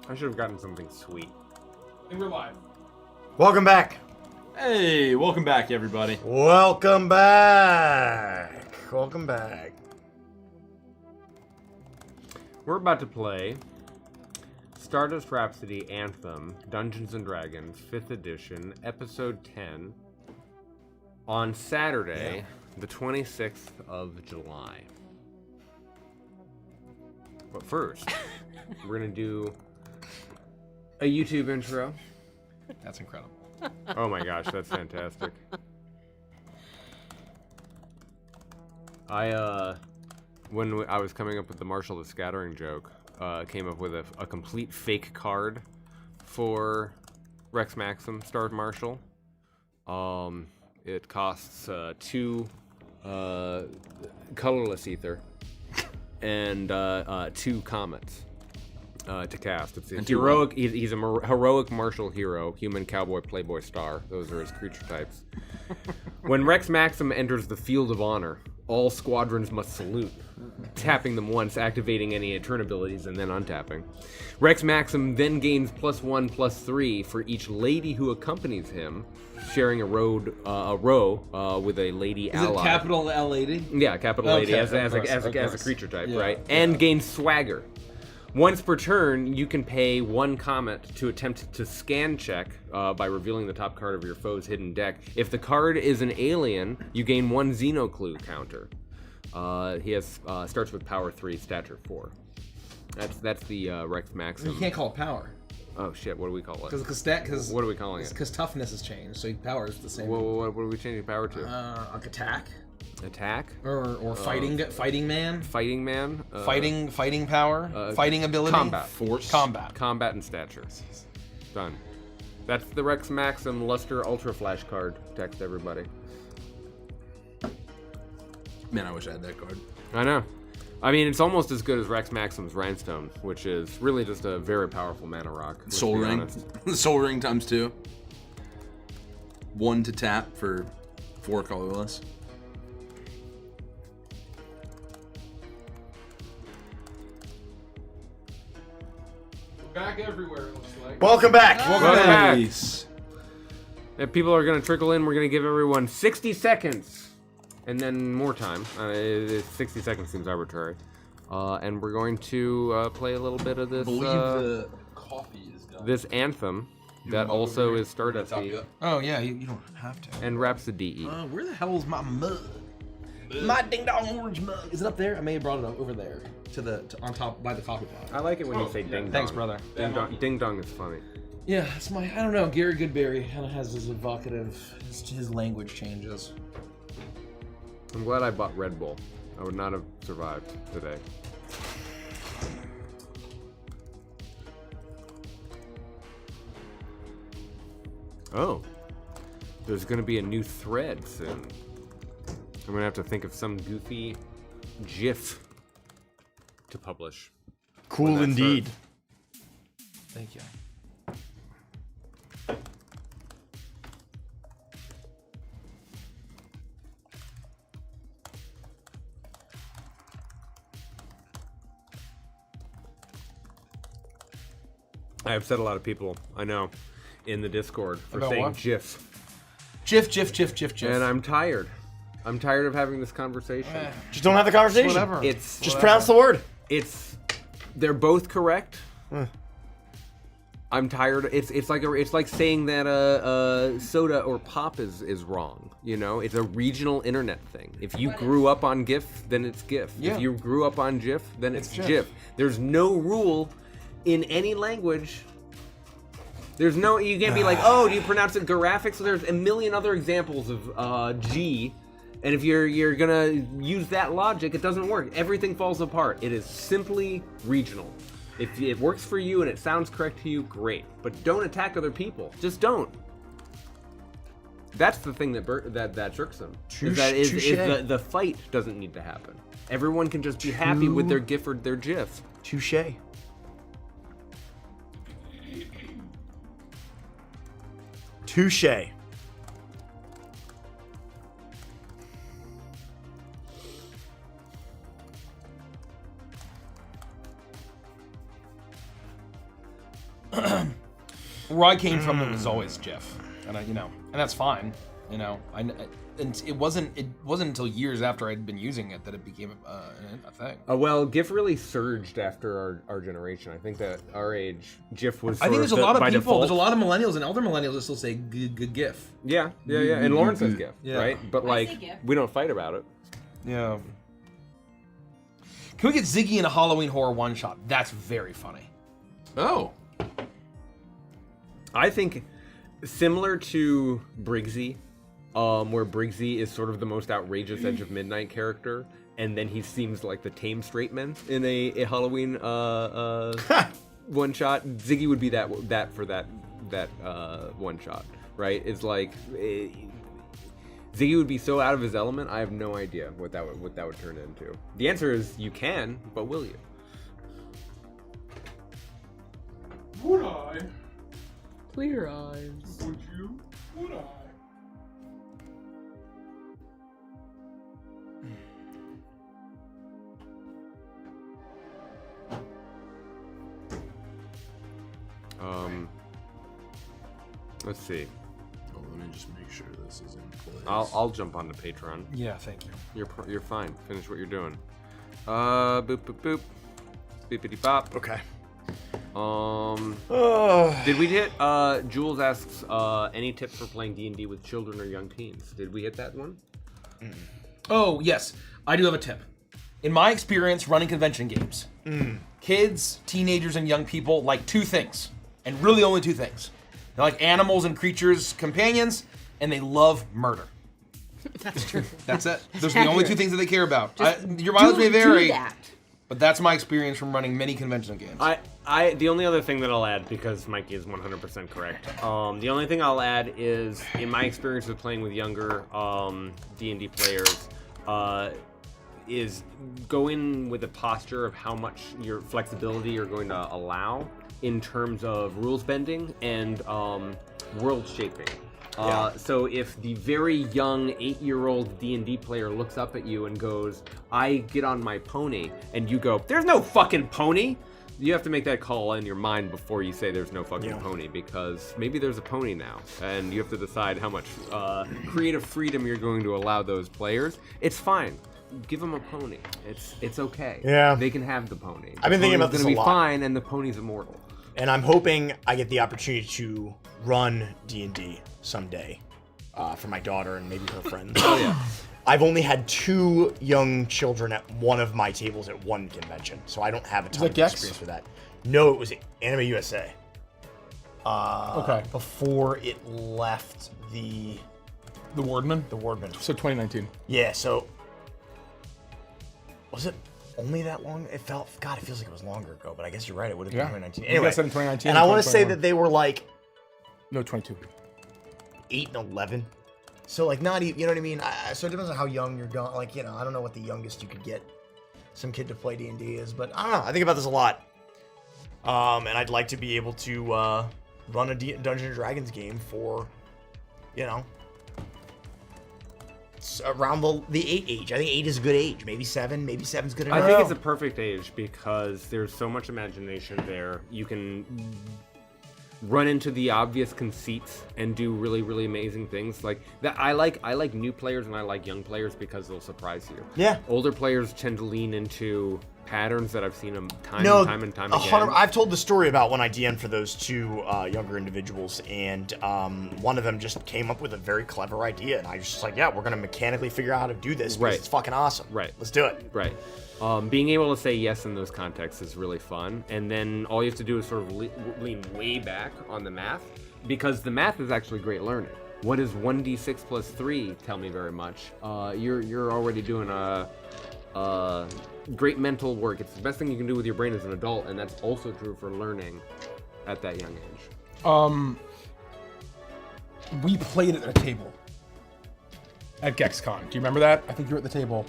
I should have gotten something sweet. And we're live. Welcome back. Hey, welcome back, everybody. Welcome back. Welcome back. We're about to play Stardust, Rhapsody, Anthem, Dungeons & Dragons, 5th edition, episode 10, on Saturday, the 26th of July. But first, we're going to do a YouTube intro. That's incredible. Oh my gosh, that's fantastic. When I was coming up with the Marshall the Scattering joke, came up with a complete fake card for Rex Maxim, Starred Marshall. It costs 2 colorless ether and 2 comets. To cast. It's a heroic. He's a heroic martial hero, human, cowboy, playboy, star. Those are his creature types. When Rex Maxim enters the field of honor, all squadrons must salute, tapping them once, activating any turn abilities, and then untapping. Rex Maxim then gains +1/+3 for each lady who accompanies him, sharing a row with a lady ally. Is it capital L lady? Yeah, capital lady as a creature type, right? And gains swagger. Once per turn, you can pay 1 comet to attempt to scan check by revealing the top card of your foe's hidden deck. If the card is an alien, you gain 1 Xenoclue counter. He has starts with power 3, stature 4. That's the Rex Maxim. You can't call it power. Oh shit! What do we call it? Because what are we calling it? Because toughness has changed, so power is the same. What are we changing power to? Like attack. Attack? Or fighting man. Fighting man? Fighting power. Fighting ability. Combat. Force. Combat and stature. Done. That's the Rex Maxim Luster Ultra Flash card. Text everybody. Man, I wish I had that card. I know. I mean, it's almost as good as Rex Maxim's Rhinestone, which is really just a very powerful mana rock. Soul Ring. Soul Ring times 2. 1 to tap for 4 colorless. Back everywhere, it looks like. Welcome back. Welcome back. Nice. If people are going to trickle in, we're going to give everyone 60 seconds. And then more time. 60 seconds seems arbitrary. And we're going to play a little bit of this. I believe the coffee is done. This Anthem that also is Stardust. Oh yeah, you don't have to. And Rhapsody. Where the hell is my mug? My ding dong orange mug. Is it up there? I may have brought it over there on top by the coffee pot. I like it when you say ding dong. Thanks, brother. Ding dong is funny. Yeah, it's I don't know. Gary Goodberry kind of has his evocative. His language changes. I'm glad I bought Red Bull. I would not have survived today. Oh, there's going to be a new thread soon. I'm going to have to think of some goofy GIF to publish. Cool indeed. Thank you. I have said a lot of people I know in the Discord for About saying what? GIF. GIF. And I'm tired. I'm tired of having this conversation. Just don't have the conversation. Whatever. Just pronounce the word. They're both correct. I'm tired. It's like saying that soda or pop is wrong. You know, it's a regional internet thing. If you grew up on GIF, then it's GIF. Yeah. If you grew up on GIF, then it's GIF. GIF. There's no rule in any language. There's no, you can't be like, oh, do you pronounce it graphics? So there's a million other examples of G, and if you're gonna use that logic, it doesn't work. Everything falls apart. It is simply regional. If it works for you and it sounds correct to you, great. But don't attack other people. Just don't. That's the thing that jerks them. The fight doesn't need to happen. Everyone can just be happy with their GIF or their GIF. Touche. Touche. where I came from, it was always GIF, and and that's fine. And it wasn't until years after I'd been using it that it became a thing. Well, GIF really surged after our generation. I think that our age, GIF was. I think there's a lot of people. Default. There's a lot of millennials and elder millennials that still say GIF. Yeah. And Lauren says GIF, right? But like, GIF. we don't fight about it. Yeah. Can we get Ziggy in a Halloween horror one shot? That's very funny. Oh. I think similar to Briggsy, where Briggsy is sort of the most outrageous Edge of Midnight character, and then he seems like the tame straight man in a Halloween one shot. Ziggy would be that for that one shot, right? It's like Ziggy would be so out of his element. I have no idea what that would turn into. The answer is you can, but will you? Would I? Clear eyes. Would you? Would I? Let's see. Oh, let me just make sure this is in place. I'll jump onto Patreon. Yeah, thank you. You're fine. Finish what you're doing. Boop boop boop. Beepity bop. Okay. Did we hit? Jules asks, any tips for playing D&D with children or young teens? Did we hit that one? Oh, yes. I do have a tip. In my experience running convention games, kids, teenagers, and young people like two things, and really only two things. They like animals and creatures, companions, and they love murder. That's true. That's it. Those are the only two things that they care about. Just Your mileage may vary, do that. but that's my experience from running many convention games. The only other thing that I'll add, because Mikey is 100% correct, the only thing I'll add is, in my experience with playing with younger D&D players, is go in with a posture of how much your flexibility you're going to allow in terms of rules bending and world shaping. So if the very young 8-year-old D&D player looks up at you and goes, I get on my pony, and you go, there's no fucking pony, you have to make that call in your mind before you say there's no fucking pony, because maybe there's a pony now, and you have to decide how much creative freedom you're going to allow those players. It's fine. Give them a pony. It's okay. Yeah. They can have the pony. I've been thinking about this a lot. It's going to be fine, and the pony's immortal. And I'm hoping I get the opportunity to run D&D someday for my daughter and maybe her friends. Oh yeah. I've only had 2 young children at one of my tables at one convention, so I don't have a ton of experience for that. No, it was Anime USA. Okay. Before it left the Wardman? Wardman. So 2019. Yeah, so was it only that long? It feels like it was longer ago, but I guess you're right, it would have been 2019. I think I Anyway, said in 2019. and I want to say that they were like No, 22. 8 and 11. So like not even, you know what I mean? So it depends on how young you're going. Like, I don't know what the youngest you could get some kid to play D&D is, but I don't know. I think about this a lot. And I'd like to be able to run a Dungeons & Dragons game for, around the 8 age. I think 8 is a good age. Maybe 7. Maybe 7's good enough. I think it's a perfect age because there's so much imagination there. You can run into the obvious conceits and do really, really amazing things. Like that, I like new players and I like young players because they'll surprise you. Yeah. Older players tend to lean into patterns that I've seen them time and time again. I've told the story about when I DM'd for those 2 younger individuals, and one of them just came up with a very clever idea, and I was just like, yeah, we're gonna mechanically figure out how to do this because it's fucking awesome. Right. Let's do it. Right. Being able to say yes in those contexts is really fun, and then all you have to do is sort of lean way back on the math, because the math is actually great learning. What is 1d6 plus 3 tell me very much? You're already doing a great mental work. It's the best thing you can do with your brain as an adult, and that's also true for learning at that young age. We played at a table at GexCon. Do you remember that? I think you were at the table.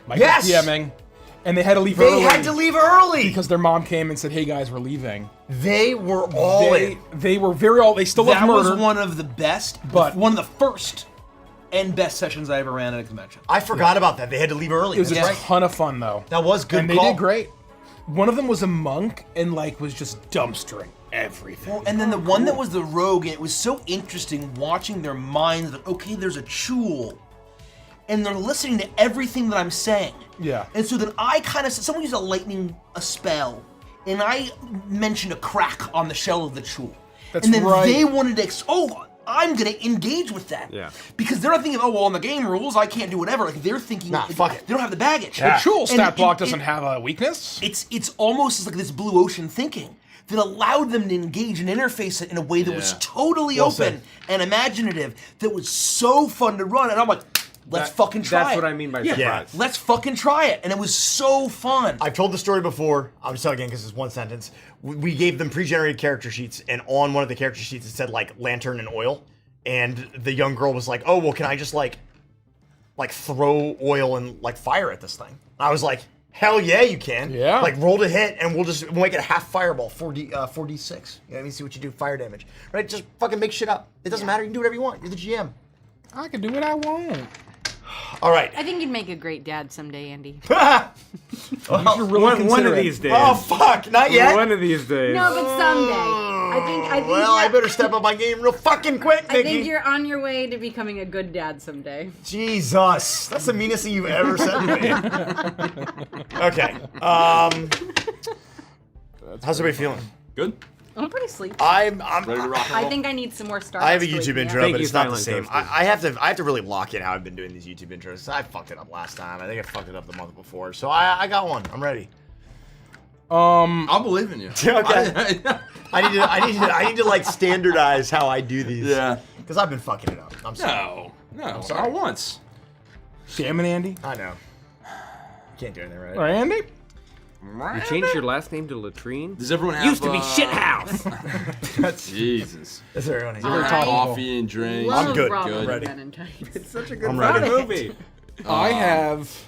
Mike Yes! was DMing, and they had to leave early. They had to leave early because their mom came and said, "Hey guys, we're leaving." They were all in. They were very all. They still love That murder. was one of the best, But- one of the first and best sessions I ever ran at a convention. I forgot about that. They had to leave early. It was That's a right. ton of fun though. That was good and they call. did great. One of them was a monk and like was just dumpstering everything. Well, and then the one that was the rogue, and it was so interesting watching their minds. That okay, there's a Chul, and they're listening to everything that I'm saying. Yeah. And so then I kind of someone used a spell, and I mentioned a crack on the shell of the Chul. That's and then right. they wanted to. I'm gonna engage with that. Yeah. Because they're not thinking, oh well, in the game rules, I can't do whatever. Like they're thinking, Nah, fuck it. They don't have the baggage. The Chul stat And block doesn't have a weakness. It's almost like this blue ocean thinking that allowed them to engage and interface it in a way that was totally Well open said. and imaginative. That was so fun to run, and I'm like, let's fucking try it. That's what I mean by surprise. Let's fucking try it, and it was so fun. I've told the story before. I'll just tell it again because it's one sentence. We gave them pre-generated character sheets, and on one of the character sheets it said like lantern and oil, and the young girl was like, "Oh well, can I just like throw oil and like fire at this thing?" I was like, "Hell yeah, you can!" Yeah. Like roll to hit, and we'll make it a half fireball, 4d6. Let me see what you do, fire damage. Right? Just fucking make shit up. It doesn't matter. You can do whatever you want. You're the GM. I can do what I want. All right. I think you'd make a great dad someday, Andy. One of these days. Oh fuck! Not yet. One of these days. No, but someday. I think. Well, I better step up my game real fucking quick, Nikki. I think you're on your way to becoming a good dad someday. Jesus, that's the meanest thing you've ever said to me. Okay. How's everybody feeling? Good. I'm pretty sleepy. I'm Ready to rock and I roll? think I need some more Stardust. I have a to wake YouTube me intro, up. Thank but you, it's not the Silent same. Toasted. I have to really lock in how I've been doing these YouTube intros. I fucked it up last time. I think I fucked it up the month before. So I got one. I'm ready. I'll believe in you. Okay. I need to like standardize how I do these. Yeah. Because I've been fucking it up. I'm sorry. No. Not once. Damn it, Andy. I know. Can't do anything right. Or Andy? You changed your last name to Latrine? Does everyone have? Used to be Shithouse. Jesus. That's everyone. Does everyone have coffee and drinks? Love I'm good. Robin Good. Ready. Men in Tights. It's such a good I'm ready. movie. I have.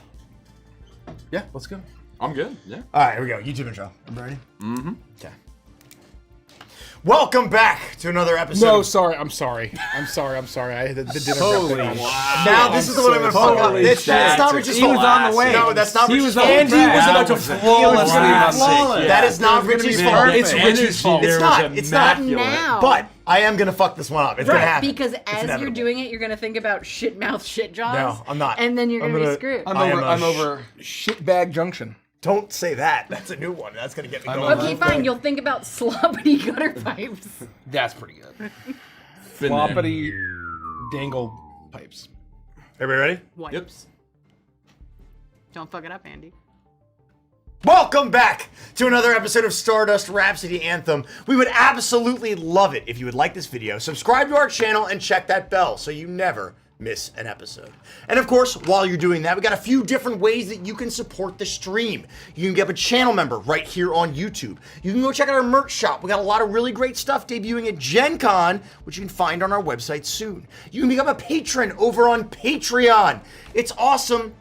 Yeah, let's go. I'm good. Yeah. All right, here we go. YouTube intro. I'm ready. Mm-hmm. Okay. Welcome back to another episode. No, of- sorry. I'm sorry. I the dinner Holy prep thing. wow. Now this is the one I'm gonna fuck up. Holy That's not shit. Richie's He fault. was on the way. No, that's not He Richie's was fault. on Andy track. was about to That flawlessly was mistake. Yeah. That is not It was gonna Richie's be fault. perfect. It's Richie's fault. It's not. It's not. Now. But I am gonna fuck this one up. It's gonna happen. Because It's as you're inevitable. doing it, you're gonna think about shit mouth, shit jaws. No, I'm not. And then you're gonna be screwed. I'm over Shitbag Junction. Don't say that. That's a new one. That's gonna get me I'm going. Okay, fine. You'll think about sloppity gutter pipes. That's pretty good. Fin Floppity dangle pipes. Everybody ready? Wipes. Don't fuck it up, Andy. Welcome back to another episode of Stardust Rhapsody Anthem. We would absolutely love it if you would like this video, subscribe to our channel, and check that bell so you never miss an episode. And of course, while you're doing that, we got a few different ways that you can support the stream. You can get a channel member right here on YouTube. You can go check out our merch shop. We got a lot of really great stuff debuting at Gen Con, which you can find on our website soon. You can become a patron over on Patreon. It's awesome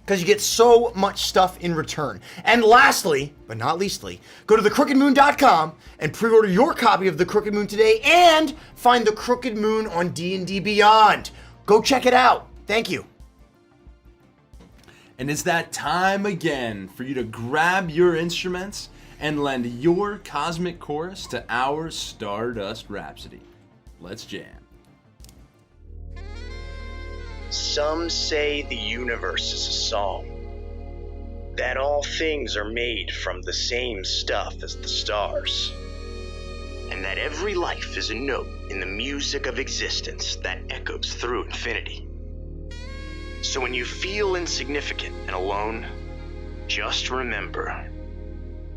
because you get so much stuff in return. And lastly, but not leastly, go to thecrookedmoon.com and pre-order your copy of The Crooked Moon today and find The Crooked Moon on D&D Beyond. Go check it out. Thank you. And it's that time again for you to grab your instruments and lend your cosmic chorus to our Stardust Rhapsody. Let's jam. Some say the universe is a song, that all things are made from the same stuff as the stars, and that every life is a note in the music of existence that echoes through infinity. So when you feel insignificant and alone, just remember,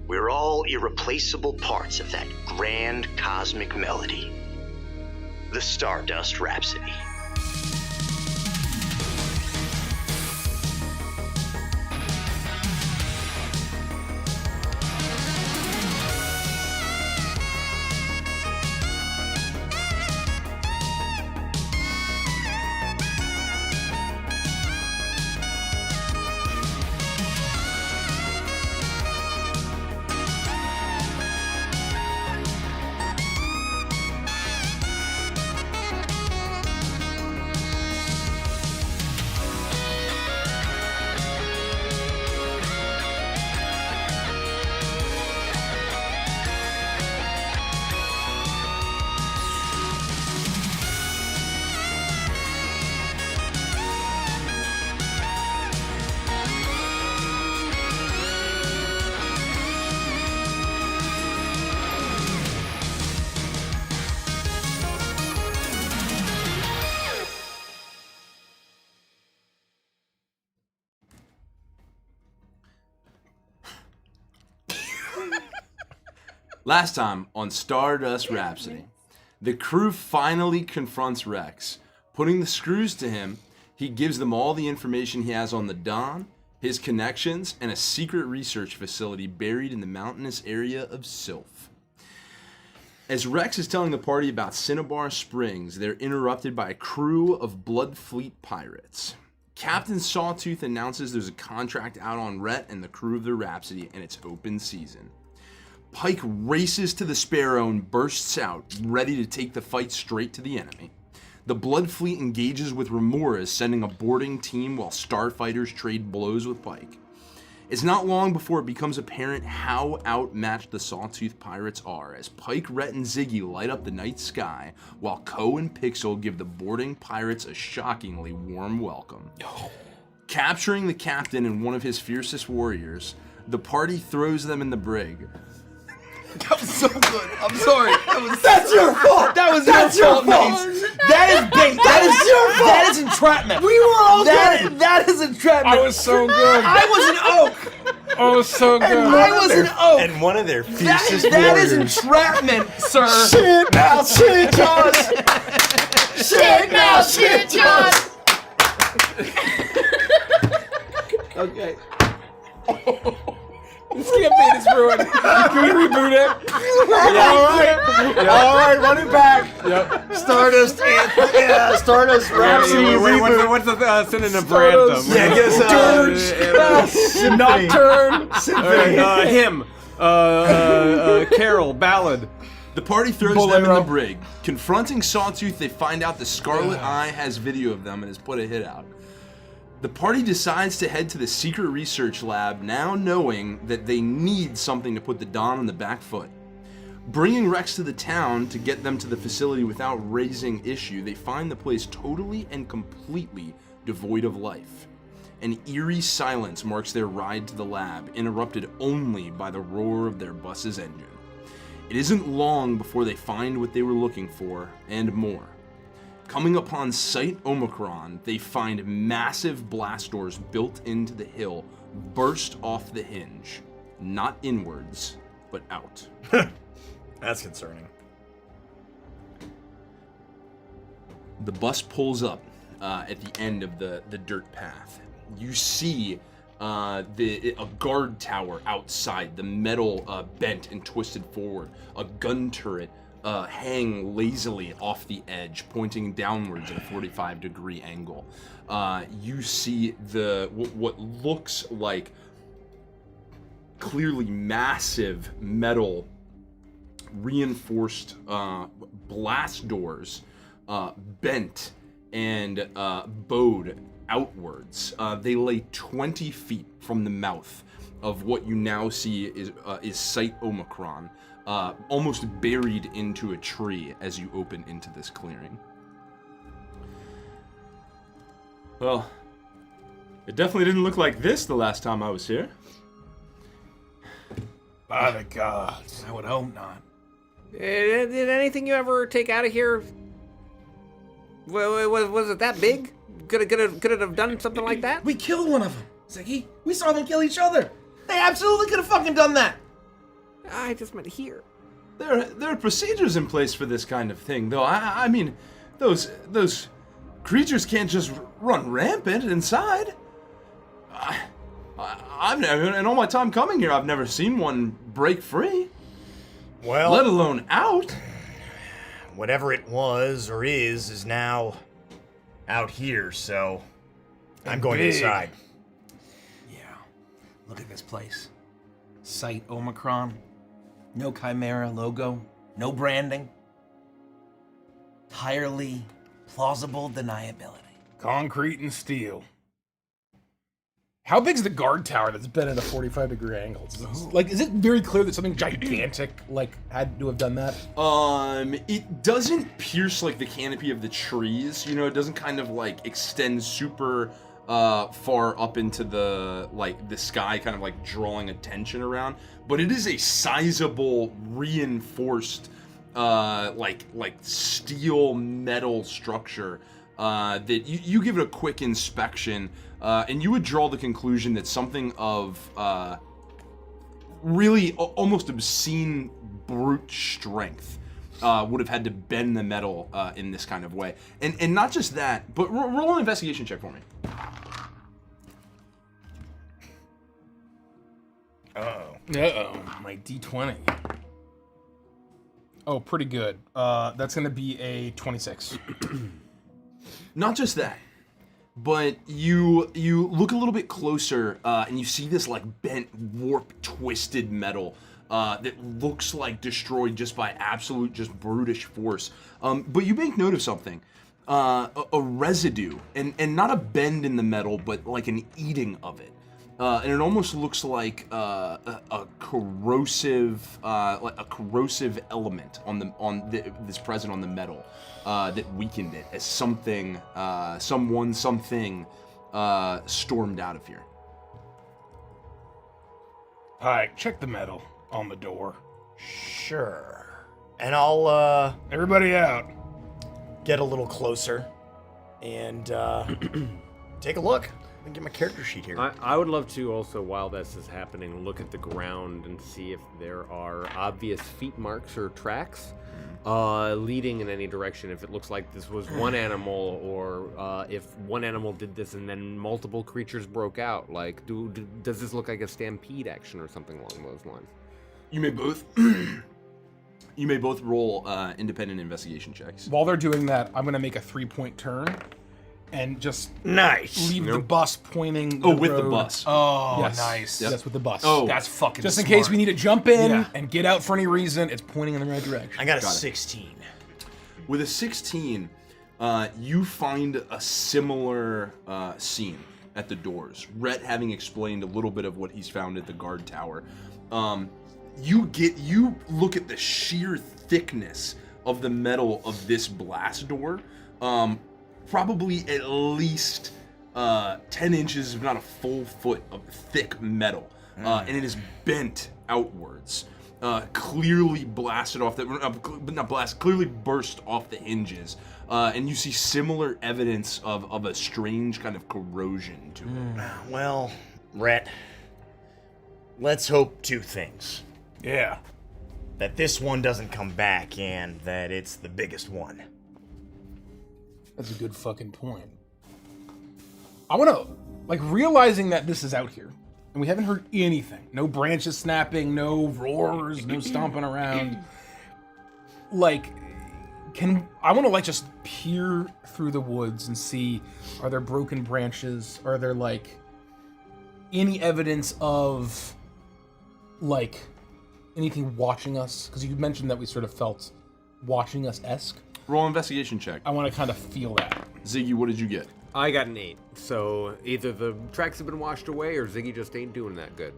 we're all irreplaceable parts of that grand cosmic melody, the Stardust Rhapsody. Last time on Stardust Rhapsody, the crew finally confronts Rex. Putting the screws to him, he gives them all the information he has on the Don, his connections, and a secret research facility buried in the mountainous area of Sylph. As Rex is telling the party about Cinnabar Springs, they're interrupted by a crew of Blood Fleet pirates. Captain Sawtooth announces there's a contract out on Rhett and the crew of the Rhapsody, and it's open season. Pike races to the Sparrow and bursts out, ready to take the fight straight to the enemy. The Blood Fleet engages with Remoras, sending a boarding team while starfighters trade blows with Pike. It's not long before it becomes apparent how outmatched the Sawtooth pirates are, as Pike, Rhett, and Ziggy light up the night sky, while Ko and Pixel give the boarding pirates a shockingly warm welcome. Capturing the captain and one of his fiercest warriors, the party throws them in the brig. That was so good. I'm sorry. That's your fault. That was That's your your fault, fault. Mace. That is bait. That is your fault. That is entrapment. We were all good. That is entrapment. I was so good. I was an oak. Oh, so good. I was an oak. And one of their That fiercest is warriors. entrapment, sir. Shit now, shit Jaws. Shit now, shit, John! Okay. This campaign is ruined. Can we reboot it? All right, run it back. Yep. Stardust Rhapsody reboot. What's the synonym for Anthem? Yeah, give us a Nocturne. Alright, hymn. Carol, ballad. The party throws them in the brig. Confronting Sawtooth, they find out the Scarlet Eye has video of them and has put a hit out. The party decides to head to the secret research lab, now knowing that they need something to put the Don on the back foot. Bringing Rex to the town to get them to the facility without raising issue, they find the place totally and completely devoid of life. An eerie silence marks their ride to the lab, interrupted only by the roar of their bus's engine. It isn't long before they find what they were looking for, and more. Coming upon Site Omicron, they find massive blast doors built into the hill burst off the hinge. Not inwards, but out. That's concerning. The bus pulls up at the end of the dirt path. You see a guard tower outside, the metal bent and twisted forward, a gun turret hang lazily off the edge, pointing downwards at a 45-degree angle. You see what looks like clearly massive metal reinforced blast doors bent and bowed outwards. They lay 20 feet from the mouth of what you now see is Site Omicron, almost buried into a tree as you open into this clearing. Well, it definitely didn't look like this the last time I was here. By the gods. I would hope not. Did anything you ever take out of here? Was it that big? Could it have done something like that? We killed one of them. Ziggy, we saw them kill each other. They absolutely could have fucking done that. I just meant here. There are procedures in place for this kind of thing, though. I mean, those creatures can't just run rampant inside. I've never, in all my time coming here, I've never seen one break free. Well, Let alone out. whatever it was or is now out here, so I'm going big. inside. Yeah. Look at this place. Site Omicron. No Chimera logo. No branding. Entirely plausible deniability. Concrete and steel. How big's the guard tower that's been at a 45-degree angle? Is it very clear that something gigantic had to have done that? It doesn't pierce like the canopy of the trees. You know, it doesn't kind of like extend super far up into the sky, kind of like drawing attention around. But it is a sizable, reinforced, like steel metal structure that you give it a quick inspection. And you would draw the conclusion that something of really almost obscene brute strength would have had to bend the metal in this kind of way. And not just that, but roll an investigation check for me. My D20. Oh, pretty good. That's gonna be a 26. Not just that, but you look a little bit closer and you see this like bent, warped, twisted metal that looks like destroyed just by absolute, just brutish force. But you make note of something, a residue, and not a bend in the metal, but like an eating of it. And it almost looks like a corrosive element that's present on the metal that weakened it as something stormed out of here. Pike, check the metal on the door. Sure. And I'll Everybody out. get a little closer and take a look. Let me get my character sheet here. I would love to also, while this is happening, look at the ground and see if there are obvious feet marks or tracks leading in any direction. If it looks like this was one animal, or if one animal did this and then multiple creatures broke out. Like, does this look like a stampede action or something along those lines? You may both roll independent investigation checks. While they're doing that, I'm gonna make a 3-point turn and just Nice. leave the bus pointing. Oh, with road. the bus. Oh, Yes. nice. Yes, with the bus. Oh. That's fucking Just in smart. case we need to jump in Yeah. and get out for any reason, it's pointing in the right direction. I got a Got it. 16. With a 16, you find a similar scene at the doors. Rhett having explained a little bit of what he's found at the guard tower. You look at the sheer thickness of the metal of this blast door. Probably at least 10 inches, if not a full foot of thick metal. And it is bent outwards. Clearly blasted off clearly burst off the hinges. And you see similar evidence of a strange kind of corrosion to it. Well, Rhett, let's hope two things. Yeah. That this one doesn't come back and that it's the biggest one. That's a good fucking point. I want to, like, realizing that this is out here, and we haven't heard anything. No branches snapping, no roars, no stomping around. Like, I want to, like, just peer through the woods and see, are there broken branches? Are there, like, any evidence of, like, anything watching us? Because you mentioned that we sort of felt watching us-esque. Roll investigation check. I want to kind of feel that. Ziggy, what did you get? I got an 8. So either the tracks have been washed away, or Ziggy just ain't doing that good.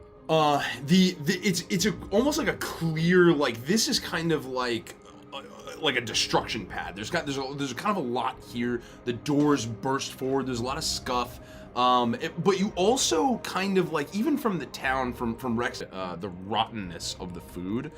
It's almost like a clear, like, this is kind of like a destruction pad. There's kind of a lot here. The doors burst forward. There's a lot of scuff. But you also kind of, like, even from the town, from Rex, the rottenness of the food.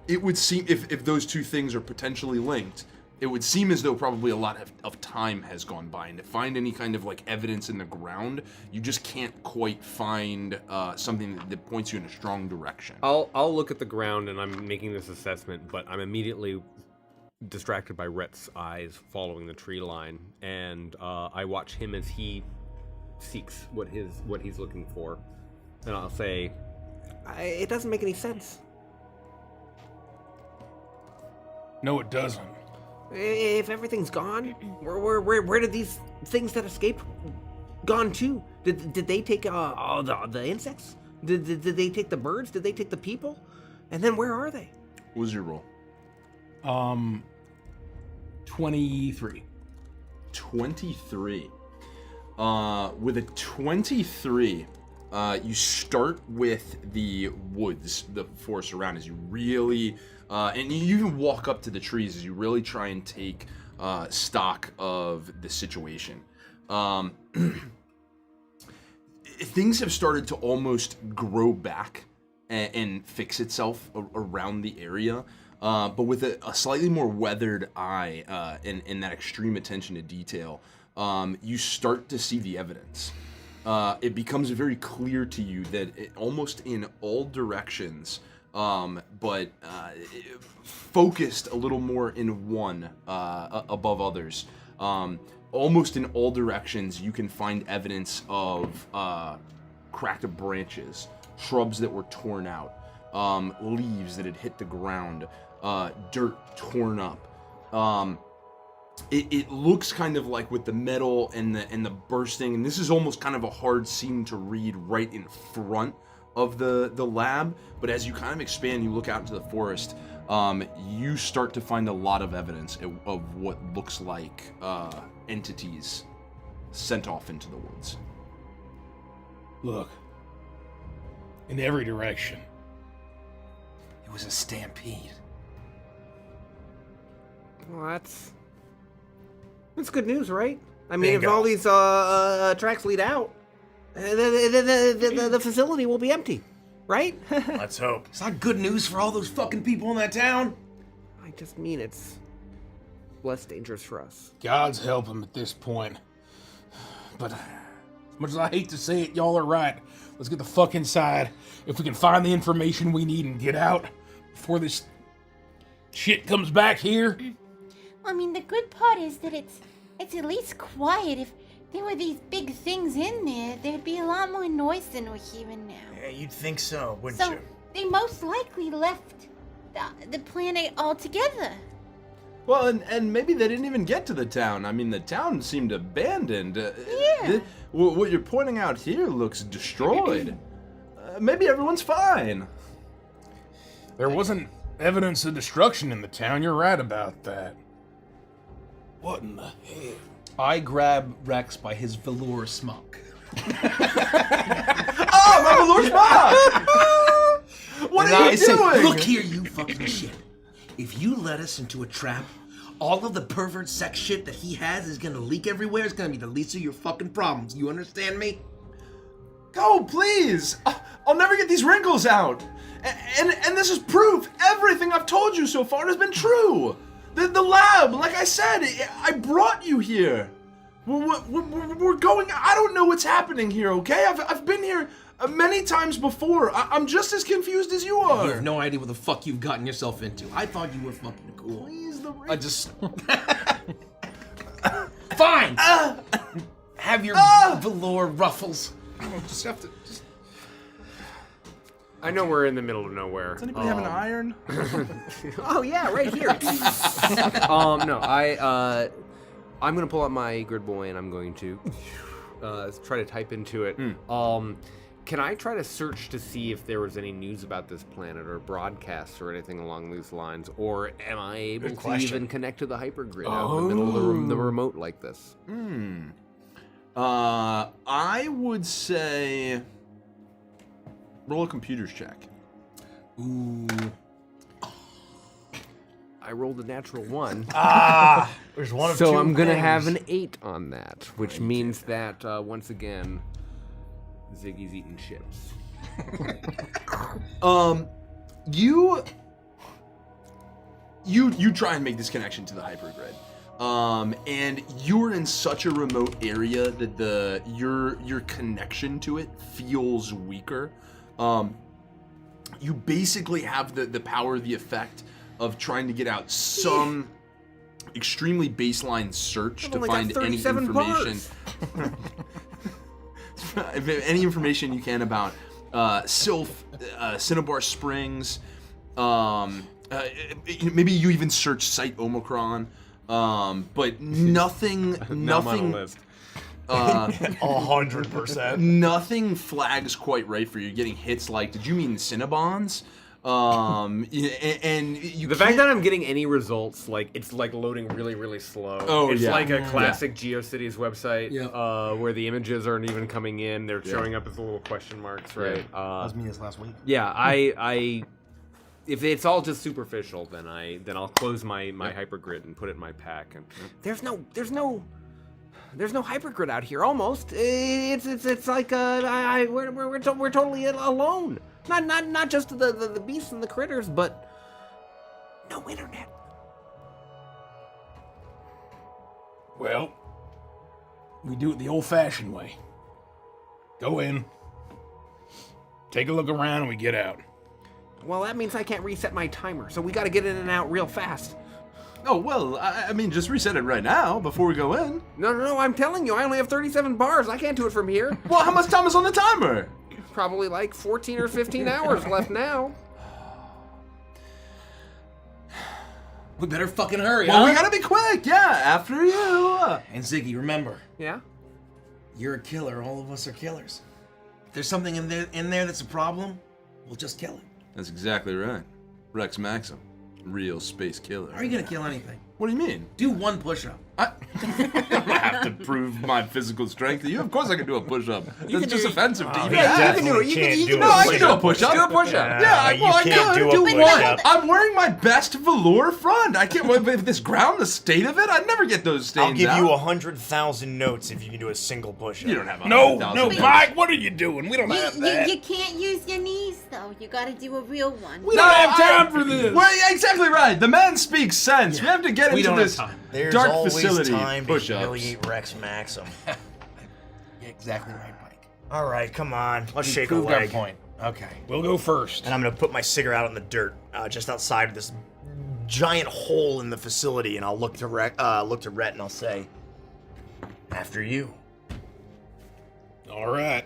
It would seem, if those two things are potentially linked, it would seem as though probably a lot of time has gone by, and to find any kind of, like, evidence in the ground, you just can't quite find something that points you in a strong direction. I'll look at the ground and I'm making this assessment, but I'm immediately distracted by Rhett's eyes following the tree line, and I watch him as he seeks what he's looking for, and I'll say, it doesn't make any sense. No, it doesn't. If everything's gone, where did these things that escaped gone to? Did they take all the insects? Did they take the birds? Did they take the people? And then where are they? What was your roll? 23. 23. With a 23, you start with the woods, the forest around as you really, and you even walk up to the trees as you really try and take stock of the situation. Things have started to almost grow back and fix itself around the area. But with a slightly more weathered eye and that extreme attention to detail, you start to see the evidence. It becomes very clear to you that almost in all directions, but focused a little more in one above others. Almost in all directions, you can find evidence of cracked branches, shrubs that were torn out, leaves that had hit the ground, dirt torn up. It looks kind of like with the metal and the bursting, and this is almost kind of a hard scene to read right in front of the lab. But as you kind of expand, you look out into the forest, you start to find a lot of evidence of what looks like entities sent off into the woods. Look, in every direction. It was a stampede. Well, that's good news, right? I mean, Bingo. if all these tracks lead out, the facility will be empty, right? Let's hope. It's not good news for all those fucking people in that town. I just mean it's less dangerous for us. God's help him at this point. But as much as I hate to say it, y'all are right. Let's get the fuck inside. If we can find the information we need and get out before this shit comes back here. I mean, the good part is that it's at least quiet. If there were these big things in there, there'd be a lot more noise than we're hearing now. Yeah, you'd think so, wouldn't So you? they most likely left the planet altogether. Well, and maybe they didn't even get to the town. I mean, the town seemed abandoned. Yeah. What you're pointing out here looks destroyed. Maybe everyone's fine. There wasn't evidence of destruction in the town. You're right about that. What in the hell? I grab Rex by his velour smock. Oh, my velour smock! What And are I you say, doing? look here, you fucking shit. If you let us into a trap, all of the pervert sex shit that he has is gonna leak everywhere. It's gonna be the least of your fucking problems. You understand me? Go, please! I'll never get these wrinkles out. And this is proof. Everything I've told you so far has been true. The lab, like I said, I brought you here. We're going. I don't know what's happening here. Okay, I've been here many times before. I'm just as confused as you are. You have no idea what the fuck you've gotten yourself into. I thought you were fucking cool. Please, the I just... Fine! Have your velour ruffles. just have to. I know we're in the middle of nowhere. Does anybody have an iron? Oh yeah, right here. No, I'm gonna pull out my grid boy and I'm going to try to type into it. Can I try to search to see if there was any news about this planet or broadcasts or anything along these lines, or am I able Good to question. even connect to the hypergrid out in the middle of the remote like this? I would say roll a computers check. Ooh. I rolled a natural 1. There's one of So two I'm gonna things. have an 8 on that, which means that once again, Ziggy's eating chips. You try and make this connection to the hypergrid. And you're in such a remote area that your connection to it feels weaker. You basically have the power, the effect of trying to get out some extremely baseline search to only got find any 37 information. Any information you can about Sylph, Cinnabar Springs. Maybe you even search Site Omicron. But nothing. Now I'm on a list. 100%. Nothing flags quite right for you. You're getting hits like, did you mean Cinnabons? And you The fact that I'm getting any results, like it's like loading really, really slow. Oh, it's yeah. like a classic GeoCities website, Yeah. where the images aren't even coming in; they're showing up as little question marks, right? That was me this last week. Yeah, I if it's all just superficial, then I'll close my hypergrid and put it in my pack. And there's no hypergrid out here. Almost, it's like we're totally alone. Not just the beasts and the critters, but no internet. Well, we do it the old-fashioned way. Go in, take a look around, and we get out. Well, that means I can't reset my timer, so we gotta get in and out real fast. Oh, well, I mean, just reset it right now before we go in. No, I'm telling you, I only have 37 bars. I can't do it from here. Well, how much time is on the timer? Probably like 14 or 15 hours left now. We better fucking hurry, Well, huh? we gotta be quick. Yeah, after you. And Ziggy, remember, Yeah? you're a killer. All of us are killers. If there's something in there that's a problem, we'll just kill it. That's exactly right. Rex Maxim, real space killer. How are you gonna kill anything? What do you mean? Do one push-up. I don't have to prove my physical strength to you. Of course I can do a push-up. That's just offensive to you. Yeah, you can do it. You can No, I can do a push-up. Do a push-up. Yeah, well, I can't could. do a push-up. I'm wearing my best velour front. I can't. With this ground, the state of it, I'd never get those stains I'll give out. you 100,000 notes if you can do a single push-up. You don't have No, 100,000 no, notes. Mike, what are you doing? We don't have that. You can't use your knees though. You gotta do a real one. We don't have time for this. Well, yeah, exactly right. The man speaks sense. We have to get We into don't have this time. There's dark always facility time to push-ups. humiliate Rex Maxim. You're exactly right, Mike. All right, come on. Let's We shake a proved our leg. point. Okay. We'll go first. And I'm gonna put my cigarette out in the dirt, just outside of this giant hole in the facility, and I'll look to Rhett, and I'll say, "After you." All right.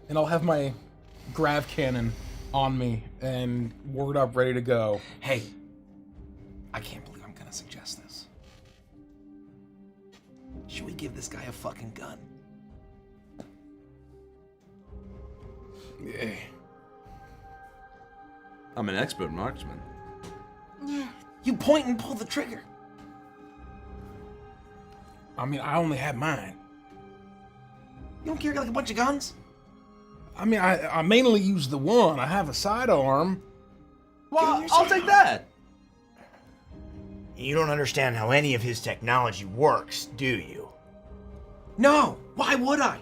And I'll have my grav cannon on me and word up, ready to go. Hey, I can't believe I'm gonna suggest this. Should we give this guy a fucking gun? Yeah. I'm an expert marksman. You point and pull the trigger. I mean, I only have mine. You don't carry like a bunch of guns? I mean, I mainly use the one. I have a sidearm. Well, I'll take that. You don't understand how any of his technology works, do you? No. Why would I?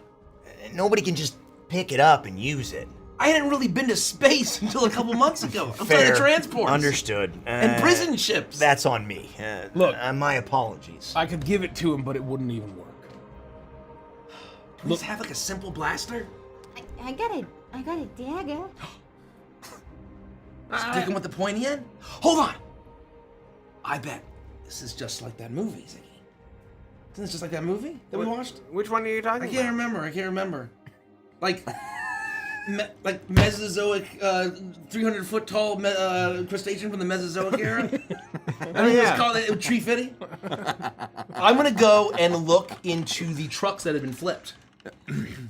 Nobody can just pick it up and use it. I hadn't really been to space until a couple months ago. I'm talking Fair. transports. Understood. And prison ships. That's on me. Look. My apologies. I could give it to him, but it wouldn't even work. Please have like a simple blaster. I got a dagger. Stick him with the pointy end. Hold on. I bet this is just like that movie, Ziggy. Isn't this just like that movie that we watched? Which one are you talking I about? can't remember. Like, like Mesozoic, 300-foot tall crustacean from the Mesozoic era. I mean, it's called Tree Fitty. I'm gonna go and look into the trucks that have been flipped.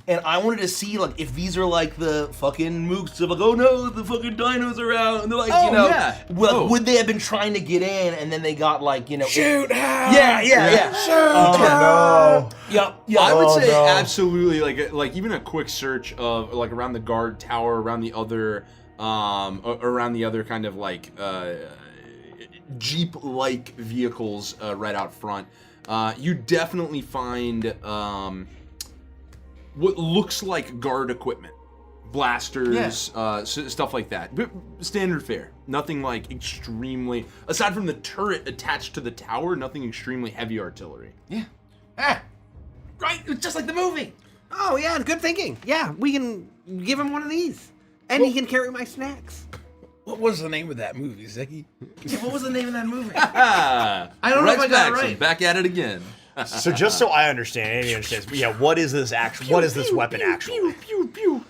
And I wanted to see like if these are like the fucking mooks of like, oh no, the fucking dinos are out, and they're like, Oh, you know, yeah. well, Oh. would they have been trying to get in and then they got like, you know, Shoot! yeah. Oh Yep. I would Oh, say no. absolutely, like even a quick search of like around the guard tower, around the other kind of like Jeep-like vehicles right out front. You definitely find what looks like guard equipment, blasters, stuff like that. But standard fare. Nothing like extremely, aside from the turret attached to the tower, nothing extremely heavy artillery. Yeah. Ah, right. It's just like the movie. Oh, yeah, good thinking. Yeah, we can give him one of these. And he can carry my snacks. What was the name of that movie, Ziggy? Yeah, what was the name of that movie? I don't know if I got it Maxim, right. back at it again. So just so I understand, Andy understands. Yeah, what is this what is this weapon actually?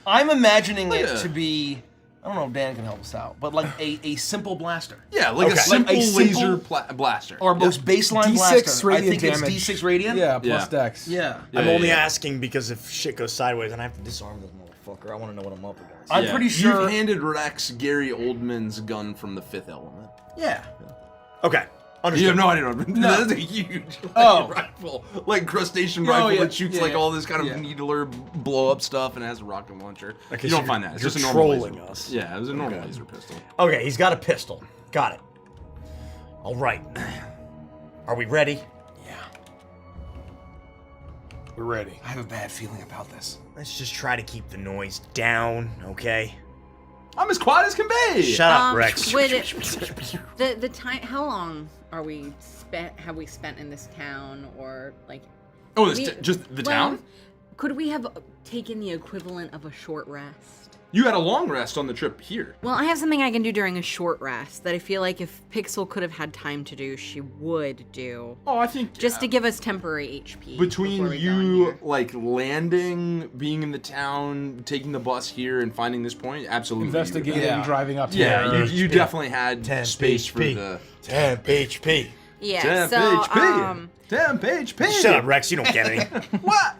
I'm imagining it Yeah. to be, I don't know if Dan can help us out, but like a simple blaster. Yeah, like Okay. a simple Like a simple- laser blaster. Or most baseline D6 blaster. I radiant think it's damage. D6 radiant. Yeah, plus Yeah. dex. Yeah. I'm Yeah, only yeah. asking because if shit goes sideways and I have to disarm this motherfucker, I want to know what I'm up against. I'm Yeah. pretty sure. You've handed Rex Gary Oldman's gun from The Fifth Element. Yeah. Okay, You understood. have no idea what That's a huge rifle. Like crustacean rifle yeah, that shoots yeah, like yeah. all this kind of Yeah. needler blow up stuff and it has a rocket launcher. Okay, You so don't find that. It's you're just a normal trolling laser. us. Yeah, it was a normal laser pistol. Okay, he's got a pistol. Got it. All right. Are we ready? Yeah. We're ready. I have a bad feeling about this. Let's just try to keep the noise down, okay? I'm as quiet as can be. Shut up, Rex. Wait, the time. How long are we have we spent in this town, or like? Oh, we- just the well, town? Could we have taken the equivalent of a short rest? You had a long rest on the trip here. Well, I have something I can do during a short rest that I feel like if Pixel could have had time to do, she would do. Oh, I think Just to give us temporary HP. between before we go in you here. like landing, being in the town, taking the bus here, and finding this point, absolutely. Investigating, driving up to Yeah, there. you definitely had Temp space for HP. the Temp HP. Yeah, temp so, HP. Temp HP. Shut up, Rex. You don't get any. What?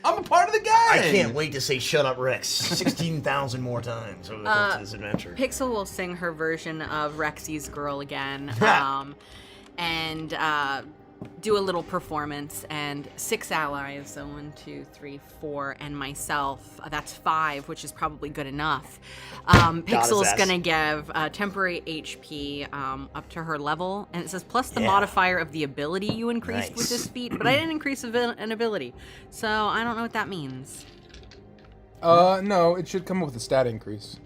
I'm a part of the game. I can't wait to say "Shut up, Rex" 16,000 more times over the course of this adventure. Pixel will sing her version of Rexy's Girl again, and do a little performance. And 6 allies, so 1, 2, 3, 4, and myself. That's 5, which is probably good enough. Pixel's gonna give temporary HP up to her level, and it says plus the modifier of the ability you increased with this feat. But I didn't increase an ability, so I don't know what that means. No, it should come with a stat increase.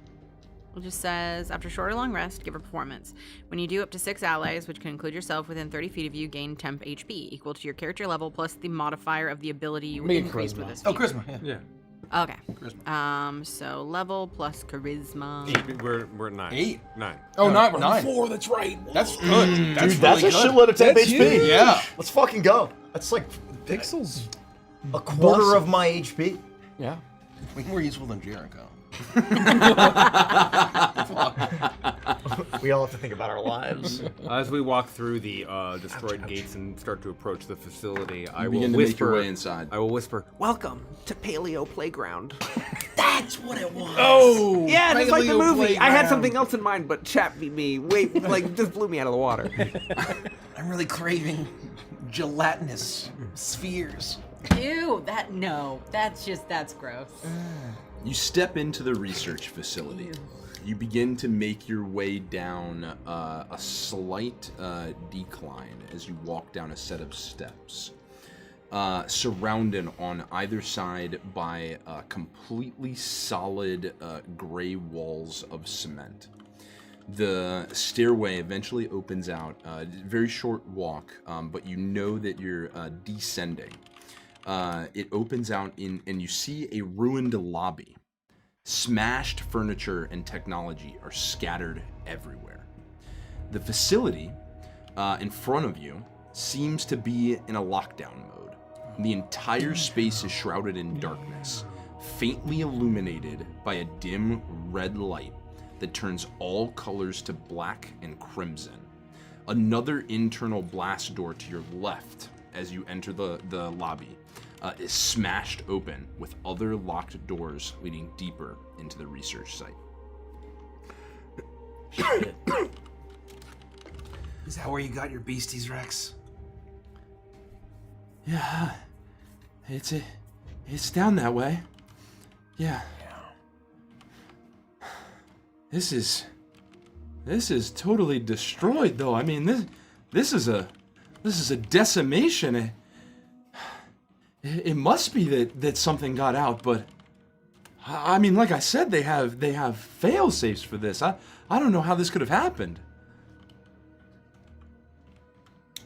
It just says, after short or long rest, give a performance. When you do up to 6 allies, which can include yourself within 30 feet of you, gain temp HP, equal to your character level plus the modifier of the ability you Make it increased charisma. with this Oh, feat. charisma. Yeah. Okay. So level plus charisma. We're at 9. 8. 9. Oh, not we're 9. 4. That's right. That's good. That's Dude, that's really a good. shitload of temp That's HP. huge. Yeah. Let's fucking go. That's like Pixels. a quarter of my HP. Yeah. Way more useful than Jericho. We all have to think about our lives. As we walk through the destroyed gates and start to approach the facility, I will begin to whisper. make your way inside. I will whisper, "Welcome to Paleo Playground." That's what it was. Oh! Yeah, just like the Paleo movie. I had Playground. something else in mind, but chat beat me. Wait, like just blew me out of the water. I'm really craving gelatinous spheres. Ew, that's gross. You step into the research facility. You begin to make your way down a slight decline as you walk down a set of steps, surrounded on either side by completely solid gray walls of cement. The stairway eventually opens out, very short walk, but you know that you're descending. It opens out and you see a ruined lobby. Smashed furniture and technology are scattered everywhere. The facility in front of you seems to be in a lockdown mode. The entire space is shrouded in darkness, faintly illuminated by a dim red light that turns all colors to black and crimson. Another internal blast door to your left as you enter the lobby is smashed open with other locked doors leading deeper into the research site. Is that where you got your beasties, Rex? Yeah, it's down that way. Yeah. This is totally destroyed, though. I mean, this is a decimation. It must be that something got out, but I mean, like I said, they have fail safes for this. I don't know how this could have happened.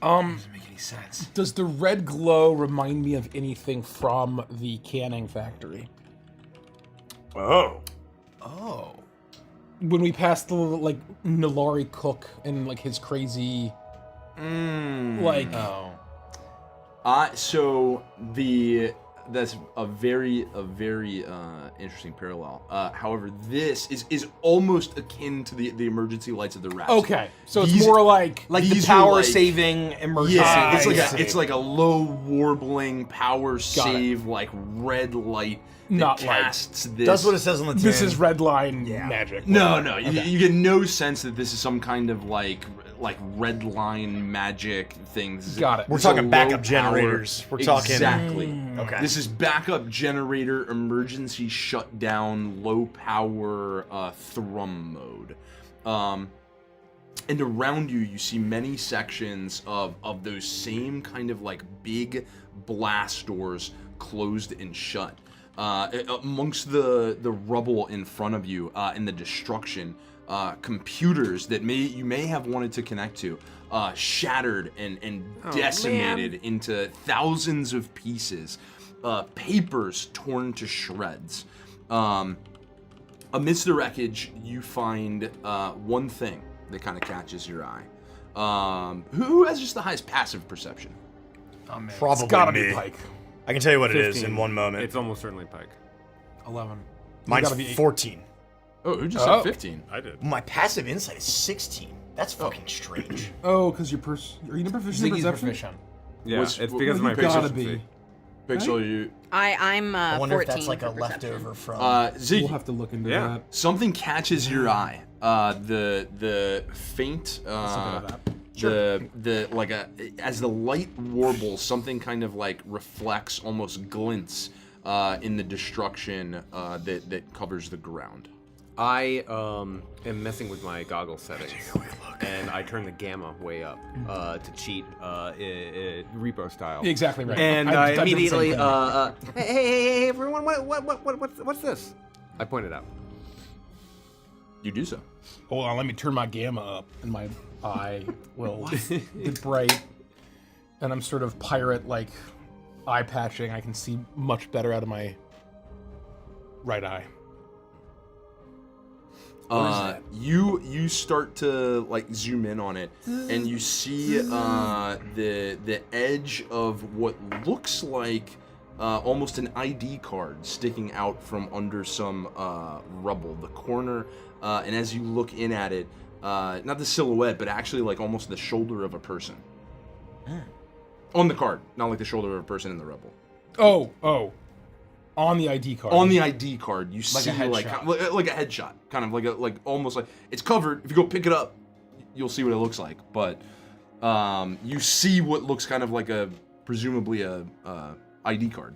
Doesn't make any sense. Does the red glow remind me of anything from the canning factory? Oh. When we passed the like Nilari cook and like his crazy like So that's a very interesting parallel. However, this is almost akin to the emergency lights of the Rhapsody. okay, so it's more like Like the These are power like- saving emergency. Yeah, I it's like a low warbling power save, like red light that Not like- casts this. That's what it says on the tin. this is red line magic. No, you get no sense that this is some kind of like red line magic thing. This is- Got it. We're this is a talking backup low power- generators. We're talking- exactly. Okay. This is backup generator, emergency shutdown, low power thrum mode. And around you, you see many sections of those same kind of like big blast doors closed and shut. Amongst the rubble in front of you and the destruction, computers that you may have wanted to connect to, shattered and decimated into thousands of pieces, papers torn to shreds. Amidst the wreckage, you find one thing that kind of catches your eye. Who has just the highest passive perception? Oh, man. Probably It's gotta me. be Pike. I can tell you what it is 15. in one moment. It's almost certainly Pike. 11. Mine's gotta be 8. 14. Oh, who just Oh. said 15? I did. My passive insight is 16. That's fucking strange. Oh, because you're are you proficient in Ziggy's perception? proficient. Yeah, What's- it's what- because of You my gotta proficiency. be. Pixel, you. I'm I wonder 14 if that's like for a perception. leftover from. Ziggy, We'll have to look into Yeah. that. something catches your eye. The faint. Something like that. The like as the light warbles, something kind of like reflects, almost glints in the destruction that covers the ground. I am messing with my goggle settings, and I turn the gamma way up to cheat, repo style. Exactly right. And I I did the same immediately, thing. Hey, everyone! What's this? I pointed out. You do so. Hold on, let me turn my gamma up, and my eye will get bright. And I'm sort of pirate-like eye patching. I can see much better out of my right eye. You start to like zoom in on it, and you see the edge of what looks like almost an ID card sticking out from under some rubble. The corner, and as you look in at it, not the silhouette, but actually like almost the shoulder of a person. On the card, not like the shoulder of a person in the rubble. Oh. On the ID card. On the ID card, you Like see a like headshot. like a headshot, kind of like almost like it's covered. If you go pick it up, you'll see what it looks like. But you see what looks kind of like presumably a ID card.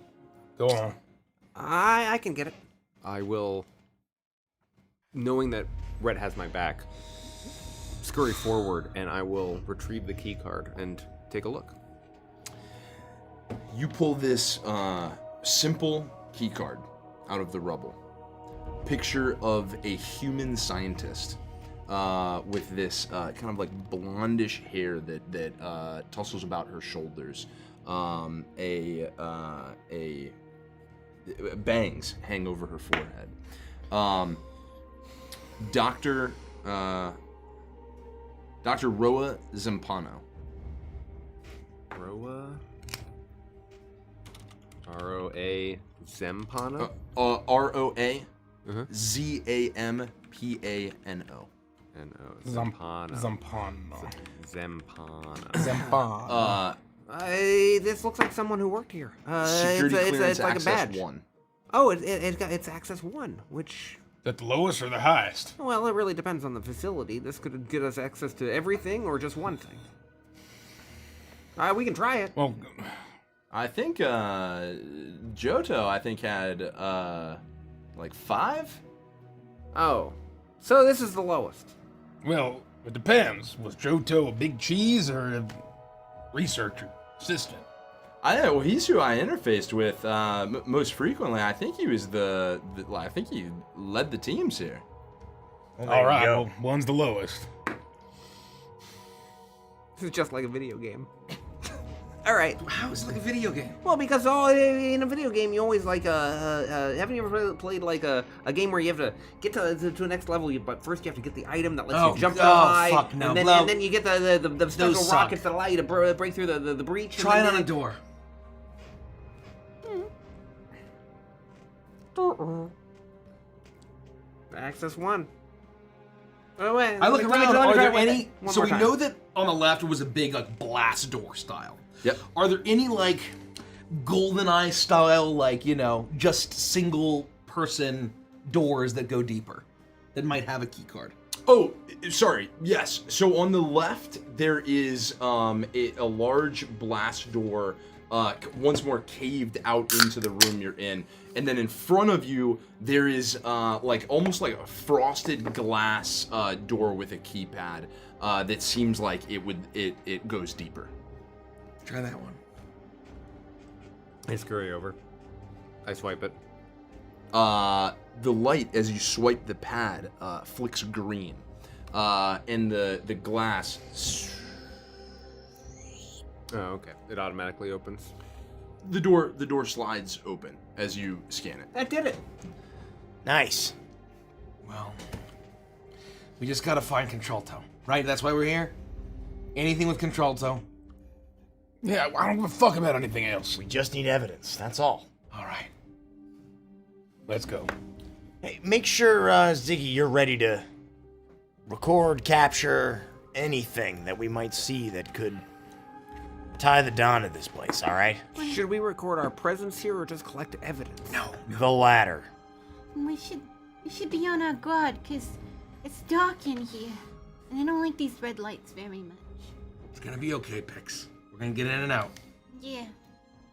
Go on. I can get it. I will, knowing that Red has my back, scurry forward, and I will retrieve the key card and take a look. You pull this simple key card out of the rubble. Picture of a human scientist with this kind of like blondish hair that tussles about her shoulders. Bangs hang over her forehead. Dr. Roa Zampano. Roa? R-O-A Zampano? R-O-A Uh-huh. Z-A-M-P-A-N-O. N-O. Zampano. Zampano. Zampano. Zampano. Zampano. This looks like someone who worked here. Security clearance it's like a access badge. 1. Oh, it's access 1, which, That the lowest or the highest? well, it really depends on the facility. This could get us access to everything or just one thing. We can try it. Well, I think Johto, I think, had like 5? Oh, so this is the lowest. well, it depends. Was Johto a big cheese or a researcher assistant? I know. Well, he's who I interfaced with most frequently. I think he was I think he led the teams here. Well, All right, there you go. well, one's the lowest. This is just like a video game. All right. How is it like a video game? Well, because in a video game, you always like haven't you ever played like a game where you have to get to the next level, but first you have to get the item that lets you jump real high, fuck no. and Well, then you get the special those rockets suck. that allow you to break through the breach. and Try it then- on a door. Access 1. Oh wait. I look let me around. try Are there it with any? it. One So more we time. know that on the left was a big like blast door style. Yep. Are there any like GoldenEye style, like, you know, just single person doors that go deeper that might have a key card? Oh, sorry. Yes. So on the left there is a large blast door, once more caved out into the room you're in, and then in front of you there is like almost like a frosted glass door with a keypad that seems like it goes deeper. Try that one. I scurry over. I swipe it. The light, as you swipe the pad, flicks green, and the glass. Oh, okay. It automatically opens. The door slides open as you scan it. That did it. Nice. Well, we just gotta find Contralto, right? That's why we're here. Anything with Contralto. Yeah, I don't give a fuck about anything else. We just need evidence, that's all. All right. Let's go. Hey, make sure, Ziggy, you're ready to record, capture anything that we might see that could tie the dawn to this place, all right? Should we record our presence here or just collect evidence? No. The latter. We should be on our guard, because it's dark in here. And I don't like these red lights very much. It's gonna be okay, Pix. We're gonna get in and out. Yeah.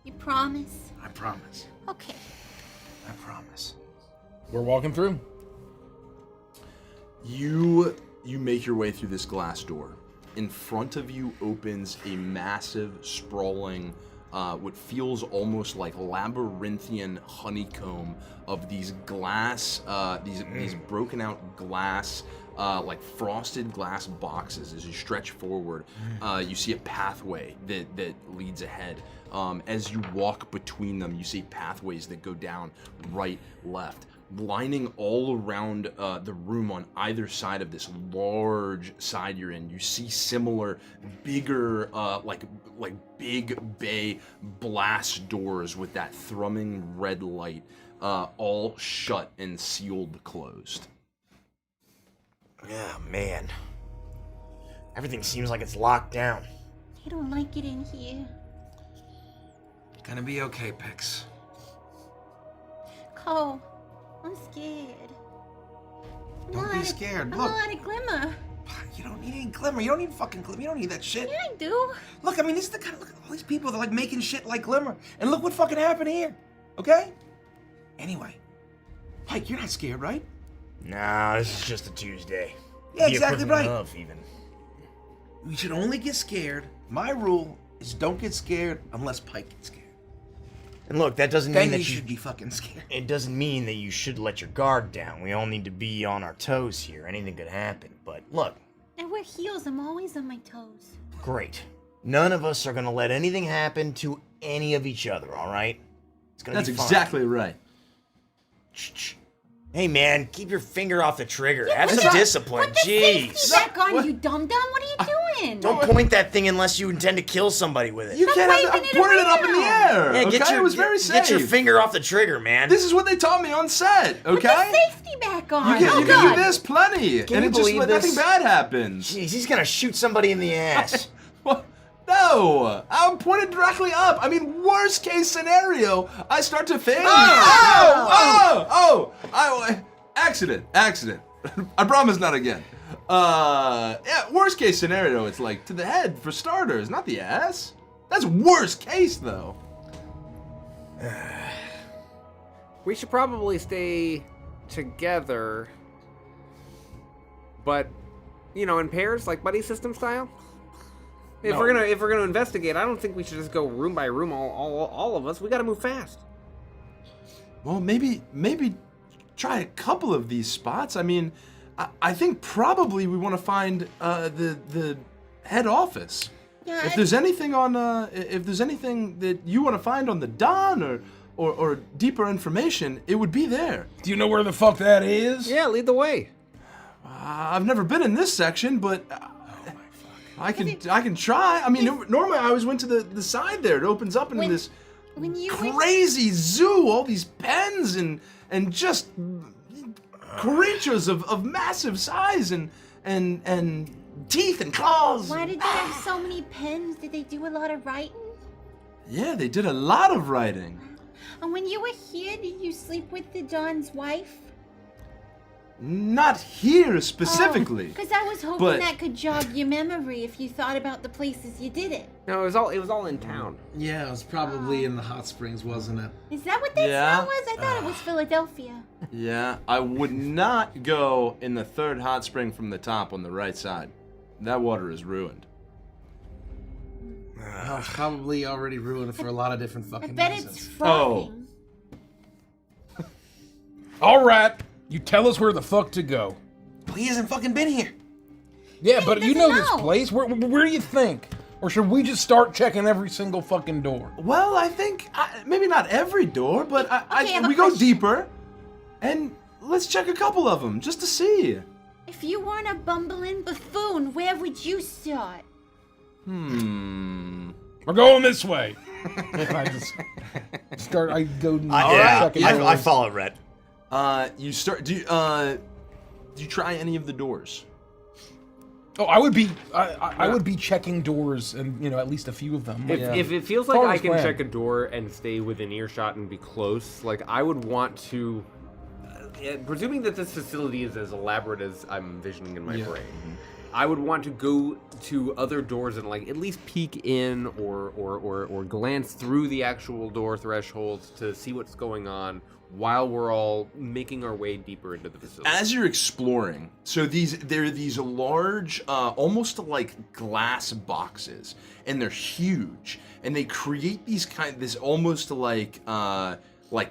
You promise? I promise. Okay. I promise. We're walking through. You make your way through this glass door. In front of you opens a massive, sprawling, what feels almost like labyrinthian honeycomb of these glass, these broken out glass, like frosted glass boxes. As you stretch forward, you see a pathway that leads ahead. As you walk between them, you see pathways that go down right, left. Lining all around the room on either side of this large side you're in, you see similar, bigger, like big bay blast doors with that thrumming red light, all shut and sealed closed. Yeah, man. Everything seems like it's locked down. I don't like it in here. Gonna be okay, Pix. Cole, I'm scared. Don't be scared. I'm Look, a lot of glimmer. you don't need any glimmer. You don't need fucking glimmer. You don't need that shit. Yeah, I do. Look, I mean, this is the kind of, look at all these people that like making shit like glimmer. And look what fucking happened here. Okay? Anyway, Pike, you're not scared, right? Nah, this is just a Tuesday. Yeah, The exactly equivalent right. Of, even. We should only get scared. My rule is don't get scared unless Pike gets scared. And look, that doesn't Then mean that you should be fucking scared. It doesn't mean that you should let your guard down. We all need to be on our toes here. Anything could happen. But look, I wear heels. I'm always on my toes. great. None of us are gonna let anything happen to any of each other. All right? It's gonna That's be fine. exactly right. Shh. Hey man, keep your finger off the trigger. Yeah, Have put some the- discipline. Put the safety Jeez. back on, you dum-dum. What are you doing? Don't point that thing unless you intend to kill somebody with it. You can't have waving I it pointed it up in the air. Yeah, Okay, it was very safe. Get your finger off the trigger, man. This is what they taught me on set. Put Okay. the safety back on. You can, Oh, you can God. do this plenty, Can and you it just believe nothing this? bad happens. Jeez, he's gonna shoot somebody in the ass. What? No, I'm pointed directly up. I mean, worst case scenario, I start to fail. Accident. I promise not again. Yeah, worst case scenario, it's like to the head for starters, not the ass. That's worst case though. We should probably stay together, but in pairs, like buddy system style. If we're gonna investigate, I don't think we should just go room by room, all of us. We gotta move fast. Well, maybe try a couple of these spots. I mean, I think probably we want to find the head office. Yeah, If there's anything that you want to find on the Don or deeper information, it would be there. Do you know where the fuck that is? Yeah, lead the way. I've never been in this section, but I can try. I mean, normally I always went to the side there. It opens up into this when you crazy zoo. All these pens and just creatures of massive size and teeth and claws. Why did they have so many pens? Did they do a lot of writing? Yeah, they did a lot of writing. And when you were here, did you sleep with the Don's wife? Not here specifically. Because I was hoping but- that could jog your memory if you thought about the places you did it. No, it was all in town. Yeah, it was probably in the hot springs, wasn't it? Is that what that Yeah. smell was? I thought it was Philadelphia. Yeah, I would not go in the third hot spring from the top on the right side. That water is ruined. Well, it's probably already ruined for a lot of different I fucking bet reasons. it's frothing. All right, you tell us where the fuck to go. Well, he hasn't fucking been here. Yeah, He but you doesn't know this know. place. Where do you think? Or should we just start checking every single fucking door? Well, I think maybe not every door, but Okay, I have a we go question. deeper, and Let's check a couple of them just to see. If you weren't a bumbling buffoon, where would you start? We're going this way. And I just start. I go. I follow Rhett. You start. Do you try any of the doors? Oh, I would be. I would be checking doors, and at least a few of them. If it feels like I can check a door and stay within earshot and be close, like I would want to. Presuming that this facility is as elaborate as I'm envisioning in my brain, I would want to go to other doors and like at least peek in or glance through the actual door thresholds to see what's going on while we're all making our way deeper into the facility. As you're exploring, so there are these large, almost like glass boxes, and they're huge, and they create this almost like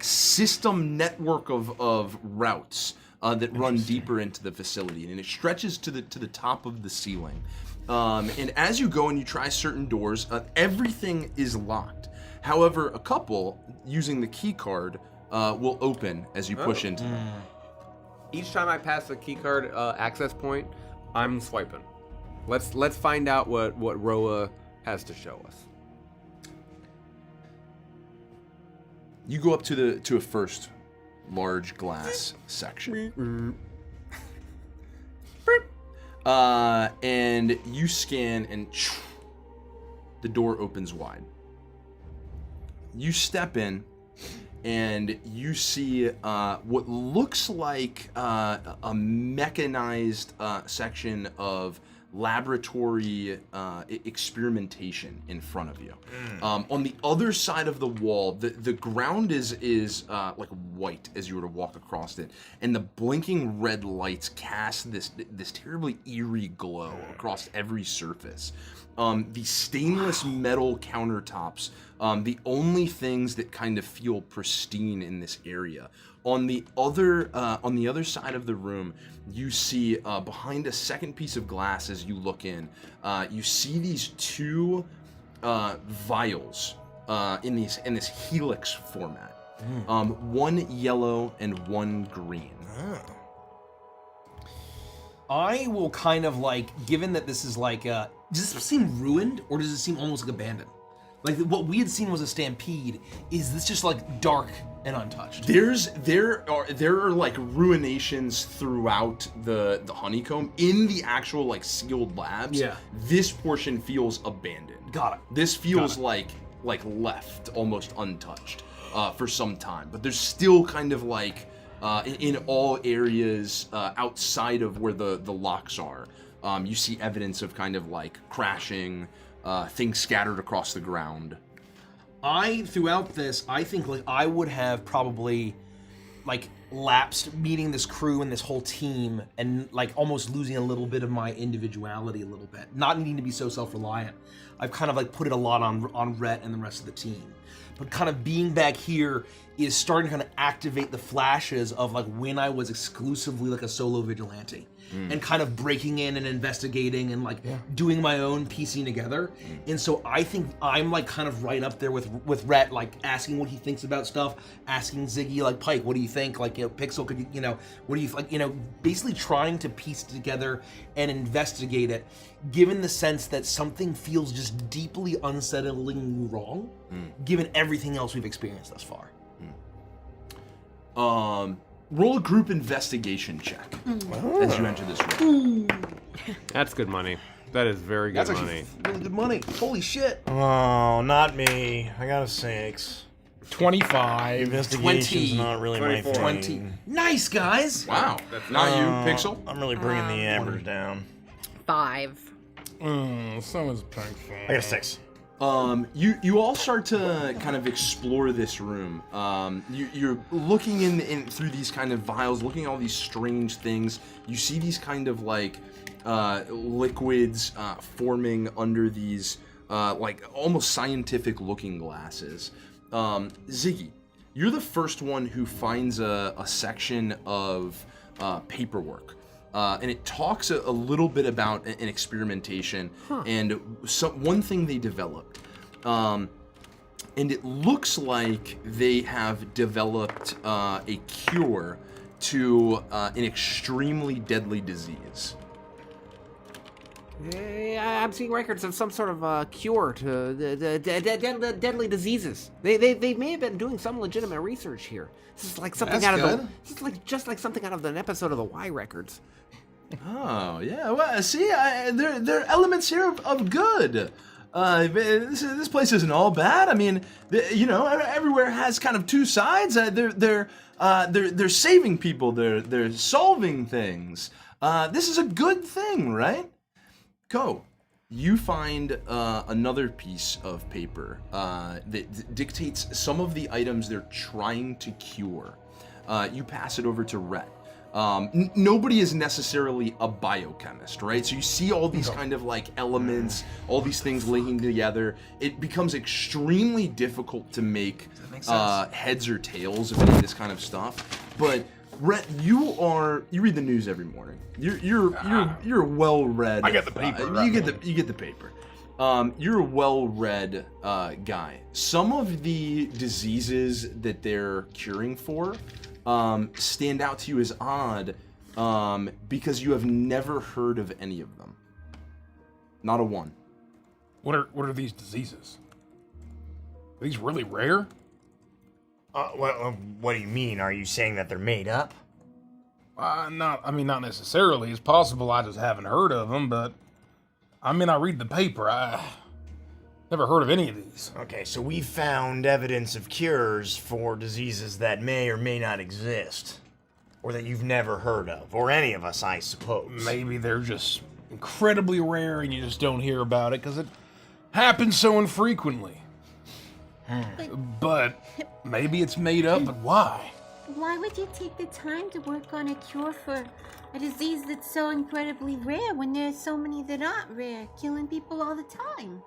system network of routes that run deeper into the facility, and it stretches to the top of the ceiling. And as you go and you try certain doors, everything is locked. However, a couple, using the key card, will open as you push into them. Each time I pass the keycard access point, I'm swiping. Let's find out what Roa has to show us. You go up to a first large glass section. And you scan, and the door opens wide. You step in, and you see what looks like a mechanized section of laboratory experimentation in front of you. On the other side of the wall, the ground is like white as you were to walk across it, and the blinking red lights cast this terribly eerie glow across every surface. The stainless metal countertops, the only things that kind of feel pristine in this area. On the other side of the room, you see behind a second piece of glass as you look in, you see these two vials in this helix format. One yellow and one green. I will kind of like, given that this is like, does this seem ruined or does it seem almost like abandoned? Like what we had seen was a stampede. Is this just like dark and untouched? There are like ruinations throughout the honeycomb in the actual like sealed labs. Yeah. This portion feels abandoned. Got it. This feels like left, almost untouched for some time. But there's still kind of like in all areas outside of where the locks are. You see evidence of kind of like crashing, things scattered across the ground. Throughout this, I think like I would have probably like lapsed meeting this crew and this whole team and like almost losing a little bit of my individuality a little bit, not needing to be so self-reliant. I've kind of like put it a lot on Rhett and the rest of the team. But kind of being back here is starting to kind of activate the flashes of like when I was exclusively like a solo vigilante. And kind of breaking in and investigating and like doing my own piecing together. And so I think I'm like kind of right up there with Rhett, like asking what he thinks about stuff, asking Ziggy like, Pike, what do you think? Like, Pixel, could you, what do you like? Basically trying to piece together and investigate it, given the sense that something feels just deeply unsettlingly wrong, given everything else we've experienced thus far. Roll a group investigation check as you enter this room. That's good money. That is very good money. Really good money. Holy shit. Oh, not me. I got a 6. 25. Investigation's 20. not really my thing. 20. Nice, guys. Wow. Not you, Pixel. I'm really bringing the average down. 5. So is painful. I got a 6. You all start to kind of explore this room. You're looking in through these kind of vials, looking at all these strange things. You see these kind of like liquids forming under these like almost scientific looking glasses. Ziggy, you're the first one who finds a section of paperwork. And it talks a little bit about an experimentation and one thing they developed. And it looks like they have developed a cure to an extremely deadly disease. I'm seeing records of some sort of cure to the deadly diseases. They may have been doing some legitimate research here. This is like something That's out of good. the. This is like just like something out of an episode of the Y Records. Oh, yeah. Well, see, there are elements here of good. This place isn't all bad. I mean, everywhere has kind of two sides. They're saving people. They're solving things. This is a good thing, right? Go. You find another piece of paper that dictates some of the items they're trying to cure. You pass it over to Rhett. Nobody is necessarily a biochemist, right? So you see all these kind of like elements, all these things linking together. It becomes extremely difficult to make heads or tails of any of this kind of stuff. But Rhett, you read the news every morning. You're well read. I got the paper. You get the paper. You're a well-read guy. Some of the diseases that they're curing for stand out to you as odd because you have never heard of any of them. Not a one. What are these diseases? Are these really rare? What do you mean? Are you saying that they're made up? Not necessarily. It's possible I just haven't heard of them, but I read the paper. I never heard of any of these. Okay, so we found evidence of cures for diseases that may or may not exist, or that you've never heard of, or any of us, I suppose. Maybe they're just incredibly rare and you just don't hear about it because it happens so infrequently. But maybe it's made up, but why? Why would you take the time to work on a cure for a disease that's so incredibly rare when there's so many that aren't rare, killing people all the time?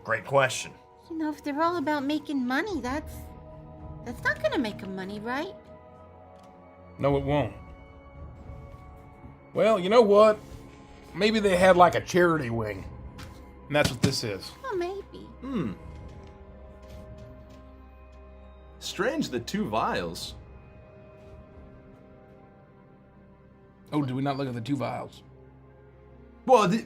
Great question. You know, if they're all about making money, that's not gonna make them money, right? No, it won't. Well, you know what? Maybe they had like a charity wing. And that's what this is. Oh, maybe. Strange, the two vials. Oh, did we not look at the two vials? Well, the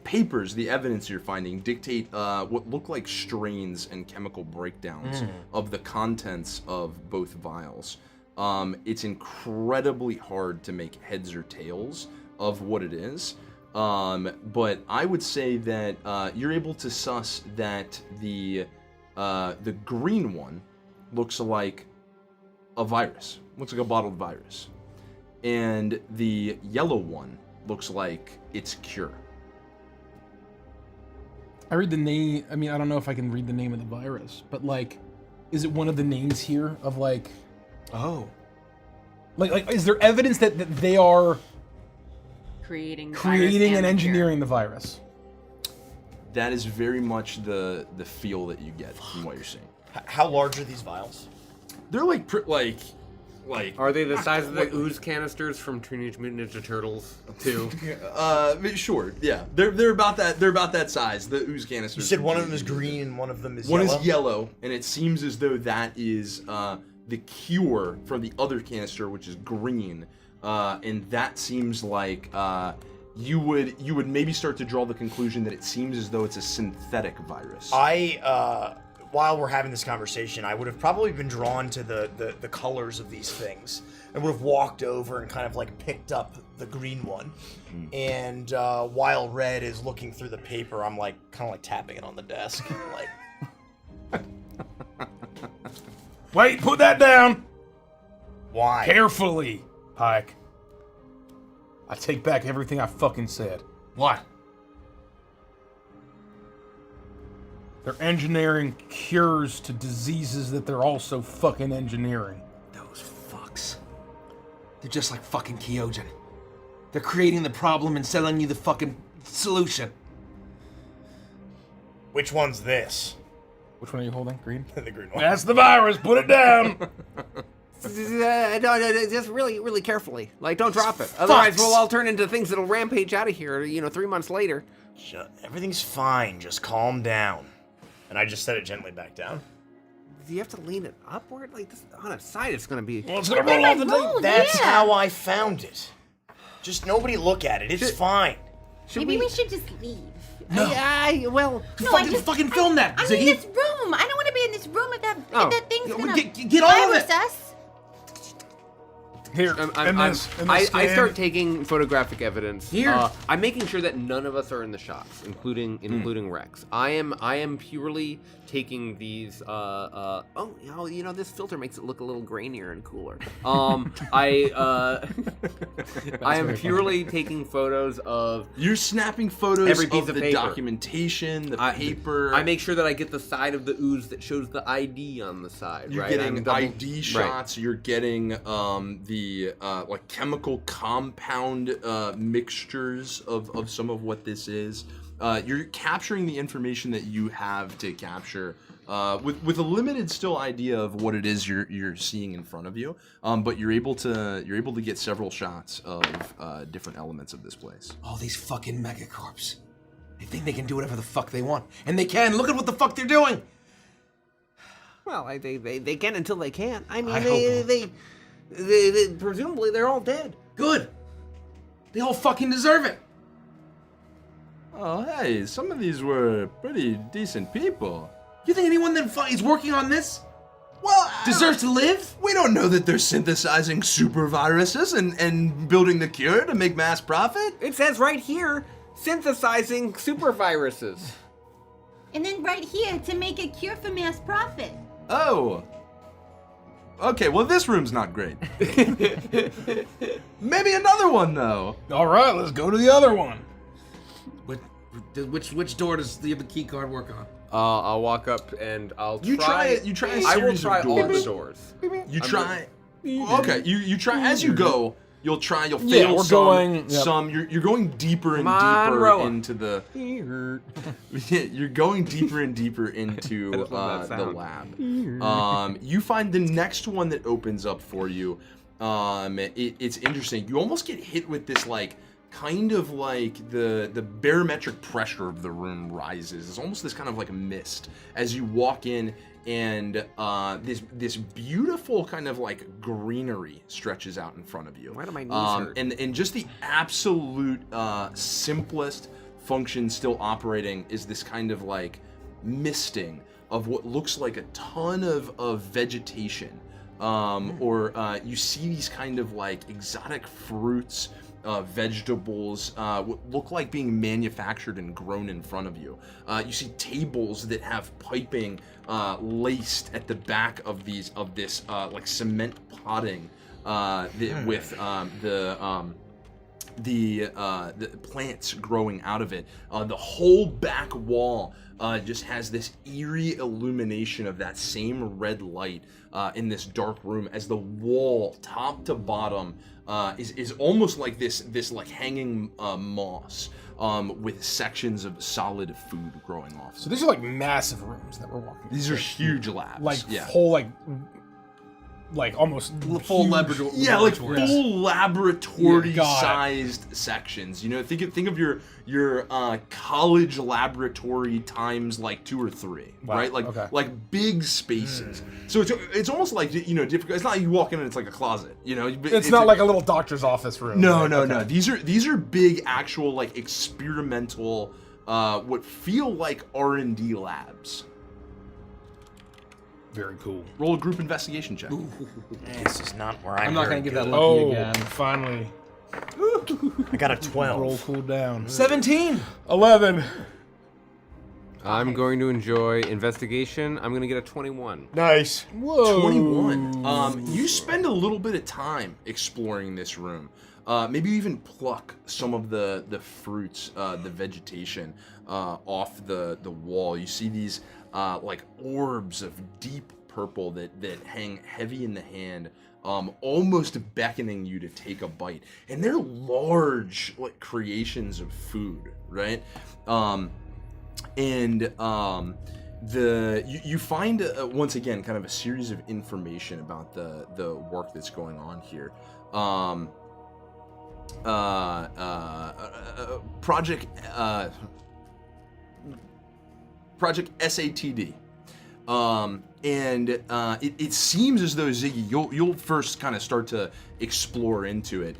papers, the evidence you're finding dictate what look like strains and chemical breakdowns of the contents of both vials. It's incredibly hard to make heads or tails of what it is. But I would say that you're able to suss that the green one looks like a virus, looks like a bottled virus, and the yellow one looks like its cure. I read the name. I don't know if I can read the name of the virus, but like, is it one of the names here of like? Oh. Like, is there evidence that they are Creating and engineering the virus? That is very much the feel that you get from what you're seeing. How large are these vials? They're like Are they the size of the ooze canisters from Teenage Mutant Ninja Turtles 2? Sure, yeah. They're about that. They're about that size. The ooze canisters. You said one of them is green and one of them is one yellow? is yellow, and it seems as though that is the cure for the other canister, which is green. And that seems like you would maybe start to draw the conclusion that it seems as though it's a synthetic virus. While we're having this conversation, I would have probably been drawn to the colors of these things. I would have walked over and kind of like picked up the green one. And while Red is looking through the paper, I'm like kind of like tapping it on the desk. Like, Wait, put that down. why? Carefully, Pike. I take back everything I fucking said. What? They're engineering cures to diseases that they're also fucking engineering. Those fucks. They're just like fucking Kyojin. They're creating the problem and selling you the fucking solution. Which one's this? Which one are you holding? Green? The green one. That's the virus. Put it down. No, just really, really carefully. Like, don't drop it. Otherwise, we'll all turn into things that'll rampage out of here, 3 months later. Everything's fine. Just calm down. And I just set it gently back down. Do you have to lean it upward? Like this on its side, it's gonna be. Well, it's gonna roll off the table. That's how I found it. Just nobody look at it. It's fine. Maybe we should just leave. No. Well. No, fucking film that, I'm Ziggy. in this room. I don't want to be in this room if that thing's gonna Get all of it. virus us. Here, I scan. start taking photographic evidence. Here. I'm making sure that none of us are in the shots, including Rex. I am purely taking these. This filter makes it look a little grainier and cooler. I am purely taking photos of. You're snapping photos every piece of of the paper. documentation, the paper. I make sure that I get the side of the ooze that shows the ID on the side. You're right? getting ID shots. Right. You're getting the like chemical compound mixtures of some of what this is. You're capturing the information that you have to capture with a limited still idea of what it is you're seeing in front of you. But you're able to get several shots of different elements of this place. All these fucking megacorps. They think they can do whatever the fuck they want, and they can. Look at what the fuck they're doing. Well, they can until they can't. I mean, I they presumably they're all dead. Good. They all fucking deserve it. Oh, hey, some of these were pretty decent people. You think anyone that is working on this Well, deserves to live? we don't know that they're synthesizing super viruses and building the cure to make mass profit. It says right here, synthesizing super viruses. And then right here to make a cure for mass profit. Oh. Okay, well, this room's not great. Maybe another one, though. All right, let's go to the other one. Which door does the key card work on? I'll walk up and I'll try. You try it. You try a I will series try of all doors. the doors. You try. Okay, you try as you go. You'll try. You'll fail Yeah, we're some. going- yep. Some. You're going deeper and Come on, deeper Roa. into the. You're going deeper and deeper into I just love that the sound. lab. You find the next one that opens up for you. It's interesting. You almost get hit with this like. Kind of like the barometric pressure of the room rises. It's almost this kind of like a mist as you walk in, and this beautiful kind of like greenery stretches out in front of you. Why do my knees hurt? And just the absolute simplest function still operating is this kind of like misting of what looks like a ton of vegetation. Or you see these kind of like exotic fruits. Vegetables look like being manufactured and grown in front of you. You see tables that have piping laced at the back of this like cement potting with the plants growing out of it. The whole back wall just has this eerie illumination of that same red light in this dark room as the wall, top to bottom, is almost like this like hanging moss with sections of solid food growing off. So these are like massive rooms that we're walking. These are huge labs. Like yeah. whole like almost Full huge- laboratory. Yeah, like laboratories. full laboratory-sized God. sections. You know, think of your college laboratory times like 2 or 3, Wow, right? Like okay. like big spaces. So it's almost like difficult. It's not like you walk in and it's like a closet. You know, It's not like a little doctor's office room. no, right? no, Okay. no. These are big, actual like experimental, what feel like R&D labs. Very cool. Roll a group investigation check. This is not where I'm not very gonna give that good. lucky Oh, again. finally. I got a 12. Roll cool down. 17. 11. I'm going to enjoy investigation. I'm going to get a 21. Nice. Whoa. 21. You spend a little bit of time exploring this room. Maybe you even pluck some of the fruits, the vegetation off the wall. You see these like orbs of deep purple that hang heavy in the hand, almost beckoning you to take a bite. And they're large like creations of food, right? You find once again kind of a series of information about the work that's going on here. Project SATD. It seems as though, Ziggy, you'll first kind of start to explore into it.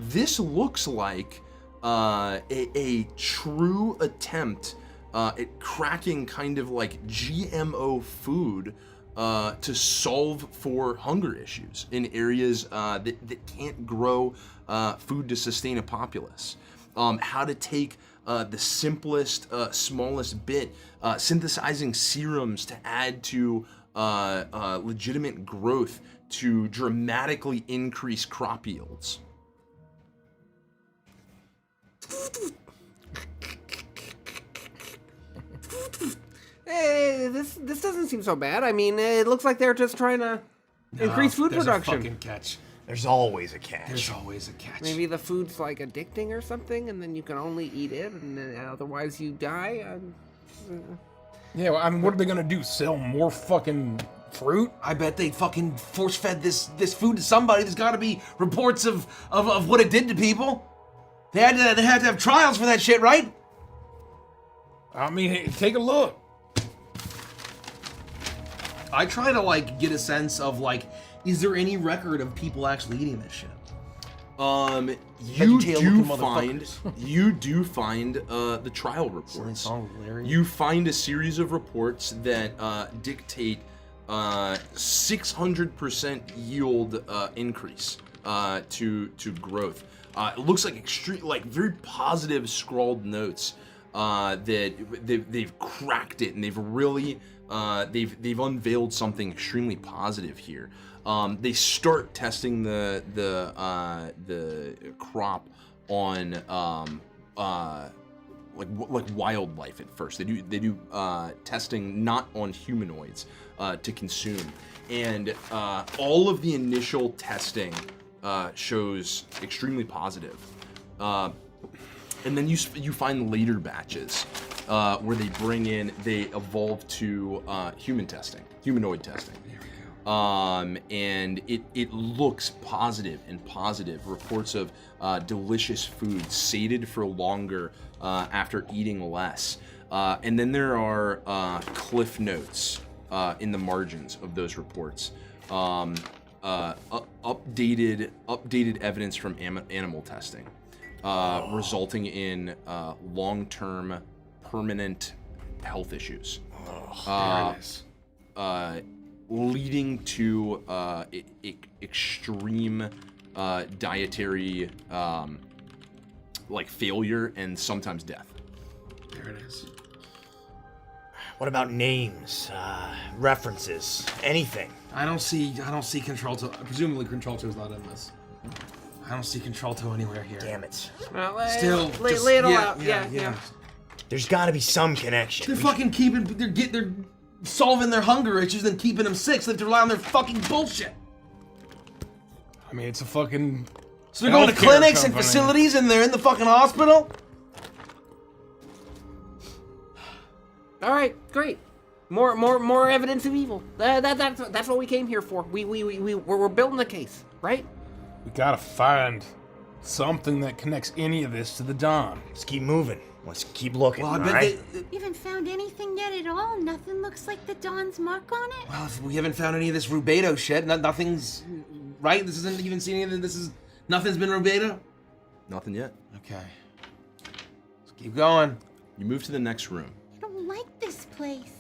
This looks like a true attempt at cracking kind of like GMO food to solve for hunger issues in areas that can't grow food to sustain a populace. How to take the simplest, smallest bit, synthesizing serums to add to legitimate growth to dramatically increase crop yields. Hey, this doesn't seem so bad. I mean, it looks like they're just trying to increase food There's production. a fucking catch. There's always a catch. There's always a catch. Maybe the food's like addicting or something, and then you can only eat it, and then otherwise you die. Yeah, well, I mean, what are they gonna do? Sell more fucking fruit? I bet they fucking force-fed this food to somebody. There's got to be reports of what it did to people. They had to have trials for that shit, right? I mean, hey, take a look. I try to like get a sense of like, is there any record of people actually eating this shit? You Vegetarian do find the trial reports. Hilarious. You find a series of reports that dictate 600% yield increase to growth. It looks like very positive scrawled notes that they've cracked it, and they've really they've unveiled something extremely positive here. They start testing the crop on like wildlife at first. They do testing not on humanoids to consume, and all of the initial testing shows extremely positive. And then you find later batches where they evolve to humanoid testing. And it looks positive and positive. Reports of delicious food, sated for longer after eating less. And then there are cliff notes in the margins of those reports. Updated evidence from animal testing, resulting in long-term permanent health issues. There it is. Leading to extreme dietary failure and sometimes death. There it is. What about names, references, anything? I don't see Contralto. Presumably Contralto is not in this. I don't see Contralto anywhere here. Damn it. Well, Still, just- lay it all yeah, out. Yeah. There's got to be some connection. They're fucking keeping. They're solving their hunger issues and keeping them sick. So they have to rely on their fucking bullshit. I mean, it's a fucking. So they're going to healthcare clinics and company. facilities, and they're in the fucking hospital. All right, great. More evidence of evil. That's what we came here for. We're building the case, right? We gotta find something that connects any of this to the Dawn. Let's keep moving. Let's keep looking. Well, I all bet right? You haven't found anything yet at all? Nothing looks like the Dawn's mark on it? Well, if we haven't found any of this rubedo shit. Nothing's right. This isn't even seen anything. Nothing's been rubedo. Nothing yet. Okay. Let's keep going. You move to the next room. I don't like this place.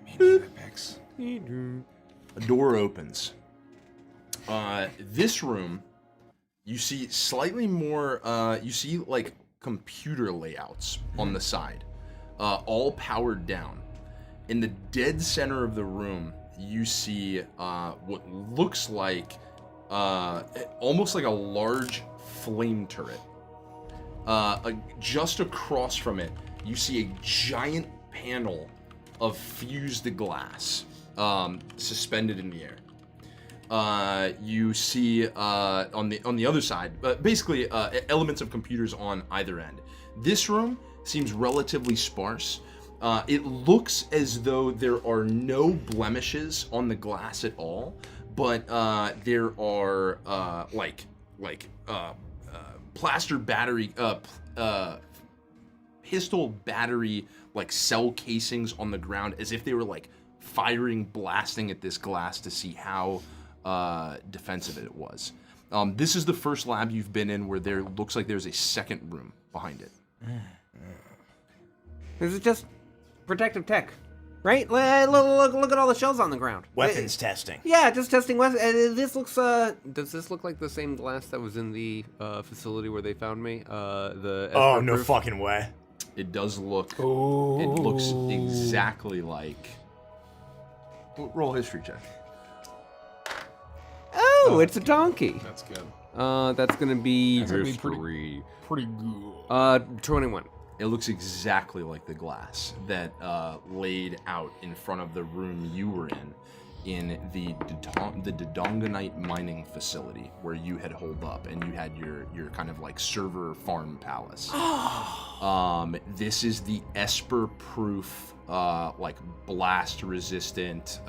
Me neither, Pix. A door opens. This room, you see slightly more. You see like computer layouts on the side, all powered down. In the dead center of the room, you see what looks like almost like a large flame turret. Just across from it, you see a giant panel of fused glass suspended in the air. You see on the other side, basically elements of computers on either end. This room seems relatively sparse. It looks as though there are no blemishes on the glass at all, but there are plaster battery, pistol battery like cell casings on the ground, as if they were like firing, blasting at this glass to see how defensive it was. This is the first lab you've been in where there looks like there's a second room behind it. This is just protective tech, right? Look at all the shells on the ground. Weapons testing. Yeah, just testing weapons. This looks. Does this look like the same glass that was in the facility where they found me? The Oh, esper no proof? fucking way. It does look. It looks exactly like. Roll a history check. Oh, it's a donkey. That's good. That's gonna be That's gonna be history. Pretty good. 21. It looks exactly like the glass that laid out in front of the room you were in the Dodonganite mining facility where you had holed up and you had your kind of like server farm palace. This is the esper-proof, like blast-resistant,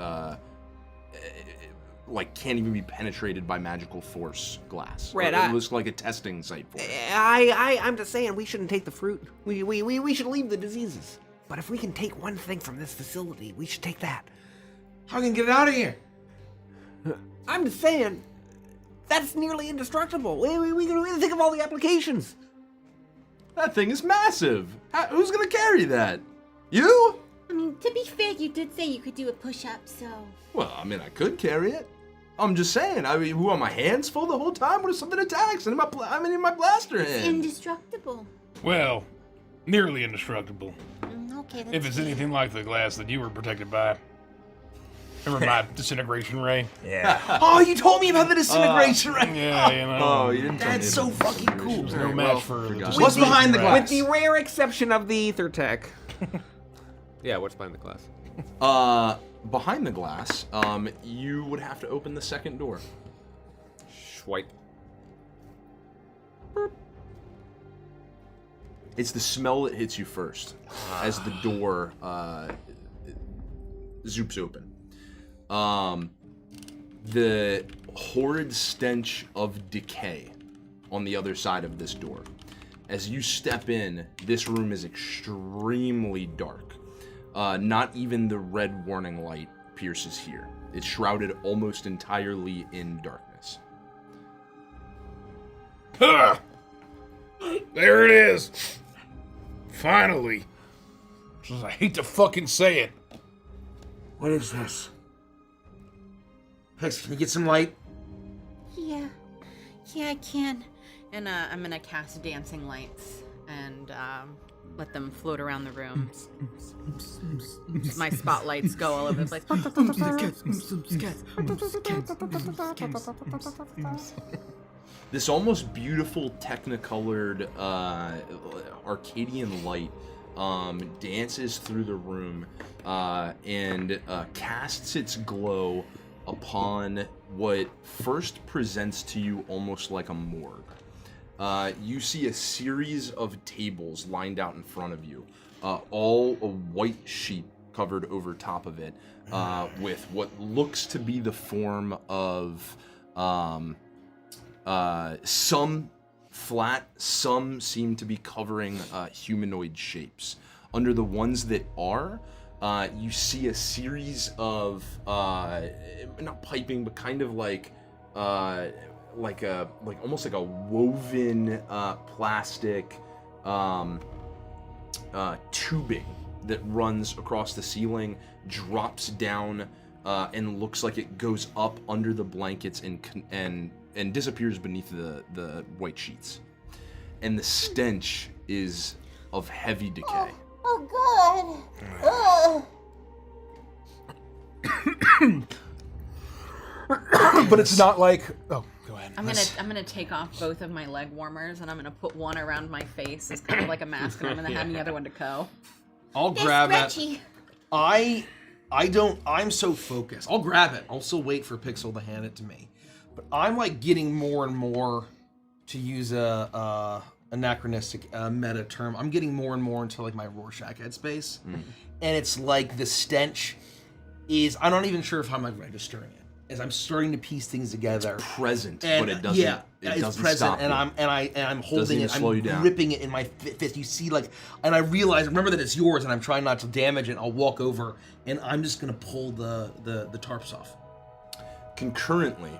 like can't even be penetrated by magical force glass. Red, it looks like a testing site for it. I'm just saying we shouldn't take the fruit. We should leave the diseases. But if we can take one thing from this facility, we should take that. How can we get it out of here? I'm just saying, that's nearly indestructible. We can think of all the applications. That thing is massive. Who's gonna carry that? You? I mean, to be fair, you did say you could do a push-up, so... Well, I mean, I could carry it. I'm just saying. I mean, who are my hands full the whole time? What if something attacks? And I'm in my blaster It's hand. indestructible. Well, nearly indestructible. Okay, that's If it's good. anything like the glass that you were protected by. Remember my disintegration ray? Yeah. Oh, you told me about the disintegration ray. Yeah, you know. Oh, you didn't tell me That's about so the fucking cool. There's no Alright, match well, for the forgot. What's behind the glass? With the rare exception of the ether tech. Yeah, what's behind the glass? Behind the glass, you would have to open the second door. Swipe. It's the smell that hits you first as the door zoops open. The horrid stench of decay on the other side of this door. As you step in, this room is extremely dark. Not even the red warning light pierces here. It's shrouded almost entirely in darkness. Huh! There it is. Finally. I hate to fucking say it. What is this? Pix, can you get some light? Yeah. Yeah, I can. And I'm gonna cast dancing lights and let them float around the room. My spotlights go all over the place. This almost beautiful technicolored Arcadian light dances through the room and casts its glow upon what first presents to you almost like a morgue. You see a series of tables lined out in front of you, all a white sheet covered over top of it, with what looks to be the form of some flat, some seem to be covering humanoid shapes. Under the ones that are, you see a series of not piping, but kind of like almost like a woven plastic tubing that runs across the ceiling, drops down, and looks like it goes up under the blankets and disappears beneath the white sheets. And the stench is of heavy decay. Oh, God. Ugh. But it's not like. Oh, go ahead. I'm gonna take off both of my leg warmers and I'm gonna put one around my face as kind of like a mask, and I'm gonna hand the other one to Co. I'll They're grab it. stretchy. I'm so focused. I'll grab it. I'll still wait for Pixel to hand it to me. But I'm like getting more and more, to use a anachronistic meta term, I'm getting more and more into like my Rorschach headspace. And it's like the stench is, I'm not even sure if I'm like registering it. as I'm starting to piece things together. Present, And but it doesn't. yeah, it it's doesn't present, stop and you. I'm holding even it. slow you I'm down. gripping it in my fist. You see, like, and I realize, remember that it's yours, and I'm trying not to damage it. I'll walk over, and I'm just gonna pull the tarps off. Concurrently,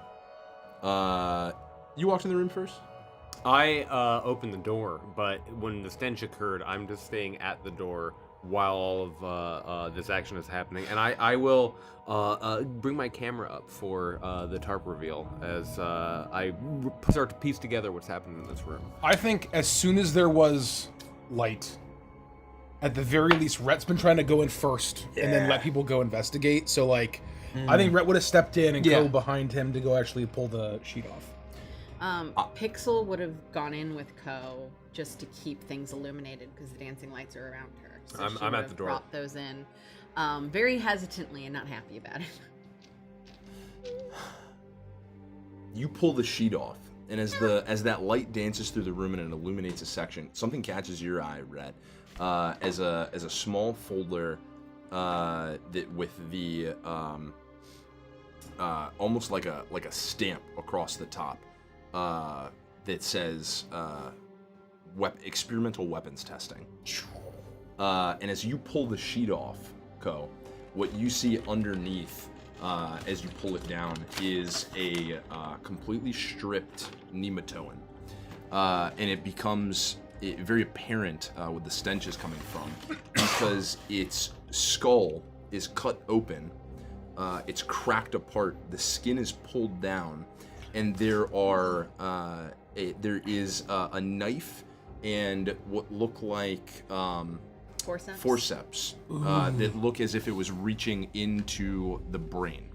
you walked in the room first. I opened the door, but when the stench occurred, I'm just staying at the door while all of this action is happening, and I will bring my camera up for the tarp reveal as I start to piece together what's happening in this room. I think as soon as there was light, at the very least, Rhett's been trying to go in first and then let people go investigate. So, like, I think Rhett would have stepped in and go behind him to go actually pull the sheet off. Pixel would have gone in with Ko just to keep things illuminated because the dancing lights are around her. So I'm she at would the have door. Brought those in, very hesitantly and not happy about it. You pull the sheet off, and as that light dances through the room and it illuminates a section, something catches your eye, Rhett. As a small folder that with the almost like a stamp across the top that says experimental weapons testing. And as you pull the sheet off, Ko, what you see underneath as you pull it down is a completely stripped nematoan. And it becomes very apparent where the stench is coming from because its skull is cut open, it's cracked apart, the skin is pulled down, and there is a knife and what look like forceps that look as if it was reaching into the brain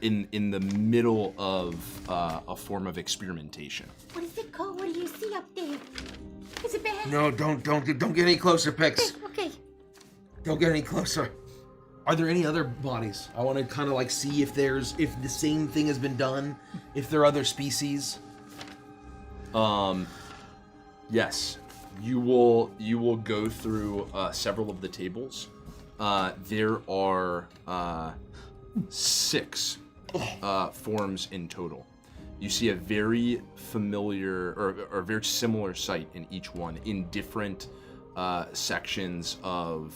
in the middle of a form of experimentation. What is it called? What do you see up there? Is it bad? No, don't get any closer, Pix. Okay. Don't get any closer. Are there any other bodies? I want to kind of like see if the same thing has been done, if there are other species. Yes, you will go through several of the tables. There are 6 forms in total. You see a very familiar or very similar sight in each one in different sections of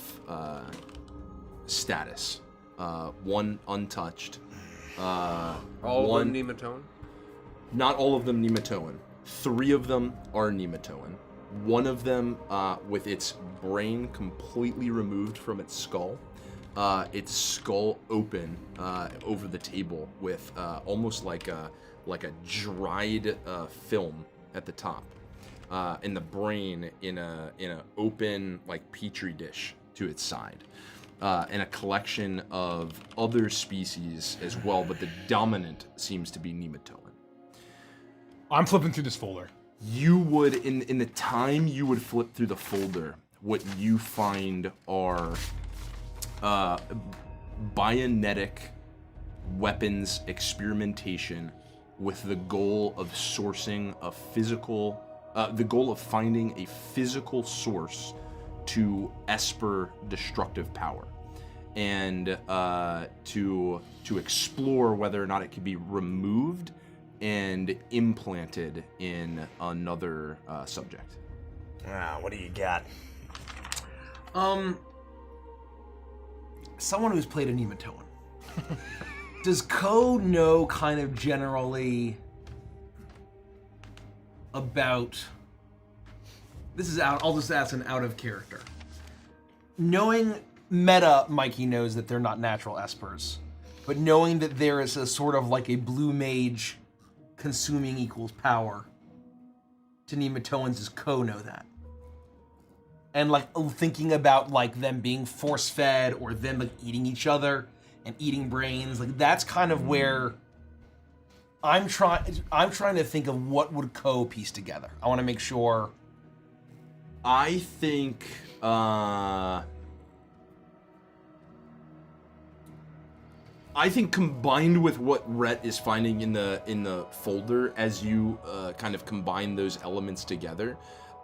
status. One untouched. All of them nematoan? Not all of them nematoan. 3 of them are nematoan. One of them with its brain completely removed from its skull open over the table with almost like a dried film at the top, and the brain in a open like petri dish to its side, and a collection of other species as well, but the dominant seems to be nematoan. I'm flipping through this folder. You would, in the time you would flip through the folder, what you find are bionetic weapons experimentation with the goal of sourcing a physical, the goal of finding a physical source to Esper destructive power, and to explore whether or not it could be removed and implanted in another subject. What do you got? Someone who's played a nematoan. Does Ko know kind of generally about... This is out, I'll just ask an out of character. Knowing meta, Mikey knows that they're not natural espers, but knowing that there is a sort of like a blue mage consuming equals power to nematoans, does Ko know that? And like thinking about like them being force fed or them like eating each other and eating brains, like that's kind of where I'm trying to think of what would Ko piece together. I want to make sure. I think combined with what Rhett is finding in the folder, as you kind of combine those elements together,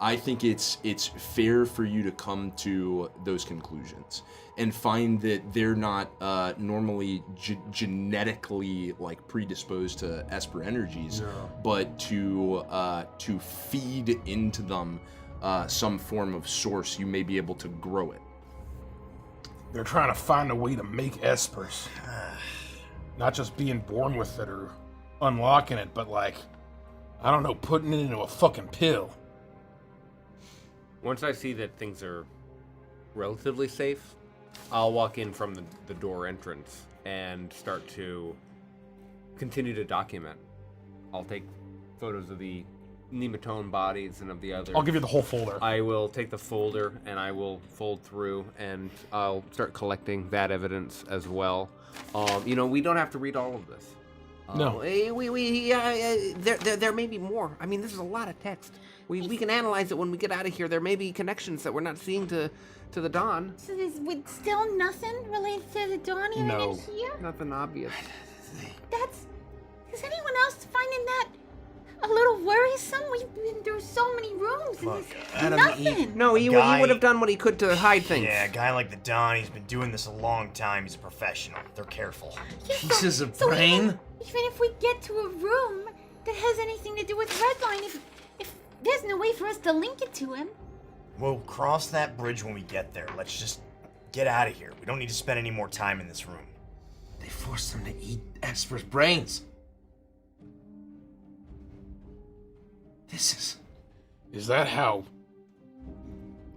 I think it's fair for you to come to those conclusions and find that they're not normally genetically like predisposed to Esper energies, but to feed into them some form of source. You may be able to grow it. They're trying to find a way to make espers. Not just being born with it or unlocking it, but like, I don't know, putting it into a fucking pill. Once I see that things are relatively safe, I'll walk in from the door entrance and start to continue to document. I'll take photos of the nematone bodies and of the others. I'll give you the whole folder. I will take the folder and I will fold through and I'll start collecting that evidence as well. We don't have to read all of this. No. There may be more. I mean, this is a lot of text. We can analyze it when we get out of here. There may be connections that we're not seeing to the Dawn. So there's still nothing related to the Dawn even No. in here? Nothing obvious. Is anyone else finding that a little worrisome? We've been through so many rooms and Look, there's Adam, nothing. No, he would have done what he could to hide things. Yeah, a guy like the Don, he's been doing this a long time. He's a professional. They're careful. Yeah, Pieces of so brain? Even if we get to a room that has anything to do with Redline, if there's no way for us to link it to him. We'll cross that bridge when we get there. Let's just get out of here. We don't need to spend any more time in this room. They forced him to eat Esper's brains. Is that how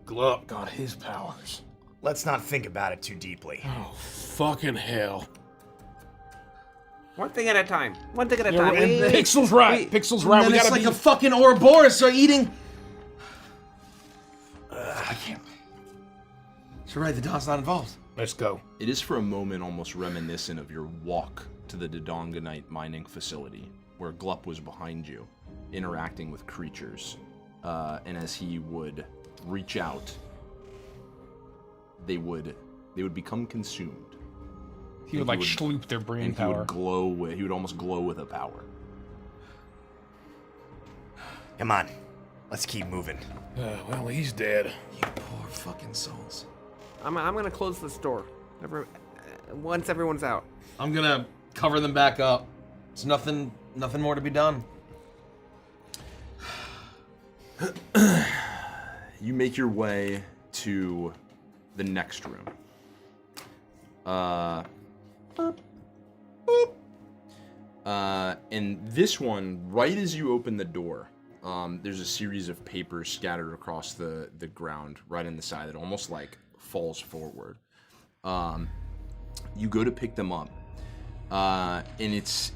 Gluck got his powers? Let's not think about it too deeply. Oh, fucking hell. One thing at a time. One thing at a Yeah, time. and Pixel's right. Pixel's right. And We then it's gotta like be... a fucking Ouroboros are eating. I can't. You're right, the Dawn's not involved. Let's go. It is for a moment almost reminiscent of your walk to the Dodongonite mining facility, where Glup was behind you, interacting with creatures. And as he would reach out, they would become consumed. He would like schloop their brain and power. He would glow with. He would almost glow with a power. Come on, let's keep moving. Well, he's dead. You poor fucking souls. I'm gonna close this door. Once everyone's out. I'm gonna cover them back up. There's nothing more to be done. You make your way to the next room. And this one, right as you open the door, there's a series of papers scattered across the ground, right on the side that almost like falls forward. You go to pick them up, and it's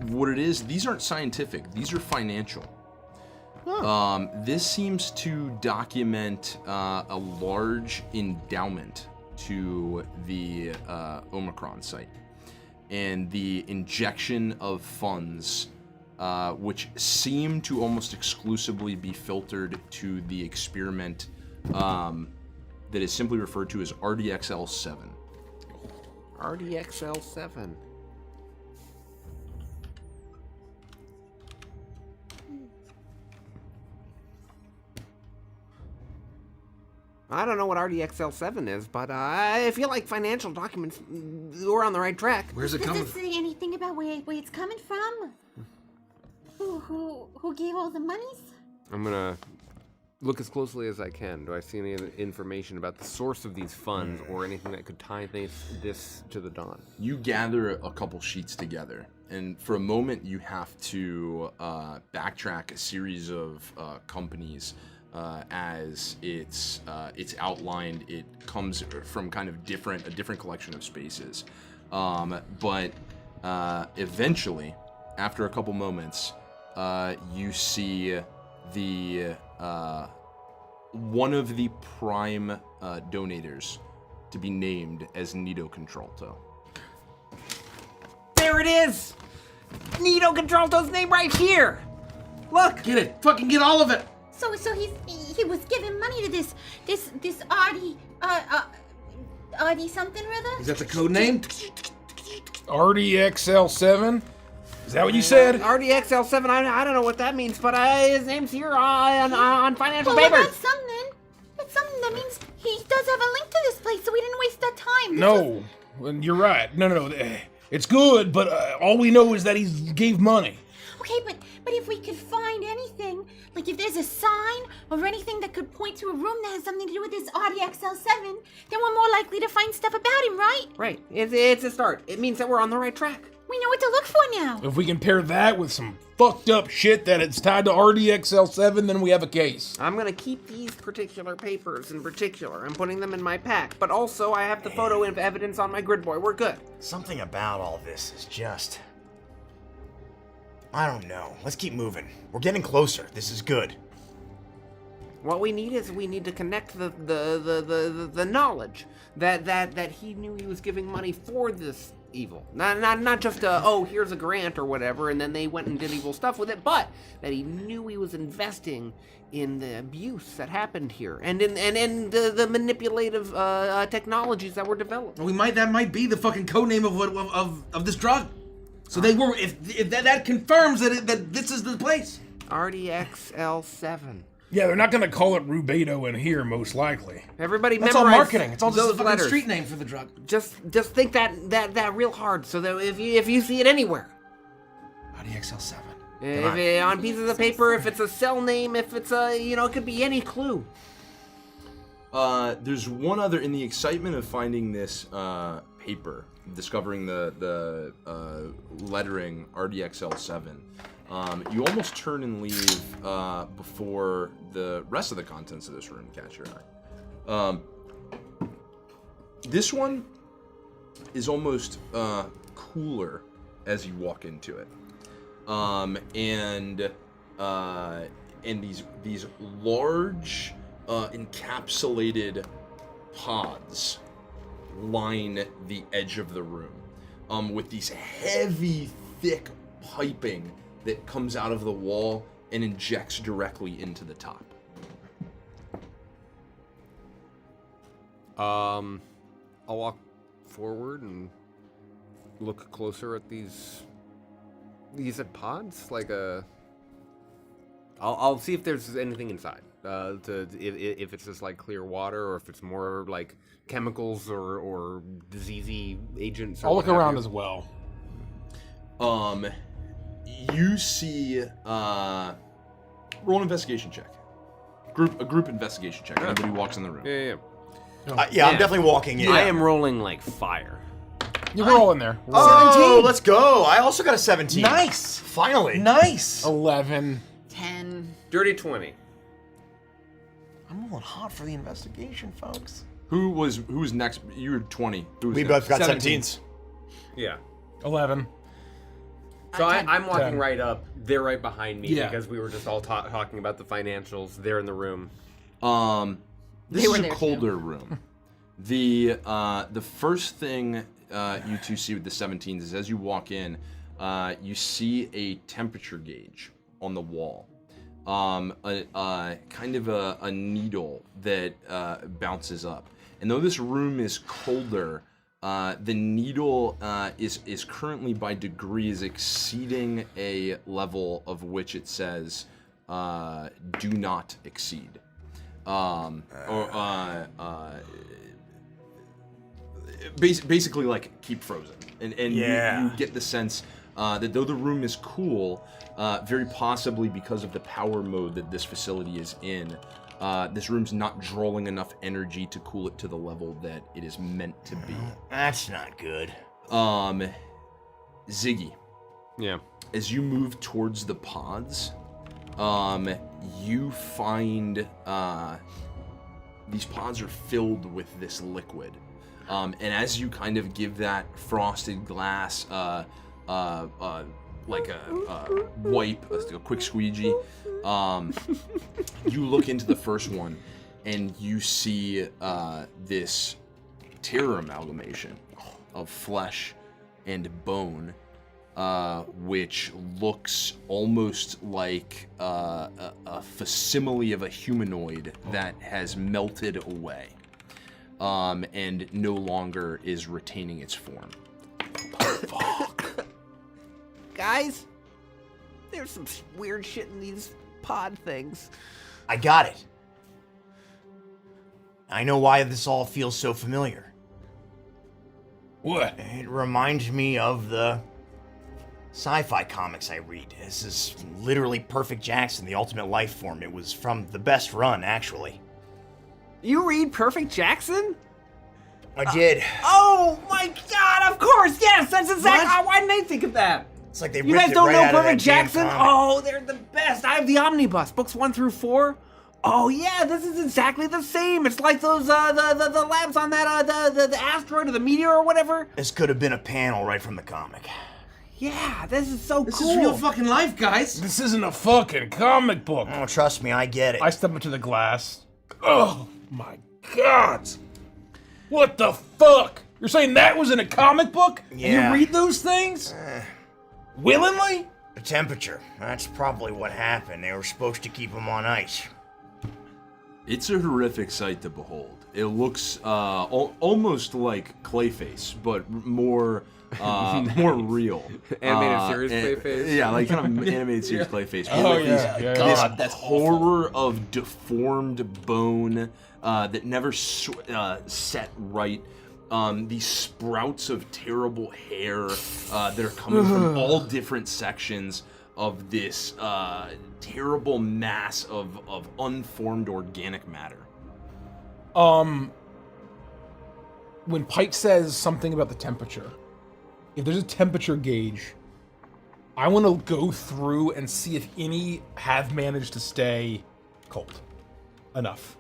what it is. These aren't scientific; these are financial. This seems to document a large endowment to the Omicron site and the injection of funds, which seem to almost exclusively be filtered to the experiment that is simply referred to as RDXL7. RDXL7. I don't know what RDXL7 is, but I feel like financial documents, we're on the right track. Where's it Does coming it say anything about where it's coming from? Who gave all the monies? I'm gonna look as closely as I can. Do I see any information about the source of these funds or anything that could tie this to the Dawn? You gather a couple sheets together, and for a moment you have to backtrack a series of companies as it's outlined. It comes from kind of a different collection of spaces, but eventually, after a couple moments, you see the one of the prime donators to be named as Nido Contralto. There it is! Nido Contralto's name right here! Look! Get it! Fucking get all of it! So he was giving money to this Artie something or other? Is that the code name? RDXL7? Is that what you said? RDXL7, I don't know what that means, but his name's here on financial Well, papers. that's something. That's something. That means he does have a link to this place, so we didn't waste that time. No, well, you're right. No. It's good, but all we know is that he gave money. Okay, but if we could find anything, like if there's a sign or anything that could point to a room that has something to do with this RDXL7, then we're more likely to find stuff about him, right? Right. It's a start. It means that we're on the right track. We know what to look for now. If we can pair that with some fucked up shit that it's tied to RDXL7, then we have a case. I'm gonna keep these particular papers in particular. I'm putting them in my pack, but also I have the photo evidence on my grid boy. We're good. Something about all this is just... I don't know. Let's keep moving. We're getting closer. This is good. What we need to connect the knowledge that he knew he was giving money for this evil. Not just here's a grant or whatever, and then they went and did evil stuff with it, but that he knew he was investing in the abuse that happened here, and in the manipulative technologies that were developed. That might be the fucking code name of this drug. So they were, if that confirms that this is the place. RDXL7. Yeah, they're not gonna call it Rubedo in here, most likely. Everybody That's all memorize marketing. It's all just those a fucking letters. street name for the drug. Just think that real hard, so that if you see it anywhere, RDXL7. on pieces of paper, if it's a cell name, if it's it could be any clue. There's one other, in the excitement of finding this paper, discovering the lettering RDXL7, you almost turn and leave before the rest of the contents of this room catch your eye. This one is almost cooler as you walk into it, and these large encapsulated pods line the edge of the room, with these heavy, thick piping that comes out of the wall and injects directly into the top. I'll walk forward and look closer at these pods, like I'll see if there's anything inside. If it's just like clear water, or if it's more like chemicals or diseasey agents. Or I'll look around as well. You see, roll an investigation check. A group investigation check. Anybody who walks in the room. Yeah. I'm definitely walking in. I am rolling like fire. We're all in there. Oh, 17. let's go. I also got a 17. Nice. Finally. Nice. 11. 10. Dirty 20. I'm rolling hot for the investigation, folks. Who was next? You were 20. Who was We next? both got 17s. 17s. Yeah. 11. So I'm walking 10. right up. They're right behind me because we were just all talking about the financials. They're in the room. This were is a there too. colder room. The first thing you two see with the 17s is, as you walk in, you see a temperature gauge on the wall. Kind of a needle that bounces up. And though this room is colder, the needle is currently by degrees exceeding a level of which it says do not exceed. Basically like keep frozen. And you get the sense that though the room is cool, very possibly because of the power mode that this facility is in, this room's not drawing enough energy to cool it to the level that it is meant to be. That's not good. Ziggy, Yeah. as you move towards the pods, you find these pods are filled with this liquid. And as you kind of give that frosted glass like a wipe, a quick squeegee, you look into the first one and you see this terror amalgamation of flesh and bone, which looks almost like a facsimile of a humanoid that has melted away, and no longer is retaining its form. Guys, there's some weird shit in these pod things. I got it. I know why this all feels so familiar. What? It reminds me of the sci-fi comics I read. This is literally Perfect Jackson, the ultimate life form. It was from the best run, actually. You read Perfect Jackson? I did. Oh my god, of course, yes, that's exactly. Why didn't I think of that? It's like they You ripped guys it don't right know out of that Perfect damn Jackson? comic. Oh, they're the best. I have the omnibus, books 1 through 4. Oh yeah, this is exactly the same. It's like those the labs on that the asteroid or the meteor or whatever. This could have been a panel right from the comic. Yeah, this is so This cool. is real fucking life, guys. This isn't a fucking comic book. Oh, trust me, I get it. I step into the glass. Oh my god! What the fuck? You're saying that was in a comic book? Yeah. And you read those things? Willingly? The temperature. That's probably what happened. They were supposed to keep them on ice. It's a horrific sight to behold. It looks almost like Clayface, but more more real. Animated series and- Clayface? Yeah, like kind of animated series Clayface. Oh, With yeah, these- yeah, this yeah. that's horror of deformed bone that never set right. These sprouts of terrible hair that are coming from all different sections of this terrible mass of unformed organic matter. When Pike says something about the temperature, if there's a temperature gauge, I want to go through and see if any have managed to stay cold enough.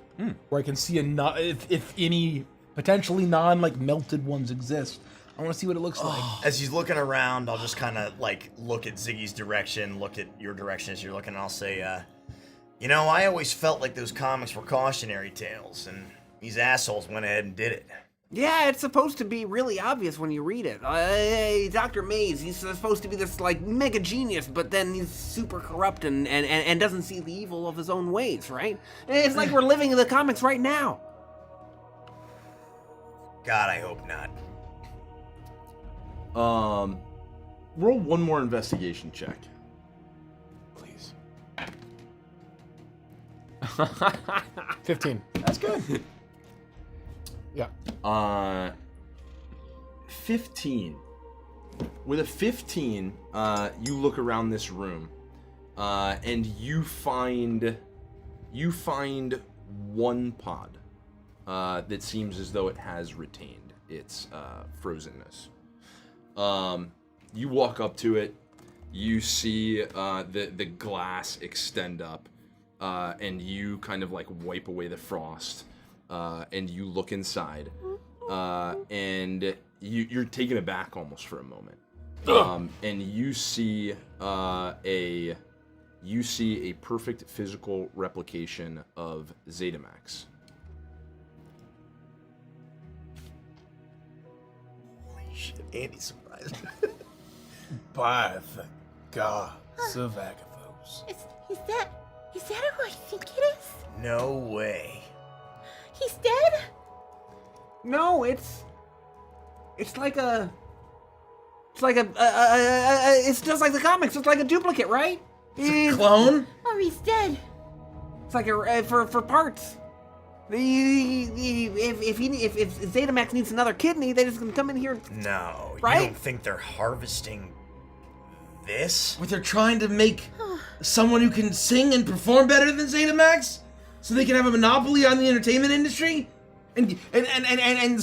Where I can see if any potentially melted ones exist. I want to see what it looks like. As he's looking around, I'll just kind of look at Ziggy's direction, look at your direction as you're looking, and I'll say, I always felt like those comics were cautionary tales, and these assholes went ahead and did it. Yeah, it's supposed to be really obvious when you read it. Dr. Maze, he's supposed to be this mega genius, but then he's super corrupt and doesn't see the evil of his own ways, right? It's like we're living in the comics right now. God, I hope not. Roll one more investigation check. Please. 15. That's good. Yeah. 15. With a 15, you look around this room, and you find one pod that seems as though it has retained its frozenness. You walk up to it, you see the glass extend up, and you kind of wipe away the frost. And you look inside, and you're taken aback almost for a moment, and you see a perfect physical replication of Zetamax. Holy shit, Andy's surprised. By the gods of Agathos. Is that who I think it is? No way. He's dead? No, it's like a. It's just like the comics. It's like a duplicate, right? Clone? Or he's dead? It's like for parts. If Zetamax needs another kidney, they just gonna come in here. No, Right? you don't think they're harvesting this? What, they're trying to make someone who can sing and perform better than Zetamax? So they can have a monopoly on the entertainment industry? And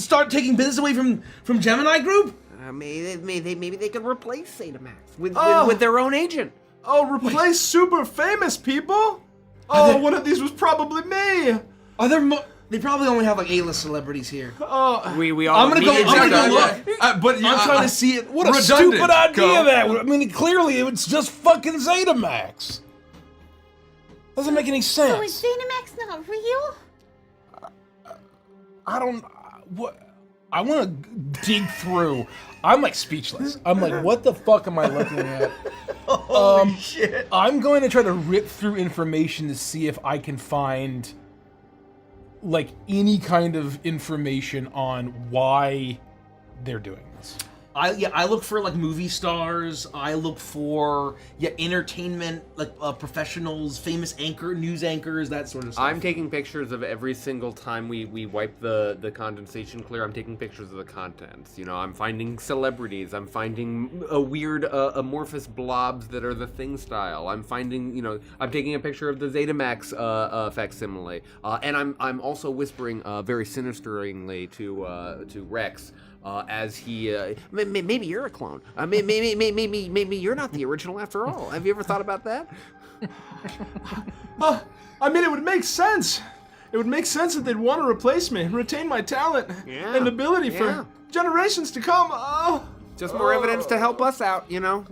start taking business away from Gemini Group? Maybe they could replace Zetamax with their own agent. Oh, replace super famous people? Oh, one of these was probably me. Are there they probably only have A-list celebrities here. Oh, We all. I'm gonna go look. but I'm trying to see it. What a redundant, stupid idea Go. that was. I mean, clearly it's just fucking Zetamax. Doesn't make any sense. So is Zetamax not real? I don't. What? I want to dig through. I'm speechless. I'm what the fuck am I looking at? Holy shit. I'm going to try to rip through information to see if I can find any kind of information on why they're doing this. I look for like movie stars. I look for entertainment, like professionals, famous news anchors, that sort of stuff. I'm taking pictures of every single time we wipe the condensation clear. I'm taking pictures of the contents. You know, I'm finding celebrities. I'm finding weird amorphous blobs that are the Thing style. I'm finding, you know, I'm taking a picture of the Zetamax facsimile, and I'm also whispering very sinisteringly to Rex. As he, maybe you're a clone. Maybe you're not the original after all. Have you ever thought about that? I mean, it would make sense. It would make sense that they'd want to replace me and retain my talent and ability for generations to come. Just more evidence to help us out, you know?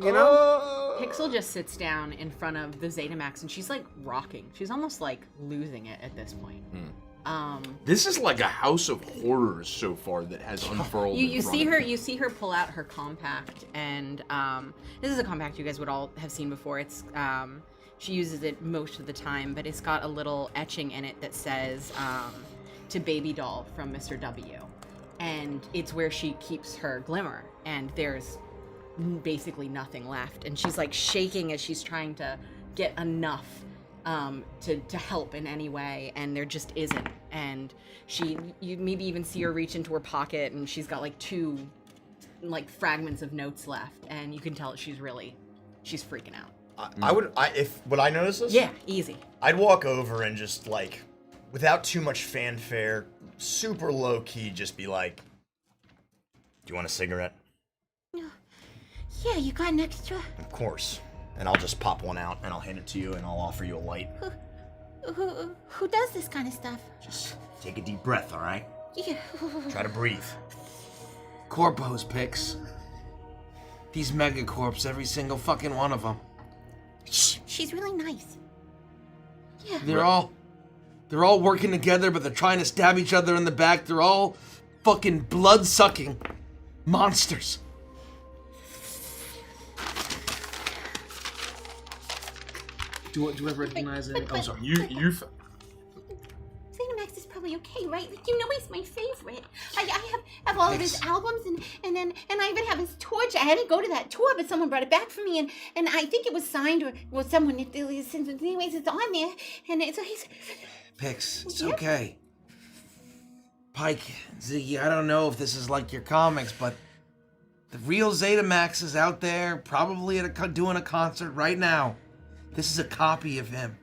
Pixel just sits down in front of the Zetamax, and she's like rocking. She's almost like losing it at this point. This is like a house of horrors so far that has unfurled. You see her pull out her compact, and this is a compact you guys would all have seen before. It's she uses it most of the time, but it's got a little etching in it that says "To Baby Doll" from Mr. W, and it's where she keeps her glimmer, and there's basically nothing left, and she's like shaking as she's trying to get enough to help in any way, and there just isn't. And you maybe even see her reach into her pocket, and she's got like 2 like fragments of notes left, and you can tell she's freaking out. Would I notice this? Yeah, easy. I'd walk over and just like, without too much fanfare, super low key, just be like, "Do you want a cigarette?" Yeah, you got an extra? Of course. And I'll just pop one out, and I'll hand it to you, and I'll offer you a light. Who does this kind of stuff? Just take a deep breath, all right? Yeah. Try to breathe. Corpos picks. These megacorps, every single fucking one of them. She's really nice. Yeah. They're all working together, but they're trying to stab each other in the back. They're all fucking blood-sucking monsters. Do I recognize it? But- sorry. You Zetamax is probably okay, right? Like, you know he's my favorite. I have all of his albums, and I even have his torch. I had to go to that tour, but someone brought it back for me, and I think it was signed or someone. Anyways, it's on there, and so he's. Pix, it's okay. Pike, Ziggy, I don't know if this is like your comics, but the real Zetamax is out there, probably doing a concert right now. This is a copy of him.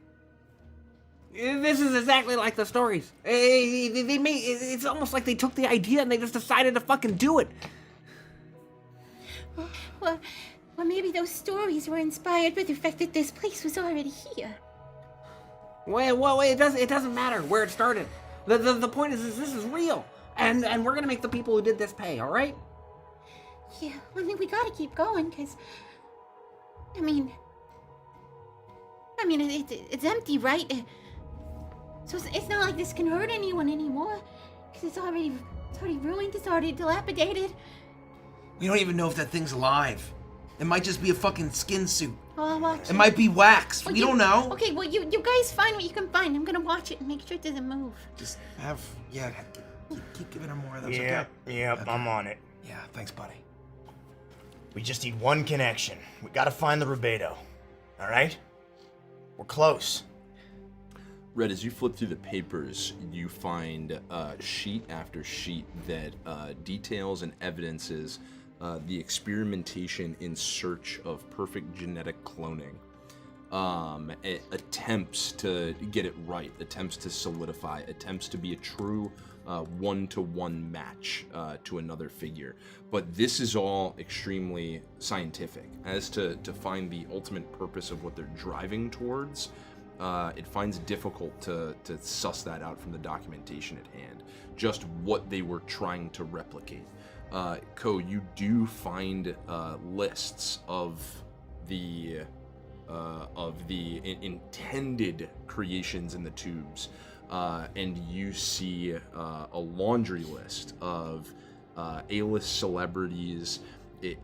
This is exactly like the stories. They made it's almost like they took the idea and they just decided to fucking do it. Well, maybe those stories were inspired by the fact that this place was already here. Well, it doesn't matter where it started. The point is this is real, and we're gonna make the people who did this pay. All right? Yeah, I mean, we gotta keep going, because, I mean, it's empty, right? So it's not like this can hurt anyone anymore, because it's already ruined, it's already dilapidated. We don't even know if that thing's alive. It might just be a fucking skin suit. Oh, I'll watch it. It might be wax. Well, We don't know. Okay, well, you guys find what you can find. I'm gonna watch it and make sure it doesn't move. Just keep giving her more of those. Yep, Okay? yep, Okay. I'm on it. Yeah, thanks, buddy. We just need one connection. We gotta find the Rubedo. All right? We're close. Red, as you flip through the papers, you find sheet after sheet that details and evidences the experimentation in search of perfect genetic cloning. Attempts to get it right, attempts to solidify, attempts to be a true one-to-one match to another figure. But this is all extremely scientific. As to find the ultimate purpose of what they're driving towards, it finds it difficult to suss that out from the documentation at hand, just what they were trying to replicate. Ko, you do find lists of the intended creations in the tubes, and you see a laundry list of A-list celebrities,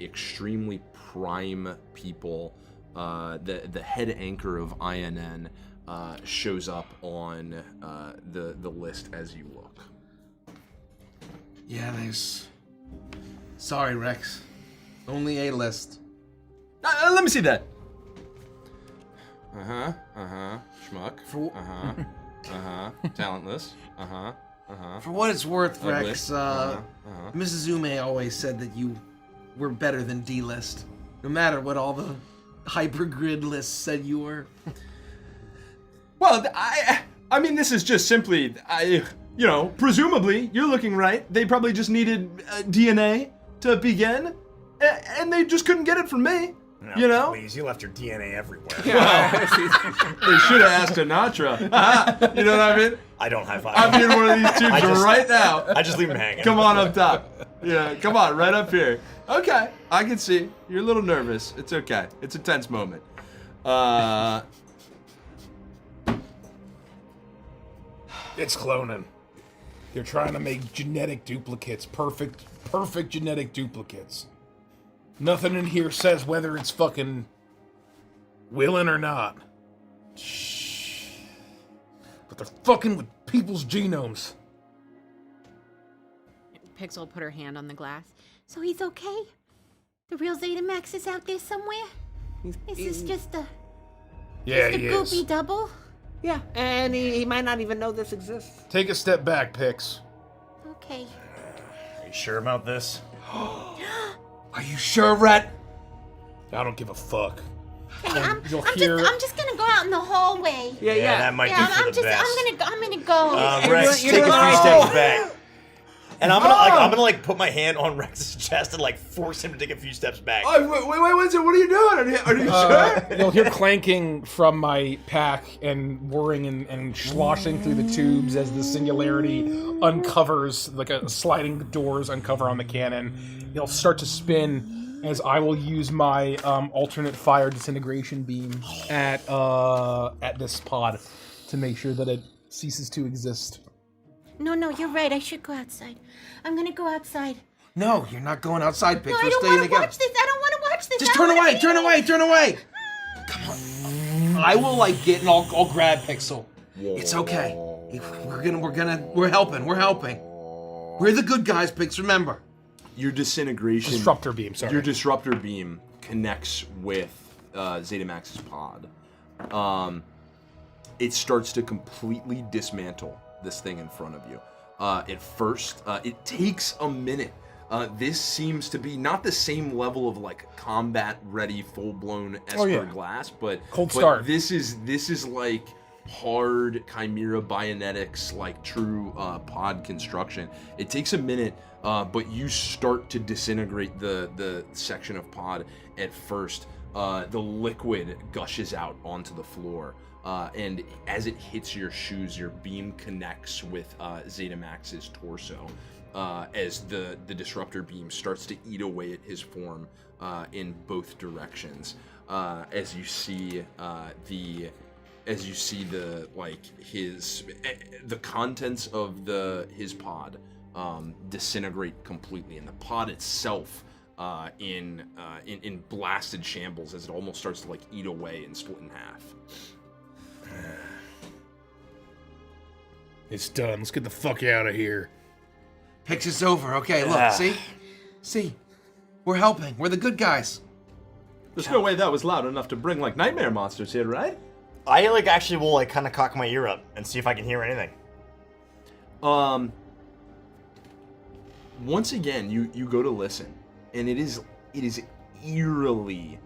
extremely prime people. The head anchor of INN shows up on the list as you look. Yeah, there's. Sorry, Rex. Only A-list. Let me see that. Schmuck. Talentless. For what it's worth, Ugly. Rex, Mrs. Ume always said that you were better than D-list. No matter what all the hypergrid lists said you were. Well, I mean, this is just simply, presumably, you're looking right. They probably just needed DNA to begin, and they just couldn't get it from me. No, please, you left your DNA everywhere. They should have asked Anatra. You know what I mean? I don't high five. I'm in one of these tubes right now. I just leave him hanging. Come on up top. Yeah, come on, right up here. Okay, I can see. You're a little nervous. It's okay. It's a tense moment. It's cloning. They're trying to make genetic duplicates, perfect genetic duplicates. Nothing in here says whether it's fucking willing or not. Shh. But they're fucking with people's genomes. Pixel put her hand on the glass. So he's okay? The real Zeta-Max is out there somewhere? Is this just a Yeah, he goopy is. double? Yeah, and he might not even know this exists. Take a step back, Pix. Okay. Are you sure about this? Are you sure, Rhett? I don't give a fuck. Hey, I'm hear- just gonna go out in the hallway. Yeah. That might Yeah, be for the best. I'm gonna go. Rex, you're take a few gonna- steps back. And I'm gonna put my hand on Rex's chest and force him to take a few steps back. Oh, wait, what are you doing? Are you sure? You'll hear clanking from my pack and whirring and sloshing through the tubes as the singularity uncovers, like a sliding doors uncover on the cannon. It'll start to spin as I will use my alternate fire disintegration beam at this pod to make sure that it ceases to exist. No, you're right. I should go outside. I'm gonna go outside. No, you're not going outside, Pix. No, I We're don't staying want to together. watch this. I don't want to watch this. Just I turn wanna away, be turn here. away, turn away. Come on. I will get and I'll grab Pixel. It's okay. We're helping. We're the good guys, Pix. Remember. Your disintegration. Disruptor beam, sorry. Your disruptor beam connects with Zeta-Max's pod. It starts to completely dismantle this thing in front of you. At first, it takes a minute. This seems to be not the same level of combat-ready, full-blown Esper glass, but Cold start. This is like hard Chimera Bionetics, true pod construction. It takes a minute, but you start to disintegrate the section of pod at first. The liquid gushes out onto the floor. And as it hits your shoes, your beam connects with Zeta-Max's torso as the disruptor beam starts to eat away at his form in both directions. As you see the contents of his pod disintegrate completely, and the pod itself in blasted shambles as it almost starts to eat away and split in half. It's done. Let's get the fuck out of here. Pix, it's over. Okay, look, see? We're helping. We're the good guys. There's no way that was loud enough to bring nightmare monsters here, right? I actually will kind of cock my ear up and see if I can hear anything. Once again, you go to listen, and it is eerily,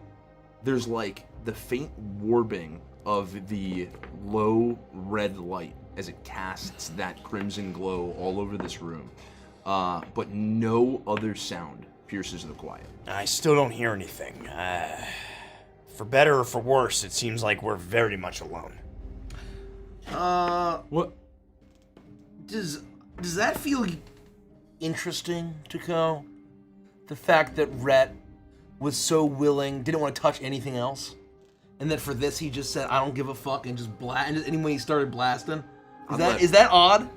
there's the faint warbing of the low red light as it casts that crimson glow all over this room, but no other sound pierces the quiet. I still don't hear anything. For better or for worse, it seems like we're very much alone. What? Does that feel interesting, Tuco? The fact that Rhett was so willing, didn't want to touch anything else, and that for this he just said, "I don't give a fuck," and just blast. And when he started blasting, is that odd?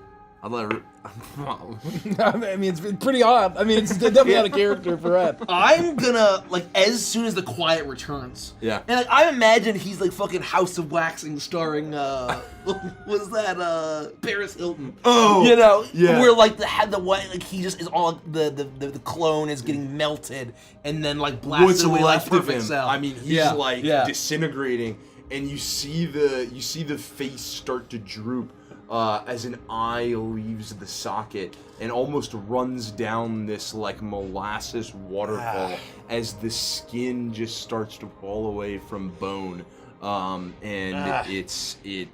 I'll let I mean, it's pretty odd. I mean, it's definitely out of character for Ed. I'm gonna, like, as soon as the quiet returns. Yeah. And, like, I imagine he's, like, fucking House of Waxing starring, was that, Paris Hilton? Oh! You know? Yeah. Where, like, the white, like, he just is all, the clone is getting melted and then, like, blasted What's away like left of perfect him? cell. I mean, he's like yeah. disintegrating, and you see the face start to droop as an eye leaves the socket and almost runs down this like molasses waterfall as the skin just starts to fall away from bone. And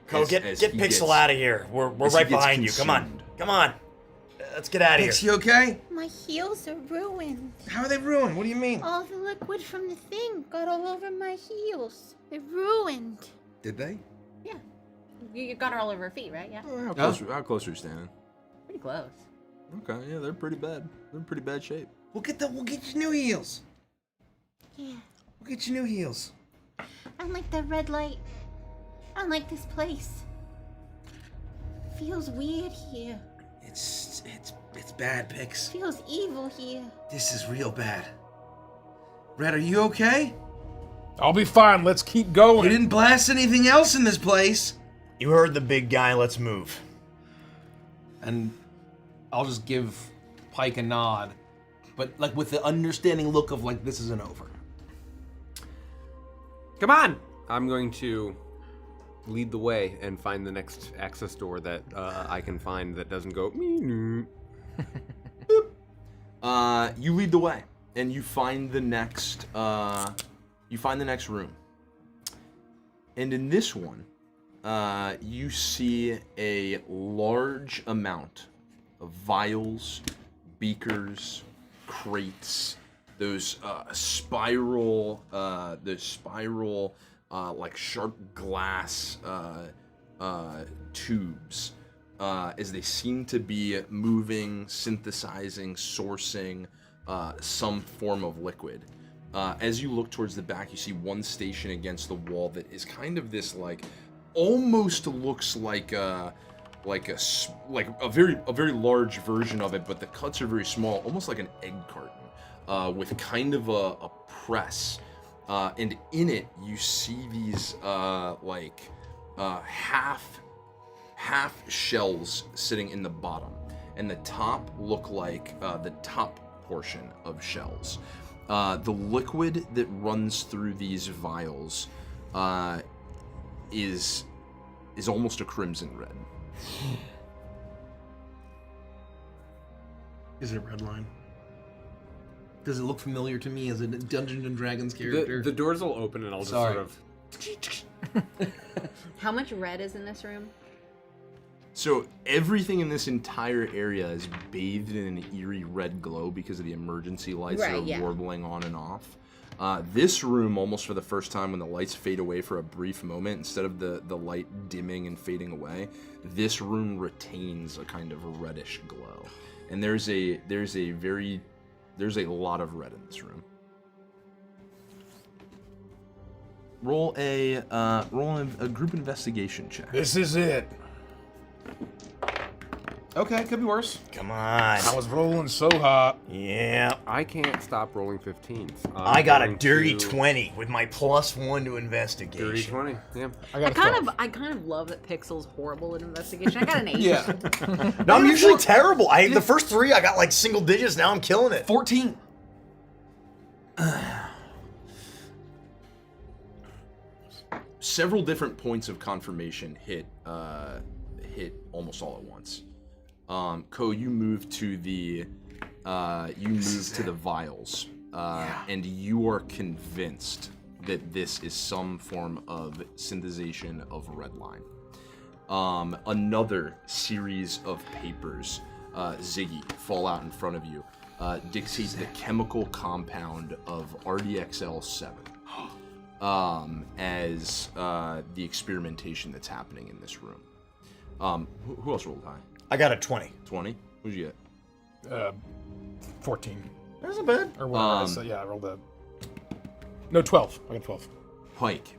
Go get Pixel out of here. We're right behind you. Come on. Let's get out of here. Is he okay? My heels are ruined. How are they ruined? What do you mean? All the liquid from the thing got all over my heels. They're ruined. Did they? Yeah. You got her all over her feet, right? Yeah. How close are you standing? Pretty close. Okay, yeah, they're pretty bad. They're in pretty bad shape. We'll get you new heels. Yeah. We'll get you new heels. I don't like that red light. I don't like this place. Feels weird here. It's bad, Pix. Feels evil here. This is real bad. Red, are you okay? I'll be fine. Let's keep going. You didn't blast anything else in this place. You heard the big guy. Let's move. And I'll just give Pike a nod, but like with the understanding look of like this isn't over. Come on! I'm going to lead the way and find the next access door that I can find that doesn't go. You lead the way, and you find the next. You find the next room, and in this one, you see a large amount of vials, beakers, crates, those spiral, like sharp glass tubes, as they seem to be moving, synthesizing, sourcing some form of liquid. As you look towards the back, you see one station against the wall that is kind of this like, almost looks like a very large version of it, but the cuts are very small, almost like an egg carton, with kind of a press, and in it you see these half shells sitting in the bottom, and the top look like the top portion of shells. The liquid that runs through these vials is almost a crimson red. Is it red line? Does it look familiar to me as a Dungeons and Dragons character? The doors will open and I'll just sort of. How much red is in this room? So everything in this entire area is bathed in an eerie red glow because of the emergency lights that are warbling on and off. This room, almost for the first time, when the lights fade away for a brief moment, instead of the light dimming and fading away, this room retains a kind of reddish glow. And there's a lot of red in this room. Roll a group investigation check. This is it. Okay, could be worse. Come on. I was rolling so hot. Yeah. I can't stop rolling 15s. I got a dirty 20 with my +1 to investigation. Dirty 20, yeah. I kind of love that Pixel's horrible at investigation. I got an 8. Yeah. No, I'm usually terrible. The first 3 I got like single digits. Now I'm killing it. 14. Several different points of confirmation hit almost all at once. Ko, you move to the vials, and you are convinced that this is some form of synthesization of red line. Another series of papers, Ziggy, fall out in front of you, dictate the chemical compound of RDXL7 as the experimentation that's happening in this room. Who else rolled high? I got a 20. 20? What'd you get? 14. That's not bad. Or whatever. I rolled a... No, 12. I got 12. Pike,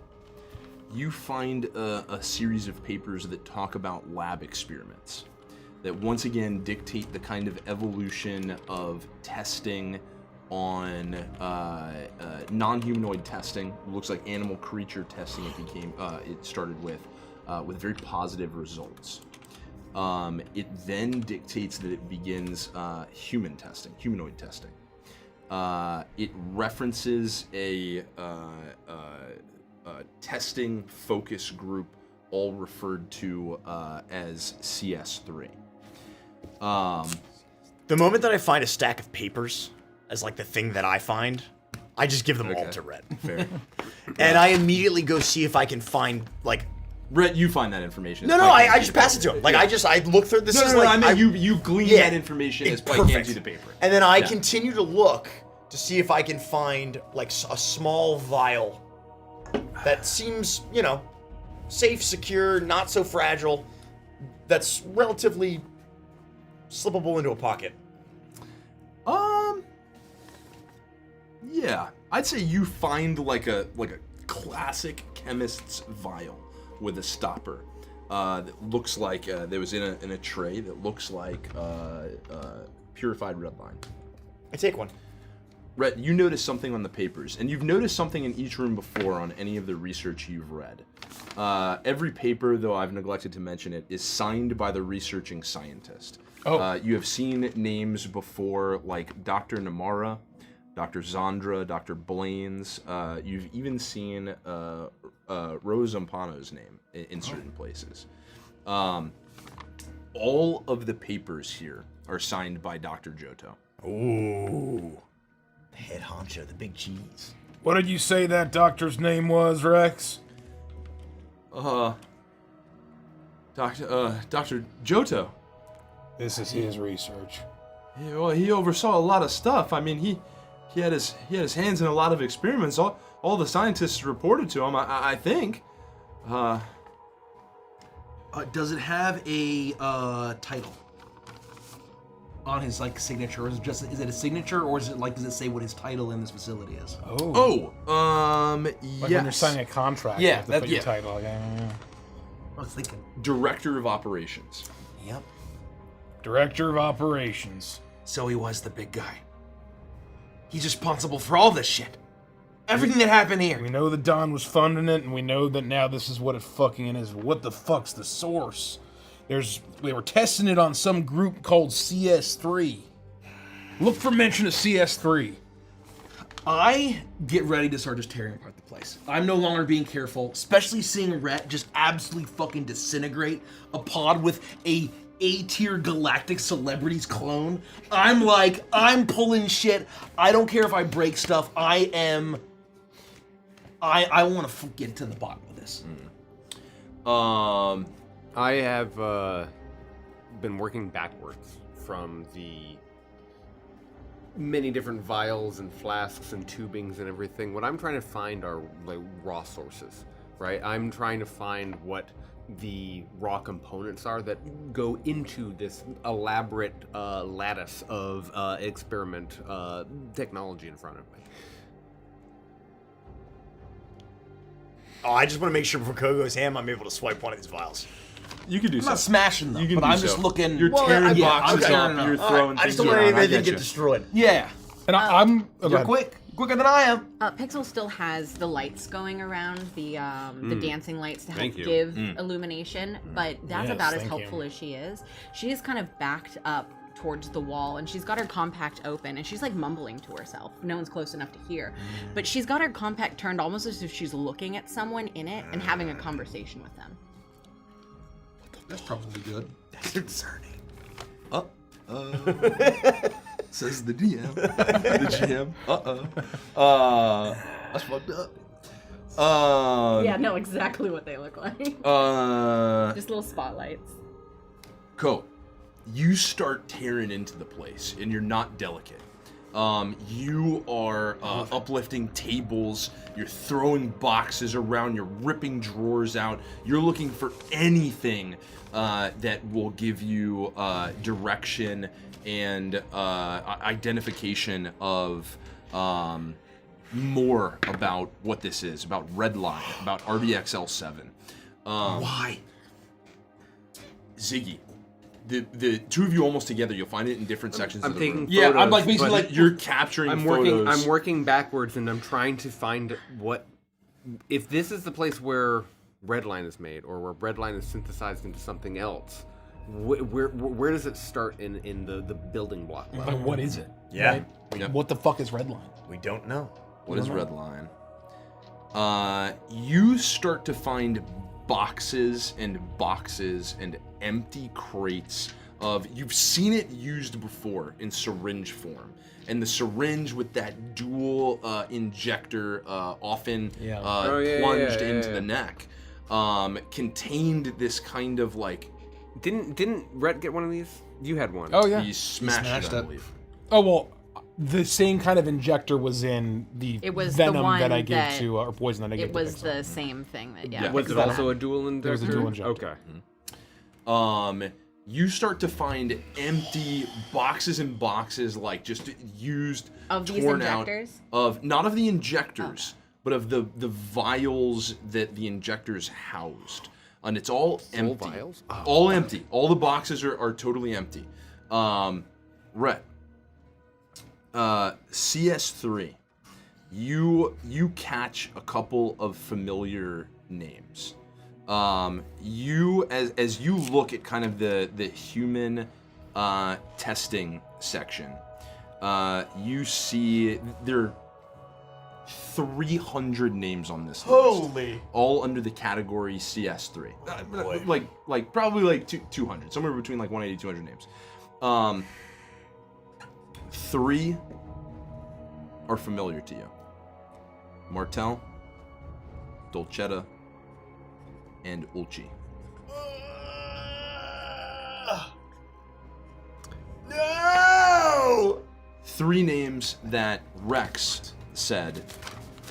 you find a series of papers that talk about lab experiments. that once again dictate the kind of evolution of testing on non-humanoid testing. It looks like animal creature testing it started with very positive results. It then dictates that it begins humanoid testing. It references a testing focus group, all referred to as CS3. The moment that I find a stack of papers as like the thing that I find, I just give them all to Rhett. Fair. And I immediately go see if I can find like. Rhett, you find that information. No, I just pass it to him. Like I look through this. I meant you glean that information as Pike hands you the paper. And then I continue to look to see if I can find like a small vial that seems, safe, secure, not so fragile, that's relatively slippable into a pocket. Yeah, I'd say you find like a classic chemist's vial with a stopper that looks like that was in a tray that looks like purified red line. I take one. Rhett, you notice something on the papers, and you've noticed something in each room before on any of the research you've read. Every paper, though I've neglected to mention it, is signed by the researching scientist. You have seen names before like Dr. Namara, Dr. Zandra, Dr. Blaine's. You've even seen Rose Zampano's name in certain places. All of the papers here are signed by Dr. Johto. Ooh. The head honcho, the big cheese. What did you say that doctor's name was, Rex? Dr. Johto. This is his research. Yeah, well, he oversaw a lot of stuff. I mean, he had his hands in a lot of experiments. All the scientists reported to him, I think. Does it have a title on his signature, or is it a signature, or is it does it say what his title in this facility is? Like yes. when you're signing a contract, Yeah, you have to put your yeah. title. Yeah. I was thinking. Director of Operations. Yep. Director of Operations. So he was the big guy. He's responsible for all this shit. Everything that happened here. We know that Don was funding it, and we know that now this is what it fucking is. What the fuck's the source? They were testing it on some group called CS3. Look for mention of CS3. I get ready to start just tearing apart the place. I'm no longer being careful, especially seeing Rhett just absolutely fucking disintegrate a pod with a A-tier galactic celebrities clone. I'm pulling shit. I don't care if I break stuff. I want to get to the bottom of this. I have been working backwards from the many different vials and flasks and tubings and everything. What I'm trying to find are raw sources, right? I'm trying to find what the raw components are that go into this elaborate lattice of experiment technology in front of me. Oh, I just want to make sure before Code goes ham, I'm able to swipe one of these vials. You can do I'm so. not smashing them, You can but do I'm so. just looking. You're tearing boxes I'm up. tearing You're them. throwing I things just don't want around. I anything to get get you. destroyed. Yeah. And I'm... oh, go You're ahead. quicker than I am. Pixel still has the lights going around, the dancing lights to help Thank you. give illumination, but that's Yes, about as thank helpful you. as she is. She is kind of backed up towards the wall, and she's got her compact open, and she's mumbling to herself. No one's close enough to hear, but she's got her compact turned almost as if she's looking at someone in it and having a conversation with them. That's probably good. That's concerning. Says the DM. The GM. That's fucked up. Yeah, no, exactly what they look like. Just little spotlights. Cool. You start tearing into the place, and you're not delicate. You are uplifting tables, you're throwing boxes around, you're ripping drawers out, you're looking for anything that will give you direction and identification of more about what this is, about Redline, about RDXL7. Why? Ziggy, the two of you almost together. You'll find it in different sections I'm of the taking room. Yeah, I'm like photos, basically but like You're capturing photos. I'm working backwards, and I'm trying to find what if this is the place where Redline is made, or where Redline is synthesized into something else. Where does it start in the building block level? Like, what is it? Yeah. Right? Like, Yep. what the fuck is Redline? We don't know. What is Redline? You start to find boxes and empty crates of. You've seen it used before in syringe form, and the syringe with that dual injector, often plunged into the neck, contained this kind of like. Didn't Rhett get one of these? You had one. Oh yeah. He smashed it, I believe. Oh well, the same kind of injector was in the It was the venom one that I gave that- to, or poison that I gave It to was Pixar. the same thing that Yeah. Was it also a dual injector? There was a dual injector. Okay. You start to find empty boxes and boxes, like just used, Of these torn injectors? out of not of the injectors, but of the vials that the injectors housed, and it's all empty. vials? All empty. All the boxes are totally empty. Rhett, CS3, you catch a couple of familiar names. You as you look at kind of the human testing section, you see there are 300 names on this list. Holy. All under the category CS3. Like probably like 200, somewhere between like 180 200 names. 3 are familiar to you. Martel, Dolcetta, and Ulchi. No! 3 names that Rex said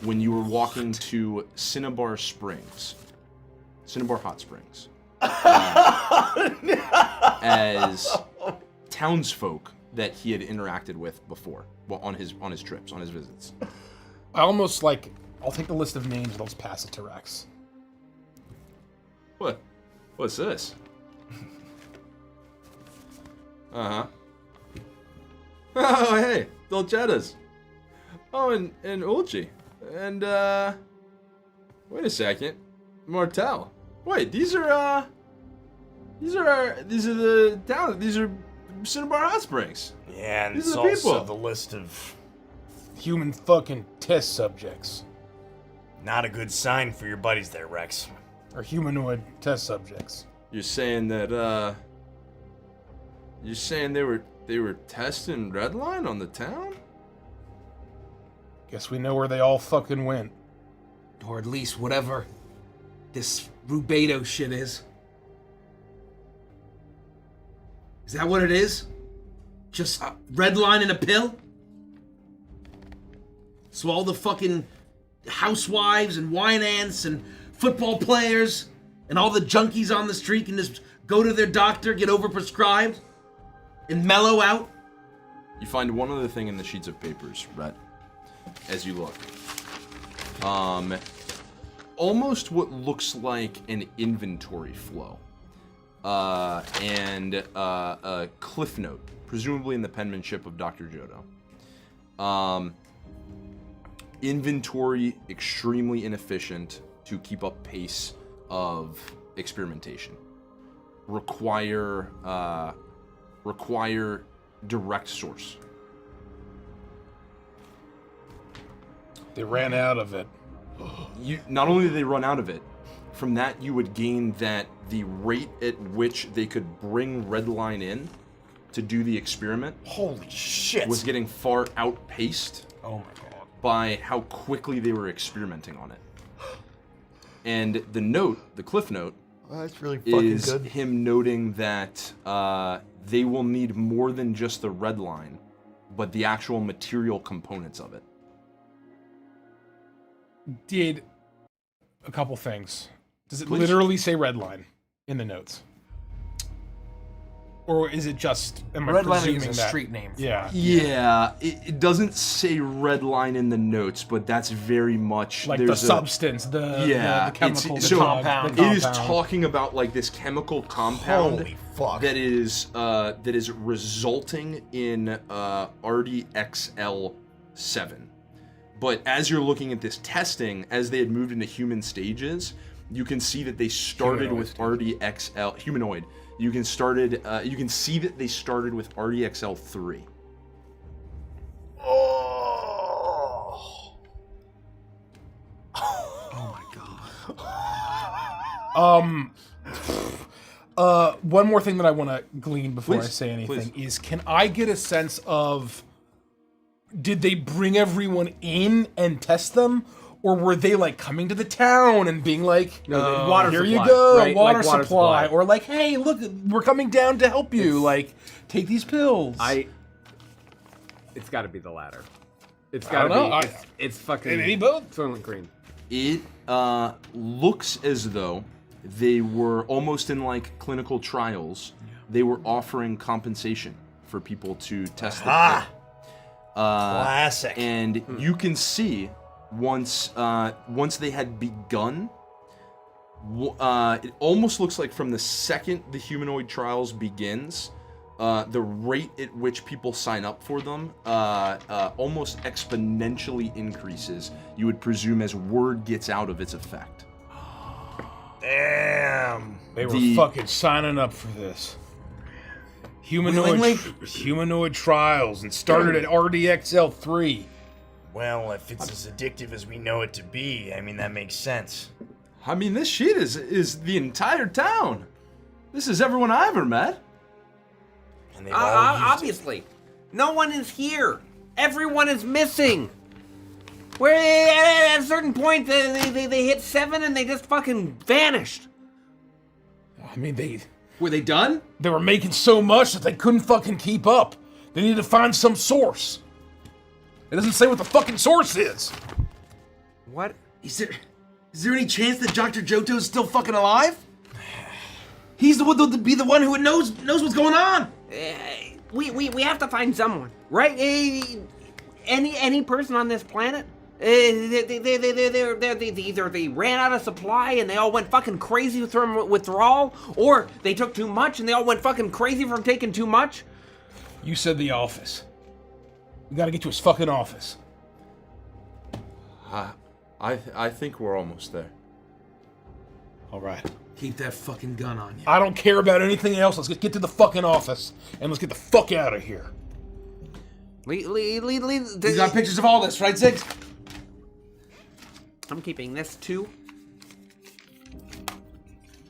when you were walking to Cinnabar Hot Springs, as townsfolk that he had interacted with before, well, on his trips, on his visits. I almost like. I'll take the list of names and I'll just pass it to Rex. What? What's this? Uh-huh. Oh, hey, Dolcettas. Oh, and Ulchi. And, wait a second. Martel. Wait, these are the town, these are Cinnabar Hot Springs. Yeah, and These it's are the also people. the list of Human fucking test subjects. not a good sign for your buddies there, Rex. Or humanoid test subjects. You're saying that, you're saying they were testing Redline on the town? Guess we know where they all fucking went. or at least whatever this rubedo shit is. Is that what it is? Just a red line in a pill? So all the fucking housewives and wine ants and football players and all the junkies on the street can just go to their doctor, get overprescribed, and mellow out? You find one other thing in the sheets of papers, Rhett, as you look. Almost what looks like an inventory flow. And a cliff note, presumably in the penmanship of Dr. Jodo. Inventory extremely inefficient to keep up pace of experimentation. Require direct source. They ran out of it. You not only did they run out of it, from that you would gain that the rate at which they could bring Redline in to do the experiment Holy shit. was getting far outpaced Oh my god. by how quickly they were experimenting on it. And the note, the cliff note, That's really fucking is good. him noting that they will need more than just the red line, but the actual material components of it. Did a couple things. Does it Please. literally say red line in the notes? Or is it just... Am I Red line presuming is a that? street name. Yeah. Yeah, it doesn't say red line in the notes, but that's very much Like the substance, the chemical, the so compound. It is talking about like this chemical compound Holy fuck. that is resulting in RDXL7. But as you're looking at this testing, as they had moved into human stages, you can see that they started with RDXL humanoid. You can see that they started with RDXL3. Oh. One more thing that I want to glean before Please, I say anything please. is, can I get a sense of, did they bring everyone in and test them? Or were they like coming to the town and being like, water here supply, you go, right? water, Like water supply. supply. Or like, hey, look, we're coming down to help you. Like, take these pills. It's got to be the latter. It's I got to don't be. know. It's fucking. In any boat? Soylent Green. It looks as though they were almost in like clinical trials. They were offering compensation for people to test the pill. Classic. And you can see once they had begun, it almost looks like from the second the humanoid trials begins, the rate at which people sign up for them almost exponentially increases, you would presume, as word gets out of its effect. Damn. They were fucking signing up for this. Humanoid trials, and started at RDXL3. Well, if it's as addictive as we know it to be, I mean, that makes sense. I mean, this shit is the entire town. This is everyone I ever met. And they've all used Obviously. No one is here. Everyone is missing. Where at a certain point they hit 7 and they just fucking vanished. I mean, Were they done? they were making so much that they couldn't fucking keep up. They needed to find some source. It doesn't say what the fucking source is. What? Is there any chance that Dr. Johto's still fucking alive? He's the one to be the one who knows what's going on. We have to find someone, right? Any person on this planet? Either they ran out of supply and they all went fucking crazy from withdrawal, or they took too much and they all went fucking crazy from taking too much. You said the office. We gotta get to his fucking office. I think we're almost there. All right. Keep that fucking gun on you. I don't care about anything else. Let's get to the fucking office and let's get the fuck out of here. You got pictures of all this, right, Ziggs? I'm keeping this too.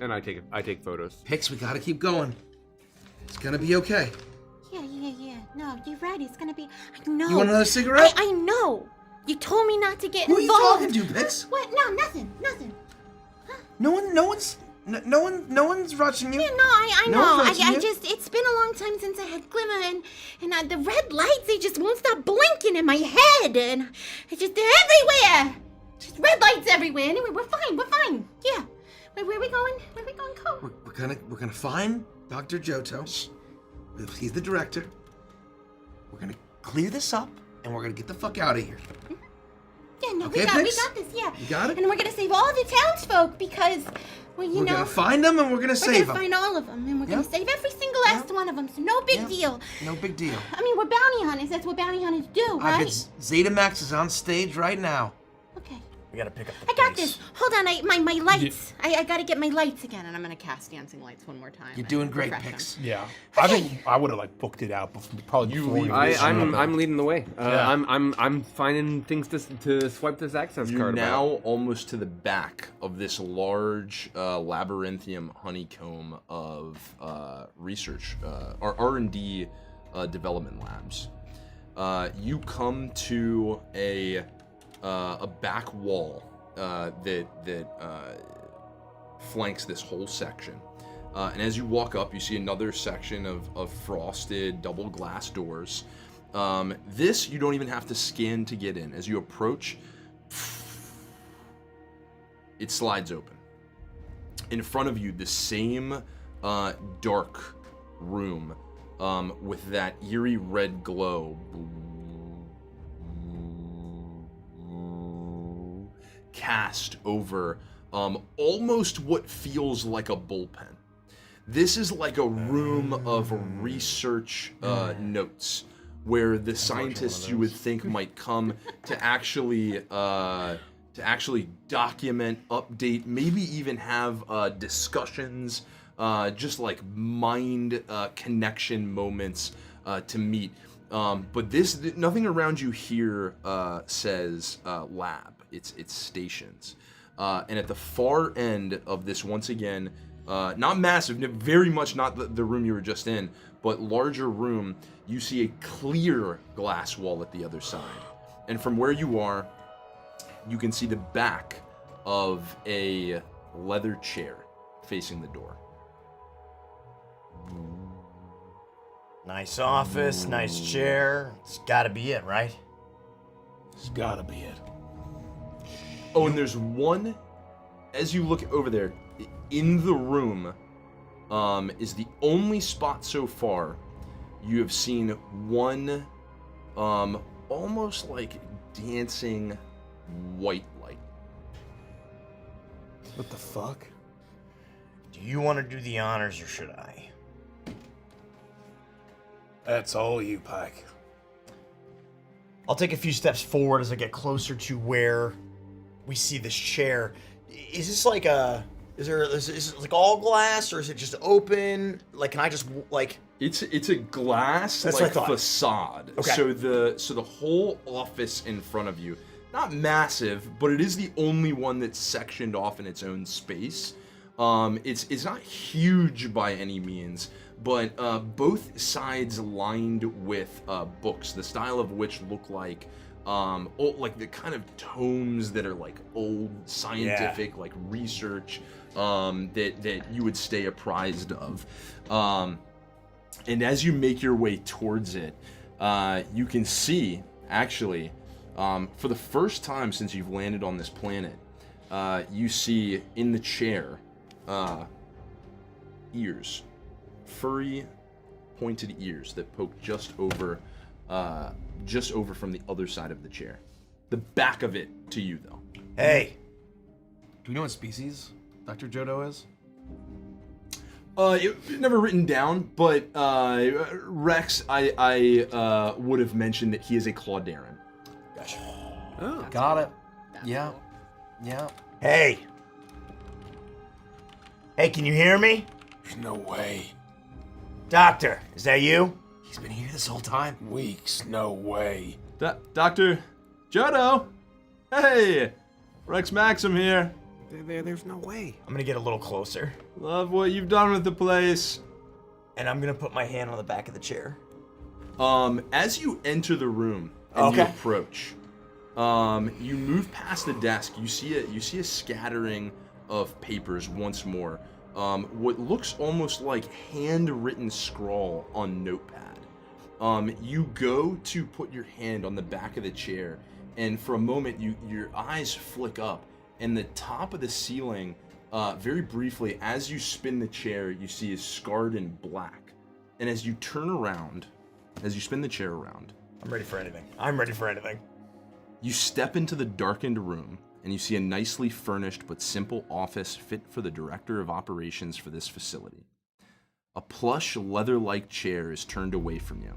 And I take photos. Hicks, we gotta keep going. It's gonna be okay. Yeah. No, you're right. It's gonna be. I know. You want another cigarette? I know. You told me not to get Who are you involved. talking to, Pix? What? No, nothing. No one's rushing you. Yeah, no, I No know. one's rushing I you. just, it's been a long time since I had glimmer, and the red lights, they just won't stop blinking in my head, and they're everywhere. Just red lights everywhere. Anyway, we're fine. Yeah. Where are we going? Go. We're gonna find Dr. Johto. He's the director. We're gonna clear this up, and we're gonna get the fuck out of here. Yeah, no, Okay, we Pix? got this, yeah. You got it? And we're gonna save all the townsfolk because, well, We're gonna find them, and we're gonna we're save gonna them. find all of them, and we're gonna Yep. save every single last one of them, so no big Yep. deal. No big deal. I mean, we're bounty hunters. That's what bounty hunters do, right? Zeta Max is on stage right now. Okay. We gotta pick up the I got pace. this. Hold on, my lights. I gotta get my lights again, and I'm gonna cast dancing lights one more time. You're and doing great, refresh 'em. Pix. Yeah. I think I would have like booked it out before, probably before you. I'm leading the way. Yeah. I'm finding things to swipe this access You're card now about. almost to the back of this large labyrinthium honeycomb of research, or R&D development labs. You come to a back wall that flanks this whole section. And as you walk up, you see another section of frosted double glass doors. This you don't even have to scan to get in. As you approach, it slides open. In front of you, the same dark room with that eerie red glow cast over almost what feels like a bullpen. This is like a room of research notes where the scientists you would think might come to actually document, update, maybe even have discussions, just like mind connection moments to meet. But nothing around you here says lab. It's stations. And at the far end of this, once again, not massive, very much not the room you were just in, but larger room, you see a clear glass wall at the other side. And from where you are, you can see the back of a leather chair facing the door. Nice office, nice chair. It's gotta be it, right? It's gotta be it. Oh, and there's one, as you look over there, in the room is the only spot so far you have seen one almost like dancing white light. What the fuck? Do you want to do the honors or should I? That's all you, Pike. I'll take a few steps forward as I get closer to where we see this chair. Is this like is it like all glass or is it just open? Like, can I just like? It's a glass That's like what I thought. facade. Okay. So the whole office in front of you, not massive, but it is the only one that's sectioned off in its own space. It's not huge by any means, but both sides lined with books, the style of which look like like the kind of tomes that are like old scientific like research that you would stay apprised of. And as you make your way towards it, you can see actually for the first time since you've landed on this planet, you see in the chair ears, furry pointed ears that poke just over from the other side of the chair. The back of it to you, though. Hey, Do we know what species Dr. Jodo is? Never written down, but Rex, I would have mentioned that he is a Claudarin. gotcha. Oh. Got it. Yeah. Yeah. Hey, can you hear me? There's no way. Doctor, is that you? He's been here this whole time. Weeks, no way. Dr. Jodo! Hey! Rex Maxim here. There's no way. I'm gonna get a little closer, Love what you've done with the place. and I'm gonna put my hand on the back of the chair. As you enter the room and you approach, you move past the desk. You see a scattering of papers once more. What looks almost like handwritten scrawl on notepad. You go to put your hand on the back of the chair, and for a moment, your eyes flick up, and the top of the ceiling, very briefly, as you spin the chair, you see is scarred in black. And as you turn around, as you spin the chair around, I'm ready for anything. you step into the darkened room, and you see a nicely furnished but simple office fit for the director of operations for this facility. A plush, leather-like chair is turned away from you,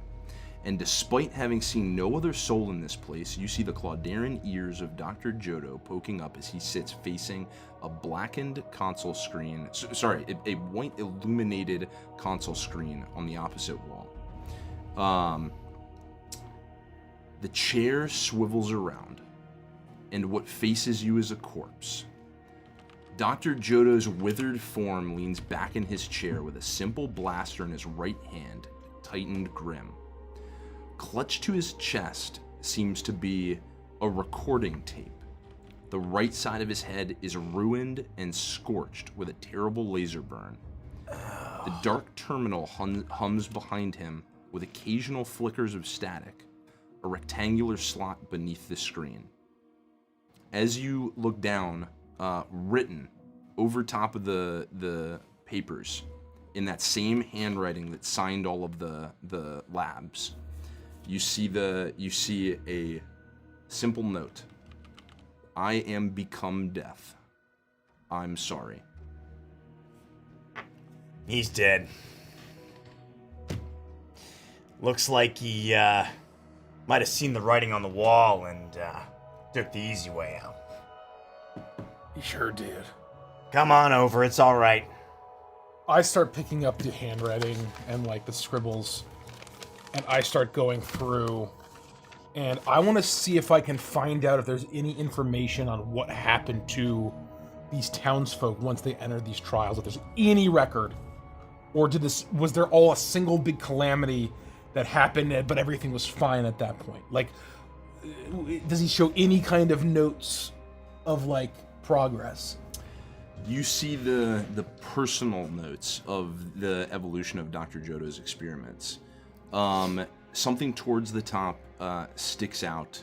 and despite having seen no other soul in this place, you see the Claudarin ears of Dr. Jodo poking up as he sits facing a blackened console screen, a white illuminated console screen on the opposite wall. The chair swivels around, and what faces you is a corpse. Dr. Jodo's withered form leans back in his chair with a simple blaster in his right hand, tightened grim. Clutched to his chest seems to be a recording tape. The right side of his head is ruined and scorched with a terrible laser burn. The dark terminal hums behind him with occasional flickers of static, a rectangular slot beneath the screen. As you look down, written over top of the papers in that same handwriting that signed all of the labs, you see a simple note. I am become death. I'm sorry. He's dead. Looks like he might have seen the writing on the wall and took the easy way out. He sure did. Come on over, it's all right. I start picking up the handwriting and like the scribbles, and I start going through, and I want to see if I can find out if there's any information on what happened to these townsfolk once they entered these trials. If there's any record, or was there all a single big calamity that happened, but everything was fine at that point? Like, does he show any kind of notes of like progress? You see the personal notes of the evolution of Dr. Jodo's experiments. Something towards the top sticks out.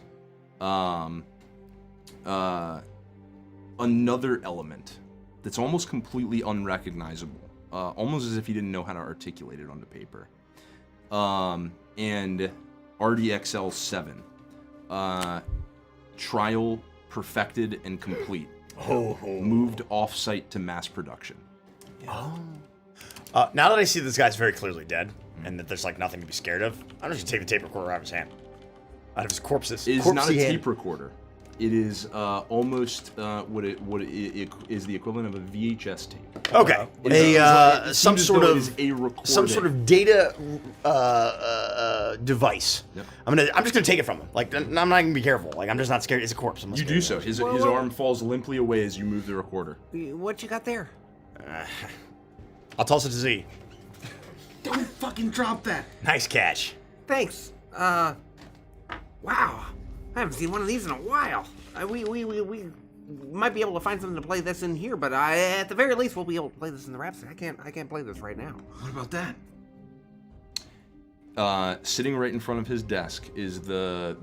Another element that's almost completely unrecognizable, almost as if he didn't know how to articulate it onto paper. And RDXL 7, trial perfected and complete. Moved off-site to mass production. Now that I see this guy's very clearly dead, and that there's like nothing to be scared of, I'm just gonna take the tape recorder out of his hand. Out of his corpses. It is not a tape recorder. It is almost what it is the equivalent of a VHS tape. Okay, some sort of data device. Yep. I'm just gonna take it from him. Like, I'm not gonna be careful. Like, I'm just not scared. It's a corpse. You do so. His arm falls limply away as you move the recorder. What you got there? I'll toss it to Z. Don't fucking drop that. Nice catch. Thanks. Wow. I haven't seen one of these in a while. We might be able to find something to play this in here, but at the very least we'll be able to play this in the Rhapsody. I can't play this right now. What about that? Sitting right in front of his desk is the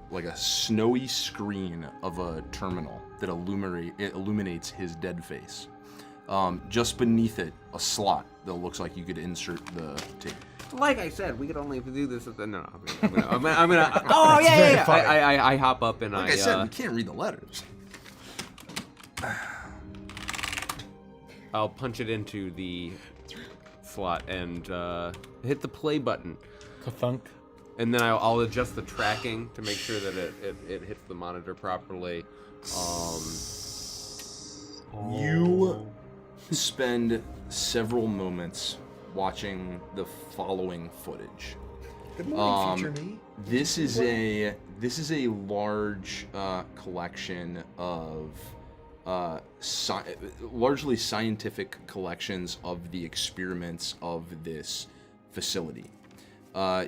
like a snowy screen of a terminal that illuminates his dead face. Just beneath it, a slot that looks like you could insert the tape. Like I said, we could only do this at the I'm gonna oh yeah. I hop up and like I said, we can't read the letters. I'll punch it into the slot and hit the play button. Ka-thunk. And then I'll adjust the tracking to make sure that it hits the monitor properly. You spend several moments watching the following footage. Good morning, future me. This is a large collection of largely scientific collections of the experiments of this facility.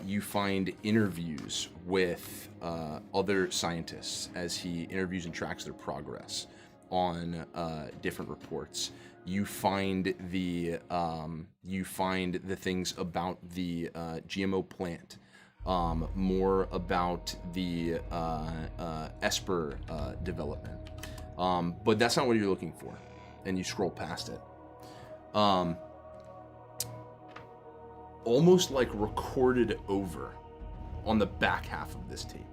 You find interviews with other scientists as he interviews and tracks their progress on different reports. You find the things about the GMO plant, more about the Esper development, but that's not what you're looking for, and you scroll past it. Almost like recorded over on the back half of this tape,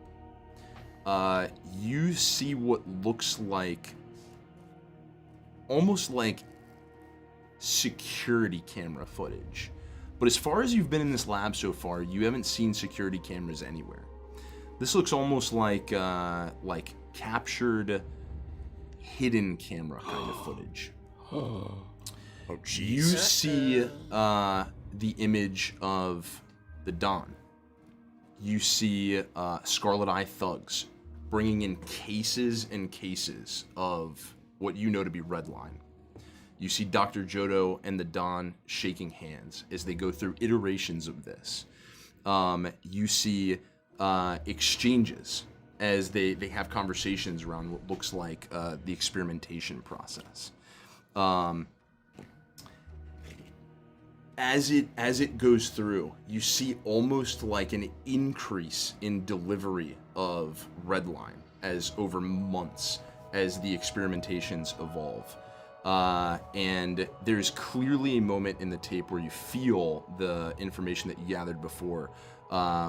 you see what looks like almost like security camera footage. But as far as you've been in this lab so far, you haven't seen security cameras anywhere. This looks almost like captured hidden camera kind of footage. Oh, geez. You see the image of the Don. You see Scarlet Eye thugs bringing in cases and cases of what you know to be red line. You see Dr. Jodo and the Don shaking hands as they go through iterations of this. You see exchanges as they have conversations around what looks like the experimentation process. As it goes through, you see almost like an increase in delivery of Redline as over months as the experimentations evolve. And there's clearly a moment in the tape where you feel the information that you gathered before,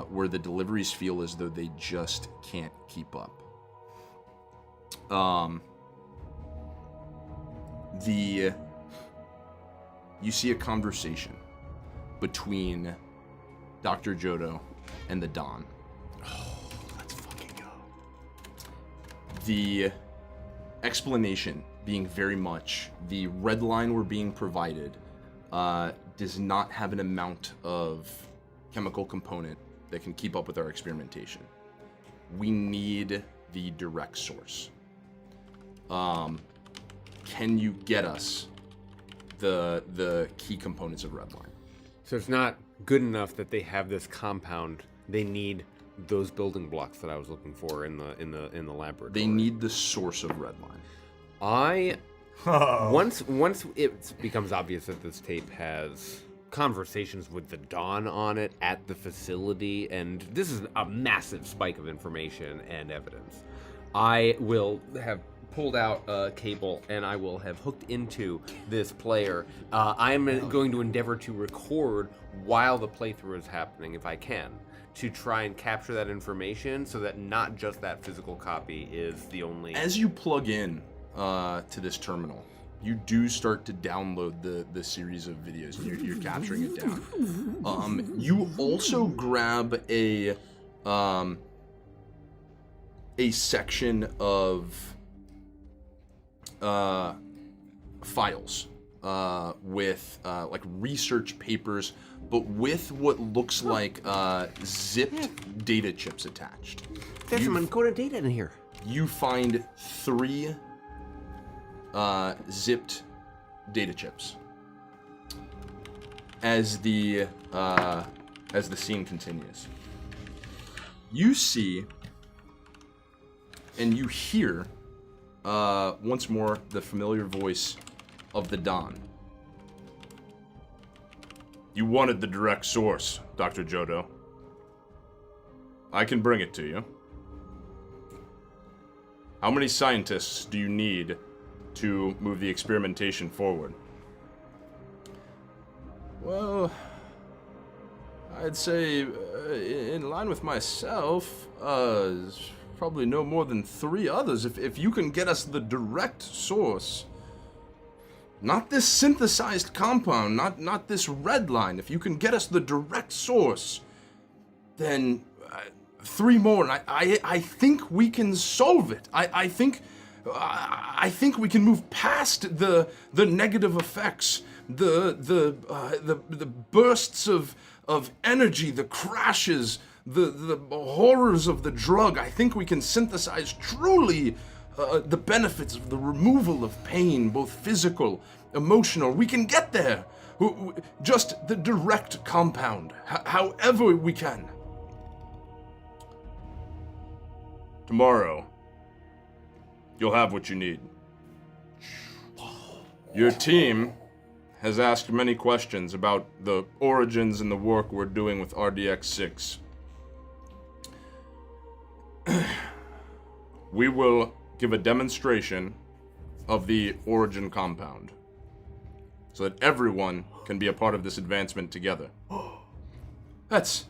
where the deliveries feel as though they just can't keep up. You see a conversation between Dr. Jodo and the Don. Oh, let's fucking go. The explanation being very much the red line we're being provided does not have an amount of chemical component that can keep up with our experimentation. We need the direct source. Can you get us the key components of red line? So it's not good enough that they have this compound. They need those building blocks that I was looking for in the laboratory. They need the source of red line. Once it becomes obvious that this tape has conversations with the Dawn on it at the facility, and this is a massive spike of information and evidence, I will have pulled out a cable and I will have hooked into this player. I'm going to endeavor to record while the playthrough is happening, if I can, to try and capture that information so that not just that physical copy is the only... As you plug in to this terminal, you do start to download the series of videos. You're capturing it down. You also grab a section of files with like research papers, but with what looks like zipped data chips attached. There's some encoded data in here. You find 3 zipped data chips as the scene continues. You see and you hear once more the familiar voice of the Don. You wanted the direct source, Dr. Jodo. I can bring it to you. How many scientists do you need to move the experimentation forward? Well, I'd say in line with myself, probably no more than 3 others. If you can get us the direct source, not this synthesized compound, not this red line. If you can get us the direct source, then 3 more, and I think we can solve it. I think we can move past the negative effects, the bursts of energy, the crashes, the horrors of the drug. I think we can synthesize truly the benefits of the removal of pain, both physical, emotional. We can get there. Just the direct compound, however we can. Tomorrow, you'll have what you need. Your team has asked many questions about the origins and the work we're doing with RDX-6. We will give a demonstration of the origin compound so that everyone can be a part of this advancement together. That's...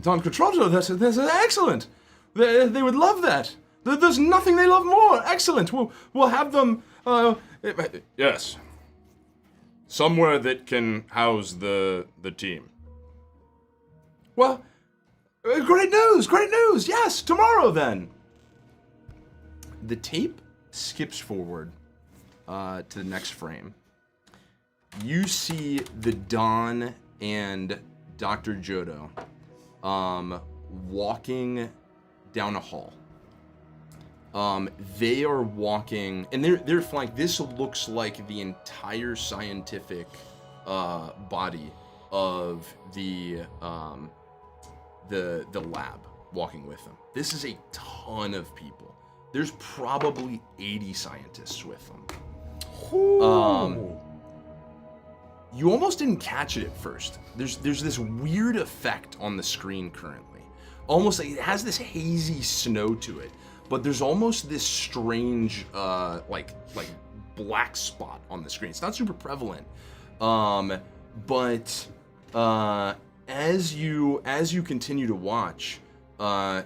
Don Controllo, that's excellent! They would love that! There's nothing they love more! Excellent! We'll have them... yes. Somewhere that can house the team. Well, great news! Yes, tomorrow then! The tape skips forward to the next frame. You see the Don and Dr. Jodo walking down a hall. They are walking, and they're flying. This looks like the entire scientific body of the lab walking with them. This is a ton of people. There's probably 80 scientists with them. You almost didn't catch it at first. There's this weird effect on the screen currently. Almost like it has this hazy snow to it, but there's almost this strange like black spot on the screen. It's not super prevalent, but as you continue to watch,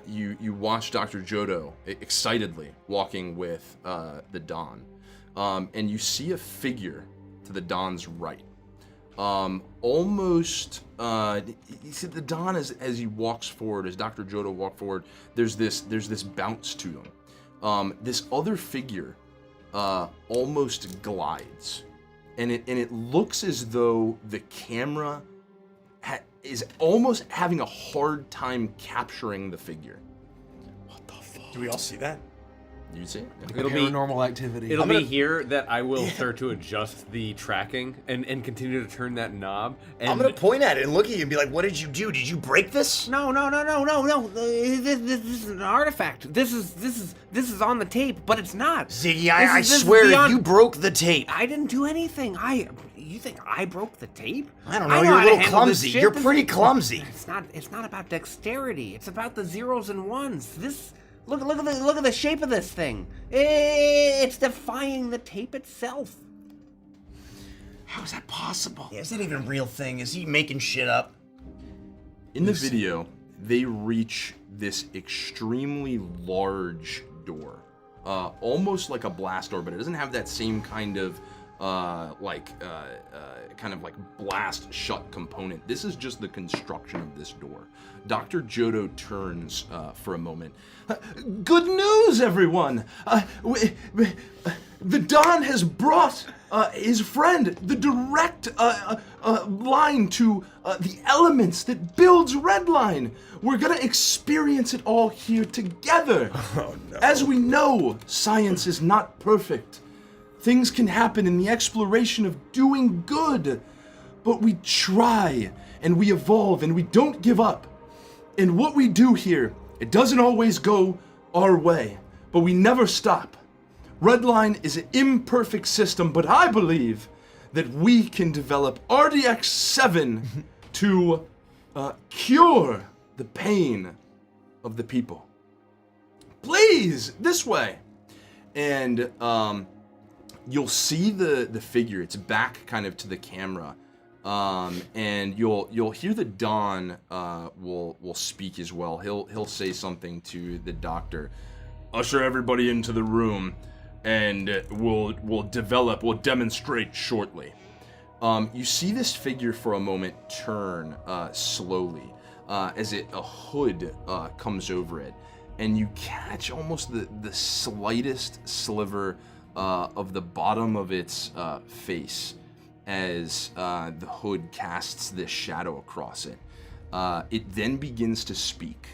you watch Dr. Jodo excitedly walking with the Don, and you see a figure to the Don's right. Almost, you see the Don as he walks forward, as Dr. Jodo walks forward, there's this bounce to him. This other figure almost glides, and it looks as though the camera is almost having a hard time capturing the figure. What the fuck? Do we all see that? You see? It'll be paranormal activity. It'll be here that I will start to adjust the tracking and continue to turn that knob. And I'm gonna point at it and look at you and be like, "What did you do? Did you break this?" No. This is an artifact. This is on the tape, but it's not. Ziggy, I swear you broke the tape. I didn't do anything. You think I broke the tape? I don't know. how You're a to little handle this clumsy. shit. You're pretty clumsy. It's not about dexterity. It's about the zeros and ones. Look at the shape of this thing. It's defying the tape itself. How is that possible? Yeah, is that even a real thing? Is he making shit up? In the video, they reach this extremely large door, almost like a blast door, but it doesn't have that same kind of blast shut component. This is just the construction of this door. Dr. Jodo turns for a moment. Good news, everyone! The Don has brought his friend the direct line to the elements that builds Redline. We're gonna experience it all here together. Oh, no. As we know, science is not perfect. Things can happen in the exploration of doing good, but we try and we evolve and we don't give up. And what we do here, it doesn't always go our way, but we never stop. Redline is an imperfect system, but I believe that we can develop RDX-7 to cure the pain of the people. Please, this way. And you'll see the figure. It's back kind of to the camera. And you'll hear the Don will speak as well. He'll say something to the doctor. Usher everybody into the room, and we'll demonstrate shortly. You see this figure for a moment turn slowly as a hood comes over it, and you catch almost the slightest sliver of the bottom of its face as the hood casts this shadow across it. It then begins to speak,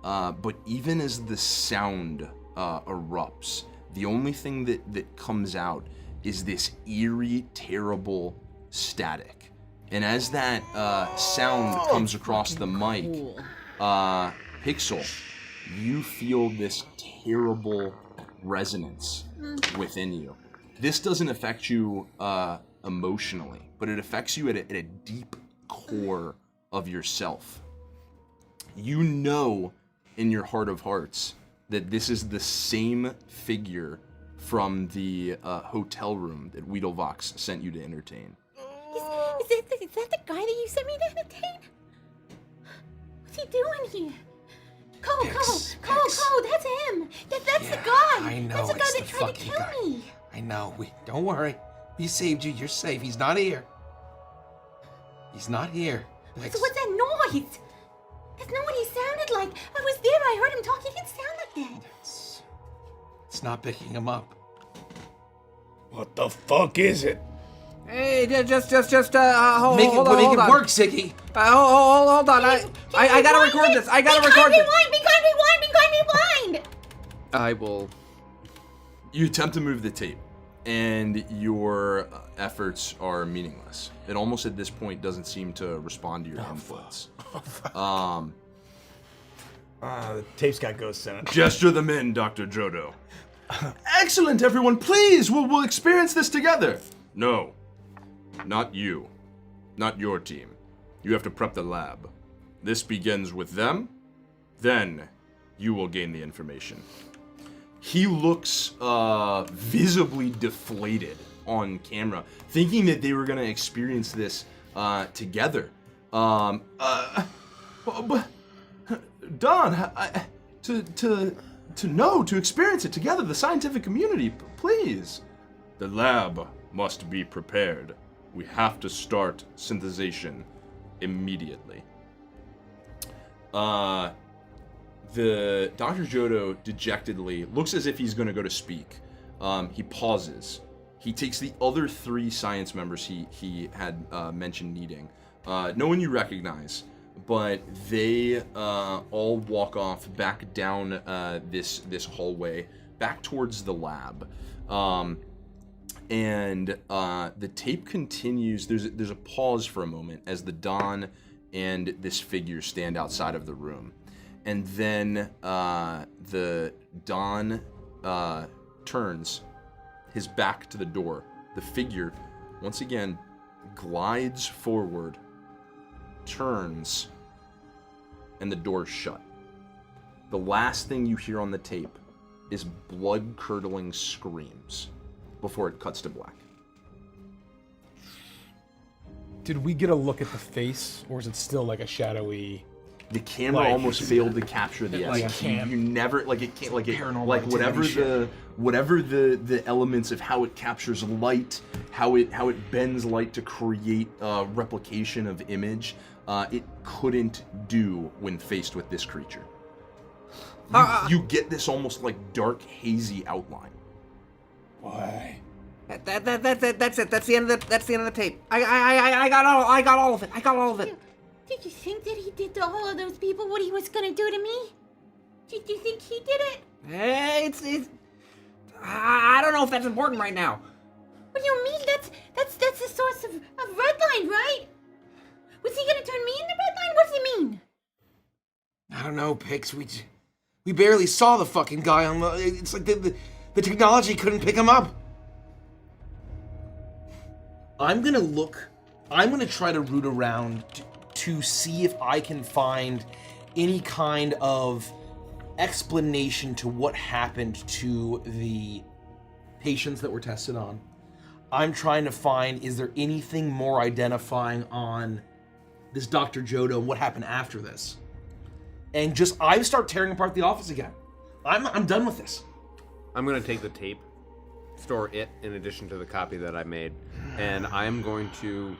but even as the sound erupts, the only thing that comes out is this eerie, terrible static. And as that sound comes across the mic, Pixel, you feel this terrible resonance within you. This doesn't affect you emotionally, but it affects you at a deep core of yourself. You know in your heart of hearts that this is the same figure from the hotel room that Weedlevox sent you to entertain. Is that the guy that you sent me to entertain? What's he doing here? Cole, that's him. That's the guy. I know. That's the guy it's that the tried to fucking kill guy. me. I know. Don't worry. We saved you. You're safe. He's not here. He's not here. So what's that noise? That's not what he sounded like. I was there. I heard him talk. He didn't sound like that. It's not picking him up. What the fuck is it? Hey, just hold Make it on. work, Ziggy. Hold on. I gotta record this. I gotta record this. Be kind, rewind. I will. You attempt to move the tape, and your efforts are meaningless. It almost at this point doesn't seem to respond to your inputs. The tape's got ghosts in it. Gesture them in, Dr. Jodo. Excellent, everyone. Please, we'll experience this together. No, not you. Not your team. You have to prep the lab. This begins with them. Then you will gain the information. he looks visibly deflated on camera, thinking that they were gonna experience this together. But Don, to experience it together, the scientific community, please. The lab must be prepared. We have to start synthesization immediately. The Dr. Jodo dejectedly looks as if he's going to go to speak. He pauses. He takes the other 3 science members he had mentioned needing. No one you recognize, but they all walk off back down this hallway, back towards the lab. And the tape continues. There's a pause for a moment as the Don and this figure stand outside of the room. And then the Don turns his back to the door. The figure, once again, glides forward, turns, and the door's shut. The last thing you hear on the tape is blood-curdling screams before it cuts to black. Did we get a look at the face, or is it still like a shadowy? The camera almost failed to capture the essence. You never it can't whatever the elements of how it captures light, how it bends light to create a replication of image. It couldn't do when faced with this creature. You get this almost like dark, hazy outline. Why? That's it. That's the end of the tape. I got all of it. Did you think that he did to all of those people what he was gonna do to me? Did you think he did it? Hey, I don't know if that's important right now. What do you mean? That's the source of Redline, right? Was he gonna turn me into Redline? What does he mean? I don't know, Pix. We barely saw the fucking guy on the. It's like the technology couldn't pick him up. I'm gonna try to root around to see if I can find any kind of explanation to what happened to the patients that were tested on. I'm trying to find, is there anything more identifying on this Dr. Jodo and what happened after this? And I start tearing apart the office again. I'm done with this. I'm gonna take the tape, store it in addition to the copy that I made, and I'm going to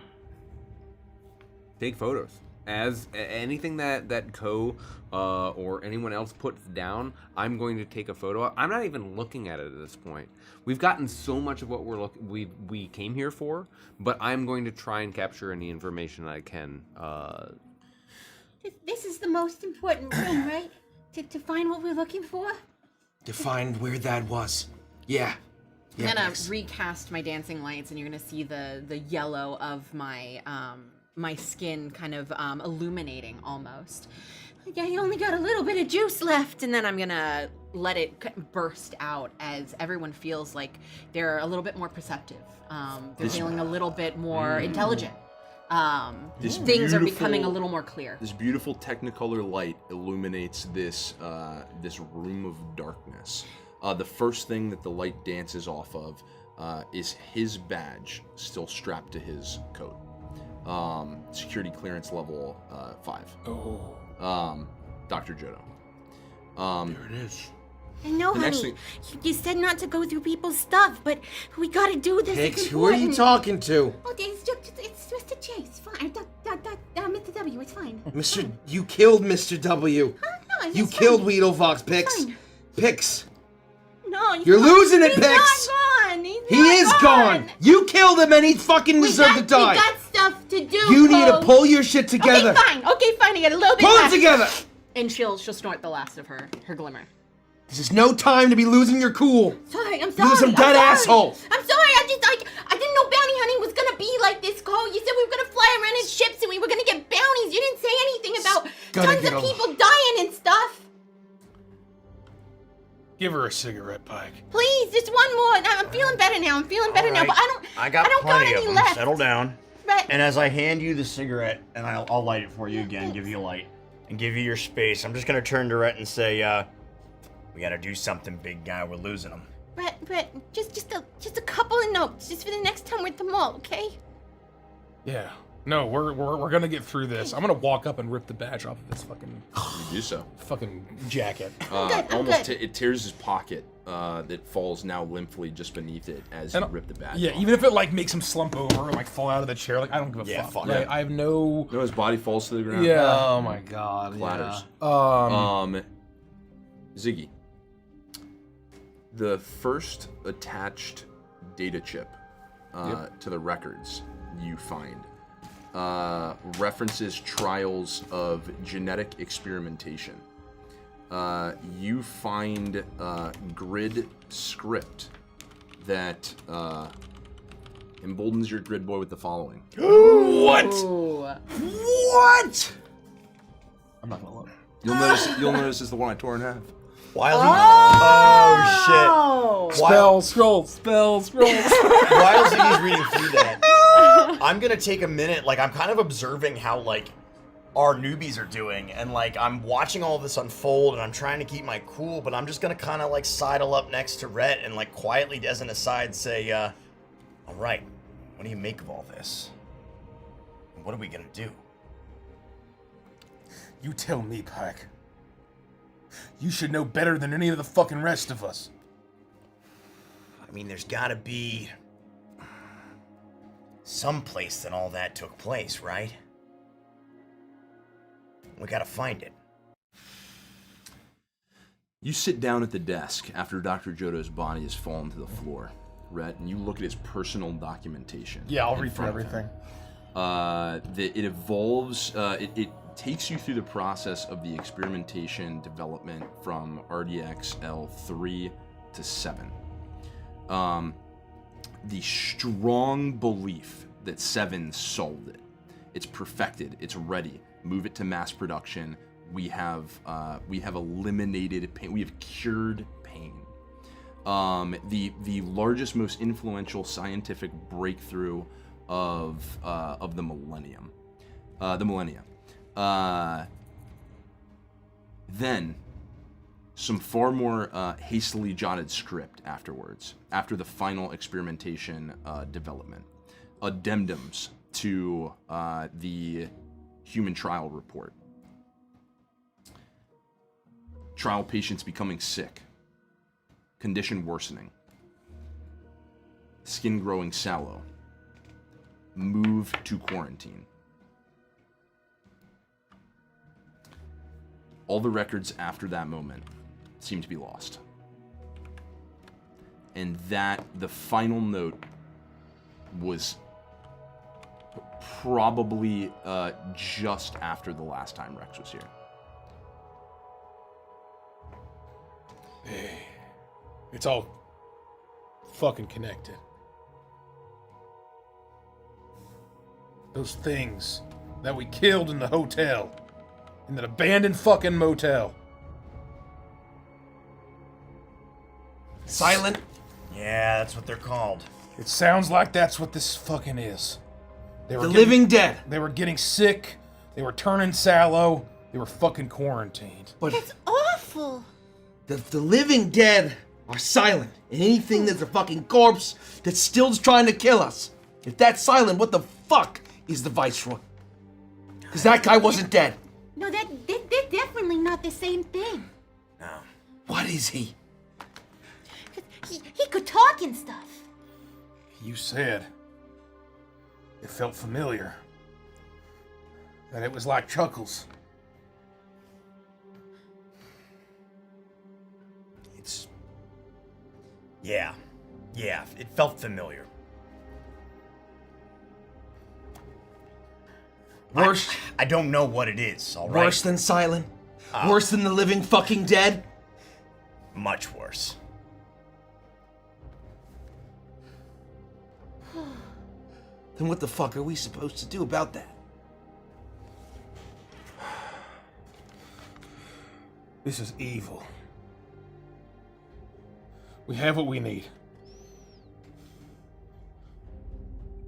take photos. As anything that Co or anyone else puts down, I'm going to take a photo of. I'm not even looking at it at this point. We've gotten so much of what we came here for, but I'm going to try and capture any information I can. This is the most important thing, right? To find what we're looking for? To find where that was. Yeah. I'm gonna recast my dancing lights, and you're gonna see the yellow of my my skin kind of illuminating almost. Yeah, you only got a little bit of juice left. And then I'm gonna let it burst out as everyone feels like they're a little bit more perceptive. They're feeling a little bit more intelligent. Things are becoming a little more clear. This beautiful Technicolor light illuminates this room of darkness. The first thing that the light dances off of is his badge still strapped to his coat. Security clearance level 5. Oh. Dr. Jodo. There it is. I know, honey. You said not to go through people's stuff, but we gotta do this. Hicks, who are you talking to? Oh, it's Mr. J. It's fine. Mr. W. It's fine. Mr. You killed Mr. W. Huh? No, You it's killed fine. Weedlefox, Pix. It's fine. Pix. No, You're losing it, He's Pix. not gone. He's He not is gone. You killed him, and he fucking deserved to die. We got stuff to do. You need to Cole. pull your shit together. Okay, fine. I got a little bit Pull it left. together. And she'll snort the last of her glimmer. This is no time to be losing your cool. Sorry, I'm sorry. You're some dead asshole. I'm sorry. I didn't know Bounty Hunting was gonna be like this, Cole. You said we were gonna fly around in ships and we were gonna get bounties. You didn't say anything about tons of people dying and stuff. Give her a cigarette, Pike. Please, just one more. I'm feeling better now. But I got don't plenty got of any them. left. Settle down. Right. And as I hand you the cigarette, and I'll light it for you again, give you a light, and give you your space, I'm just gonna turn to Rhett and say, We gotta do something, big guy. We're losing them. Brett, just a couple of notes, just for the next time we're at the mall, okay? Yeah. No, we're gonna get through this. I'm gonna walk up and rip the badge off of this You do so. fucking jacket. I'm good. It tears his pocket that falls now limply just beneath it as you rip the badge Yeah, off. even if it like makes him slump over or like fall out of the chair, like I don't give a Yeah, fuck. fuck Like, it. I have no. No, his body falls to the ground. Yeah. Oh my god. Clatters. Ziggy. The first attached data chip to the records you find references trials of genetic experimentation. You find grid script that emboldens your grid boy with the following. What? Ooh. What? I'm not gonna look. You'll notice it's the one I tore in half. While he... Oh, shit. Spell scrolls. While Ziggy's reading through that, I'm gonna take a minute, like, I'm kind of observing how, like, our newbies are doing, and, like, I'm watching all this unfold, and I'm trying to keep my cool, but I'm just gonna kind of, like, sidle up next to Rhett and, like, quietly, as an aside, say, alright, what do you make of all this? And what are we gonna do? You tell me, Pike. You should know better than any of the fucking rest of us. I mean, there's gotta be some place that all that took place, right? We gotta find it. You sit down at the desk after Dr. Jodo's body has fallen to the floor, Rhett, and you look at his personal documentation. Yeah, I'll in read through front of him. everything. It evolves, it takes you through the process of the experimentation development from RDX L3 to 7. The strong belief that 7 solved it. It's perfected, it's ready. Move it to mass production. We have eliminated pain. We have cured pain. The largest, most influential scientific breakthrough of the millennium. Then, some far more hastily jotted script afterwards, after the final experimentation development. Addendums to the human trial report. Trial patients becoming sick. Condition worsening. Skin growing sallow. Move to quarantine. All the records after that moment seem to be lost. And that, the final note, was probably just after the last time Rex was here. Hey, it's all fucking connected. Those things that we killed in the hotel, in that abandoned fucking motel. Silent. Yeah, that's what they're called. It sounds like that's what this fucking is. They were The living dead. They were getting sick. They were turning sallow. They were fucking quarantined. But That's awful. the living dead are silent. And anything that's a fucking corpse that's still trying to kill us. If that's silent, what the fuck is the Viceroy? Because that guy wasn't dead. No, they're definitely not the same thing. No. What is he? He could talk and stuff. You said it felt familiar. That it was like Chuckles. It's... Yeah, it felt familiar. Worse, I don't know what it is, alright? worse than silent? Worse than the living fucking dead? Much worse. Then what the fuck are we supposed to do about that? This is evil. We have what we need.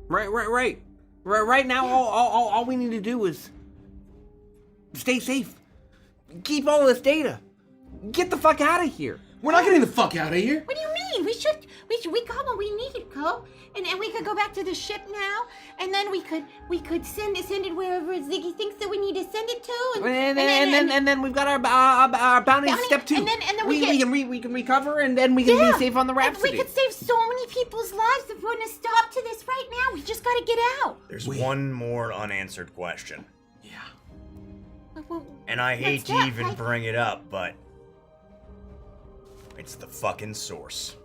Right. Right now, all we need to do is stay safe. Keep all this data. Get the fuck out of here. We're not getting the fuck out of here. What do you mean? We go when we need to go, and we could go back to the ship now, and then we could send it wherever Ziggy thinks that we need to send it to, And then we've got our bounty step 2. and then we can recover, and then we can be safe on the Rhapsody. We could save so many people's lives if we're gonna stop to this right now. We just gotta get out. There's one more unanswered question. Well, And I hate to that? even bring it up, but it's the fucking source.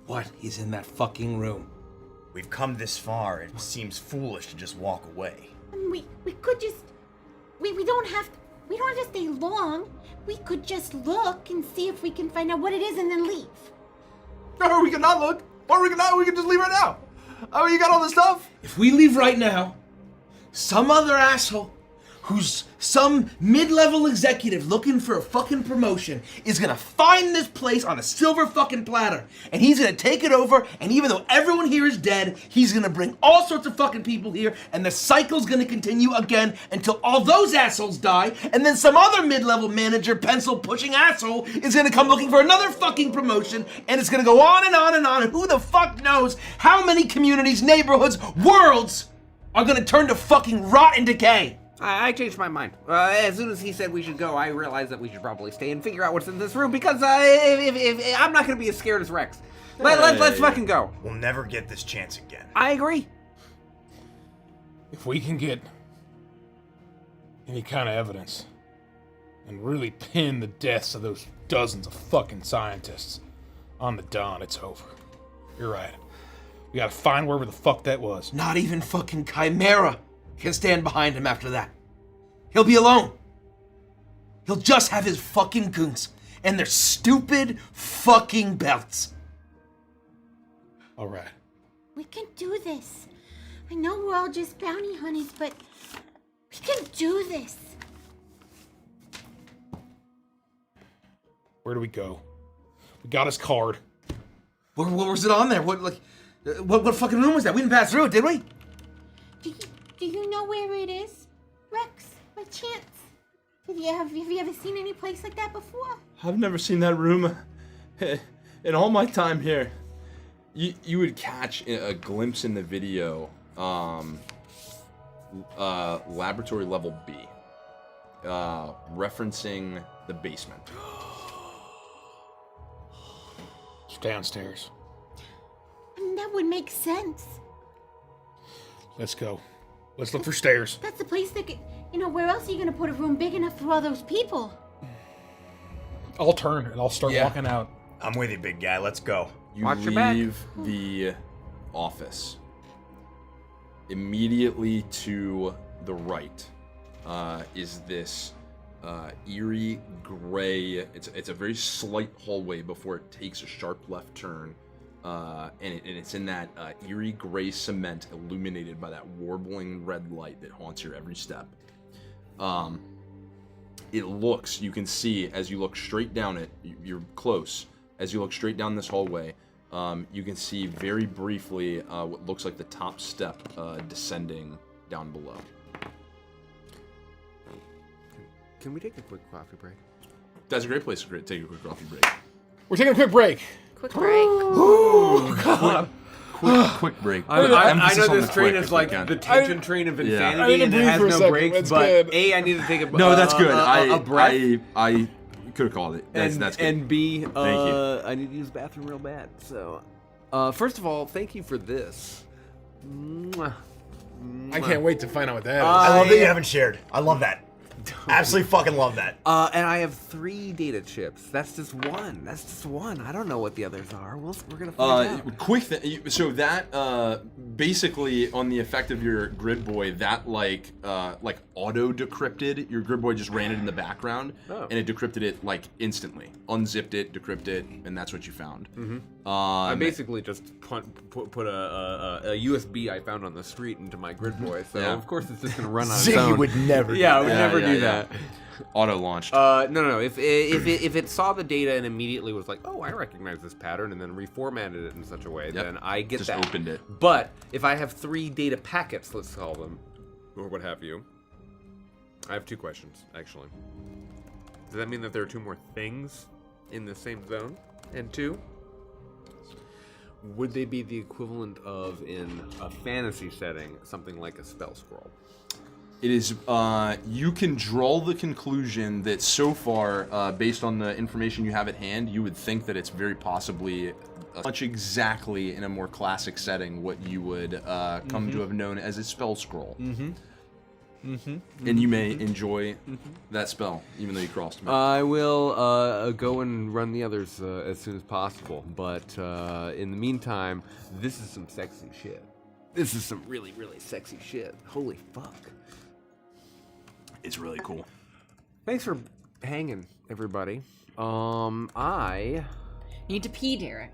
What is in that fucking room? We've come this far, it seems foolish to just walk away. we could just we don't have to stay long. We could just look and see if we can find out what it is and then leave. Or we can not look. Or we can just leave right now. Oh, you got all the stuff? If we leave right now, some other asshole who's some mid-level executive looking for a fucking promotion is gonna find this place on a silver fucking platter, and he's gonna take it over, and even though everyone here is dead, he's gonna bring all sorts of fucking people here, and the cycle's gonna continue again until all those assholes die, and then some other mid-level manager, pencil-pushing asshole is gonna come looking for another fucking promotion, and it's gonna go on and on and on, and who the fuck knows how many communities, neighborhoods, worlds are gonna turn to fucking rot and decay. I changed my mind. As soon as he said we should go, I realized that we should probably stay and figure out what's in this room, because if I'm not going to be as scared as Rex. Let's fucking go. We'll never get this chance again. I agree. If we can get any kind of evidence and really pin the deaths of those dozens of fucking scientists on the Dawn, it's over. You're right. We gotta find wherever the fuck that was. Not even fucking Chimera can stand behind him after that. He'll be alone. He'll just have his fucking goons and their stupid fucking belts. All right. We can do this. I know we're all just bounty hunters, but we can do this. Where do we go? We got his card. What was it on there? What fucking room was that? We didn't pass through it, did we? Do you know where it is, Rex? By chance? Have you ever seen any place like that before? I've never seen that room in all my time here. You would catch a glimpse in the video, laboratory level B, referencing the basement. It's downstairs. That would make sense. Let's go. Let's look for stairs. That's the place that could, where else are you gonna put a room big enough for all those people? I'll turn and I'll start walking out. I'm with you, big guy. Let's go. You Watch your back. leave the office. Immediately to the right is this eerie gray. It's a very slight hallway before it takes a sharp left turn. And it's in that eerie gray cement illuminated by that warbling red light that haunts your every step. You can see as you look straight down it, you're close, as you look straight down this hallway, you can see very briefly what looks like the top step descending down below. Can we take a quick coffee break? That's a great place to take a quick coffee break. We're taking a quick break. Quick break. Oh, God. Quick break. I know Emphasis on this the train quick is if we like can. the tension train of I insanity, need to and it breathe has for a no second. breaks. That's But good. A, I need to take a No, that's good. a breath. I could have called it. That's good. And B, Thank you. I need to use the bathroom real bad. So, first of all, thank you for this. Mwah. I can't wait to find out what that is. I love that you haven't shared. I love that. Absolutely fucking love that. And I have 3 data chips. That's just one. I don't know what the others are. We're gonna find out. Quick thing. So that basically on the effect of your grid boy, that like auto decrypted. Your grid boy just ran it in the background, and it decrypted it like instantly. Unzipped it, decrypted it, and that's what you found. Mm-hmm. I basically just put a USB I found on the street into my grid boy. So Yeah. of course it's just gonna run on its own. Ziggy would never. Yeah, I would Yeah, never yeah, do yeah. that. Auto launched. No. If it saw the data and immediately was like, oh, I recognize this pattern, and then reformatted it in such a way, then I get Just that. opened it. But if I have 3 data packets, let's call them, or what have you, I have 2 questions actually. Does that mean that there are 2 more things in the same zone? And 2? Would they be the equivalent of, in a fantasy setting, something like a spell scroll? It is, you can draw the conclusion that so far, based on the information you have at hand, you would think that it's very possibly much exactly in a more classic setting what you would come to have known as a spell scroll. And you may enjoy that spell, even though you crossed them. I will go and run the others as soon as possible, but in the meantime, this is some sexy shit. This is some really, really sexy shit. Holy fuck. It's really cool. Thanks for hanging, everybody. I Need to pee, Derek.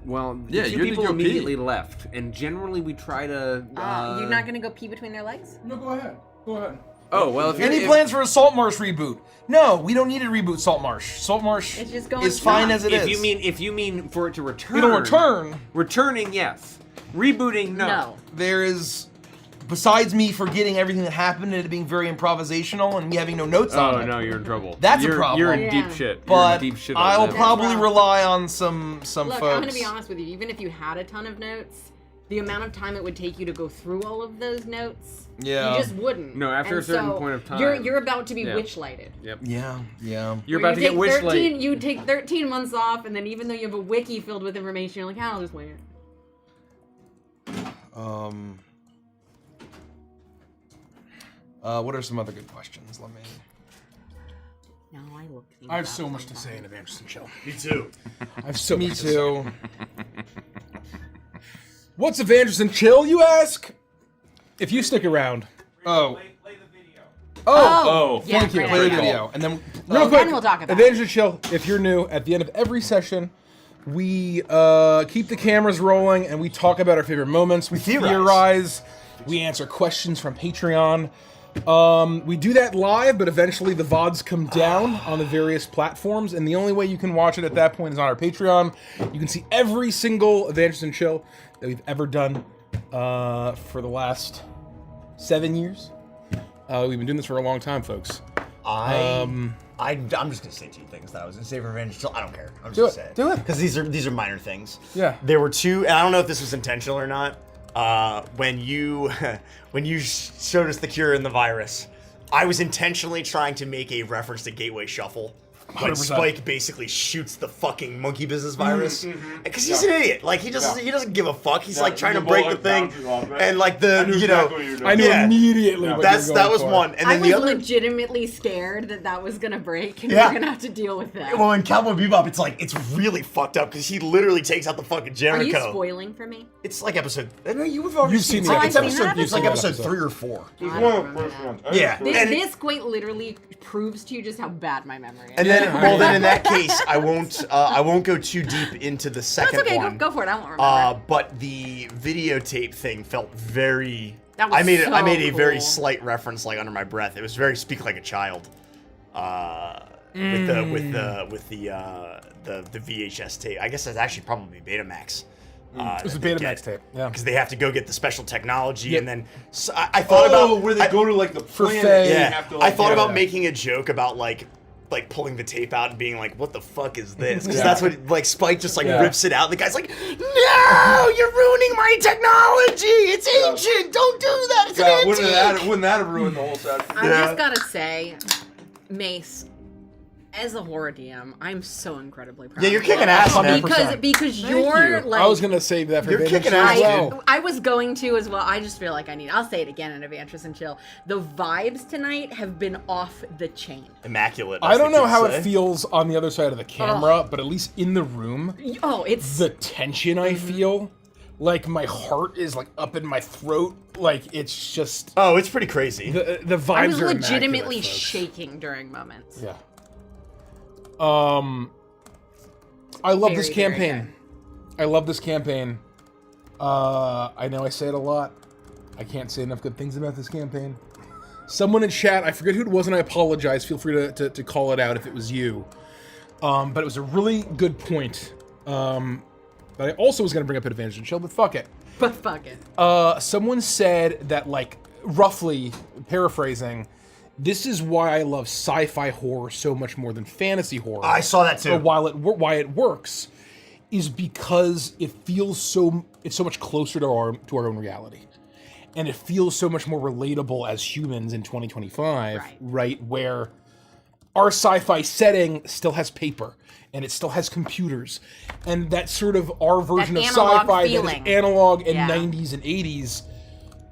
Well, Yeah, the 2 you're to people go pee. immediately left, and generally we try to. You're not gonna go pee between their legs? No, go ahead. Go ahead. Oh well, if Any plans for a Salt Marsh reboot? No, we don't need to reboot Salt Marsh. Salt Marsh It's just going is fine as it is. if you mean for it to return, It'll return. Returning, yes. Rebooting, no. No. There is, besides me forgetting everything that happened and it being very improvisational and me having no notes on Oh it. no, you're in trouble. That's a You're- problem. You're in Yeah. deep shit. But you're in deep shit on I will that. probably Well, rely on some Look, folks. I'm gonna be honest with you. Even if you had a ton of notes, the amount of time it would take you to go through all of those notes, Yeah. you just wouldn't. No, after And a certain so point of time. you're about to be Yeah. witch-lighted. Yep. Yeah. You're Where about to you get take wish 13, light. You take 13 months off, and then even though you have a wiki filled with information, you're like, I'll just wait. What are some other good questions? Let me. No, I look. I have so much to say in Adventures in Chill. Me too. I have so Me much to say. too. What's Adventures in Chill, you ask? If you stick around. Oh. Oh, yeah, thank you. right, Play the right, right. video and then. Real Then quick, we'll talk about Adventures in Chill, if you're new, at the end of every session, we keep the cameras rolling and we talk about our favorite moments. We theorize. We answer questions from Patreon. We do that live, but eventually the VODs come down on the various platforms, and the only way you can watch it at that point is on our Patreon. You can see every single Adventures in Chill that we've ever done for the last 7 years. We've been doing this for a long time, folks. I'm just gonna say 2 things that I was gonna say for Revenge. I don't care. I'm just Do gonna it. say it. Do it. Because these are minor things. Yeah. There were 2, and I don't know if this was intentional or not. When you showed us the cure and the virus, I was intentionally trying to make a reference to Gateway Shuffle. When 100%. Spike basically shoots the fucking monkey business virus, because he's an idiot. Like he doesn't give a fuck. He's like trying to break the thing, and like the I knew immediately what that you were was going for. one. And I then was the other, legitimately scared that was gonna break, and Yeah. we're gonna have to deal with that. well, in Cowboy Bebop, it's really fucked up because he literally takes out the fucking Are Jericho. you spoiling for me? It's like episode. No, you've already You've seen the It's episode. episode. You've It's like seen that episode episode. 3 or 4. I don't remember that. Yeah, and, This quite literally proves to you just how bad my memory is. and then in that case, I won't go too deep into the That's second okay. one. Go for it. I won't remember. But the videotape thing felt very. That was I made so a very cool. slight reference, like under my breath. It was very speak like a child. With the VHS tape. I guess that's actually probably Betamax. It was a Betamax tape. Yeah. Because they have to go get the special technology, Yep. and then so I thought about where they go to like the planet. Faye. and you yeah, have to, I like, thought yeah. about making a joke about like pulling the tape out and being like, "What the fuck is this?" Because Yeah. that's what like Spike just like Yeah. rips it out. The guy's like, "No, you're ruining my technology. It's ancient. Don't do that. It's God, an antique." wouldn't that have ruined the whole set? I Yeah. just gotta say, Mace, as a horror DM, I'm so incredibly proud. Yeah, you're of you. kicking ass, man. Because you're like I was gonna save that for You're Adventures kicking in ass, Chill. dude. I was going to as well. I just feel like I'll say it again in Adventures in Chill. The vibes tonight have been off the chain. Immaculate. I as don't the know kids how say. it feels on the other side of the camera, but at least in the room, Oh, it's the tension I feel, like my heart is like up in my throat, like it's just Oh, it's pretty crazy. the vibes I was are legitimately immaculate, folks. shaking during moments. Yeah. I love this Very, very campaign. I love this campaign. I know I say it a lot. I can't say enough good things about this campaign. Someone in chat, I forget who it was, and I apologize. Feel free to call it out if it was you. But it was a really good point. That I also was going to bring up at Advantage and Chill, but fuck it. But fuck it. Someone said that, like, roughly paraphrasing, This is why I love sci-fi horror so much more than fantasy horror. I saw that too. Or why it works is because it's so much closer to our own reality. And it feels so much more relatable as humans in 2025, right? Where our sci-fi setting still has paper and it still has computers. And that sort of our version of sci-fi that is analog and 90s and 80s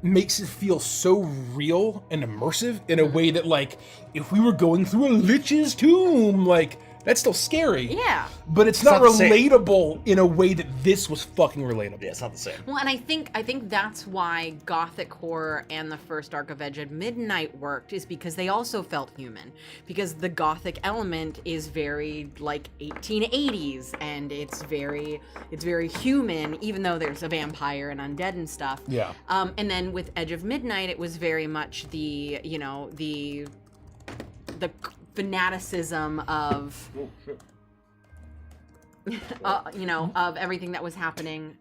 makes it feel so real and immersive in a way that, like, if we were going through a lich's tomb, like, that's still scary. Yeah. But it's not relatable in a way that this was fucking relatable. Yeah, it's not the same. Well, and I think that's why Gothic horror and the first arc of Edge of Midnight worked, is because they also felt human. Because the Gothic element is very like 1880s, and it's very human, even though there's a vampire and undead and stuff. Yeah. And then with Edge of Midnight, it was very much the fanaticism of of everything that was happening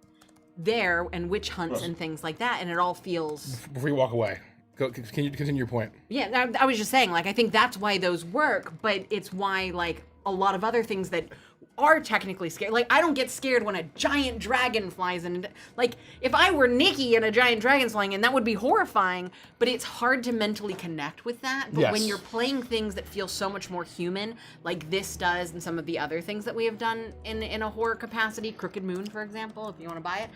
there, and witch hunts and things like that, and it all feels. Before you walk away, can you continue your point? Yeah, I was just saying, like, I think that's why those work, but it's why, like, a lot of other things that are technically scary. Like, I don't get scared when a giant dragon flies in. Like, if I were Nikki and a giant dragon's flying in, that would be horrifying, but it's hard to mentally connect with that. But when you're playing things that feel so much more human, like this does, and some of the other things that we have done in a horror capacity, Crooked Moon, for example, if you want to buy it,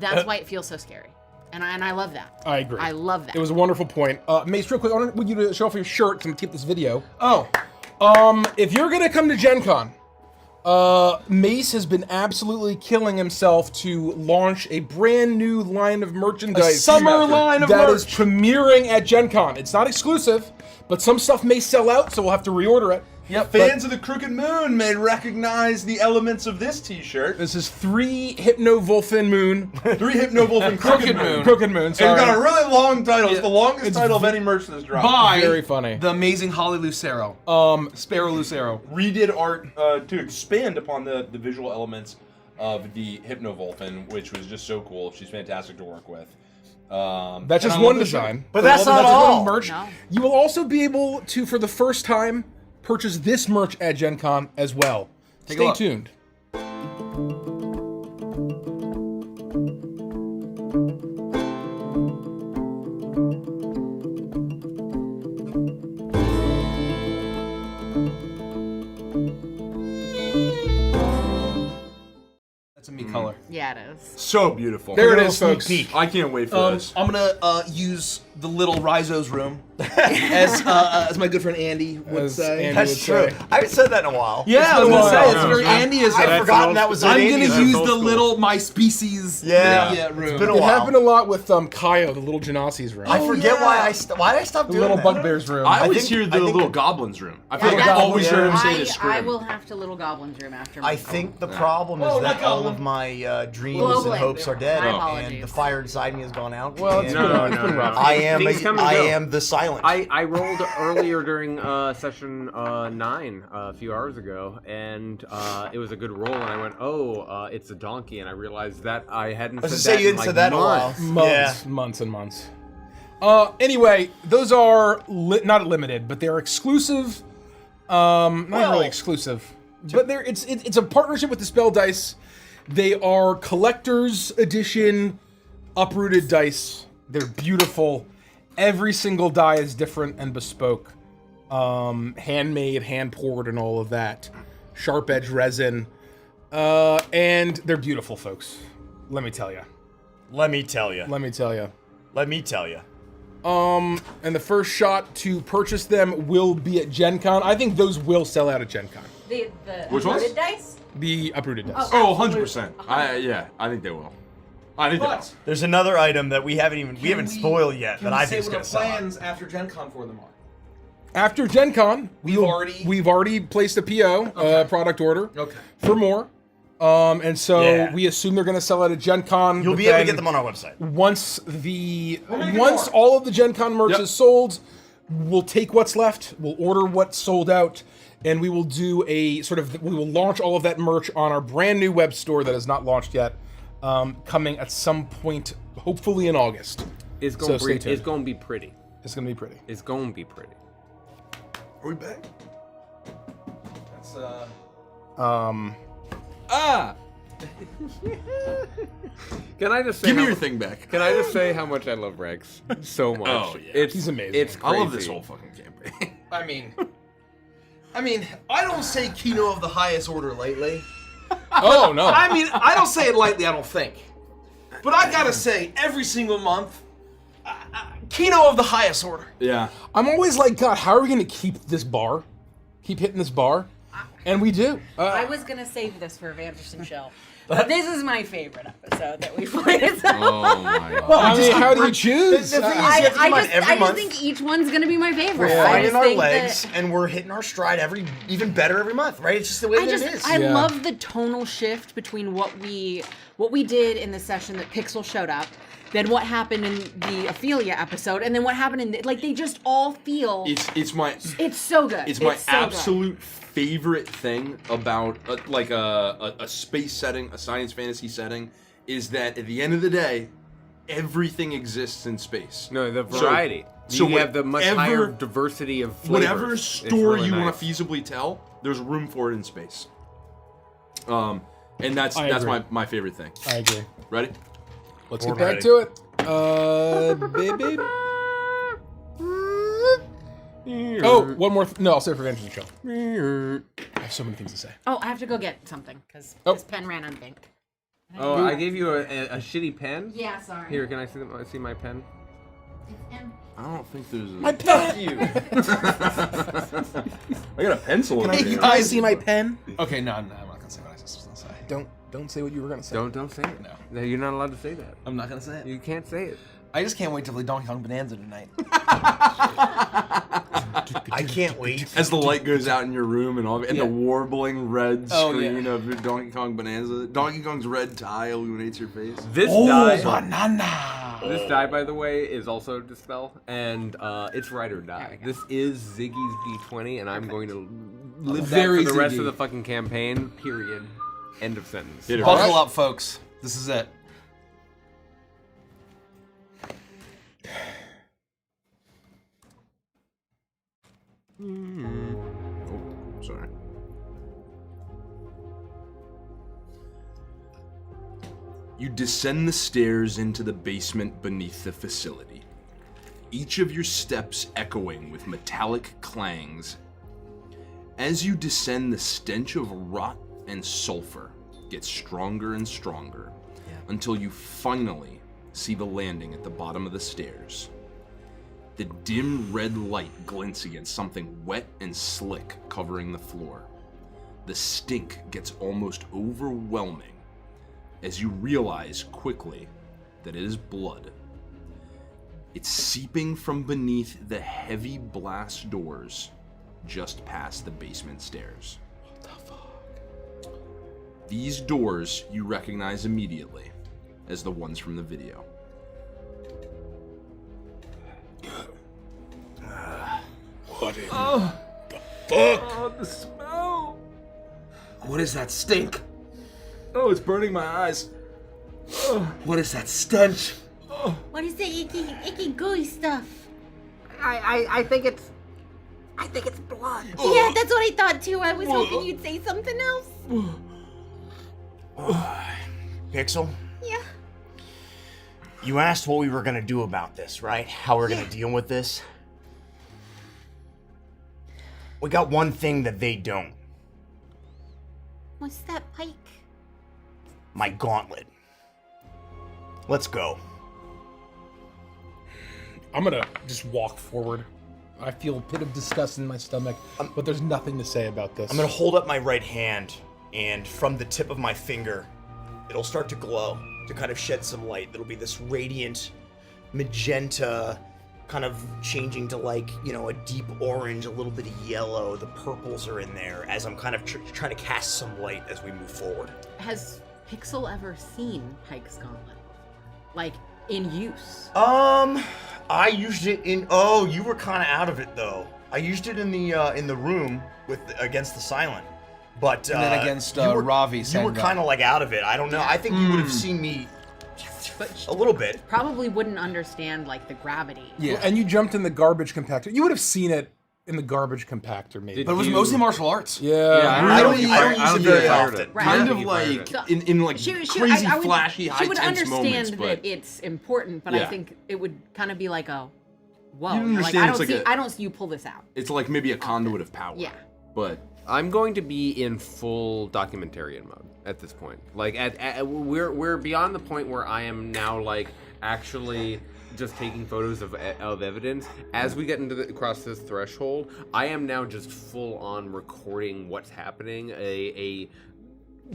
that's why it feels so scary. And I love that. I agree. I love that. It was a wonderful point. Mace, real quick, I want you to show off your shirt because I'm going to keep this video. Oh. If you're going to come to Gen Con, Mace has been absolutely killing himself to launch a brand new line of merchandise. A summer line of merch. That is premiering at Gen Con. It's not exclusive, but some stuff may sell out, so we'll have to reorder it. Yep. Fans of the Crooked Moon may recognize the elements of this t-shirt. This is 3 Hypno-Volfin Moon. 3 Hypno-Volfin Crooked Moon. Crooked Moon, sorry. It's got a really long title. It's the longest title of any merch that's dropped. By very funny. The amazing Holly Lucero. Sparrow Lucero. Redid art to expand upon the visual elements of the Hypno-Volfin, which was just so cool. She's fantastic to work with. That's just one design. But that's not all. Merch. No. You will also be able to, for the first time, purchase this merch at Gen Con as well. Stay tuned. That's a me color. Yeah, it is. So beautiful. There it is, folks. I can't wait for this. I'm gonna use the little Rizo's room as my good friend Andy would As say. Andy That's true. I haven't said that in a while. Yeah, I was gonna say it's very Andy-ism. I've forgotten that was I'm an gonna Andy-ism. use the little my species room. It's been a It while. happened a lot with Kaio, the little Genasi's room. I forget why why did I stop the doing little that? bugbear's room. I always think- hear the I think- little Goblin's room. I feel like I that's- always heard him say this I scream. will have to Little Goblin's room after. I think the problem is that all of my dreams Globally. and hopes are dead, My and apologies. the fire inside me has gone out. Well, it's and been rough. I am Things come and I go. am the silent. I rolled earlier during session 9 a few hours ago, and it was a good roll, and I went, it's a donkey, and I realized that I hadn't I was said to say that you in didn't like say that in a while. months. Months and months. Anyway, those are not limited, but they're exclusive. Not really exclusive, but it's a partnership with the Spell Dice. They are collector's edition uprooted dice. They're beautiful. Every single die is different and bespoke. Handmade, hand poured, and all of that. Sharp edge resin. And they're beautiful, folks. Let me tell you. Let me tell you. Let me tell you. Let me tell you. And the first shot to purchase them will be at Gen Con. I think those will sell out at Gen Con. The Which ones? loaded dice. The uprooted dice. Oh, 100%. I think they will. I think they will. But There's another item that we haven't spoiled yet can that we I say think is what going our to sell. plans after Gen Con for them are? After Gen Con, we've already- already placed a PO, product order, Okay. for more. And so Yeah. we assume they're going to sell out at Gen Con. You'll but be able to then get them on our website. Once make it all of the Gen Con merch Yep. is sold, we'll take what's left, we'll order what's sold out, and we will do we will launch all of that merch on our brand new web store that is not launched yet, coming at some point, hopefully in August. It's So going stay to tuned. it's going to be pretty. It's gonna be pretty. It's going to be pretty. Are we back? That's Ah! Can I just say Give me how your mu- thing back. Can I just say how much I love Rex so much? Oh, yeah. It's, He's amazing. It's crazy. I love this whole fucking campaign. I mean, I don't say Kino of the highest order lately. Oh no! I mean, I don't say it lightly, I don't think. But I gotta say, every single month, Kino of the highest order. Yeah. I'm always like, God, how are we gonna keep this bar? Keep hitting this bar? And we do. I was gonna save this for Vanderson Show, but this is my favorite episode that we played. So. Oh my god. I mean, how do you choose? The thing is, you have to keep in mind, every I just month think each one's gonna be my favorite. we're I finding just our think legs that- and we're hitting our stride even better every month, right? It's just the way that it is. I Yeah. love the tonal shift between what we did in the session that Pixel showed up, then what happened in the Ophelia episode, and then what happened in like they just all feel. It's my So good. It's my so good. absolute favorite thing about a space setting, a science fantasy setting, is that at the end of the day, everything exists in space. No, the variety. So you have the much whatever- higher diversity of flavors. Whatever It's story really you nice. want to feasibly tell, there's room for it in space. And that's I agree. my favorite thing. I agree. Ready? Let's Born get back ready. to it. Baby. Oh, one more. No, I'll save it for Vanderson Show. I have so many things to say. Oh, I have to go get something because Oh. this pen ran unbanked. Oh, I gave you a shitty pen? Yeah, sorry. Here, can I see my pen? I don't think there's a... My pen. You. I got a pencil in Hey, here. you guys see my pen? Okay, no, I'm not gonna say what I was gonna say. Don't say what you were gonna say. Don't say it. No, you're not allowed to say that. I'm not gonna say it. You can't say it. I just can't wait to play Donkey Kong Bonanza tonight. I can't wait. As the light goes out in your room and the Yeah. warbling red Oh, screen yeah. of Donkey Kong Bonanza, Donkey Kong's red tie illuminates your face. This Oh, die. banana! This die, by the way, is also Dispel, and it's ride or die. This is Ziggy's D20, and I'm going to live Very that for the rest Ziggy. of the fucking campaign. Period. End of sentence. Hit it. Buckle up, folks. This is it. Oh, sorry. You descend the stairs into the basement beneath the facility, each of your steps echoing with metallic clangs. As you descend, the stench of rot and sulfur gets stronger and stronger until you finally see the landing at the bottom of the stairs. The dim red light glints against something wet and slick covering the floor. The stink gets almost overwhelming as you realize quickly that it is blood. It's seeping from beneath the heavy blast doors just past the basement stairs. What the fuck? These doors you recognize immediately as the ones from the video. Oh, the smell! What is that stink? Oh, it's burning my eyes. What is that stench? What is that icky gooey stuff? I think it's blood. Yeah, that's what I thought too. I was hoping you'd say something else. Pixel, Yeah. you asked what we were gonna do about this, right? How we're gonna deal with this. We got one thing that they don't. What's that, Pike? My gauntlet. Let's go. I'm gonna just walk forward. I feel a pit of disgust in my stomach, but there's nothing to say about this. I'm gonna hold up my right hand, and from the tip of my finger, it'll start to glow, to kind of shed some light. It'll be this radiant magenta, kind of changing to like, you know, a deep orange, a little bit of yellow. The purples are in there as I'm kind of trying to cast some light as we move forward. Has Pixel ever seen Pike's Gauntlet? Like, in use? I used it in. Oh, you were kind of out of it though. I used it in the room against the Silent, but And then against you were- Ravi. You were kind of like out of it. I don't know. I think you would have seen me But A little bit. probably wouldn't understand like the gravity. Yeah. And you jumped in the garbage compactor. You would have seen it in the garbage compactor, maybe. But it was You- mostly martial arts. Yeah. I don't Really? use it very often. Right. Kind I of don't like So- in like She crazy, I would, flashy, high she would tense understand moments, that but it's important, but Yeah. I think it would kind of be like a, whoa, You like understand I it's don't like see, a- I don't see you pull this out. it's like maybe a conduit of power. Yeah. But I'm going to be in full documentarian mode at this point. Like, we're beyond the point where I am now like actually just taking photos of evidence. As we get across this threshold, I am now just full on recording what's happening. A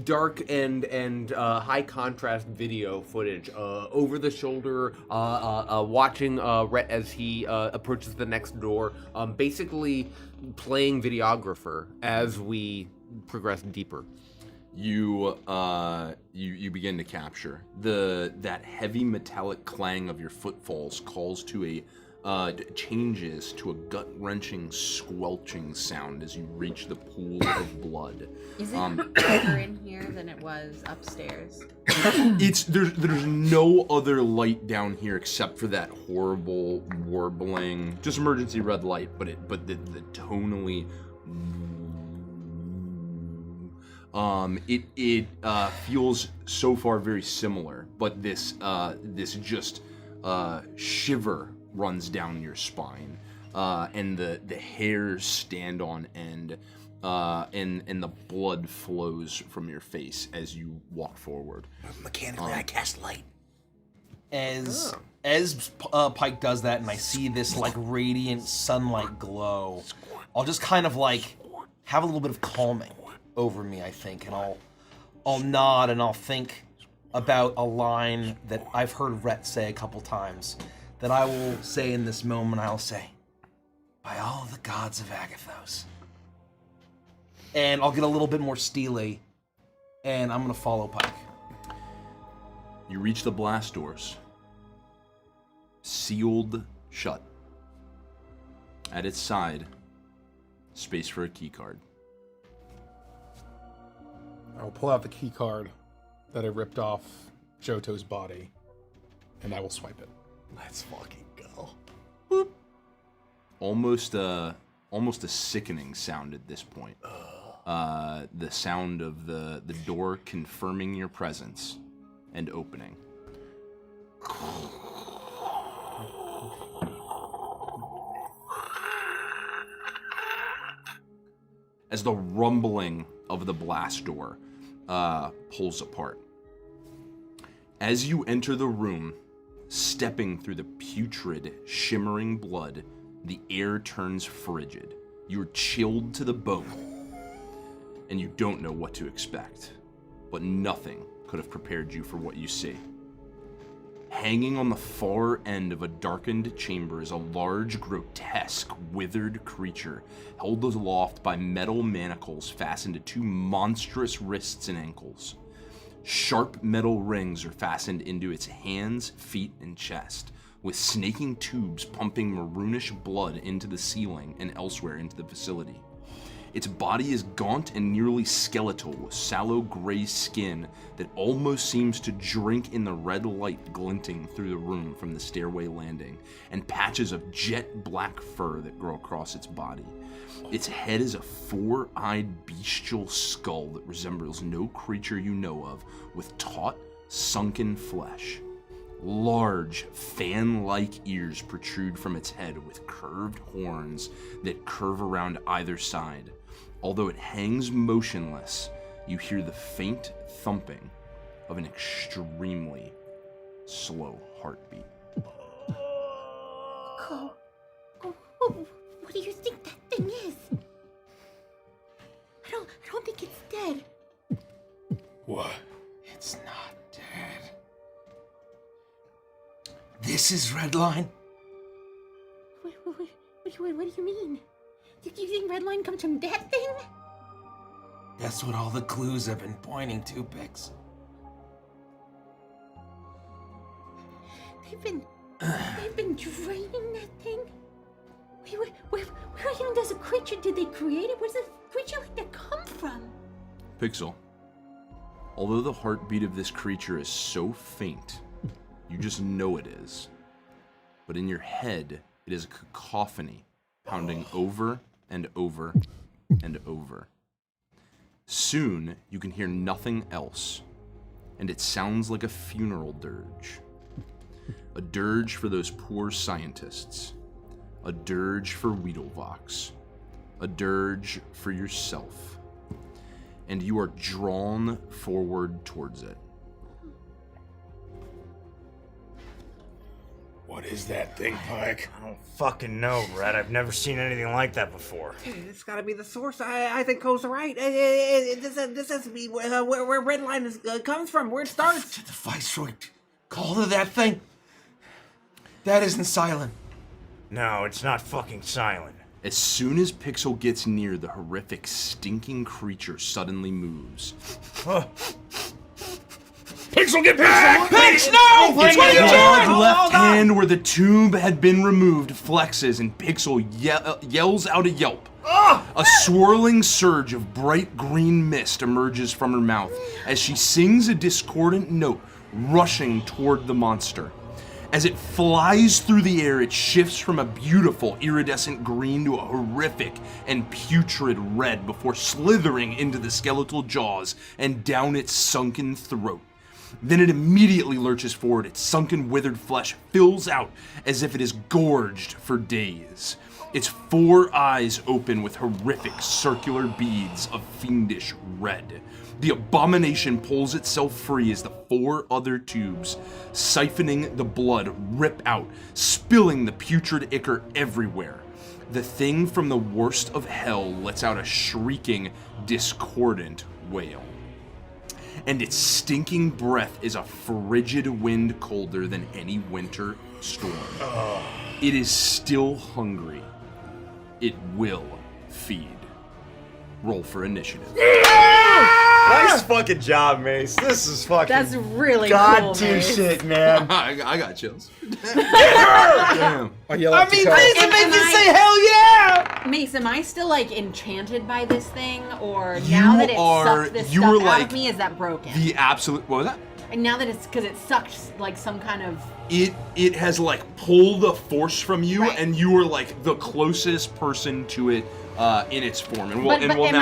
dark and high contrast video footage over the shoulder, watching Rhett as he approaches the next door, basically playing videographer as we progress deeper. you begin to capture that heavy metallic clang of your footfalls calls to changes to a gut-wrenching squelching sound as you reach the pool of blood. Is it darker in here than it was upstairs? There's no other light down here except for that horrible warbling, just emergency red light, but the tonally. It feels so far very similar, but this just shiver runs down your spine, and the hairs stand on end, and the blood flows from your face as you walk forward. Mechanically, I cast light. As Pike does that, and I see this like radiant sunlight glow, I'll just kind of like have a little bit of calming over me, I think, and I'll nod and I'll think about a line that I've heard Rhett say a couple times that I will say in this moment. I'll say, "By all the gods of Agathos," and I'll get a little bit more steely, and I'm gonna follow Pike. You reach the blast doors, sealed shut. At its side, space for a key card. I'll pull out the key card that I ripped off Johto's body, and I will swipe it. Let's fucking go. Boop. Almost a sickening sound at this point. The sound of the door confirming your presence and opening. As the rumbling of the blast door pulls apart. As you enter the room, stepping through the putrid, shimmering blood, the air turns frigid. You're chilled to the bone, and you don't know what to expect. But nothing could have prepared you for what you see. Hanging on the far end of a darkened chamber is a large, grotesque, withered creature held aloft by metal manacles fastened to two monstrous wrists and ankles. Sharp metal rings are fastened into its hands, feet, and chest, with snaking tubes pumping maroonish blood into the ceiling and elsewhere into the facility. Its body is gaunt and nearly skeletal, with sallow gray skin that almost seems to drink in the red light glinting through the room from the stairway landing, and patches of jet black fur that grow across its body. Its head is a four-eyed bestial skull that resembles no creature you know of, with taut, sunken flesh. Large, fan-like ears protrude from its head with curved horns that curve around either side. Although it hangs motionless, you hear the faint thumping of an extremely slow heartbeat. What do you think that thing is? I don't think it's dead. What? It's not dead. This is Redline? What do you mean? Do you think Redline comes from that thing? That's what all the clues have been pointing to, Bix. They've been draining that thing? Where even as a creature did they create it? Where's this creature like that come from? Pixel, although the heartbeat of this creature is so faint, You just know it is. But in your head, it is a cacophony pounding over and over and over. Soon, you can hear nothing else, and it sounds like a funeral dirge. A dirge for those poor scientists. A dirge for Weedlevox. A dirge for yourself. And you are drawn forward towards it. What is that thing, Pike? I don't fucking know, Brett. I've never seen anything like that before. It's gotta be the source. I think Cole's right. This has to be where Redline comes from, where it starts. The Viceroy called her that thing? That isn't silent. No, it's not fucking silent. As soon as Pixel gets near, the horrific, stinking creature suddenly moves. Pixel, get back! Pix, no! What are you The doing? left hand where the tube had been removed flexes, and Pixel yells out a yelp. A swirling surge of bright green mist emerges from her mouth as she sings a discordant note, rushing toward the monster. As it flies through the air, it shifts from a beautiful iridescent green to a horrific and putrid red before slithering into the skeletal jaws and down its sunken throat. Then it immediately lurches forward, its sunken, withered flesh fills out as if it is gorged for days. Its 4 eyes open with horrific circular beads of fiendish red. The abomination pulls itself free as the 4 other tubes, siphoning the blood, rip out, spilling the putrid ichor everywhere. The thing from the worst of hell lets out a shrieking, discordant wail. And its stinking breath is a frigid wind colder than any winter storm. It is still hungry. It will feed. Roll for initiative. Nice fucking job, Mace. This is fucking That's really God cool, tier Mace. shit, man. I got chills. Damn. I mean, Mace, it made me say hell yeah! Mace, am I still like enchanted by this thing, or You now that it are- sucked this you stuff were out like of me, is that broken? The absolute. What was that? And now that it's because it sucked like some kind of. It has like pulled a force from you, Right. and you are like the closest person to it in its form. And we'll But now draw am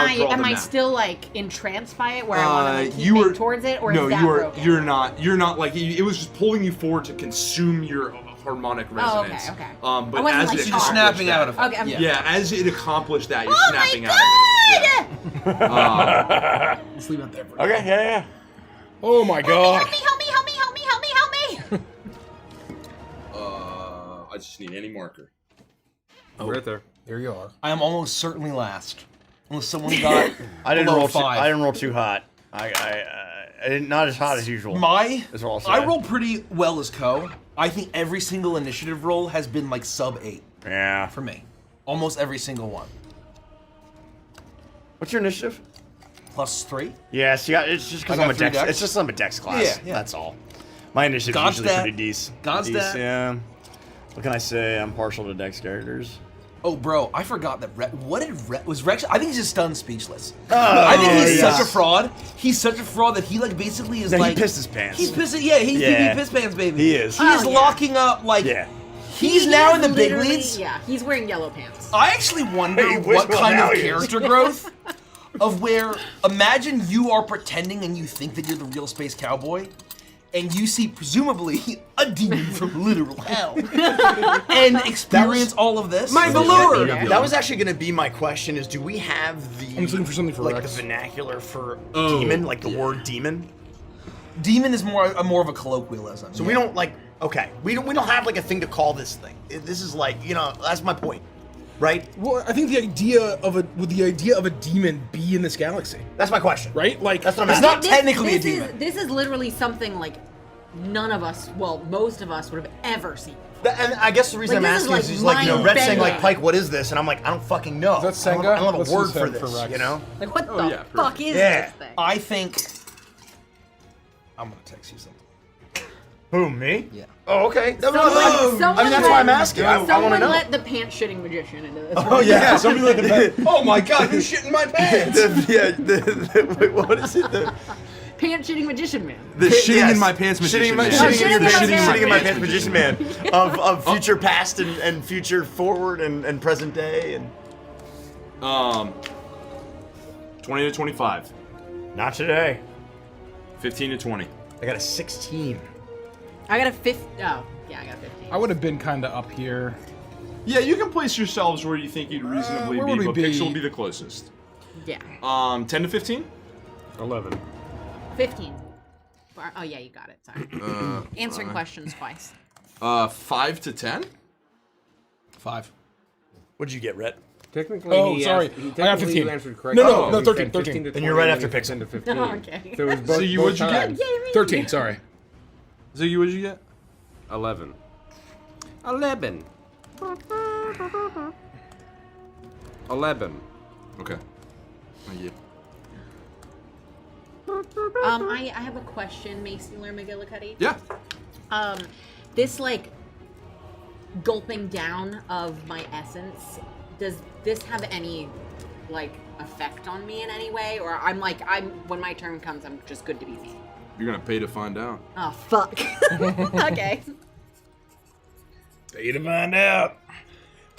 the I map. still like entranced by it, where I want to like, keep you moving are towards it, or no, is that you are. broken? You're not. You're not like it was just pulling you forward to consume your harmonic Oh, okay, resonance. okay. But I wasn't, as like, it shocked. accomplished Snapping that, out of it. Okay, I'm Yeah, as it accomplished that, you're Oh snapping my out of it. Yeah. Let's leave it there for Okay, yeah. Oh my god. Help me, help me, help me, help me, help me, help me! I just need any marker. Right there. There you are. I am almost certainly last. Unless someone got I didn't below roll. 5. I didn't roll too hot. I didn't, not as hot as usual. That's what I'll say. I roll pretty well as Co. I think every single initiative roll has been like sub 8 Yeah. for me. Almost every single one. What's your initiative? +3. Yeah, see, it's just because I I'm got a 3 dex. decks. It's just I'm a dex class. Yeah, yeah. That's all. My initiative's God's usually that. pretty decent. God's that. Yeah. What can I say? I'm partial to dex characters. Oh, bro, I forgot that. Was Rex? I think he's just stunned, speechless. Oh, I think he's yeah. such a fraud. He's such a fraud that he like basically is No, like he pissed his pants. He's pissing. Yeah, he's Yeah. DP piss pants, baby. He is. He is Oh, yeah. locking up like. Yeah. He's He now is in the big literally- leagues. Yeah, he's wearing yellow pants. I actually wonder Hey, which what one kind now of he is? character growth of where imagine you are pretending and you think that you're the real space cowboy, and you see presumably a demon from literal hell, and experience all of this. My velour! That was actually going to be my question: is do we have the I'm just looking for something for like Rex. the vernacular for demon, like the word demon? Demon is more of a colloquialism. So we don't like. Okay, we don't have like a thing to call this thing. This is like, you know, that's my point, right? Well, I think the idea of would the idea of a demon be in this galaxy, That's my question. right? Like That's what I'm It's asking. not technically a this demon. This is literally something like none of us, well, most of us would have ever seen. And I guess the reason Like, I'm this is, asking like, is, like, you know, Rhett saying like, mind-bending. Pike, what is this? And I'm like, I don't fucking know. Is that Senga? I don't have Let's a word use for that for this, Rex. you know? Like, what the yeah, fuck is Yeah. this thing? I think. I'm gonna text you something. Who, me? Yeah. Oh, okay. Someone I mean, that's let- why I'm asking. I want to Someone know. let the pants shitting magician into this. Oh yeah, somebody let the oh my god, you're shitting my pants. wait, what is it? Pants shitting magician man. The shitting Yes. in my pants magician man. Shitting in my pants pants magician man of future past and future forward and present day and 20 to 25. not today. 15 to 20. I got a 16. I got a 15. Oh, yeah, I got a 15. I would have been kind of up here. Yeah, you can place yourselves where you think you'd reasonably where be, would but we be? Pixel will be the closest. Yeah. 10 to 15? 11. 15. Oh, yeah, you got it. Sorry. Answering questions twice. 5 to 10? 5. What'd you get, Rhett? Technically, Oh, he sorry. asked, I got technically 15. you answered correctly. No, He 13, said 13. 15 to Then you're 20, right and after he Pixel. said 10 to 15. Oh, okay. So it was both, So you, both what'd you get? times. 13, sorry. Ziggy, what'd you get? 11. 11. 11. Okay. Thank you. I have a question, Mason or McGillicuddy. Yeah. This like gulping down of my essence, does this have any like effect on me in any way, or I'm when my turn comes, I'm just good to be me? You're gonna pay to find out. Oh fuck. Okay. Pay to find out.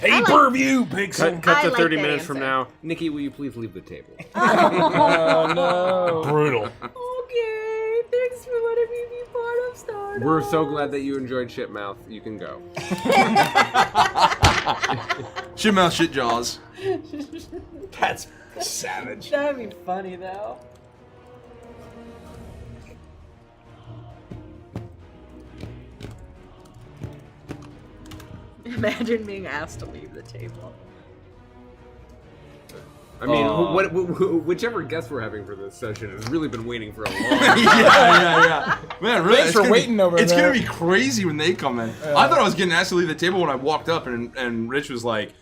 I like- Pay-per-view, Pixel. Cut I to like 30 that minutes from answer. now. Nikki, will you please leave the table? Oh, no. Brutal. Okay, thanks for letting me be part of Stardust. We're so glad that you enjoyed Shitmouth. You can go. Shit mouth, shit jaws. That's savage. That'd be funny though. Imagine being asked to leave the table. I mean, whichever guest we're having for this session has really been waiting for a long time. yeah. Man, really, Thanks for waiting over It's there. gonna be crazy when they come in. I thought I was getting asked to leave the table when I walked up, and Rich was like,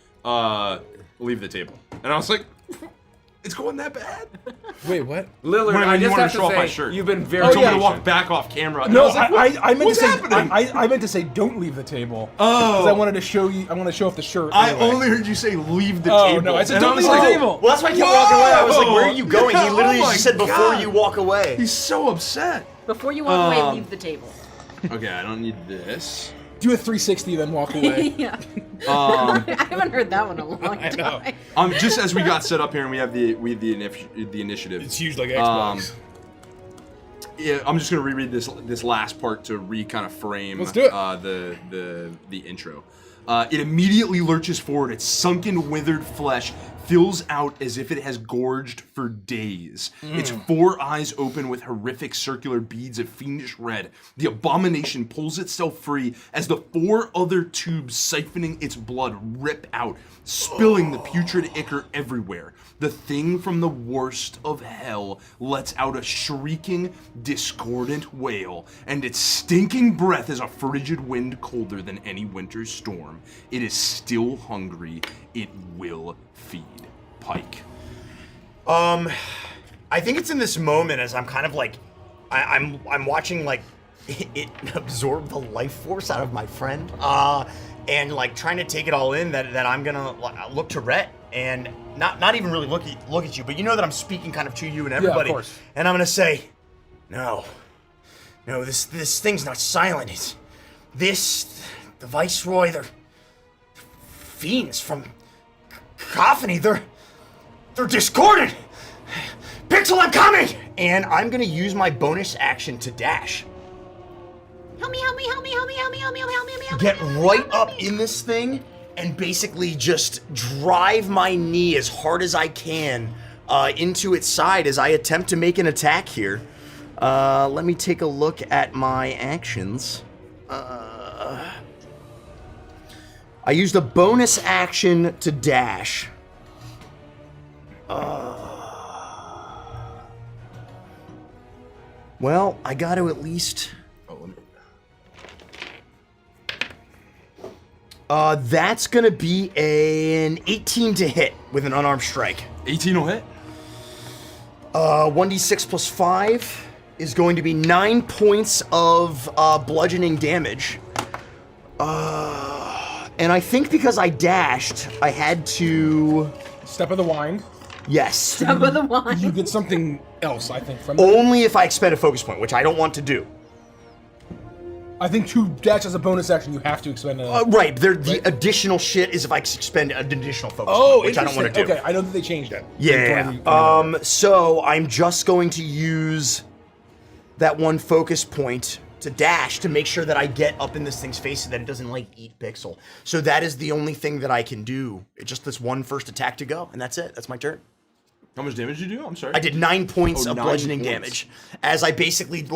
leave the table. And I was like, it's going that bad? Wait, what? Lillard, When I you just wanted have to to show off my say, shirt. you've been You very told me to patient. walk back off camera. And No, I was like, I meant to what's say happening? I meant to say don't leave the table. Oh. Because I wanted to show you. I want to show off the shirt. I anyway. only heard you say leave the Oh, table. no, I said And don't was leave the like, table. Well, that's why I kept walking away. I was like, where are you going? He Yeah, literally oh my just said before God. you walk away. He's so upset. Before you walk away, leave the table. Okay, I don't need this. Do a 360, then walk away. Yeah. I haven't heard that one in a long I know. time. Just as we got set up here and we have the initiative. It's huge like Xbox. Yeah, I'm just gonna reread this last part to kind of frame Let's do it. The intro. It immediately lurches forward. Its sunken, withered flesh fills out as if it has gorged for days. Its 4 eyes open with horrific circular beads of fiendish red. The abomination pulls itself free as the 4 other tubes siphoning its blood rip out, spilling the putrid ichor everywhere. The thing from the worst of hell lets out a shrieking, discordant wail, and its stinking breath is a frigid wind colder than any winter storm. It is still hungry. It will feed Pike. I think it's in this moment as I'm kind of like, I'm watching like it absorb the life force out of my friend, and like trying to take it all in. That I'm gonna look to Rhett and not even really look at you, but you know that I'm speaking kind of to you and everybody. course. And I'm gonna say, no, this thing's not silent. The Viceroy, they're fiends from Cacophony. They're discordant. Pixel, I'm coming! And I'm gonna use my bonus action to dash. Help me. Get right up in this thing and basically just drive my knee as hard as I can into its side as I attempt to make an attack here. Let me take a look at my actions. I used a bonus action to dash. Well, I got to at least... that's gonna be an 18 to hit with an unarmed strike. 18 will hit. 1d6 plus 5 is going to be 9 points of bludgeoning damage. And I think because I dashed, I had to... Step of the wind. Yes. Top of the wand. You get something else, I think, from that. Only if I expend a focus point, which I don't want to do. I think to dash as a bonus action, you have to expend a... Right, the additional shit is if I expend an additional focus Oh, point, which I don't want to do. Okay, I know that they changed it. Yeah. So I'm just going to use that one focus point to dash to make sure that I get up in this thing's face so that it doesn't like eat Pixel. So that is the only thing that I can do. It's just this one first attack to go, and that's it. That's my turn. How much damage did you do? I'm sorry. I did 9 points of 9 bludgeoning points. damage as I basically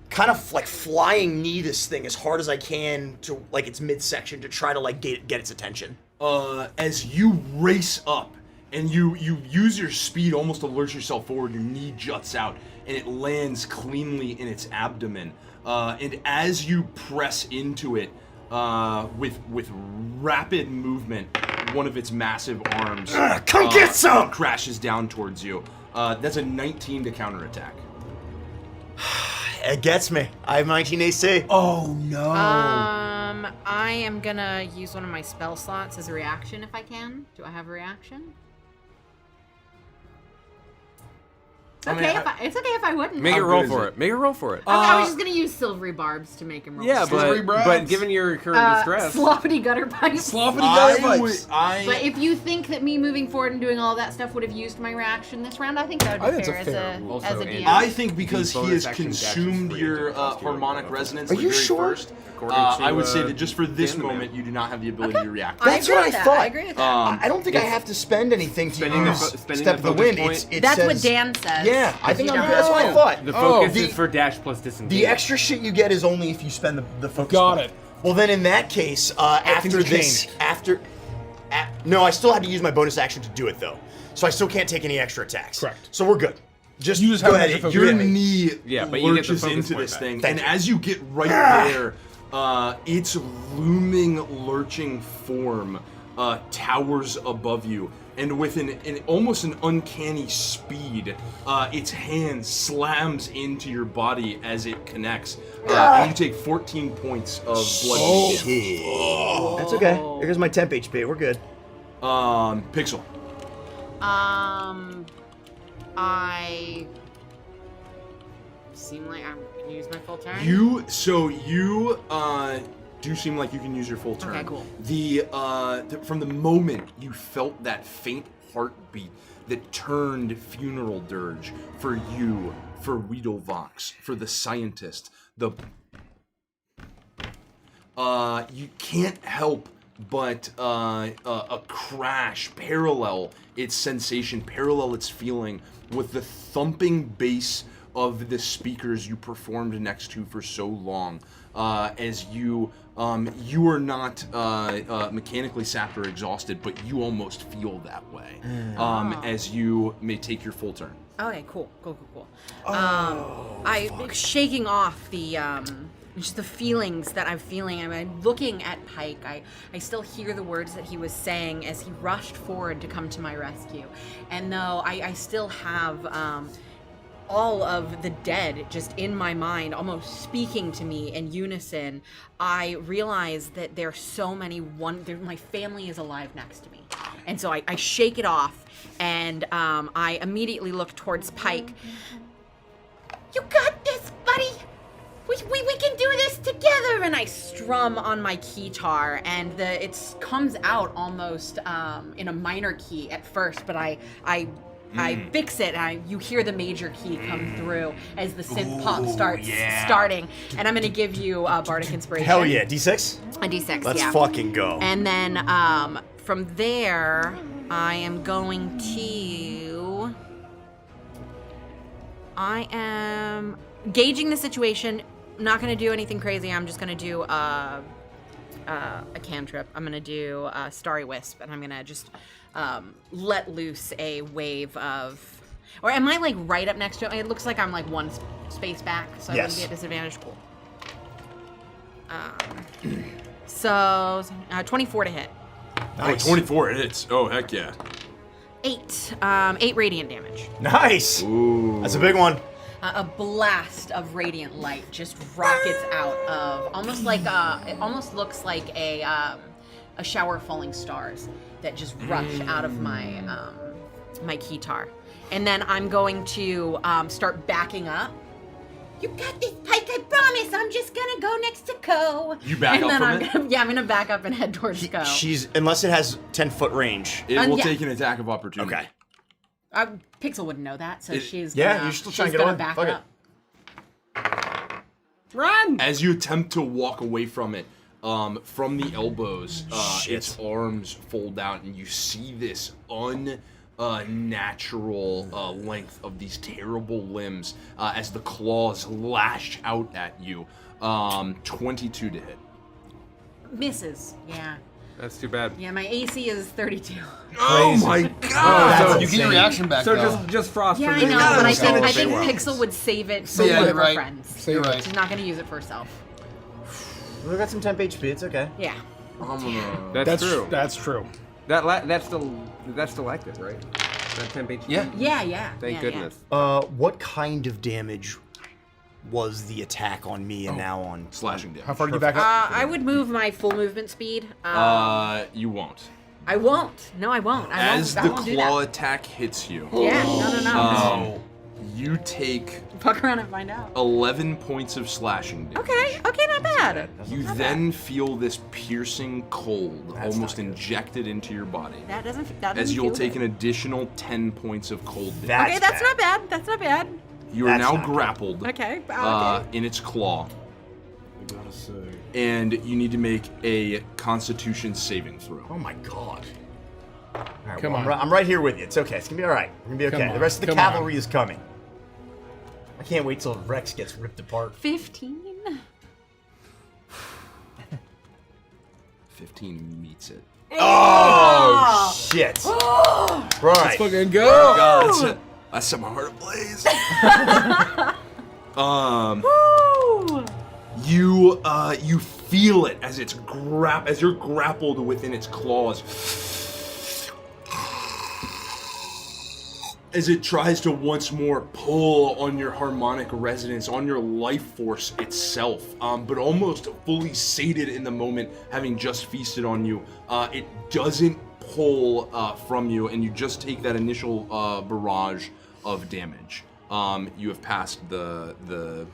kind of flying knee this thing as hard as I can to its midsection to try to get its attention. As you race up and you use your speed almost to lurch yourself forward, your knee juts out and it lands cleanly in its abdomen. And as you press into it with rapid movement, one of its massive arms come get some! Crashes down towards you. That's a 19 to counterattack. It gets me. I have 19 AC. Oh no. I am gonna use one of my spell slots as a reaction if I can. Do I have a reaction? It's okay if I wouldn't. Make it roll for it. Make it roll for it. I was just gonna use silvery barbs to make him roll. Yeah, Silvery but barbs. given your current distress, sloppity gutter pipes. Sloppity gutter pipes. But if you think that me moving forward and doing all that stuff would have used my reaction this round, I think that would be fair, as a DM. I think because he has bonus action consumed dashes your free to harmonic resonance Are the you very sure? first, According to, I would say that just for this Anthem. moment, you do not have the ability to react. That's agree what with I that. thought. I agree with that. I don't think I have to spend anything to Spending use spending Step the of the Wind. focus point? That's what says- Dan says. Yeah, I think You don't. that's what I thought. the focus the- is for dash plus disengage. The extra shit you get is only if you spend the focus Got point. it. Well, then in that case, after things this, changed. no, I still had to use my bonus action to do it though, so I still can't take any extra attacks. Correct. So we're good. Just You just go have ahead. extra You focus hit point. me. Knee Yeah, but you get the lurches focus into point this back. thing, Thank and you. as you get right there, its looming, lurching form towers above you, and with an almost an uncanny speed, its hand slams into your body as it connects, and you take 14 points of blood damage. That's okay. Here's my temp HP. We're good. Pixel. I seem like I can use my full turn. You do seem like you can use your full turn. Okay, cool. From the moment you felt that faint heartbeat that turned funeral dirge for you, for Weedlevox, for the scientist, you can't help but a crash parallel its sensation, parallel its feeling with the thumping bass of the speakers you performed next to for so long, as you are not mechanically sapped or exhausted, but you almost feel that way, as you may take your full turn. Okay, cool. Shaking off the just the feelings that I'm feeling. I'm looking at Pike. I still hear the words that he was saying as he rushed forward to come to my rescue. And though I still have all of the dead just in my mind, almost speaking to me in unison, I realize that there's so many my family is alive next to me. And so I shake it off, and I immediately look towards Pike. You got this, buddy! We can do this together! And I strum on my keytar, and it comes out almost in a minor key at first, but I fix it, and you hear the major key come through as the synth pop starts starting. And I'm going to give you Bardic Inspiration. Hell yeah, D6? A D6, Let's yeah. fucking go. And then from there, I am going to... I am gauging the situation. Not going to do anything crazy. I'm just going to do a cantrip. I'm going to do a Starry Wisp, and I'm going to just let loose a wave of... Or am I, like, right up next to it? It looks like I'm, like, one space back, so I wouldn't be at disadvantage. Cool. So, 24 to hit. Nice. Oh, 24 it hits. Oh, heck yeah. 8 radiant damage. Nice. Ooh. That's a big one. A blast of radiant light just rockets out of almost like it almost looks like a shower of falling stars that just rush out of my my keytar. And then I'm going to start backing up. You got this, Pike, I promise. I'm just gonna go next to Co. You back And up then from I'm it. gonna, I'm gonna back up and head towards Co. She's unless it has 10-foot range. It will yeah. take an attack of opportunity. Okay. Pixel wouldn't know that, so she's yeah, gonna, you're still trying she's to get gonna on. back Fuck it. up. Run! As you attempt to walk away from it, from the elbows, its arms fold out, and you see this unnatural length of these terrible limbs as the claws lash out at you. 22 to hit. Misses. Yeah. That's too bad. Yeah, my AC is 32. Oh my god! So you get your reaction back. So though. just frost. Yeah, for I me. know, gotta but I understand think what they Pixel would save it for Yeah, one you're of her right. friends. You're right. She's not gonna use it for herself. We've got some temp HP. It's okay. Yeah. That's true. That's true. That's still active, right? That temp HP? Yeah. Yeah. Thank yeah, goodness. What kind of damage was the attack on me and now on Slashing damage. How far did you back up? I would move my full movement speed. You won't. I won't. No, I won't. As I the won't do claw that. attack hits you, Yeah, no. you take Fuck around and find out. 11 points of slashing damage. Okay, not bad. You then feel this piercing cold almost injected into your body. That doesn't As you'll feel take good. an additional 10 points of cold damage. Okay, that's not bad. That's not bad. You are That's now not good. grappled Okay. in its claw. And you need to make a Constitution saving throw. Oh my god. All right, Come well, on. I'm right here with you. It's okay. It's gonna be all right. We're gonna be okay. Come The on. rest of the Come cavalry on. is coming. I can't wait till Rex gets ripped apart. 15. 15 meets it. Oh shit! Right. Fucking go! God, I set my heart ablaze. You feel it as as you're grappled within its claws. As it tries to once more pull on your harmonic resonance, on your life force itself, but almost fully sated in the moment, having just feasted on you, it doesn't pull from you, and you just take that initial barrage of damage. You have passed the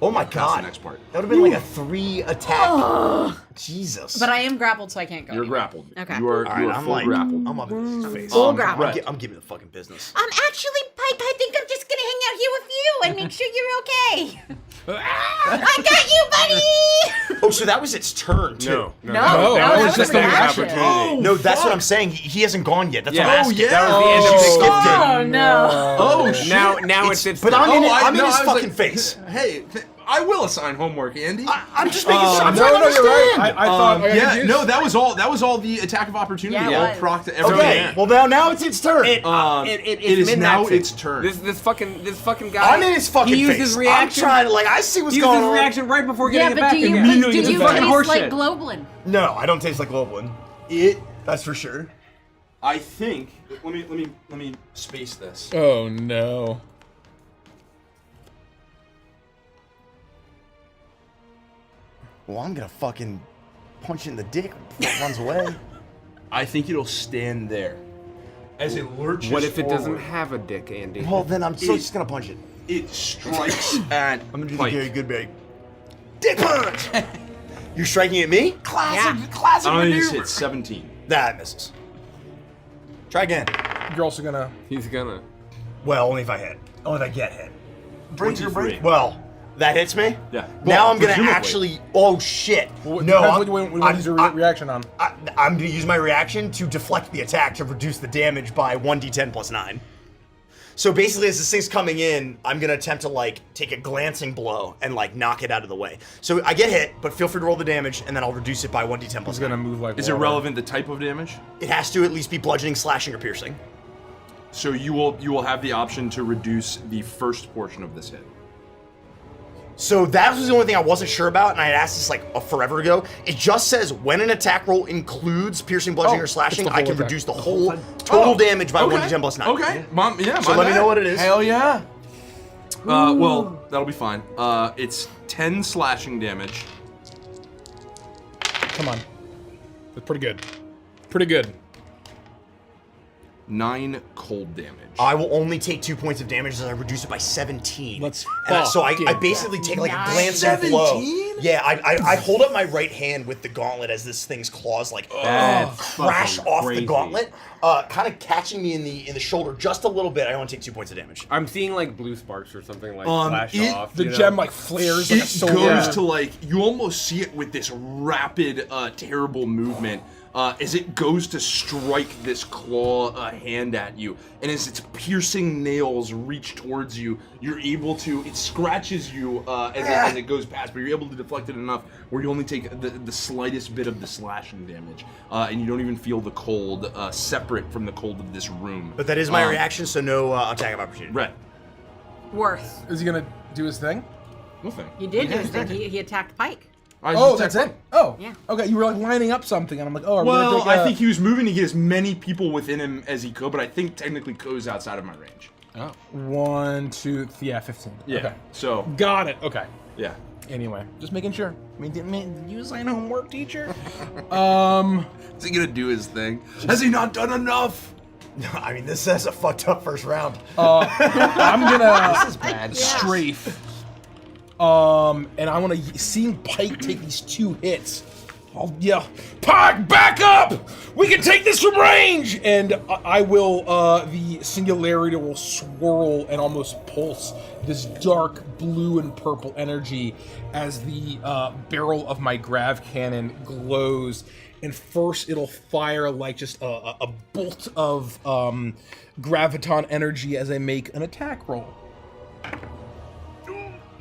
Oh my past god! the next part. That would have been like a 3 attack. Jesus. But I am grappled, so I can't go. You're anywhere. grappled. Okay. You are, All right, you are I'm full like, grappled. I'm up in his face. Full grapple. I'm giving the fucking business. Actually, Pike, I think I'm just gonna hang out here with you and make sure you're okay. I got you, buddy! Oh, so that was its turn too. No, that was was just a a reaction. opportunity. No, that's what I'm saying. He hasn't gone yet. That's what I'm Yeah. asking. yeah. That was the end of You his skipped it. Oh no. Oh shit! Now it's But I'm in, I'm in no, his I was fucking like, face. Hey, I will assign homework, Andy. I'm just making sure. I'm No, trying to no, you're right. understand. I thought. I got yeah, confused. no, that was all. That was all the attack of opportunity. Yeah, it all was. proc to everything. Okay, well now it's its turn. It is now min-maxing. its turn. This fucking guy. I'm in his fucking he used face. his reaction. I'm trying to I see what's He used going his on. reaction right before Yeah, getting it but back do you, again. but do you It's fucking taste like horseshit. Globlin? No, I don't taste like Globlin. That's for sure. I think. Let me space this. Oh no. Well, I'm gonna fucking punch it in the dick before it runs away. I think it'll stand there as it lurches. What if it doesn't forward. have a dick, Andy? Well, then I'm still just gonna punch it. It strikes at I'm gonna do Pike. the Gary Goodberry. Dick punch! You're striking at me? Classic I maneuver. just hit 17. That misses. Try again. You're also gonna. He's gonna. Well, only if I hit. Only if I get hit. 23. Well, that hits me? Yeah. Now Well, I'm gonna presumably. actually. Oh shit! Well, No, depends what you want to use your reaction on. I'm gonna use my reaction to deflect the attack to reduce the damage by 1d10 plus 9. So basically, as this thing's coming in, I'm gonna attempt to take a glancing blow and knock it out of the way. So I get hit, but feel free to roll the damage, and then I'll reduce it by 1d10 plus He's 9. gonna move like. Is it water. relevant the type of damage? It has to at least be bludgeoning, slashing, or piercing. So you will have the option to reduce the first portion of this hit. So that was the only thing I wasn't sure about, and I had asked this forever ago. It just says when an attack roll includes piercing, bludgeoning, or slashing, it's the I whole can attack. reduce the whole total damage by 1d10 plus 9. Okay. Mom, yeah. So my let me bad. know what it is. Hell yeah. Well, that'll be fine. It's 10 slashing damage. Come on. That's pretty good. Pretty good. 9 cold damage. I will only take 2 points of damage as I reduce it by 17. Let's so I fucking basically take like a Nice. glancing blow. 17? Yeah, I hold up my right hand with the gauntlet as this thing's claws like That's crash fucking off crazy. the gauntlet, kind of catching me in the shoulder just a little bit. I only take 2 points of damage. I'm seeing like blue sparks or something like flash off. The you know? gem like flares like a It sword. goes to like, you almost see it with this rapid, terrible movement as it goes to strike this claw hand at you. And as its piercing nails reach towards you, you're able to, it scratches you as it goes past, but you're able to deflect it enough where you only take the slightest bit of the slashing damage. And you don't even feel the cold separate from the cold of this room. But that is my reaction, so no attack of opportunity. Right. Worth. Is he gonna do his thing? Nothing. You did do his thing. He attacked Pike. Oh, that's it? Oh. Yeah. Okay, you were like lining up something, and I'm like, oh, are we Well, gonna take I think he was moving to get as many people within him as he could, but I think technically Ko's outside of my range. Oh. 1, 2, yeah, 15. Yeah. Okay. So, Got it. Okay. yeah. Anyway, just making sure. I mean, did you assign homework, teacher? Is he gonna do his thing? Has he not done enough? No, I mean, this is a fucked up first round. I'm gonna This is bad. strafe. And I want to seeing Pike take these 2 hits. I'll yell, Pike, back up! We can take this from range! And I will, the singularity will swirl and almost pulse this dark blue and purple energy as the barrel of my grav cannon glows. And first it'll fire like just a bolt of graviton energy as I make an attack roll.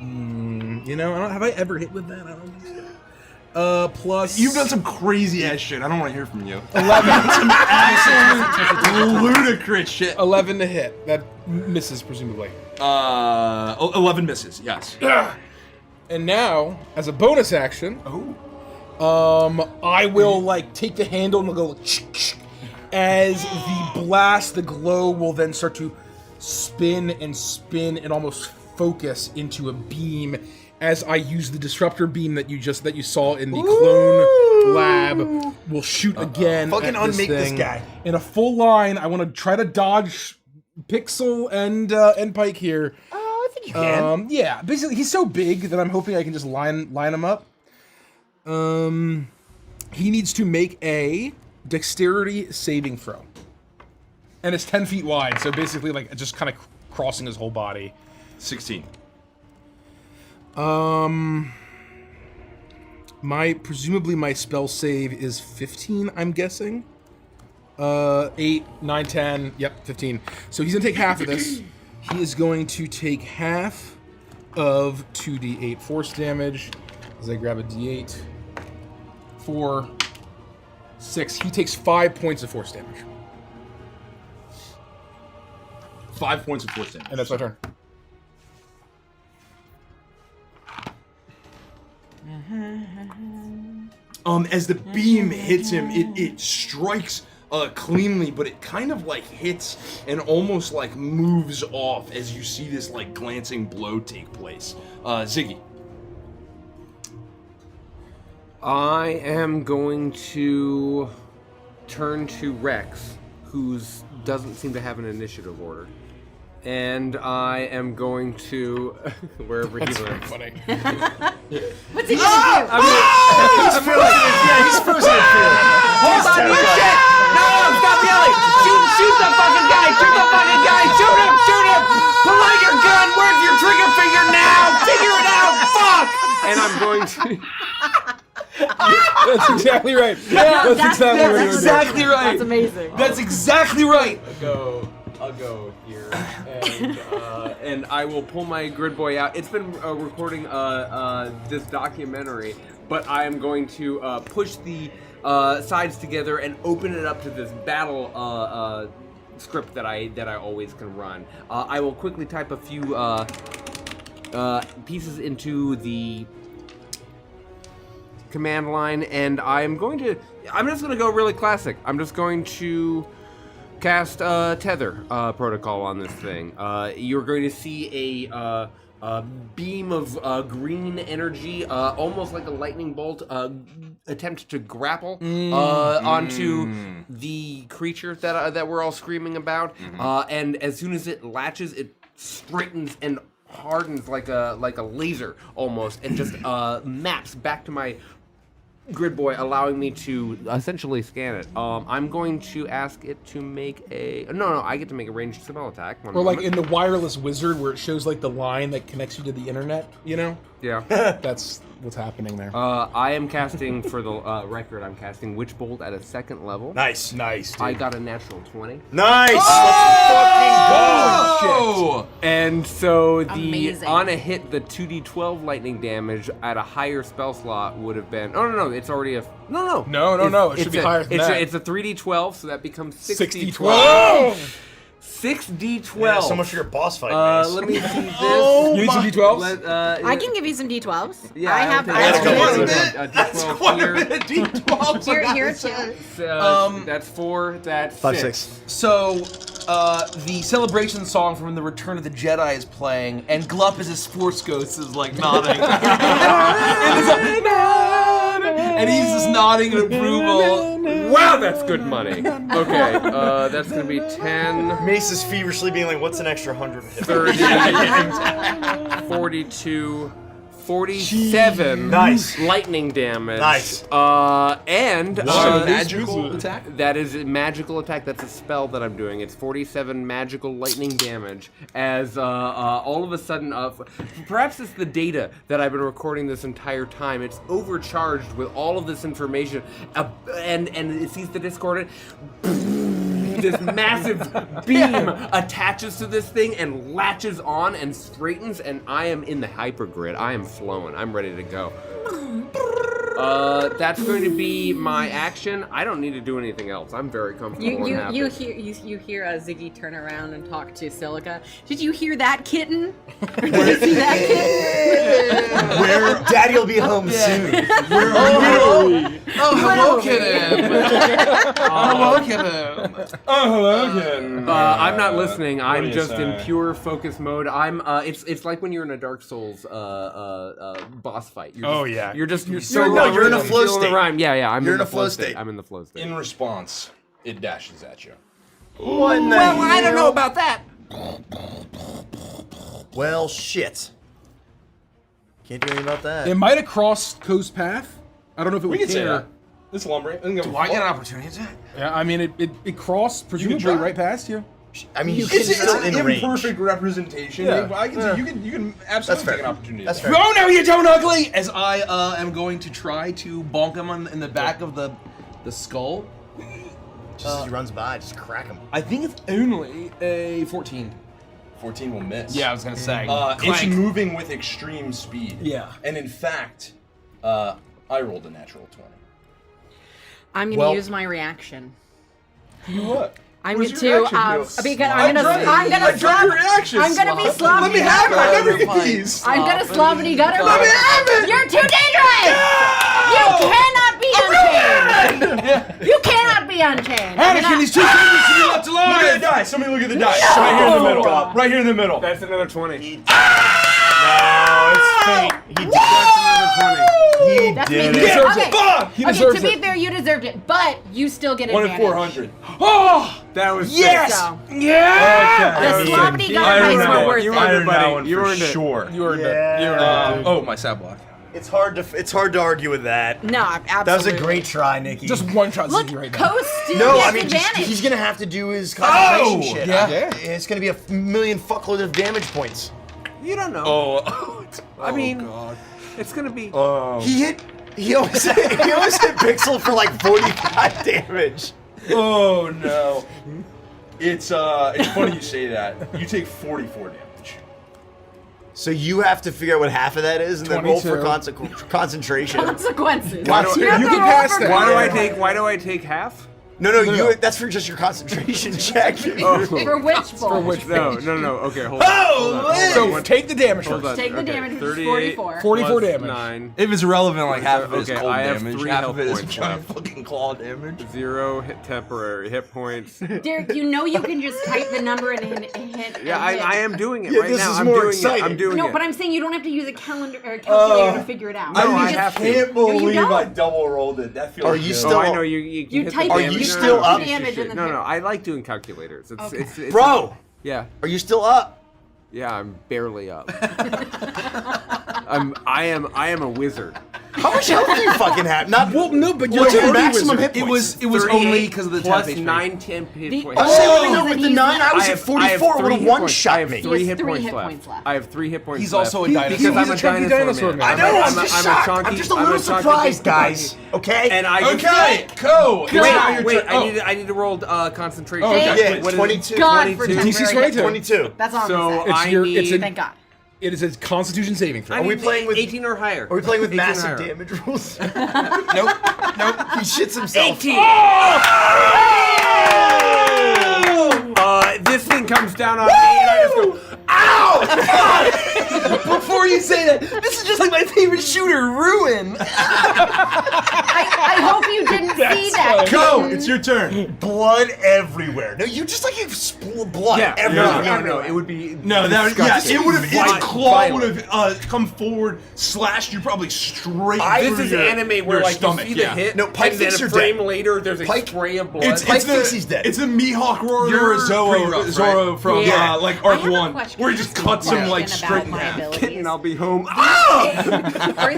You know, have I ever hit with that? I don't think so. Plus... You've done some crazy ass shit. I don't want to hear from you. 11. Some absolute ludicrous shit. 11 to hit. That misses, presumably. 11 misses, yes. And now, as a bonus action, I will, like, take the handle and go, as the blast, the glow will then start to spin and almost focus into a beam as I use the disruptor beam that you saw in the clone lab. Will shoot again. Fucking at unmake this thing. guy. In a full line. I want to try to dodge Pixel and Pike here. I think you can. Yeah, basically he's so big that I'm hoping I can just line him up. He needs to make a dexterity saving throw. And it's 10 feet wide, so basically like just kind of crossing his whole body. 16. Presumably my spell save is 15, I'm guessing. 8, 9, 10, yep, 15. So he's gonna take half of this. He is going to take half of 2d8 force damage. As I grab a d8. 4, 6. He takes 5 points of force damage. 5 points of force damage. And that's my turn. As the beam hits him, it strikes cleanly, but it kind of like hits and almost like moves off as you see this like glancing blow take place. Ziggy. I am going to turn to Rex, who doesn't seem to have an initiative order. And I am going to wherever he lives. Funny. What's he gonna do? He's frozen in fear. Hold on, you shit! No, stop yelling! Shoot the fucking guy! Shoot the fucking guy! Shoot him! Shoot him! Pull out your gun! Where's your trigger finger now? Figure it out! Fuck! And I'm going to. That's exactly right. Yeah, that's exactly right. That's amazing. That's exactly right. I'll go here, and I will pull my grid boy out. It's been recording this documentary, but I am going to push the sides together and open it up to this battle script that I always can run. I will quickly type a few pieces into the command line, and I'm just going to go really classic. I'm just going to cast tether protocol on this thing. You're going to see a beam of green energy, almost like a lightning bolt, attempt to grapple onto the creature that we're all screaming about. And as soon as it latches, it straightens and hardens like a laser almost, and just maps back to my grid boy, allowing me to essentially scan it. I'm going to ask it to make a... No, I get to make a ranged spell attack. Or like in the wireless wizard where it shows like the line that connects you to the internet, you know? Yeah. That's what's happening there. I am casting, for the record, I'm casting Witch Bolt at a 2nd level. Nice. Nice, I got a natural 20. Nice! Let's fucking go! And so Amazing. on a hit, the 2d12 lightning damage at a higher spell slot would have been... Oh, no, it's already a... No. No, it should be higher than that. It's a 3d12, so that becomes 6d12. 6d12! 6d12. Yeah, so much for your boss fight, Mace. Let me see this. You need some d12s? I can give you some d12s. Yeah, I have. That's D12 quite a here. bit of D12s. Here too. That's 4. That's 5, 6. 6. So, the celebration song from The Return of the Jedi is playing, and Glup as his Force Ghost is like nodding. And he's just nodding in approval. Wow, that's good money. Okay, that's gonna be 10, Mace is feverishly being like, what's an extra 100? 30, 42, 47 Nice. lightning damage. Nice. And magical attack? that is a magical attack. That's a spell that I'm doing. It's 47 magical lightning damage. As all of a sudden, perhaps it's the data that I've been recording this entire time. It's overcharged with all of this information, and it sees the discordant. This massive beam attaches to this thing and latches on and straightens, and I am in the hypergrid. I am flowing. I'm ready to go. That's going to be my action. I don't need to do anything else. I'm very comfortable and happy. You hear Ziggy turn around and talk to Silica. Did you hear that, kitten? Or did you see that, kitten? Where Daddy'll be home soon. Where are you? Oh, hello, kitten. Hello, kitten. Oh, hello again. I'm not listening. I'm do you just in say? pure focus mode. I'm. It's like when you're in a Dark Souls boss fight. You're you're in a flow feeling the state. rhyme. Yeah. I'm You're in in the a flow state. I'm in the flow state. In response, it dashes at you. What in the Well, I don't hell? know about that. Well, shit. Can't do anything about that. It might have crossed Coast Path. I don't know if it We would can say care. that. It's lumbering. Do I get an opportunity attack? Yeah, I mean, it crossed presumably try. right past you. I mean, you It's can an still in range. imperfect representation. Yeah. I can say you can absolutely fair. take an opportunity. That's attack. fair. Oh no, you don't ugly! As I am going to try to bonk him in the back of the skull. Just as he runs by, just crack him. I think it's only a 14. 14 will miss. Yeah, I was gonna say. It's Clank. moving with extreme speed. Yeah. And in fact, I rolled a natural 20. I'm gonna use my reaction. You what? I'm What going does your to reaction do? because I'm gonna Your reaction. I'm gonna be sloppy. Let me have it. I never get these. I'm gonna sloppity gutter. Let me have it. You're too dangerous. You cannot be unchained. You cannot be unchained. Anakin, these two fingers to be left Look at the alive! die. Somebody look at the die. Right here in the middle. Right here in the middle. That's another 20. No, it's fake. He did He That's did me. it. Okay. He Okay, deserves to be it. fair, you deserved it, but you still get 1 in advantage. 400. Oh! That was Yes! So, Yeah! the sloppity gutter I dice earned were that worth one. it. I earned that one You for earned it. sure. You earned it. Oh, my stat block. It's hard to argue with that. No, absolutely. That was a great try, Nikki. Just one shot Look, Ziggy right now. Coast still no, gets I mean, just, advantage. he's gonna have to do his concentration shit. yeah. It's gonna be a million fuckload of damage points. You don't know. Oh. I mean, it's gonna be. He almost hit Pixel for like 45 damage. Oh no. It's funny you say that. You take 44 damage. So you have to figure out what half of that is, and then roll for 22. concentration. Consequences. Why don't- You have you to can roll pass for that. Why do I take half? No. That's for just your concentration check. For which ball? For which? No. Okay, hold on. So take the damage Hold first. on. Take the Okay, damage, which is 38 44. 44 plus damage. 9. If it's relevant, like half of it is Okay, cold I have damage, 3 half health of it is points giant left. fucking claw damage. 0 temporary hit points. Derek, you know you can just type the number and hit. Yeah, and hit. I am doing it Yeah, right this now. is I'm more doing exciting. it. I'm doing No, it. but I'm saying you don't have to use a calendar or a calculator to figure it out. No, You I just- have to. can't No, you believe don't. I double rolled it. That feels Are you good. still- Oh, I know you. You hit type the Are damage. you No, still no, up? Damage and then No, hit. no. I like doing calculators. It's, Okay. it's Bro, Yeah. are you still up? Yeah, I'm barely up. I am a wizard. How much health do you fucking have? Not Well, no, but you're what's your already maximum wizard. hit points? It was 38 only because of the plus 10 HP. 9 temp hit The points. only Oh, reason no, with the he's 9, I was I at have 44. Would have hit one points. shot I have me. 3 He has hit 3 points hit left. points left. I have 3 hit points He's left. also a dinosaur. Because I'm a chunky dinosaur dinosaur man. man. I know, I'm I'm just a shocked. chunky- I'm just a I'm little chunky surprised, big guys. Okay? And I Okay, go. It's now your Wait, turn. I need to roll concentration. Oh, okay. Yeah, What is it? 22. God for 22. DC 22. 22. That's all I'm So gonna say. It's I your- need. it's a- Thank God. It is a Constitution saving throw. I Are we need playing with 18 or higher? Are we playing with 18 or massive higher. damage rules? Nope. He shits himself. 18. This thing comes down on me, and I just go, Before you say that, this is just like my favorite shooter, Ruin. I hope you didn't see that. Go. It's your turn. Blood everywhere. No, you just like have blood Yeah, everywhere. no, it would be. No, that yes, disgusting. it would have. Its Violent. claw would have come forward, slashed you probably straight This through is your, anime where your like stomach. you see the yeah. hit, No, Pike and then thinks a you're frame dead. later there's a Pike- spray of blood. It's Pike the thinks he's dead. It's a Mihawk warrior You're Zoro, pretty rough, Zoro right? from Yeah. like I Arc have a 1, question. where he just cuts him like Question straight about in my half. abilities. and I'll be home. Are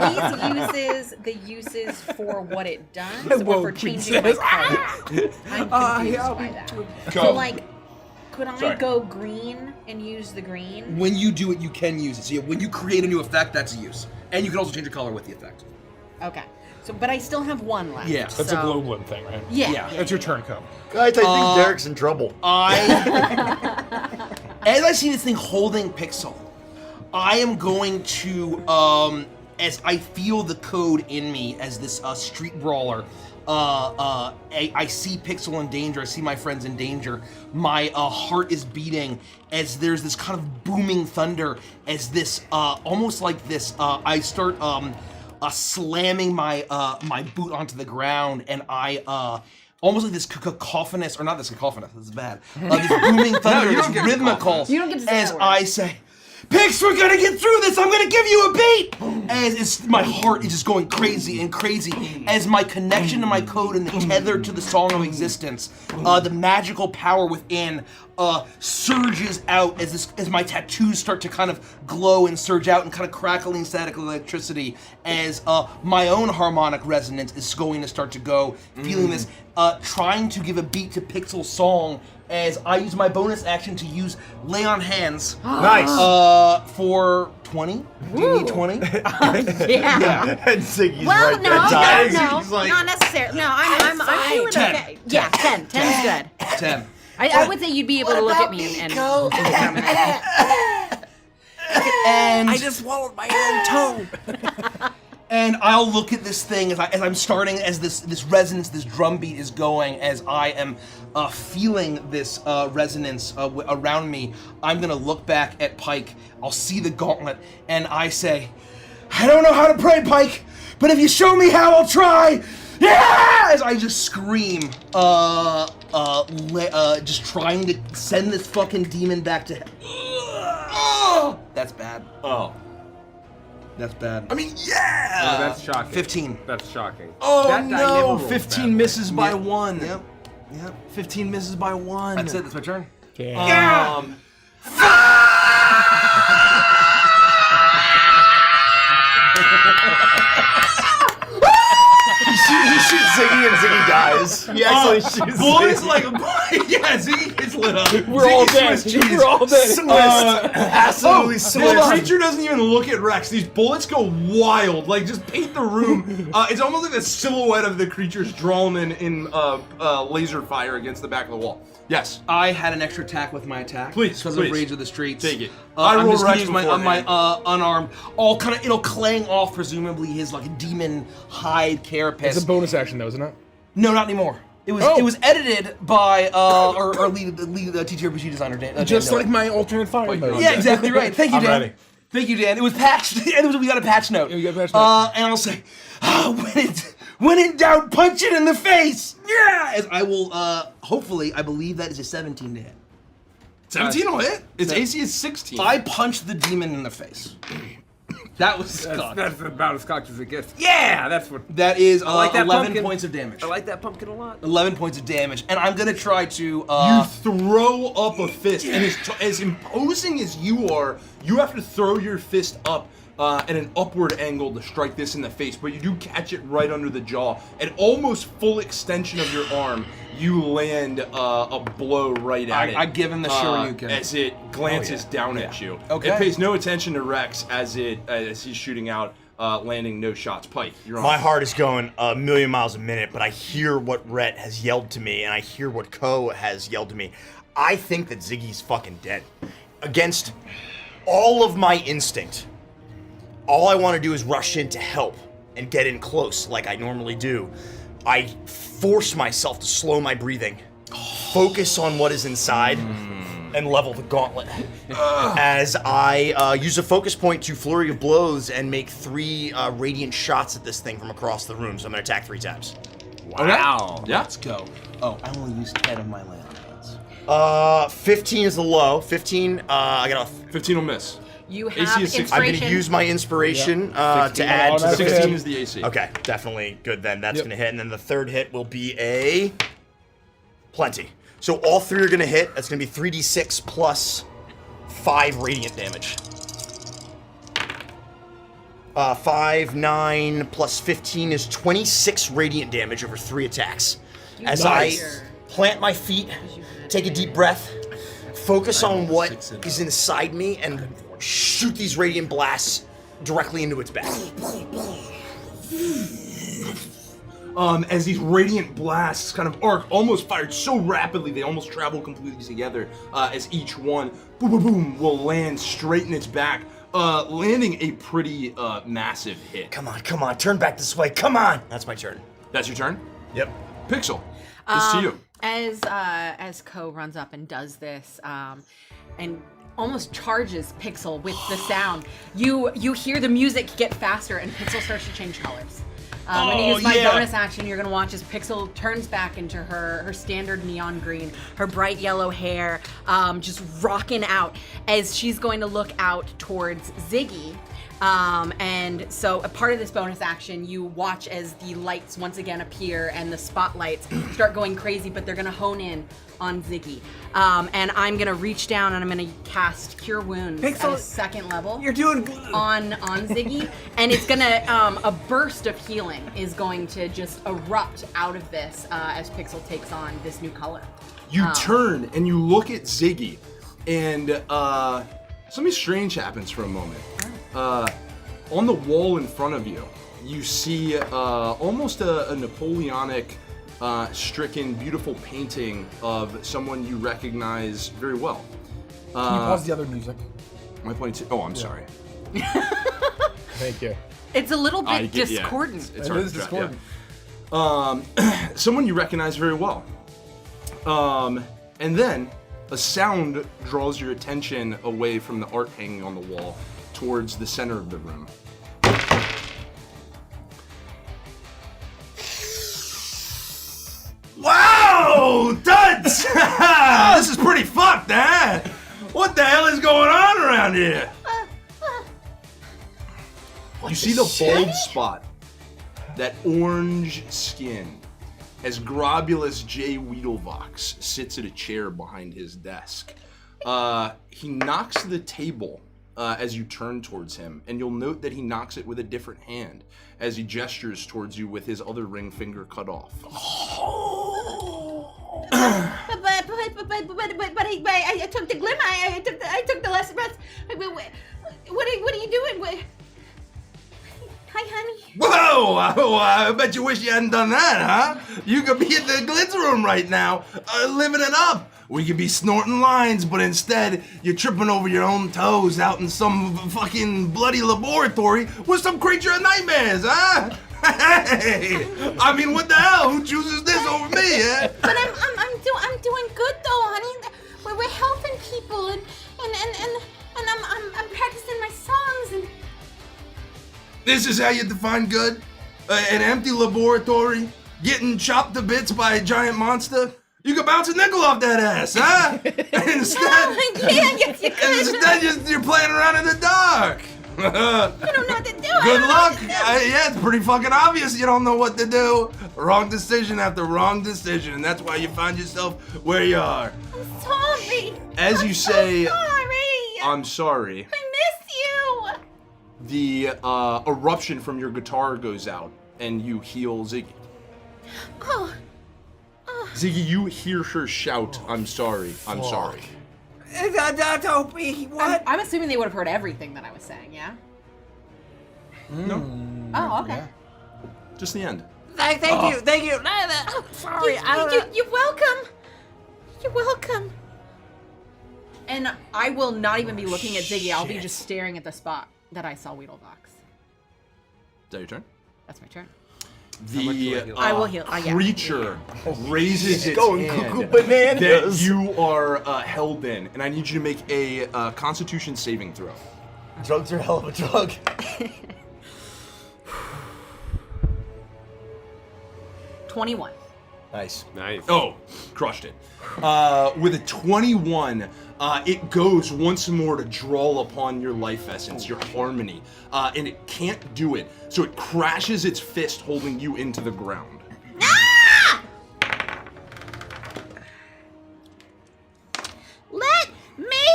these the uses for what it does, or Whoa, for changing my color? I'm confused by that. Go. So, like, could I Sorry. go green and use the green? When you do it, you can use it. So yeah, when you create a new effect, that's a use. And you can also change the color with the effect. Okay. So, but I still have one left. Yeah. That's a global thing, right? Yeah. That's your turn, Co. Guys, I think Derek's in trouble. As I see this thing holding Pixel, I am going to, as I feel the code in me as this street brawler, I see Pixel in danger, I see my friends in danger, my heart is beating as there's this kind of booming thunder, as this, almost like this, I start slamming my my boot onto the ground, and I almost like this cacophonous, or not this cacophonous, this is bad. This booming thunder, you this don't get rhythmical. You don't get to say as that word. I say, Pix, we're gonna get through this. I'm gonna give you a beat. As it's, my heart is just going crazy and crazy. As my connection to my code and the tether to the song of existence, the magical power within surges out as my tattoos start to kind of glow and surge out and kind of crackling static electricity. As my own harmonic resonance is going to start to go, feeling this, trying to give a beat to Pixel's song. As I use my bonus action to use Lay on Hands. Nice. For 20. Do you need 20? Yeah. And Ziggy's Well, right no, there dying. no, He's like, not necessarily. No, I'm feeling 10. okay. Yeah, 10. 10's good. 10. I would say you'd be able to look at me and And I just swallowed my own tongue. And I'll look at this thing as I'm starting, as this resonance, this drum beat is going, as I am feeling this resonance around me. I'm gonna look back at Pike. I'll see the gauntlet, and I say, I don't know how to pray, Pike, but if you show me how, I'll try. Yeah! As I just scream, just trying to send this fucking demon back to hell. That's bad. oh. That's bad. I mean, yeah. That's shocking. 15. That's shocking. Oh That die never no! rolls 15 that misses by Yep. 1. Yep. 15 misses by 1. That's it. That's my turn. He shoots Ziggy and Ziggy dies. He actually shoots Bullets Ziggy. like yeah, Ziggy gets lit up. We're all Ziggy dead. Swiss cheese. We're all dead. Sliced. Absolutely This sliced. creature doesn't even look at Rex. These bullets go wild. Like, just paint the room. It's almost like the silhouette of the creature's drawn in laser fire against the back of the wall. Yes. I had an extra attack with my attack. Please, because please. of Rage of the Streets. Take it. I'm I roll just gonna Rex use my beforehand. unarmed. All kind of, it'll clang off presumably his like demon hide carapace. It's a bonus action, though, isn't it? No, not anymore. It was edited by our lead TTRPG designer Dan. Just Dan like my alternate fire mode. Yeah, exactly right. Thank you, I'm Dan. ready. Thank you, Dan. It was patched, and we got a patch note. Yeah, we got a patch note. And I'll say, when in doubt, punch it in the face. Yeah. As I will, hopefully, I believe that is a 17 to hit. 17 will hit. Its AC is 16. I punched the demon in the face. That was cocked. That's about as cocked as it gets. Yeah, that's what. That is like that 11 pumpkin. points of damage. I like that pumpkin a lot. 11 points of damage, and I'm gonna try to. You throw up a fist, and as imposing as you are, you have to throw your fist up at an upward angle to strike this in the face, but you do catch it right under the jaw. At almost full extension of your arm, you land a blow right at it. I give him the Shoryuken. As it glances down at you. Okay. It pays no attention to Rex as he's shooting out, landing no shots. Pike, you're on. My heart is going a million miles a minute, but I hear what Rhett has yelled to me, and I hear what Ko has yelled to me. I think that Ziggy's fucking dead. Against all of my instinct, all I want to do is rush in to help and get in close like I normally do. I force myself to slow my breathing, focus on what is inside, and level the gauntlet. As I use a focus point to flurry of blows and make 3 radiant shots at this thing from across the room. So I'm going to attack 3 times. Wow. Yeah. Let's go. Oh, I only used 10 of my land points. 15 is the low. 15, I got a... 15 will miss. You AC have is 16. I'm inspiration. going to use my inspiration to add to the 16 15. is the AC. Okay, definitely good then. That's Yep. going to hit. And then the third hit will be a... Plenty. So all 3 are going to hit. That's going to be 3d6 plus 5 radiant damage. 5, 9 plus 15 is 26 radiant damage over 3 attacks. As Nice. I plant my feet, take a deep breath, focus on what is inside me, and shoot these radiant blasts directly into its back. As these radiant blasts kind of arc, almost fired so rapidly they almost travel completely together, as each one, boom, boom, boom, will land straight in its back, landing a pretty massive hit. Come on, turn back this way, come on! That's my turn. That's your turn? Yep. Pixel, it's to you. As Ko runs up and does this, and almost charges Pixel with the sound, you hear the music get faster, and Pixel starts to change colors. I'm gonna use my bonus action. You're gonna watch as Pixel turns back into her standard neon green, her bright yellow hair, just rocking out as she's going to look out towards Ziggy. And so a part of this bonus action, you watch as the lights once again appear and the spotlights start going crazy, but they're gonna hone in on Ziggy. And I'm gonna reach down and I'm gonna cast Cure Wounds at Pixel, a 2nd level. You're doing on Ziggy, and it's gonna a burst of healing is going to just erupt out of this as Pixel takes on this new color. You turn and you look at Ziggy, and something strange happens for a moment. On the wall in front of you, you see almost a Napoleonic stricken, beautiful painting of someone you recognize very well. Can you pause the other music? My point. Oh, I'm sorry. Thank you. It's a little I bit get- yeah, discordant. it's It hard is to track, discordant. yeah. Someone you recognize very well. And then a sound draws your attention away from the art hanging on the wall towards the center of the room. Wow, duds! This is pretty fucked, huh? What the hell is going on around here? You see the bald spot, that orange skin, as Grobulus J. Weedlevox sits at a chair behind his desk. He knocks the table as you turn towards him, and you'll note that he knocks it with a different hand as he gestures towards you with his other ring finger cut off. But I took the glimmer. I took the last breath. What are you doing? Hi, honey. Whoa! I bet you wish you hadn't done that, huh? You could be at the glitz room right now, living it up. We could be snorting lines, but instead you're tripping over your own toes out in some fucking bloody laboratory with some creature of nightmares, huh? Hey! I mean, what the hell? Who chooses this over me, yeah? But I'm doing good though, honey. We're helping people and I'm practicing my songs and. This is how you define good? An empty laboratory? Getting chopped to bits by a giant monster? You could bounce a nickel off that ass, huh? Instead, Yeah, I guess you could. instead you're playing around in the dark. I don't know what to do. Good luck. Yeah, it's pretty fucking obvious you don't know what to do. Wrong decision after wrong decision, and that's why you find yourself where you are. I'm sorry. As you say, Sorry. I'm sorry. I miss you. The eruption from your guitar goes out, and you heal Ziggy. Oh. Ziggy, you hear her shout, I'm sorry, I'm sorry. Don't be what? I'm assuming they would have heard everything that I was saying, yeah? No, Oh, okay. just the end. Thank you. Oh, Sorry, you're welcome. You're welcome. And I will not even be looking at Ziggy. I'll be just staring at the spot that I saw Weedlebox. Is that your turn? That's my turn. The I will heal. Yeah. creature raises its Going hand cuckoo bananas. that you are held in, and I need you to make a Constitution saving throw. Drugs are a hell of a drug. 21. Nice. Nice. Oh, crushed it. With a 21, it goes once more to draw upon your life essence, your harmony, and it can't do it. So it crashes its fist, holding you into the ground. Ah! Let me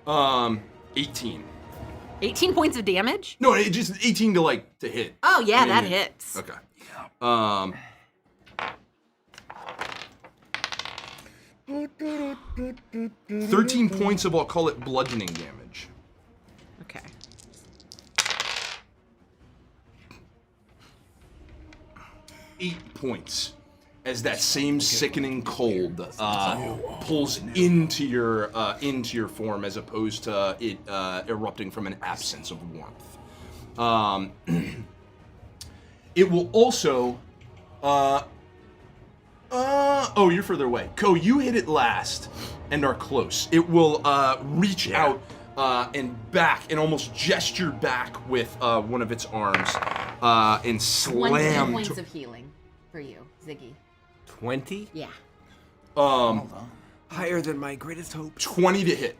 go. 18. 18 points of damage? No, it just 18 to hit. Oh, yeah, I mean, that hits. Okay. 13 points of, I'll call it bludgeoning damage. Okay. Eight points as that same sickening cold pulls into your form, as opposed to it erupting from an absence of warmth. It will also. Oh, you're further away. Ko, you hit it last and are close. It will reach out and back and almost gesture back with one of its arms and 20 slam. points of healing for you, Ziggy. 20? Yeah. Higher than my greatest hope. 20 to hit.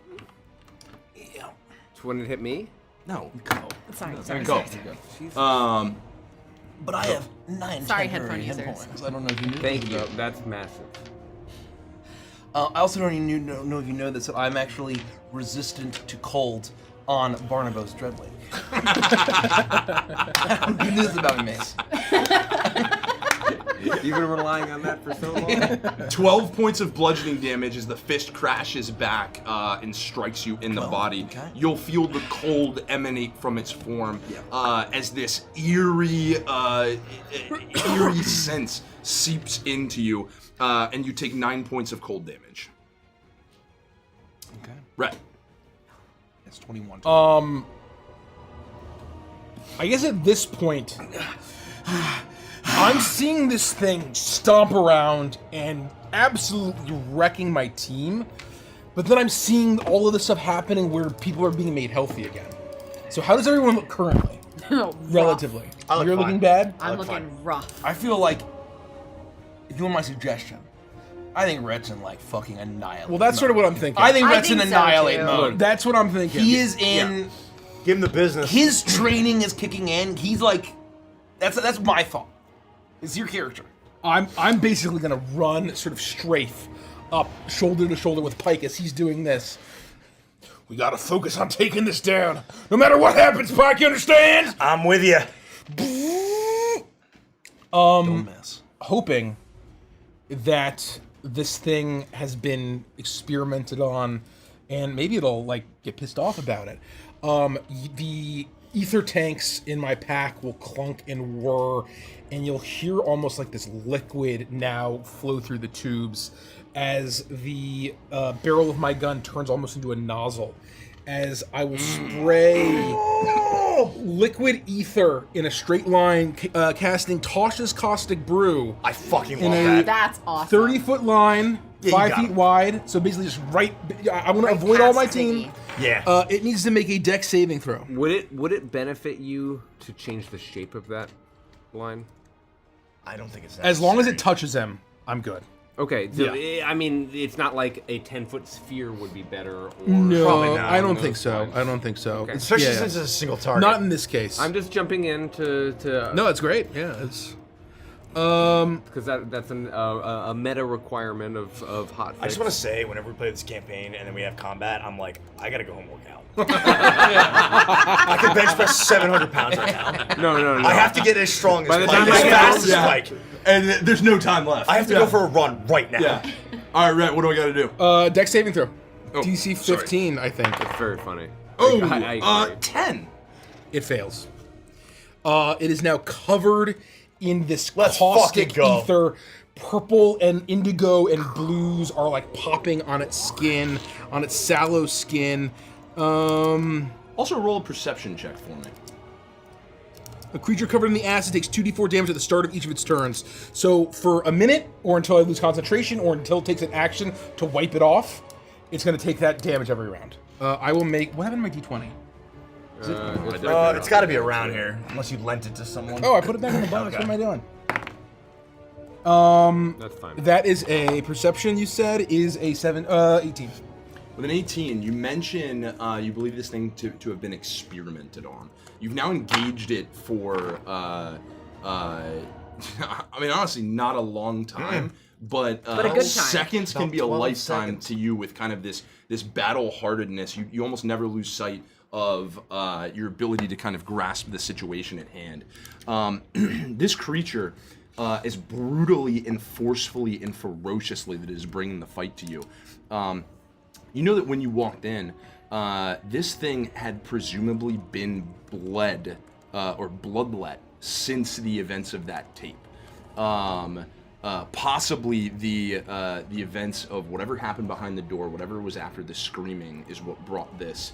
20 to hit me? No. Sorry. Go. But I have 9 Sorry, temporary headphone hit users. points. I don't know if you knew Thank this you. about- That's massive. I also don't even know if you know this, that I'm actually resistant to cold on Barnabo's Dreadwing. You knew this about me, Mace. You've been relying on that for so long? 12 points of bludgeoning damage as the fist crashes back and strikes you in the body. Okay. You'll feel the cold emanate from its form as this eerie sense seeps into you, and you take 9 points of cold damage. Okay. Right. It's 21. I guess at this point, I'm seeing this thing stomp around and absolutely wrecking my team, but then I'm seeing all of this stuff happening where people are being made healthy again. So how does everyone look currently? Relatively. I look You're fine. looking bad? I'm look looking rough. I feel like, if you want my suggestion, I think Rhett's in fucking annihilate. Well, that's sort of what I'm thinking. I think I Rhett's in think so, annihilate too. mode. That's what I'm thinking. He is in. Give him the business. His training is kicking in. He's that's my thought. It's your character. I'm basically gonna run sort of strafe up shoulder to shoulder with Pike as he's doing this. We gotta focus on taking this down. No matter what happens, Pike, you understand? I'm with you. Don't miss. Hoping that this thing has been experimented on and maybe it'll get pissed off about it. The ether tanks in my pack will clunk and whir, and you'll hear almost like this liquid now flow through the tubes as the barrel of my gun turns almost into a nozzle, as I will spray liquid ether in a straight line, casting Tosh's Caustic Brew. I fucking In love a that. That's awesome. 30-foot line, Yeah, you 5 got feet it. wide. So basically, just right. I want to Right avoid all my past team. Ziggy. Yeah. It needs to make a dex saving throw. Would it benefit you to change the shape of that line? I don't think it's As long as it necessary. touches him, I'm good. Okay, so Yeah. I mean, it's not like a 10-foot sphere would be better. Or No, Probably not. I don't No, think so. fine. I don't think so. Okay. Especially yeah. since it's a single target. Not in this case. I'm just jumping in to No, it's great. Yeah, it's. because that's a meta requirement of hot. I just want to say, whenever we play this campaign and then we have combat, I'm like, I gotta go home and work out. I can bench press 700 pounds right now. No. I have to get as strong as By the Mike, time as I get fast home, as yeah. Mike. And there's no time left. I have to go for a run right now. Yeah. All right, Rhett, what do I got to do? Dex saving throw. Oh, DC sorry. 15, I think. It's very funny. Oh, I agree. 10. It fails. It is now covered in this Let's caustic fucking go. ether. Purple and indigo and blues are like popping on its skin, on its sallow skin. Also roll a perception check for me. A creature covered in the acid takes 2d4 damage at the start of each of its turns. So for a minute, or until I lose concentration, or until it takes an action to wipe it off, it's going to take that damage every round. I will make... What happened to my d20? It's got to be around here, unless you lent it to someone. Oh, I put it back in the box. Okay. What am I doing? That's fine. That is a perception, you said, is a 18. With an 18, you mention you believe this thing to have been experimented on. You've now engaged it for, I mean, honestly, not a long time, but, a good time. seconds can About be a 12 lifetime seconds. to you with kind of this battle-heartedness. You almost never lose sight of your ability to kind of grasp the situation at hand. This creature, as brutally and forcefully and ferociously that it is bringing the fight to you, you know that when you walked in, this thing had presumably been bled or bloodlet since the events of that tape. Possibly the events of whatever happened behind the door, whatever was after the screaming, is what brought this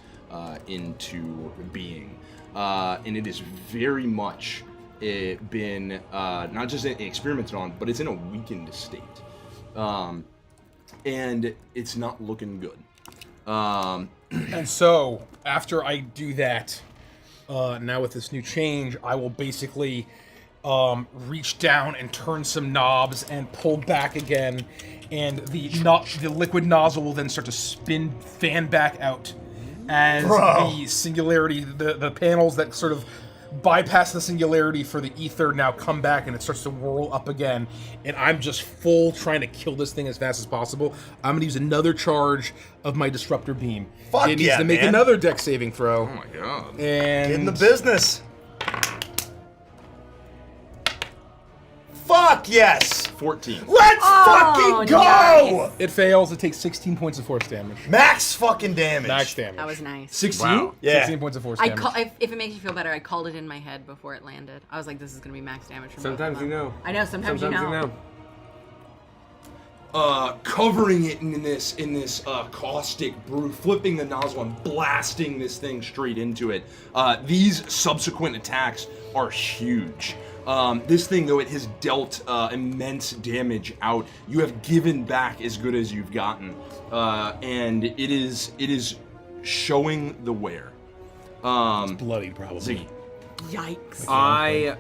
into being. And it is very much been not just experimented on, but it's in a weakened state. And it's not looking good. And so, after I do that, now with this new change, I will basically reach down and turn some knobs and pull back again, and the liquid nozzle will then start to fan back out as the singularity, the panels that sort of bypass the singularity for the ether now come back, and it starts to whirl up again, and I'm just full trying to kill this thing as fast as possible. I'm gonna use another charge of my disruptor beam. Fuck it needs yeah, to make man. another dex saving throw. Oh my god. And In the business. Fuck yes! 14. Let's fucking go! nice. it fails. It takes 16 points of force damage. Max fucking damage. Max damage. That was nice. 16? Wow. Yeah. 16 points of force I damage. if it makes you feel better, I called it in my head before it landed. I was like, "This is gonna be max damage." From both of Sometimes you them. know. I know. Sometimes you know. Covering it in this caustic brew, flipping the nozzle and blasting this thing straight into it. These subsequent attacks are huge. This thing, though it has dealt immense damage out, you have given back as good as you've gotten, and it is showing the wear. Bloody, probably. Ziggy. Yikes! I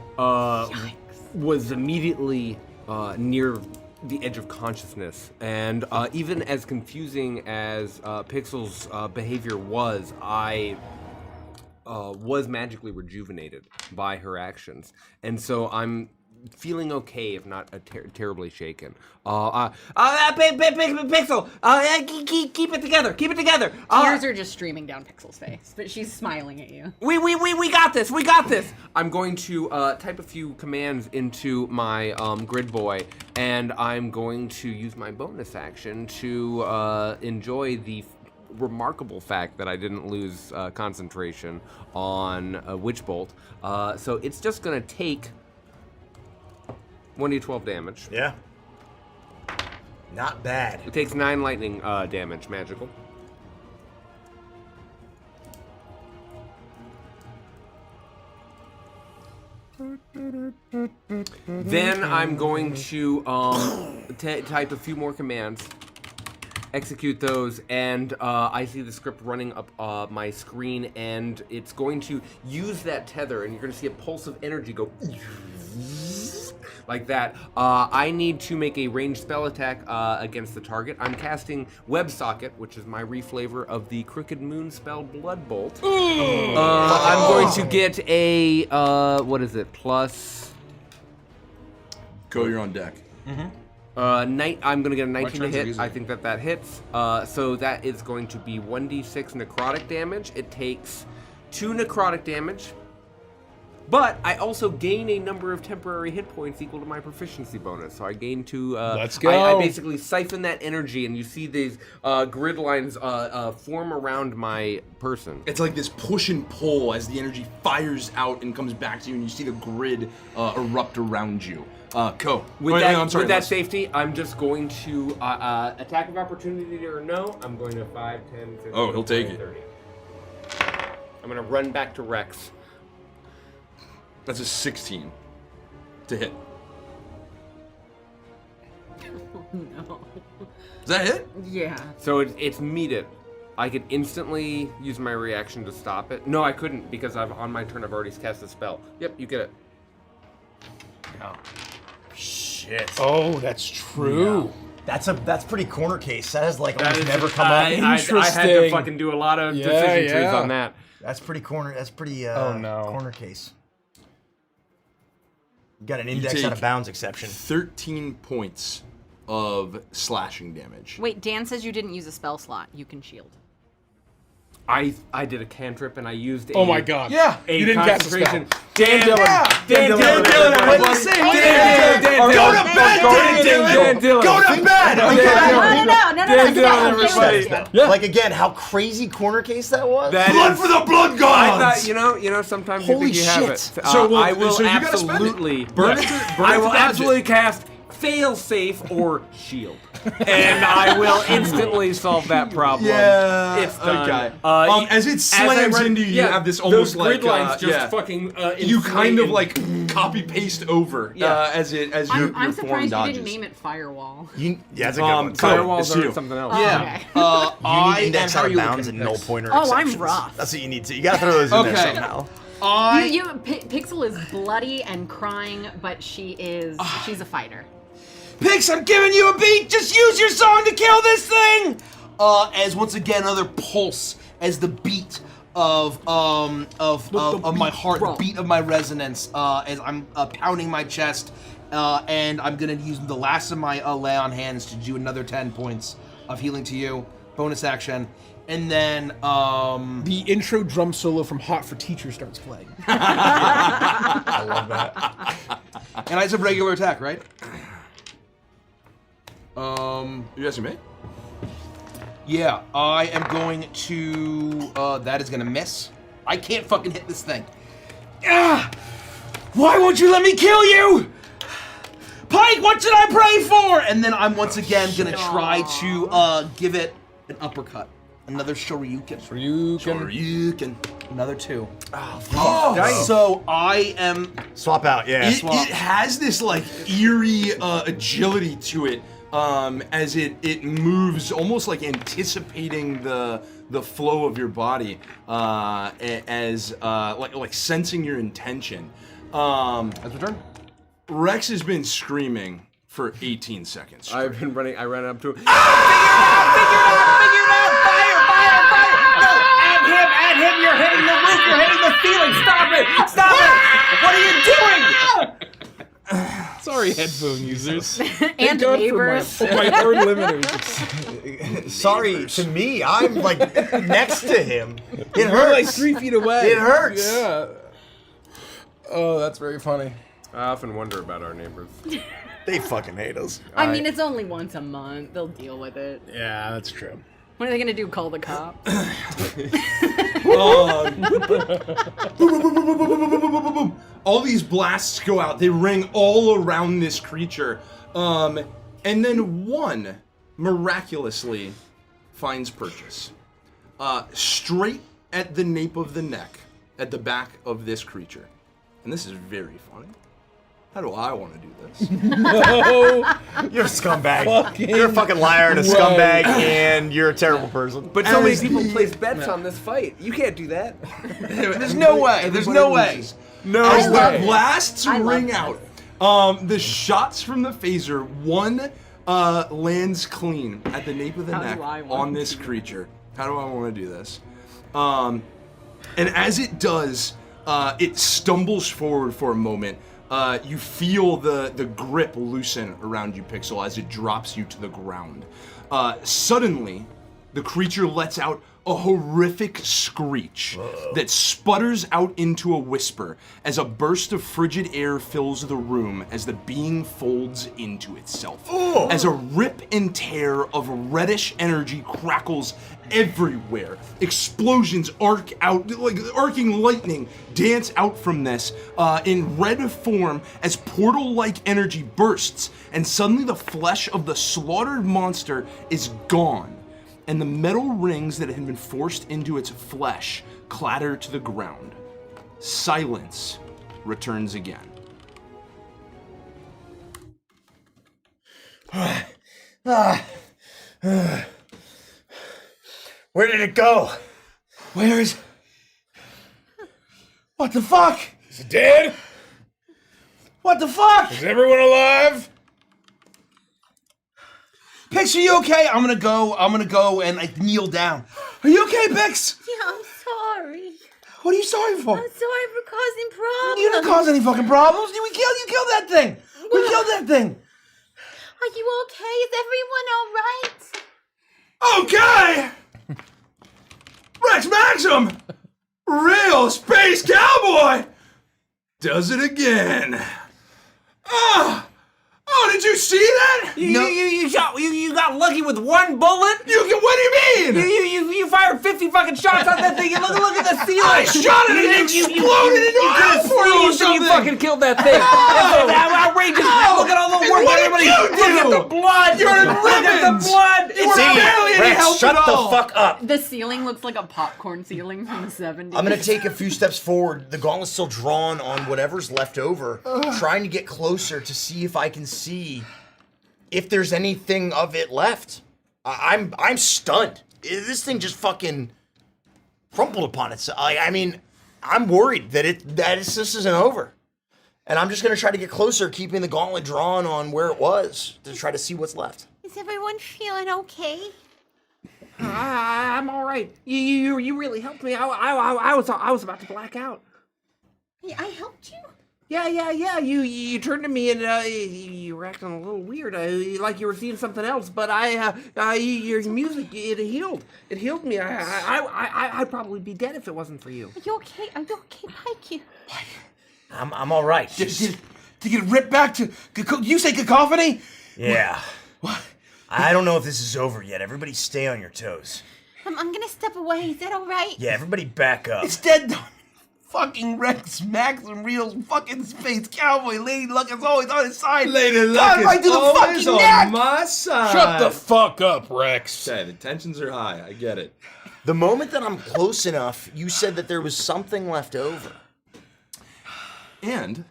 was immediately near the edge of consciousness, and even as confusing as Pixel's behavior was, I was magically rejuvenated by her actions, and so I'm feeling okay, if not terribly shaken. Pixel, keep it together, keep it together. Tears are just streaming down Pixel's face, but she's smiling at you. We got this. We got this. I'm going to type a few commands into my grid boy, and I'm going to use my bonus action to enjoy the remarkable fact that I didn't lose concentration on Witch Bolt. So it's just going to take 1d12 damage. Yeah. Not bad. It takes 9 lightning damage, magical. Then I'm going to type a few more commands, execute those, and I see the script running up my screen, and it's going to use that tether, and you're going to see a pulse of energy go like that. I need to make a ranged spell attack against the target. I'm casting WebSocket, which is my reflavor of the Crooked Moon spell Blood Bolt. I'm going to get a, what is it, plus... Go, you're on deck. I'm going to get a 19 to turns are hit. easy. I think that hits. So that is going to be 1d6 necrotic damage. It takes 2 necrotic damage. But I also gain a number of temporary hit points equal to my proficiency bonus. So I gain 2. Let's go. I basically siphon that energy, and you see these grid lines form around my person. It's like this push and pull as the energy fires out and comes back to you, and you see the grid erupt around you. Ko. With I'm sorry, that Les. safety, I'm just going to attack of opportunity or no. I'm going to 5, 10, 15, Oh, he'll take 20, it. 30. I'm going to run back to Rex. That's a 16 to hit. No. Does that hit? Yeah. So it's meted. I could instantly use my reaction to stop it. No, I couldn't because on my turn I've already cast a spell. Yep, you get it. Shit. Oh, that's true. That's pretty corner case. That has like That almost is- never come up. I had to Interesting. fucking do a lot of Yeah, decision trees yeah. on that. That's pretty corner. That's pretty Oh, no. corner case. Got an You index take out of bounds exception. 13 points of slashing damage. Wait, Dan says you didn't use a spell slot. You can shield. I did a cantrip and I used a Oh my god. Yeah. a You didn't cast a spell. concentration. Dan Dillon. Yeah. Dan Dan Dillon. Dillon. everybody. What did you say? Dan Dillon. Go to bed, Dan Dillon. Dillon. Go to bed. Dan Okay. Dillon. No. Dan Dillon, Stay with everybody. us, stay with us. Yeah. Like again, how crazy corner case that was. That Blood is- for the blood I gods! thought, you know, sometimes you Holy think you have shit. it. So, well, I will so you gotta spend it. absolutely Burn it to- burn I it to will dodge it. absolutely cast fail safe or shield, and I will instantly solve that problem. Yeah. It's done. Okay. As it slams into you, you have this almost those grid like, lines just yeah. fucking. You kind of inflate like copy paste over Yeah. as your I'm form surprised you dodges. didn't name it Firewall. Yeah, that's a good Um, one. so- firewalls it's or you. something else. Yeah. Oh, You need index how out are of you bounds looking and at no this? pointer Oh, I'm exceptions. rough. That's what you need to. You gotta throw those in there Okay. somehow. Pixel is bloody and crying, but she's a fighter. Pix, I'm giving you a beat. Just use your song to kill this thing. As once again another pulse as the beat of my heart, the beat of my resonance, as I'm pounding my chest, and I'm gonna use the last of my lay on hands to do another 10 points of healing to you, bonus action, and then The intro drum solo from Hot for Teacher starts playing. I love that. and it's a regular attack, right? You asking me? Yeah, I am going to. That is gonna miss. I can't fucking hit this thing. Ah! Why won't you let me kill you? Pike, what should I pray for? And then I'm once again gonna try to give it an uppercut. Another Shoryuken. Shoryuken. Another 2. Oh, So I am. Swap out. Yeah. It has this like eerie agility to it, as it moves, almost like anticipating the flow of your body, as like sensing your intention. That's my turn. Rex has been screaming for 18 seconds. straight. I've been running. I ran up to him. At him! You're hitting the roof! You're hitting the ceiling! Stop it! Stop it! What are you doing? Sorry, headphone users. And God for neighbors. my hard limiters. Sorry to me. I'm like next to him. It We're hurts. like 3 feet away. It hurts. Yeah. Oh, that's very funny. I often wonder about our neighbors. They fucking hate us. I mean, it's only once a month. They'll deal with it. Yeah, that's true. What are they gonna do? Call the cops? All these blasts go out. They ring all around this creature. And then one miraculously finds purchase. Straight at the nape of the neck, at the back of this creature. and this is very funny. How do I want to do this? No. You're a scumbag. You're a fucking liar and a scumbag, and you're a terrible person. But so many people place bets on this fight. You can't do that. There's no way. There's no way. No I way. love it. Blasts I love ring this. out. The shots from the phaser, one lands clean at the nape of the How do neck I want on this creature. How do I want to do this? And as it does, it stumbles forward for a moment. You feel the grip loosen around you, Pixel, as it drops you to the ground. Suddenly, the creature lets out a horrific screech that sputters out into a whisper as a burst of frigid air fills the room as the being folds into itself. As a rip and tear of reddish energy crackles everywhere. Explosions arc out, like arcing lightning dance out from this in red form as portal-like energy bursts, and suddenly the flesh of the slaughtered monster is gone, and the metal rings that had been forced into its flesh clatter to the ground. Silence returns again. Where did it go? Where is? What the fuck? Is it dead? What the fuck? Is everyone alive? Pix, are you okay? I'm gonna go and like kneel down. Are you okay, Pix? Yeah, I'm sorry. What are you sorry for? I'm sorry for causing problems. You didn't cause any fucking problems. You killed that thing. We killed that thing. Are you okay? Is everyone all right? Okay! Rex Maxim! Real space cowboy! Does it again. Oh, did you see that? You got lucky with one bullet? What do you mean? You fired 50 fucking shots on that thing and look at the ceiling! I shot it and it exploded into a house portal or something! You fucking killed that thing! That's outrageous! Look at all the work what did everybody! you Look at do? the blood! You're in Look at the ribbons! blood! It's barely any help shut at the all! fuck up. The ceiling looks like a popcorn ceiling from the 70s. I'm gonna take a few steps forward. The gauntlet's still drawn on whatever's left over, trying to get closer to see if I can see if there's anything of it left. I'm stunned. This thing just fucking crumpled upon itself. I mean, I'm worried that this isn't over. And I'm just gonna try to get closer, keeping the gauntlet drawn on where it was to try to see what's left. Is everyone feeling okay? I'm all right. You really helped me. I was about to black out. Yeah, I helped you? Yeah. You turned to me and you were acting a little weird, like you were seeing something else. But your music it healed. It healed me. I'd probably be dead if it wasn't for you. Are you okay? Are you okay, Pike? I'm all right. To get ripped back to, you say cacophony? Yeah. What? I don't know if this is over yet. Everybody stay on your toes. I'm gonna step away. Is that all right? Yeah, everybody back up. It's dead. Fucking Rex Maxim, real fucking space cowboy. Lady Luck is always on his side. Lady Luck God, is right through the always fucking on neck. my side. Shut the fuck up, Rex. Okay, the tensions are high. I get it. The moment that I'm close enough, you said that there was something left over. And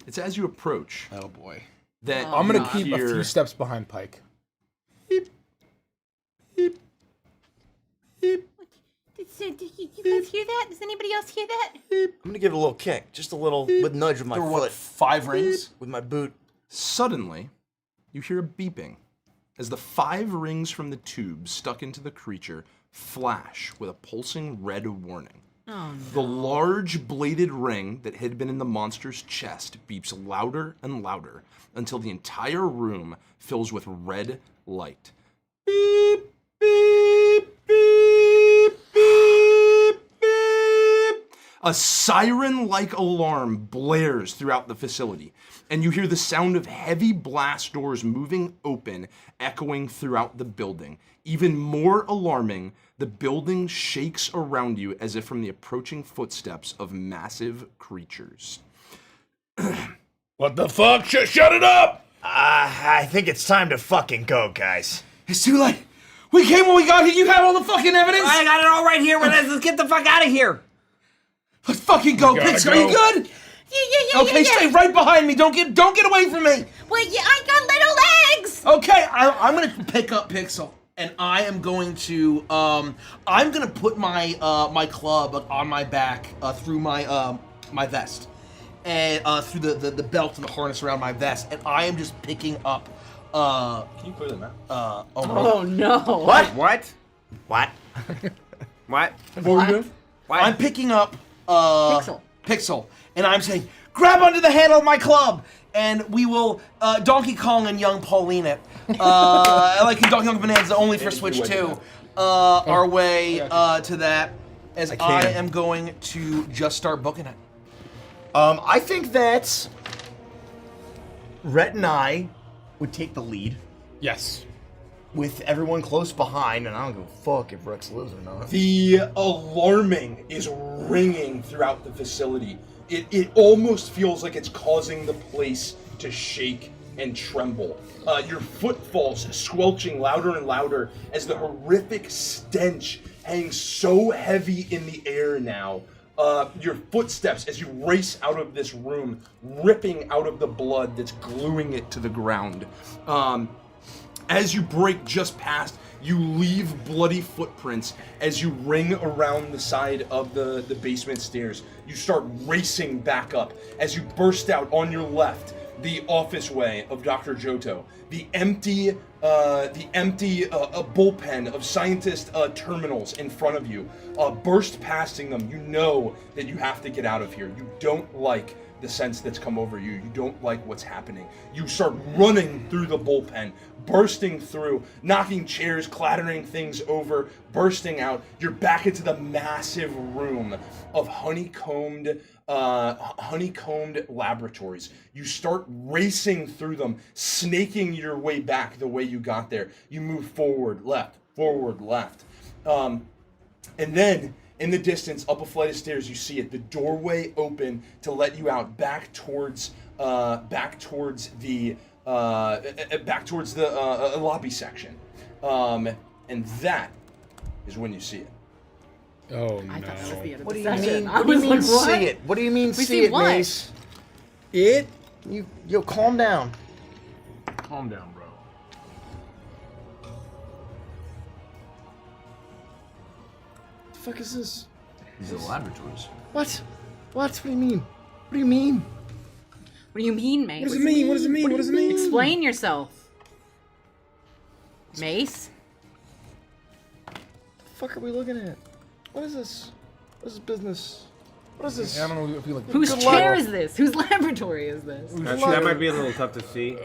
it's as you approach Oh boy. that I'm gonna you keep a hear few steps behind Pike. Did you guys hear that? Does anybody else hear that? I'm gonna give it a little kick, just a little with nudge with my There were foot, what, 5 rings? with my boot. Suddenly, you hear a beeping as the 5 rings from the tube stuck into the creature flash with a pulsing red warning. Oh, no. The large bladed ring that had been in the monster's chest beeps louder and louder until the entire room fills with red light. Beep, beep, beep, beep, beep. A siren-like alarm blares throughout the facility, and you hear the sound of heavy blast doors moving open, echoing throughout the building. Even more alarming, the building shakes around you as if from the approaching footsteps of massive creatures. What the fuck? Shut it up! I think it's time to fucking go, guys. It's too late. We came when we got here. You have all the fucking evidence. I got it all right here. Let's get the fuck out of here. Let's fucking go, gotta Pix. Are you go. good? Okay, stay right behind me. Don't get away from me. Well, yeah, I got little legs. Okay, I'm gonna pick up Pixel, and I am going to put my my club on my back through my my vest, and through the belt and the harness around my vest, and I am just picking up. Can you clear the map? Oh no. What? What? What? What? What? I'm picking up Pixel. Pixel, and I'm saying, grab onto the handle of my club, and we will Donkey Kong and young Pauline it. Like in Donkey Kong Bonanza, only for Switch 2. Our way to that, as I am going to just start booking it. I think that Rhett and I would take the lead Yes. with everyone close behind, and I don't give a fuck if Rex lives or not. The alarming is ringing throughout the facility. It almost feels like it's causing the place to shake and tremble. Your footfalls squelching louder and louder as the horrific stench hangs so heavy in the air now. Your footsteps as you race out of this room, ripping out of the blood that's gluing it to the ground. As you break just past, you leave bloody footprints as you ring around the side of the basement stairs. You start racing back up as you burst out on your left, the office way of Dr. Johto, the empty bullpen of scientist terminals in front of you. Burst passing them, you know that you have to get out of here. You don't like the sense that's come over you. You don't like what's happening. You start running through the bullpen, bursting through, knocking chairs, clattering things over, bursting out. You're back into the massive room of honeycombed laboratories. You start racing through them, snaking your way back the way you got there. You move forward, left. And then in the distance, up a flight of stairs, you see it. The doorway open to let you out back towards the lobby section, and that is when you see it. Oh I thought that was no. the end of What the do you session. mean? I What do you was mean like, what? see it? What do you mean We see see it, what? Mace? It? Yo, calm down. Calm down, bro. The fuck is this? These are the laboratories. What? What do you mean? What do you mean? What do you mean, Mace? What does it mean? What does it mean? What does it mean? Explain yourself. Mace? The fuck are we looking at? What is this? What is this business? What is this? I don't know. I feel like Whose Good chair luck. is this? Whose laboratory is this? That might be a little tough to see.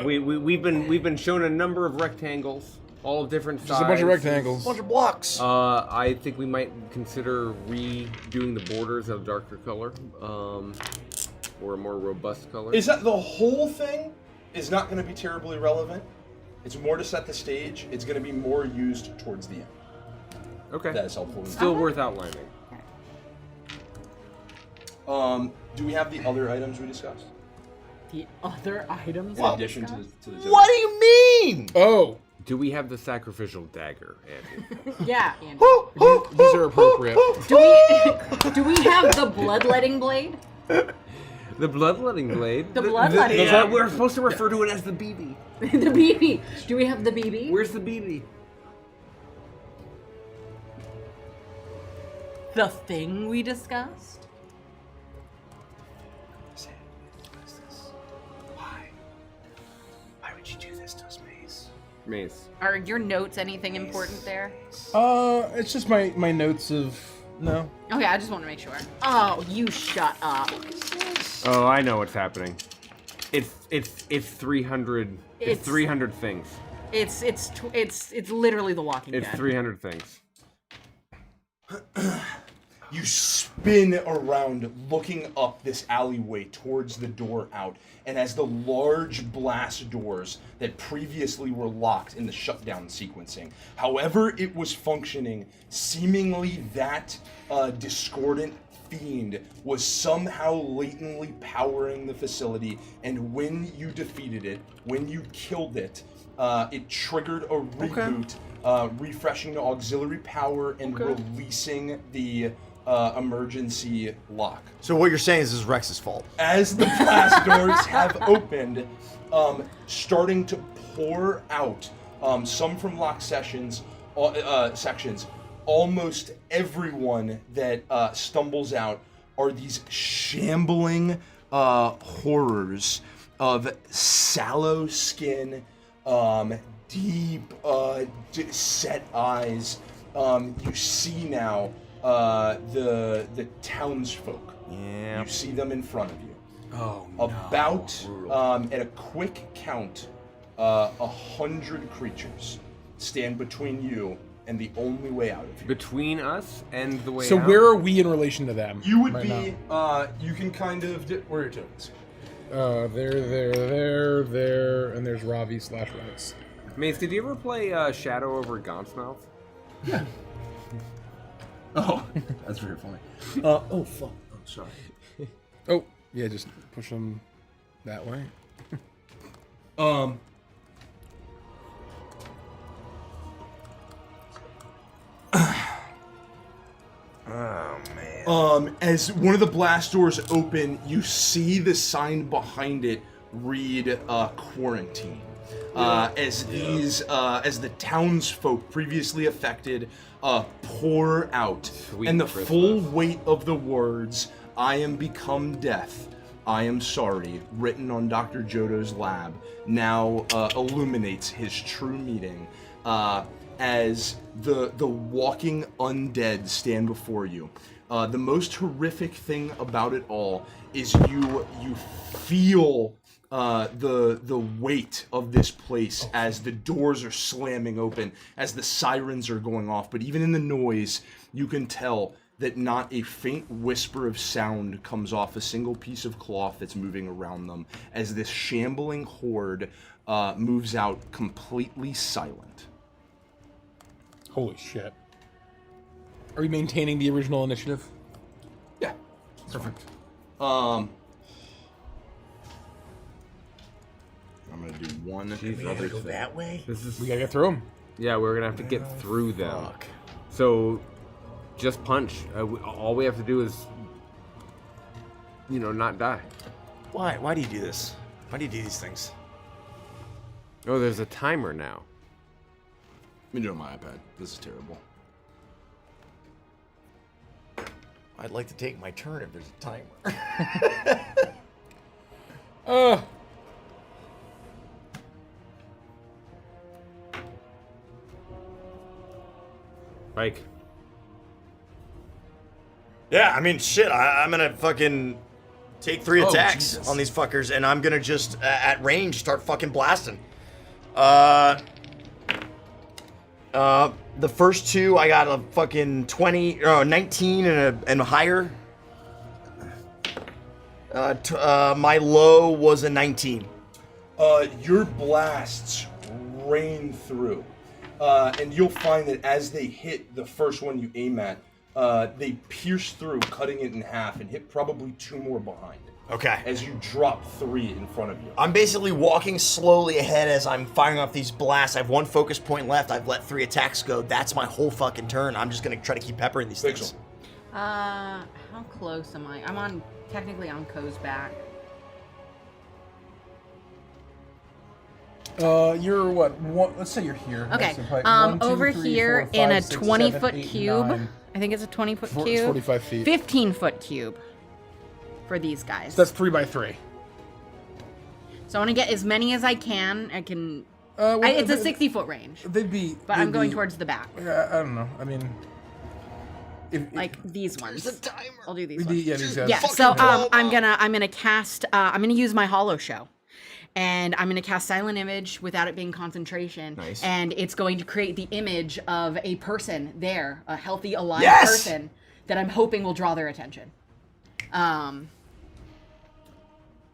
We've been shown a number of rectangles, all of different sizes. Just a bunch of rectangles. Bunch of blocks. I think we might consider redoing the borders of darker color, or a more robust color. Is that the whole thing is not going to be terribly relevant? It's more to set the stage. It's going to be more used towards the end. Okay. That is helpful. Still worth outlining. Do we have the other items we discussed? The other items? In addition to the What do you mean? Oh. Do we have the sacrificial dagger, Andy? Yeah, Andy. These are appropriate. Do we have the bloodletting blade? The bloodletting blade? The bloodletting Yeah, blade. we're supposed to refer to it as the BB. The BB. Do we have the BB? Where's the BB? The thing we discussed? Why would you do this to us, Mace? Mace. Are your notes anything important there? It's just my notes of no. Okay, I just want to make sure. Oh, you shut up. Oh, I know what's happening. It's 300. It's It's- 300 things. It's literally The Walking It's Dead. 300 things. You spin around looking up this alleyway towards the door out, and as the large blast doors that previously were locked in the shutdown sequencing, however it was functioning, seemingly that discordant fiend was somehow latently powering the facility, and when you defeated it, when you killed it, it triggered a reboot, refreshing the auxiliary power and releasing the emergency lock. So what you're saying is this is Rex's fault. As the blast doors have opened, starting to pour out, some from locked sections, almost everyone that stumbles out are these shambling horrors of sallow skin, deep set eyes. You see now the townsfolk. Yeah. You see them in front of you. Oh, About at a quick count, 100 creatures stand between you and the only way out of here. Between us and the way So out? where are we in relation to them? You would right be. You can kind of. Where are your tokens? There, and there's Ravi / Rex. Mace, did you ever play Shadow over Gaunt's Mouth? Oh, that's very funny. Oh fuck. Oh, sorry. Oh, yeah, just push them that way. Oh man. As one of the blast doors open, you see the sign behind it read quarantine. As the townsfolk previously affected pour out, Sweet and the Christmas. full weight of the words "I am become death, I am sorry," written on Dr. Jodo's lab, now illuminates his true meaning. As the walking undead stand before you. The most horrific thing about it all is you feel the weight of this place as the doors are slamming open, as the sirens are going off. But even in the noise, you can tell that not a faint whisper of sound comes off a single piece of cloth that's moving around them, as this shambling horde moves out completely silent. Holy shit. Are we maintaining the original initiative? Yeah. Perfect. I'm gonna do one other Go thing. that way? We gotta get through them. Yeah, we're gonna have to get through them. So, just punch. All we have to do is, not die. Why? Why do you do this? Why do you do these things? Oh, there's a timer now. Let me do it on my iPad. This is terrible. I'd like to take my turn if there's a timer. Mike. Yeah, I mean, shit. I'm gonna fucking take 3 attacks Jesus. on these fuckers, and I'm gonna just at range start fucking blasting. The first 2, I got a fucking 19 and higher. My low was a 19. Your blasts rain through, and you'll find that as they hit the first one you aim at, they pierce through, cutting it in half, and hit probably 2 more behind. Okay. As you drop 3 in front of you. I'm basically walking slowly ahead as I'm firing off these blasts. I have 1 focus point left. I've let 3 attacks go. That's my whole fucking turn. I'm just gonna try to keep peppering these things. How close am I? I'm technically on Ko's back. You're what? Let's say you're here. Okay. So probably 1, 2, Over 3, here 4, in 5, a 6, 20-foot 7, 8, cube. 9. I think it's a 20-foot It's cube. 45 feet. 15-foot cube for these guys. So that's 3 by 3. So I want to get as many as I can. It's a 60-foot range. They'd be. But I'm going towards the back. I don't know. I mean, Like these ones. There's a timer. I'll do these ones. yeah, these guys. Yeah. So I'm gonna cast. I'm gonna use my Hollow Show. And I'm going to cast Silent Image without it being concentration. Nice. And it's going to create the image of a person there, a healthy, alive Yes! person that I'm hoping will draw their attention.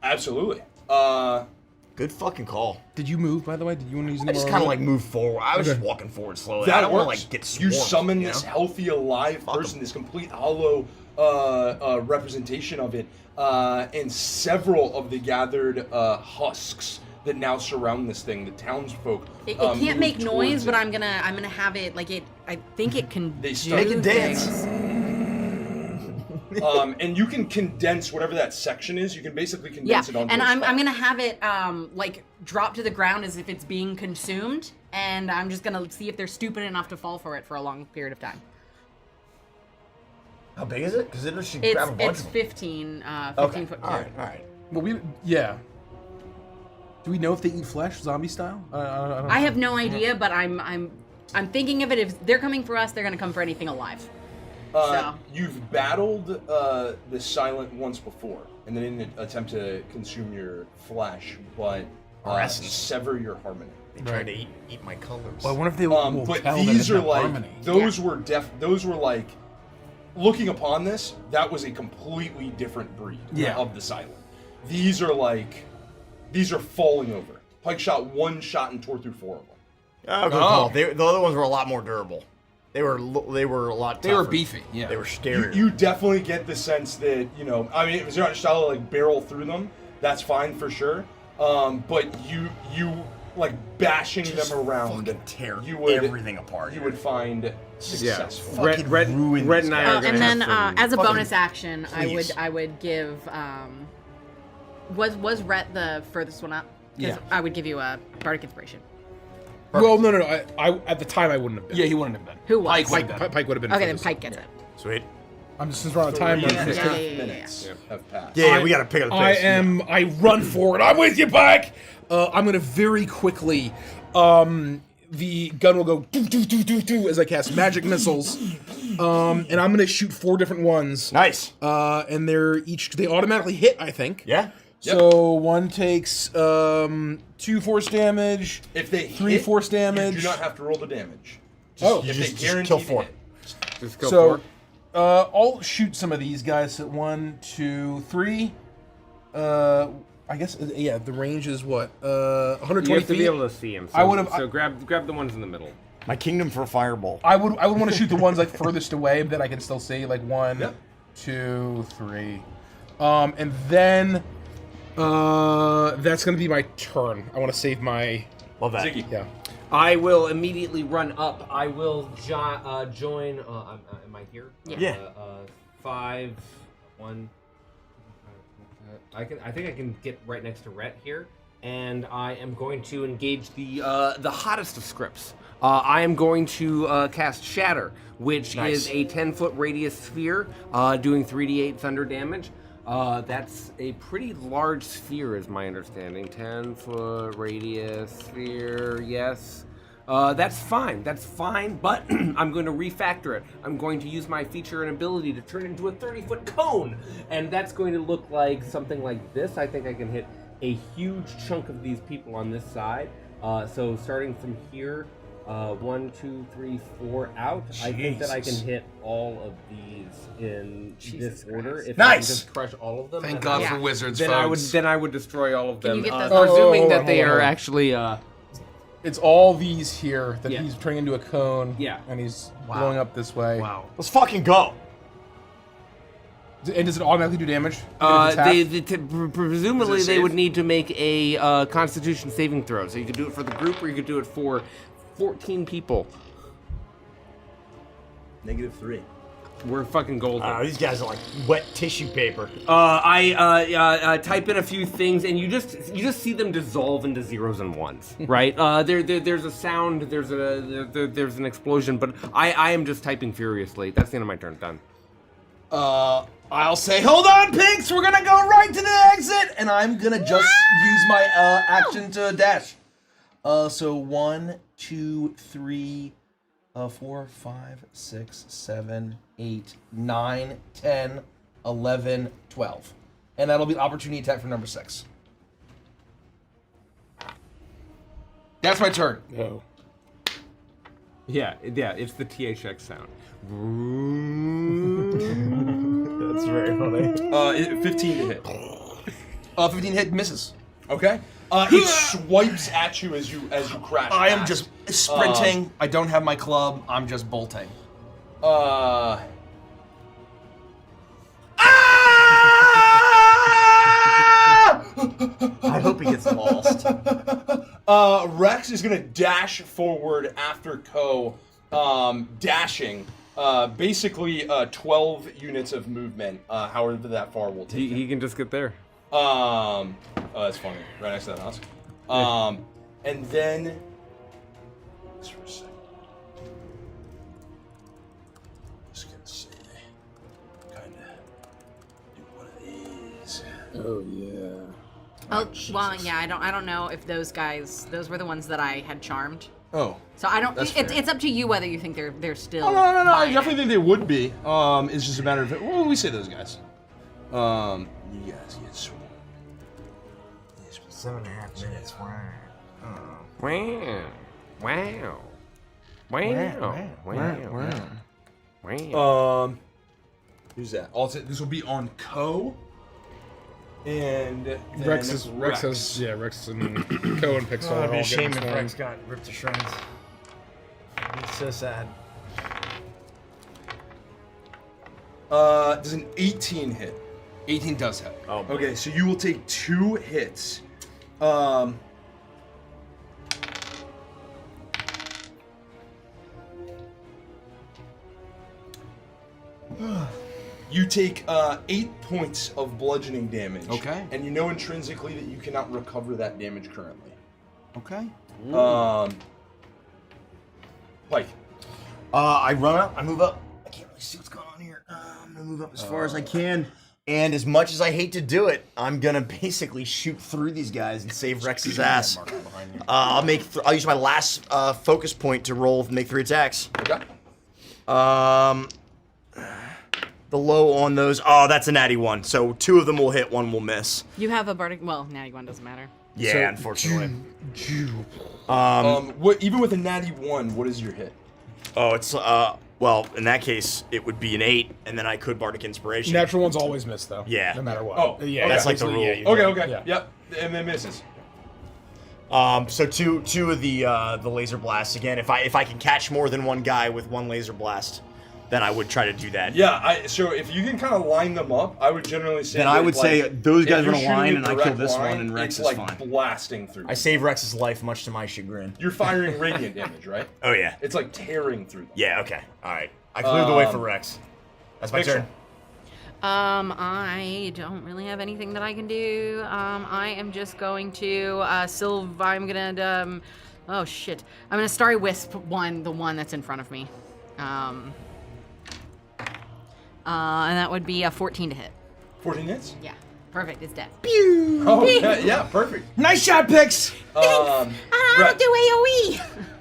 Absolutely. Good fucking call. Did you move, by the way? Did you want to use I just kind of like move forward. I was just walking forward slowly. I That don't want to works. like get You swarmed. summon you this know? healthy, alive person, this complete hollow representation of it, and several of the gathered husks that now surround this thing. The townsfolk. It can't move make noise, towards but it. I'm gonna have it like it. I think it can. They do start- Make it dance. things. And you can condense whatever that section is. You can basically condense it onto and a I'm spot. gonna have it like drop to the ground as if it's being consumed, and I'm just gonna see if they're stupid enough to fall for it for a long period of time. How big is it? Because it should It's grab a bunch it's of them. 15 Okay. foot All cube. right. Well, yeah. Do we know if they eat flesh, zombie style? I don't I know. have no idea, but I'm thinking of it. If they're coming for us, they're gonna come for anything alive. So. You've battled the Silent once before, and then in an attempt to consume your flesh, but sever your harmony. They tried to eat my colors. Well, I wonder if they will But tell that these it's are not like harmony. those were like looking upon this. That was a completely different breed of the Silent. These are falling over. Pike shot one shot and tore through 4 of them. Oh, good call. The other ones were a lot more durable. They were a lot tougher. They were beefy. Yeah. They were scary. You definitely get the sense that, I mean, if you're not style to like barrel through them, that's fine for sure. But you like bashing them around, tear you would everything apart. You would find successful. Red and I are gonna And then have some as a fucking- bonus action, Please. I would give was Rhett the furthest one up? 'Cause Yeah. I would give you a bardic inspiration. Well, no. I at the time I wouldn't have been. Yeah, he wouldn't have been. Who was? Pike would have been. Okay, then furthest. Pike gets it. Sweet. I'm just since we're on a timer. Three and a Yeah, half yeah, yeah, minutes have passed. Yeah, we got to pick up the pace. I run forward. I'm with you, Pike. I'm gonna very quickly. The gun will go doo, doo, doo, doo, doo, as I cast magic missiles, and I'm gonna shoot 4 different ones. Nice. And they automatically hit. I think. Yeah. So one takes 2 force damage. If they 3 hit, force damage. you do not have to roll the damage. Oh, If just they guarantee kill to 4. hit. Just go so for it. I'll shoot some of these guys at 1, 2, 3. I guess the range is what 120 You have to feet. be able to see him. So, I would've- So grab the ones in the middle. My kingdom for a fireball. I would want to shoot the ones like furthest away that I can still see, like 1, 2, 3, and then that's gonna be my turn. I want to save my Love that. Ziggy. yeah. I will immediately run up. I will join. Am I here? Yeah. 5, 1. I think I can get right next to Rhett here, and I am going to engage the hottest of scripts. I am going to cast Shatter, which is a 10-foot radius sphere, doing 3d8 thunder damage. That's a pretty large sphere, is my understanding. 10-foot radius sphere, yes. That's fine, but I'm going to refactor it. I'm going to use my feature and ability to turn it into a 30-foot cone, and that's going to look like something like this. I think I can hit a huge chunk of these people on this side. So starting from here, 1, 2, 3, 4 out. I think that I can hit all of these in this order. If I can just crush all of them. Thank then God I- for wizards, then folks. I would destroy all of Can them. you get those- Presuming hold that on, they hold on, are hold on. actually. It's all these here that Yeah. he's turning into a cone. Yeah. And he's blowing up this way. Wow. Let's fucking go. And does it automatically do damage? Even if it's half? Presumably Is it they would safe? need to make a Constitution saving throw. So you could do it for the group, or you could do it for 14 people. -3. We're fucking golden. These guys are like wet tissue paper. I type in a few things, and you just see them dissolve into zeros and ones, right? There's a sound, there's an explosion, but I am just typing furiously. That's the end of my turn. Done. I'll say, hold on, Pinks, we're gonna go right to the exit, and I'm gonna just use my action to dash. So 1, 2, 3, 4, 5, 6, 7, 8, 9, 10, 11, 12. And that'll be an opportunity attack for number 6. That's my turn. Oh. Yeah, it's the THX sound. That's very funny. 15 to hit. 15 hit misses. Okay. It swipes at you as you crash. I am back. just sprinting. I don't have my club. I'm just bolting. I hope he gets lost. Rex is gonna dash forward after Ko, dashing, Basically, 12 units of movement. However that far will take. He can just get there. Oh, that's funny. Right next to that house. And then. Just for a second. Just gonna say, kind of do one of these. Oh yeah. Oh, well, yeah, I don't know if those guys, those were the ones that I had charmed. Oh. So I don't. That's It's up to you whether you think they're still. Oh, no. I buying definitely it. think they would be. It's just a matter of what do we say those guys? You guys get sworn. 7.5 minutes. Wow. Wow. Who's that? This will be on Co. And then Rex has Rex and Co and Pixel. Oh, are it'd be all a shame getting if swarmed. Rex got ripped to shreds. It's so sad. Does an 18 hit? 18 does hit. Oh, Okay, so you will take 2 hits. You take 8 points of bludgeoning damage. Okay. And you know intrinsically that you cannot recover that damage currently. Okay. Pike. I run up, I move up. I can't really see what's going on here. I'm gonna move up as far as I can. And as much as I hate to do it, I'm gonna basically shoot through these guys and save Rex's ass. I'll use my last focus point to roll, make 3 attacks. Okay. The low on those. Oh, that's a natty 1. So 2 of them will hit, 1 will miss. You have a bardic. Well, natty 1 doesn't matter. Yeah, unfortunately. Even with a natty 1, what is your hit? Oh, it's well, in that case, it would be an 8, and then I could bardic inspiration. Natural ones always miss though. Yeah. No matter what. Oh, yeah. okay. That's like the usually, rule. yeah, usually. Okay. Yeah. Yep. And then misses. So two of the laser blasts again. If I can catch more than one guy with 1 laser blast, then I would try to do that. Yeah, so if you can kind of line them up, I would generally say. Then I would say those guys if are in a you're shooting line and I kill direct this one line, and Rex it's is like fine. blasting through. I save Rex's life, much to my chagrin. You're firing radiant damage, right? Oh yeah. It's like tearing through them. Yeah. Okay. All right. I cleared the way for Rex. That's my Pixel. turn. I don't really have anything that I can do. I am just going to I'm gonna oh shit. I'm gonna Starry Wisp the one that's in front of me. And that would be a 14 to hit. 14 hits? Yeah. Perfect, it's dead. Oh, yeah, perfect. Nice shot, Pix. I Right. do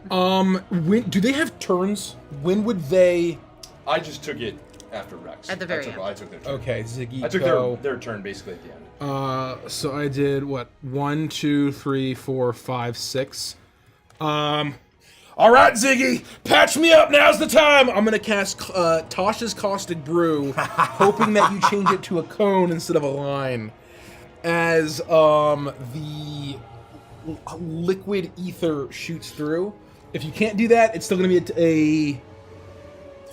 AoE. When do they have turns? When would they? I just took it after Rex. At the very end. I took their turn. Okay, Ziggy. I took go. their turn basically at the end. So I did what? 1, 2, 3, 4, 5, 6. All right, Ziggy, patch me up. Now's the time. I'm gonna cast Tasha's Caustic Brew, hoping that you change it to a cone instead of a line, as the liquid ether shoots through. If you can't do that, it's still gonna be a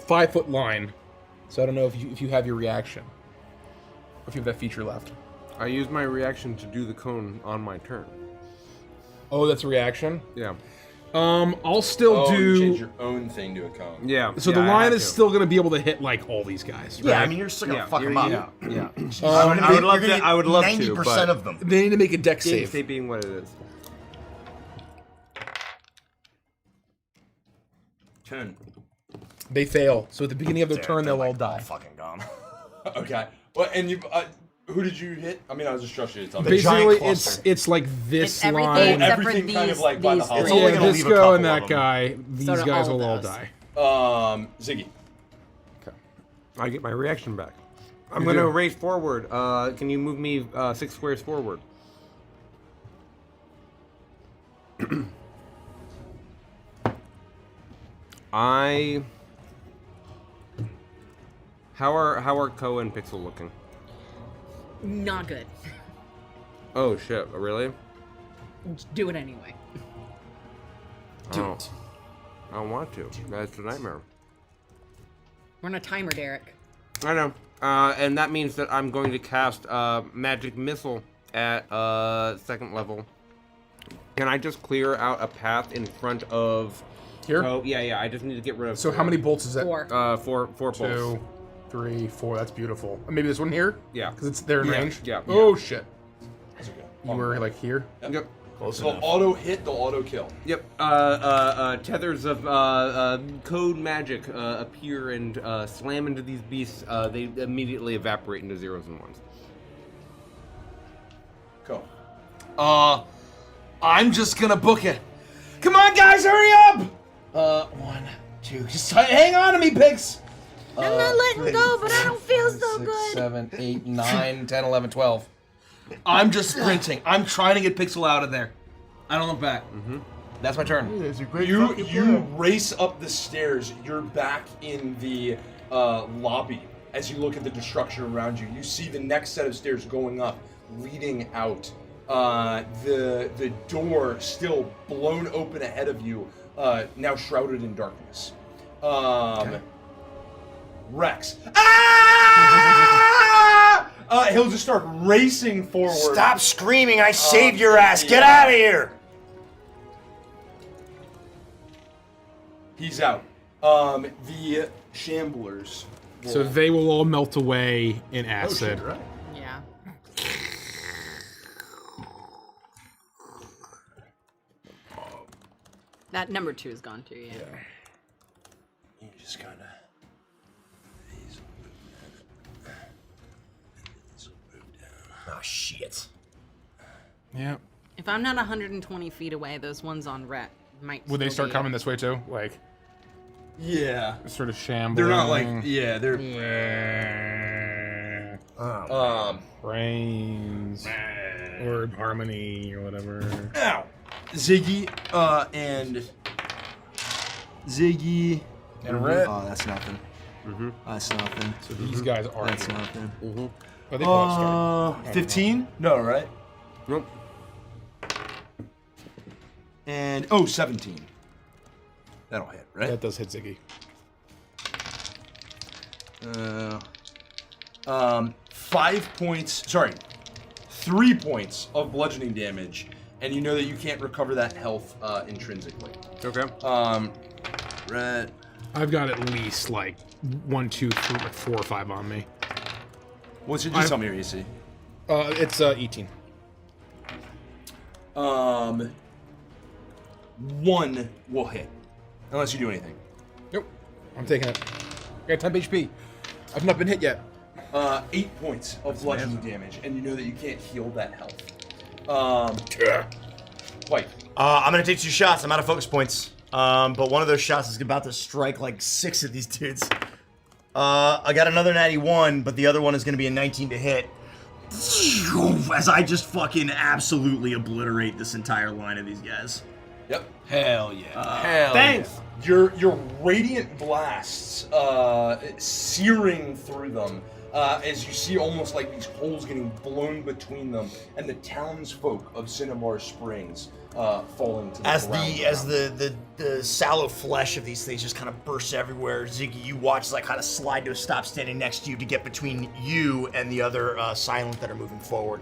5-foot line. So I don't know if you have your reaction, or if you have that feature left. I used my reaction to do the cone on my turn. Oh, that's a reaction. Yeah. I'll still You do. change your own thing to a cone. Yeah. So the line is still going to be able to hit like all these guys. Yeah, right? I mean you're still gonna fuck them up. Yeah. I would love to- I would love to, 90% but- of them. They need to make a deck Game save. state being what it is. 10. They fail. So at the beginning of their turn, they'll all die. Fucking gone. Okay. Well, and you, who did you hit? I mean, I was just trusting you to tell me. Basically, giant it's cluster. like this It's everything line. except for everything kind of like by the these hollow. It's only Yeah, gonna this leave a go couple and that of them. guy. These So do guys all will all those. die. Ziggy. I get my reaction back. I'm You going to do. race forward. Can you move me 6 squares forward? How are Ko and Pixel looking? Not good. Oh shit! Really? Just do it anyway. Do it. I don't want to. That's a nightmare. We're on a timer, Derek. I know. And that means that I'm going to cast Magic Missile at 2nd level. Can I just clear out a path in front of... Here? Oh, yeah. I just need to get rid of... So how many bolts is that? 4. Four bolts. 2, 3, 4. That's beautiful. Maybe this one here? Yeah. Because it's there in range? Yeah. Oh, shit. That's okay. You were like here? Yep. Close They'll enough. auto hit, they'll auto kill. Yep. Tethers of code magic appear and slam into these beasts. They immediately evaporate into zeros and ones. Go. I'm just gonna book it. Come on, guys, hurry up! 1, 2, just hang on to me, pigs. I'm not letting go, but I don't feel so 6, good. 7, 8, 9, 10, 11, 12. I'm just sprinting. I'm trying to get Pixel out of there. I don't look back. That's my turn. You race up the stairs. You're back in the lobby. As you look at the destruction around you, you see the next set of stairs going up, leading out. The door still blown open ahead of you, now shrouded in darkness. Rex. He'll just start racing forward. Stop screaming! I saved your ass! Get out of here! He's out. The Shamblers. So they will all melt away in acid. Right? Yeah. That number 2 is gone too, yeah. You just kind of. Oh, shit. Yeah. If I'm not 120 feet away, those ones on Rhett might Would they still start be- coming this way too? Like, Yeah. sort of shambling? They're not like. Yeah, they're. Brains. Or harmony or whatever. Ow! Ziggy, and. Ziggy. And Red. Oh, that's nothing. That's nothing. So these guys are That's here. nothing. Oh, they both started. 15? No, right? Nope. And 17. That'll hit, right? That does hit Ziggy. 5 points. Sorry, 3 points of bludgeoning damage, and you know that you can't recover that health intrinsically. Okay. Red. I've got at least like 1, 2, 3, like 4 or 5 on me. What's your? Just tell me your AC. It's 18. 1 will hit, unless you do anything. Nope. I'm taking it. I got 10 HP. I've not been hit yet. 8 points of bludgeoning damage, and you know that you can't heal that health. White. I'm gonna take 2 shots. I'm out of focus points. But one of those shots is about to strike like 6 of these dudes. I got another natty 1, but the other one is gonna be a 19 to hit. As I just fucking absolutely obliterate this entire line of these guys. Yep. Hell yeah. Hell Thanks. Your radiant blasts searing through them as you see almost like these holes getting blown between them, and the townsfolk of Cinnabar Springs falling to the ground. As the sallow flesh of these things just kind of bursts everywhere, Ziggy, you watch as I kind of slide to a stop standing next to you to get between you and the other silent that are moving forward.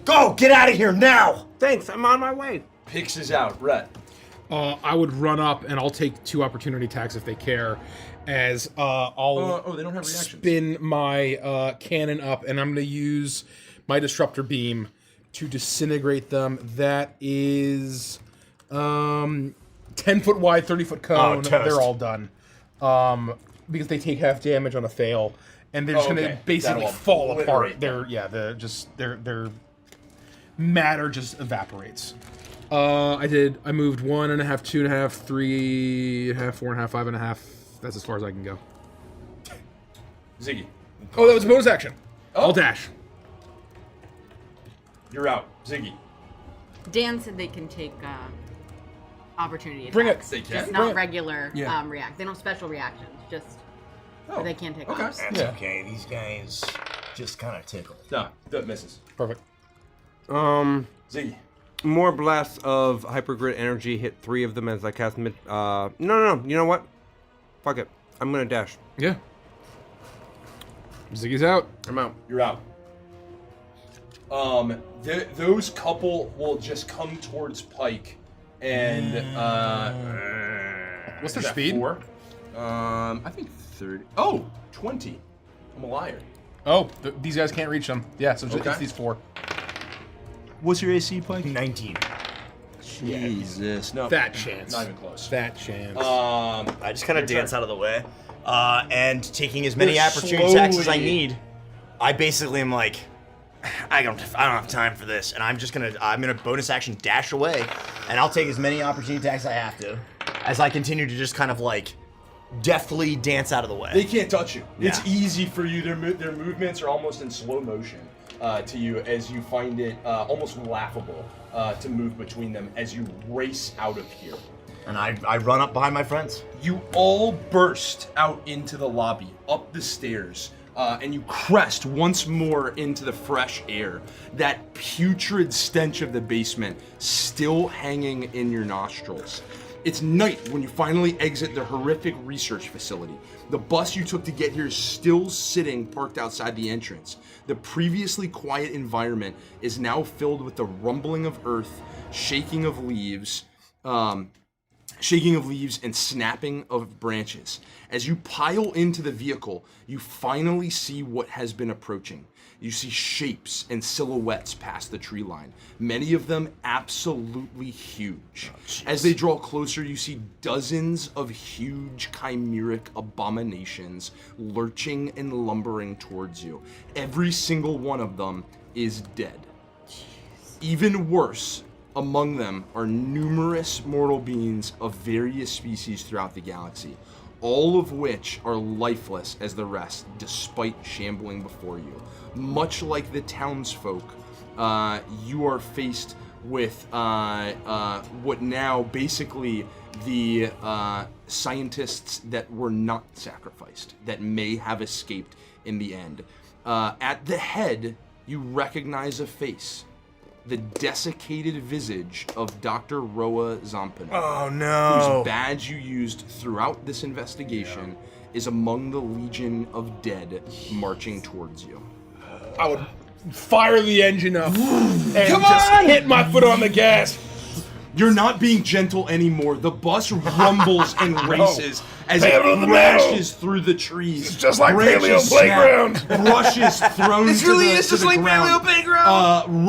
Go! Get out of here now! Thanks, I'm on my way. Pix is out. Rhett. I would run up and I'll take 2 opportunity attacks if they care. As I'll they don't have reactions. spin my cannon up and I'm going to use my disruptor beam to disintegrate them. That is 10 foot wide, 30 foot cone. toast. They're all done. Because they take half damage on a fail. And they're just going to basically That'll fall apart. obliterate Their matter just evaporates. I moved 1.5, 2.5, 3.5, 4.5, 5.5. That's as far as I can go. Ziggy. Oh, that was a bonus action. I'll dash. You're out. Ziggy. Dan said they can take opportunity attacks. Bring it. They can? Just Bring not it. regular Yeah. react. They don't special reactions. Just Oh, they can't take okay. ops. That's Yeah. okay. These guys just kind of tickle. No, that misses. Perfect. Ziggy. More blasts of hypergrid energy hit 3 of them as I cast mid. No. You know what? Fuck it. I'm gonna dash. Yeah. Ziggy's out. I'm out. You're out. Those couple will just come towards Pike, and What's their is that speed? 4? I think 30. Oh, 20. I'm a liar. Oh, these guys can't reach them. Yeah, so Okay. it's these 4. What's your AC, Pike? 19. Jesus, no. Fat chance. Not even close. Fat chance. I just kind of Your dance turn. out of the way, and taking as many They're opportunity attacks as I slowly- need. I basically am like, I don't have time for this, and I'm gonna bonus action dash away, and I'll take as many opportunity attacks as I have to, as I continue to just kind of like deftly dance out of the way. They can't touch you. It's Yeah. easy for you. Their movements are almost in slow motion to you, as you find it almost laughable to move between them as you race out of here. And I run up behind my friends. You all burst out into the lobby, up the stairs, and you crest once more into the fresh air. That putrid stench of the basement still hanging in your nostrils. It's night when you finally exit the horrific research facility. The bus you took to get here is still sitting parked outside the entrance. The previously quiet environment is now filled with the rumbling of earth, shaking of leaves, and snapping of branches. As you pile into the vehicle, you finally see what has been approaching. You see shapes and silhouettes past the tree line, many of them absolutely huge. As they draw closer, you see dozens of huge chimeric abominations lurching and lumbering towards you. Every single one of them is dead. Even worse, among them are numerous mortal beings of various species throughout the galaxy, all of which are lifeless as the rest, despite shambling before you. Much like the townsfolk, you are faced with what now basically the scientists that were not sacrificed, that may have escaped in the end. At the head, you recognize a face. The desiccated visage of Dr. Roa Zompin, Oh no! whose badge you used throughout this investigation is among the legion of dead marching towards you. I would fire the engine up and just hit my foot on the gas. You're not being gentle anymore. The bus rumbles and races as Pedal to it the crashes through the trees. It's just like Branches Paleo snap, Playground. Brushes thrown This to really the, is to just the like ground. Paleo Playground.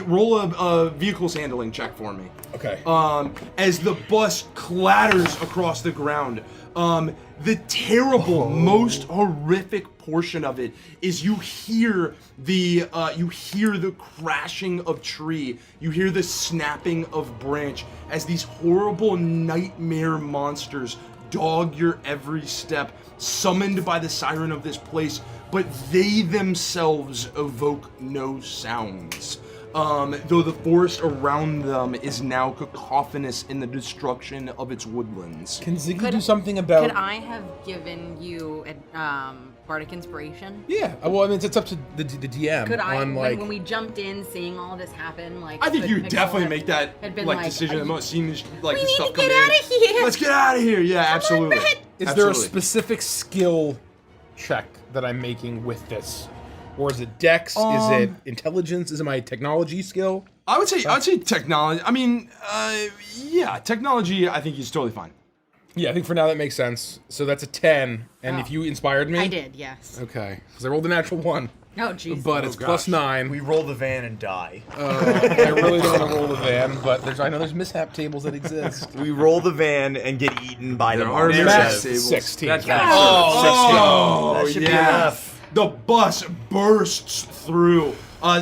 Roll a vehicles handling check for me. Okay. As the bus clatters across the ground. The terrible, most horrific portion of it is you hear the crashing of tree, you hear the snapping of branch as these horrible nightmare monsters dog your every step, summoned by the siren of this place, but they themselves evoke no sounds. Though the forest around them is now cacophonous in the destruction of its woodlands. Can Ziggy do something about? Could I have given you bardic inspiration? Yeah. Well, I mean, it's up to the DM. Could I, on like? when we jumped in, seeing all this happen, like I think could you Mixel definitely have- make that had been decision the most seeing this We need stuff to come get in. out of here. Let's get out of here. Yeah, absolutely. Is there a Absolutely. specific skill check that I'm making with this, or is it Dex? Is it intelligence? Is it my technology skill? I would say technology. I mean, yeah, technology. I think is totally fine. Yeah, I think for now that makes sense. So that's a 10, and if you inspired me, I did, yes. Okay, because I rolled a natural 1, Oh, jeez. but it's plus 9. We roll the van and die. I really don't want to roll the van, but I know there's mishap tables that exist. We roll the van and get eaten by the are monsters. Max tables. 16. That's That should be enough. The bus bursts through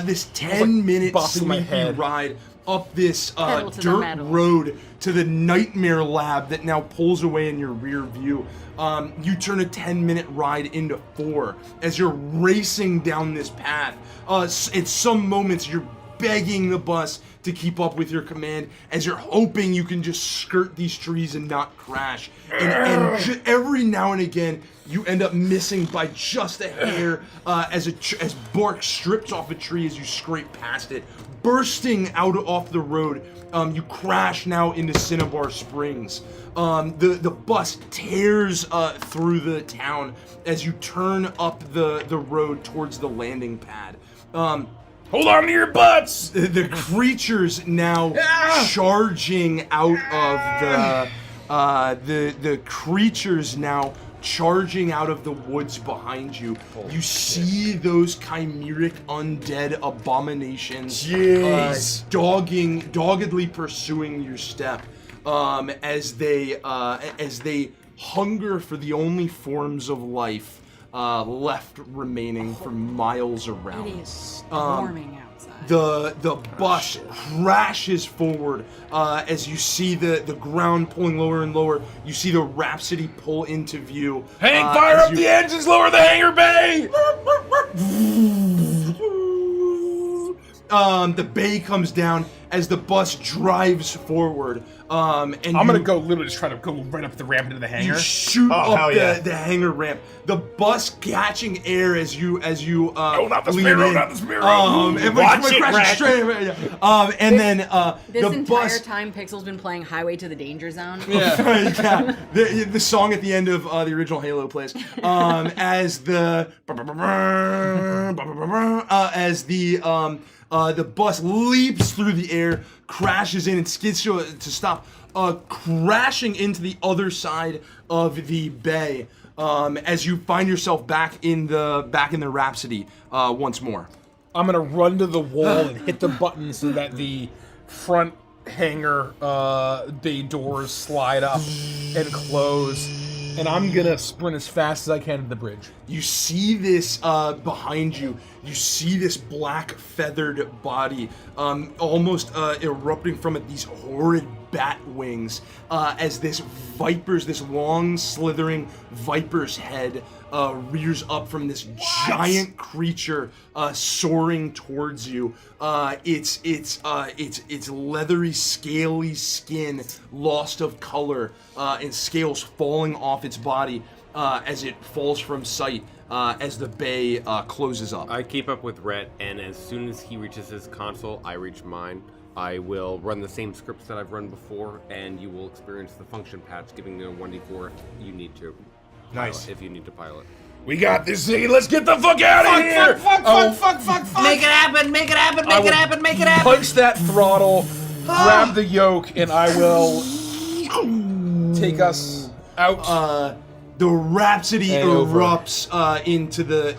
this 10-minute bopping my sleepy head. ride up this Pedal to the dirt metal. road to the nightmare lab that now pulls away in your rear view. You turn a 10-minute ride into 4 as you're racing down this path. At some moments, you're begging the bus to keep up with your command as you're hoping you can just skirt these trees and not crash. And every now and again, you end up missing by just a hair as bark strips off a tree as you scrape past it. Bursting out off the road, you crash now into Cinnabar Springs. The bus tears through the town as you turn up the road towards the landing pad. Hold on to your butts! The creatures now charging out of the creatures now charging out of the woods behind you. You see those chimeric undead abominations doggedly pursuing your step as they hunger for the only forms of life left remaining for miles around. It is storming outside. The bus crashes forward as you see the ground pulling lower and lower. You see the Rhapsody pull into view. Hank, fire up the engines, lower the hangar bay! The bay comes down as the bus drives forward. And I'm gonna go literally just try to go right up the ramp into the hangar. You shoot up the hangar ramp. The bus catching air as you not the lean Sparrow, in. not the Sparrow. And Watch it, crashing Rex. straight. And then This the entire bus. time, Pixel's been playing Highway to the Danger Zone. Yeah, the song at the end of the original Halo plays. As the bus leaps through the air, crashes in, and skids to stop, crashing into the other side of the bay. As you find yourself back in the Rhapsody once more. I'm gonna run to the wall and hit the button so that the front hangar bay doors slide up and close. And I'm gonna sprint as fast as I can to the bridge. You see this behind you. You see this black feathered body almost erupting from it, these horrid bat wings, as this long slithering viper's head rears up from this giant creature soaring towards you. Its leathery, scaly skin lost of color, and scales falling off its body as it falls from sight as the bay closes up. I keep up with Rhett, and as soon as he reaches his console, I reach mine. I will run the same scripts that I've run before, and you will experience the function patch, giving you a 1d4 if you need to. Nice. If you need to pilot. We got this thing. Let's get the fuck out of here! Fuck. Make it happen! Make it happen! Make it happen! Make it happen! Punch that throttle, grab the yoke, and I will take us out. The Rhapsody And over. erupts into the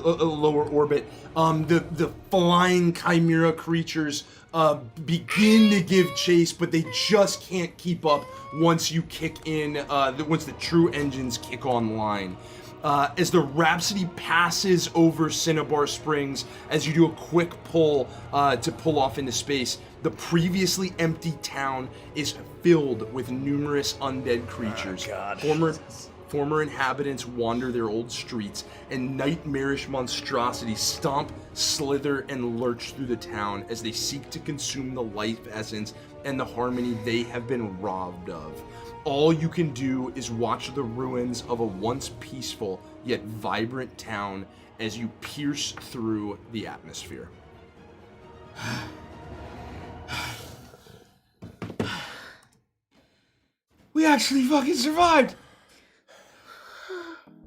lower orbit. The flying chimera creatures begin to give chase, but they just can't keep up once you kick in. Once the true engines kick online. As the Rhapsody passes over Cinnabar Springs, as you do a quick pull to pull off into space, the previously empty town is filled with numerous undead creatures. Former inhabitants wander their old streets, and nightmarish monstrosities stomp, slither, and lurch through the town as they seek to consume the life essence and the harmony they have been robbed of. All you can do is watch the ruins of a once peaceful yet vibrant town as you pierce through the atmosphere. We actually fucking survived.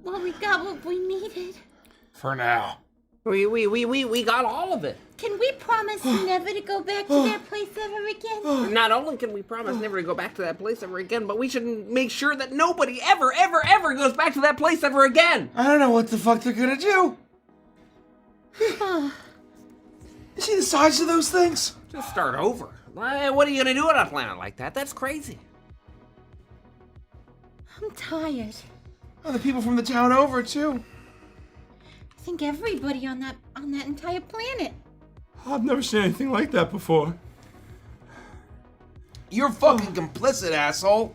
Well, we got what we needed. For now. We got all of it. Can we promise never to go back to that place ever again? Not only can we promise never to go back to that place ever again, but we should make sure that nobody ever goes back to that place ever again. I don't know what the fuck they're gonna do. You see the size of those things? Just start over. What are you gonna do on a planet like that? That's crazy. I'm tired. Oh, the people from the town over too. I think everybody on that entire planet. I've never seen anything like that before. You're fucking complicit, asshole.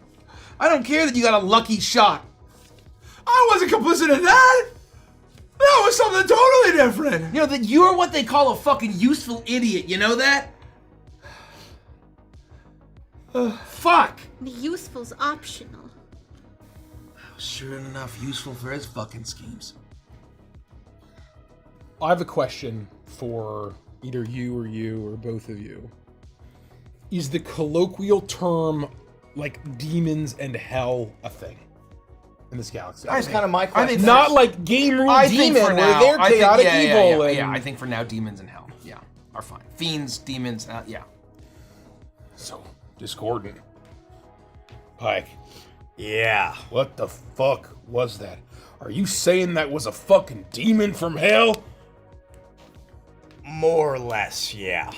I don't care that you got a lucky shot. I wasn't complicit in that! That was something totally different! You know that you're what they call a fucking useful idiot, you know that? Fuck! The useful's optional. Sure enough, useful for his fucking schemes. I have a question for either you or both of you. Is the colloquial term, like, demons and hell a thing? in this galaxy. That's kind of my I question. think Not like game rule I think demon for where now, they're I think- chaotic yeah, evil. Yeah, and... I think for now, demons in hell, are fine. Fiends, demons, yeah. So discordant. Pike, Yeah. what the fuck was that? Are you saying that was a fucking demon from hell? More or less, yeah.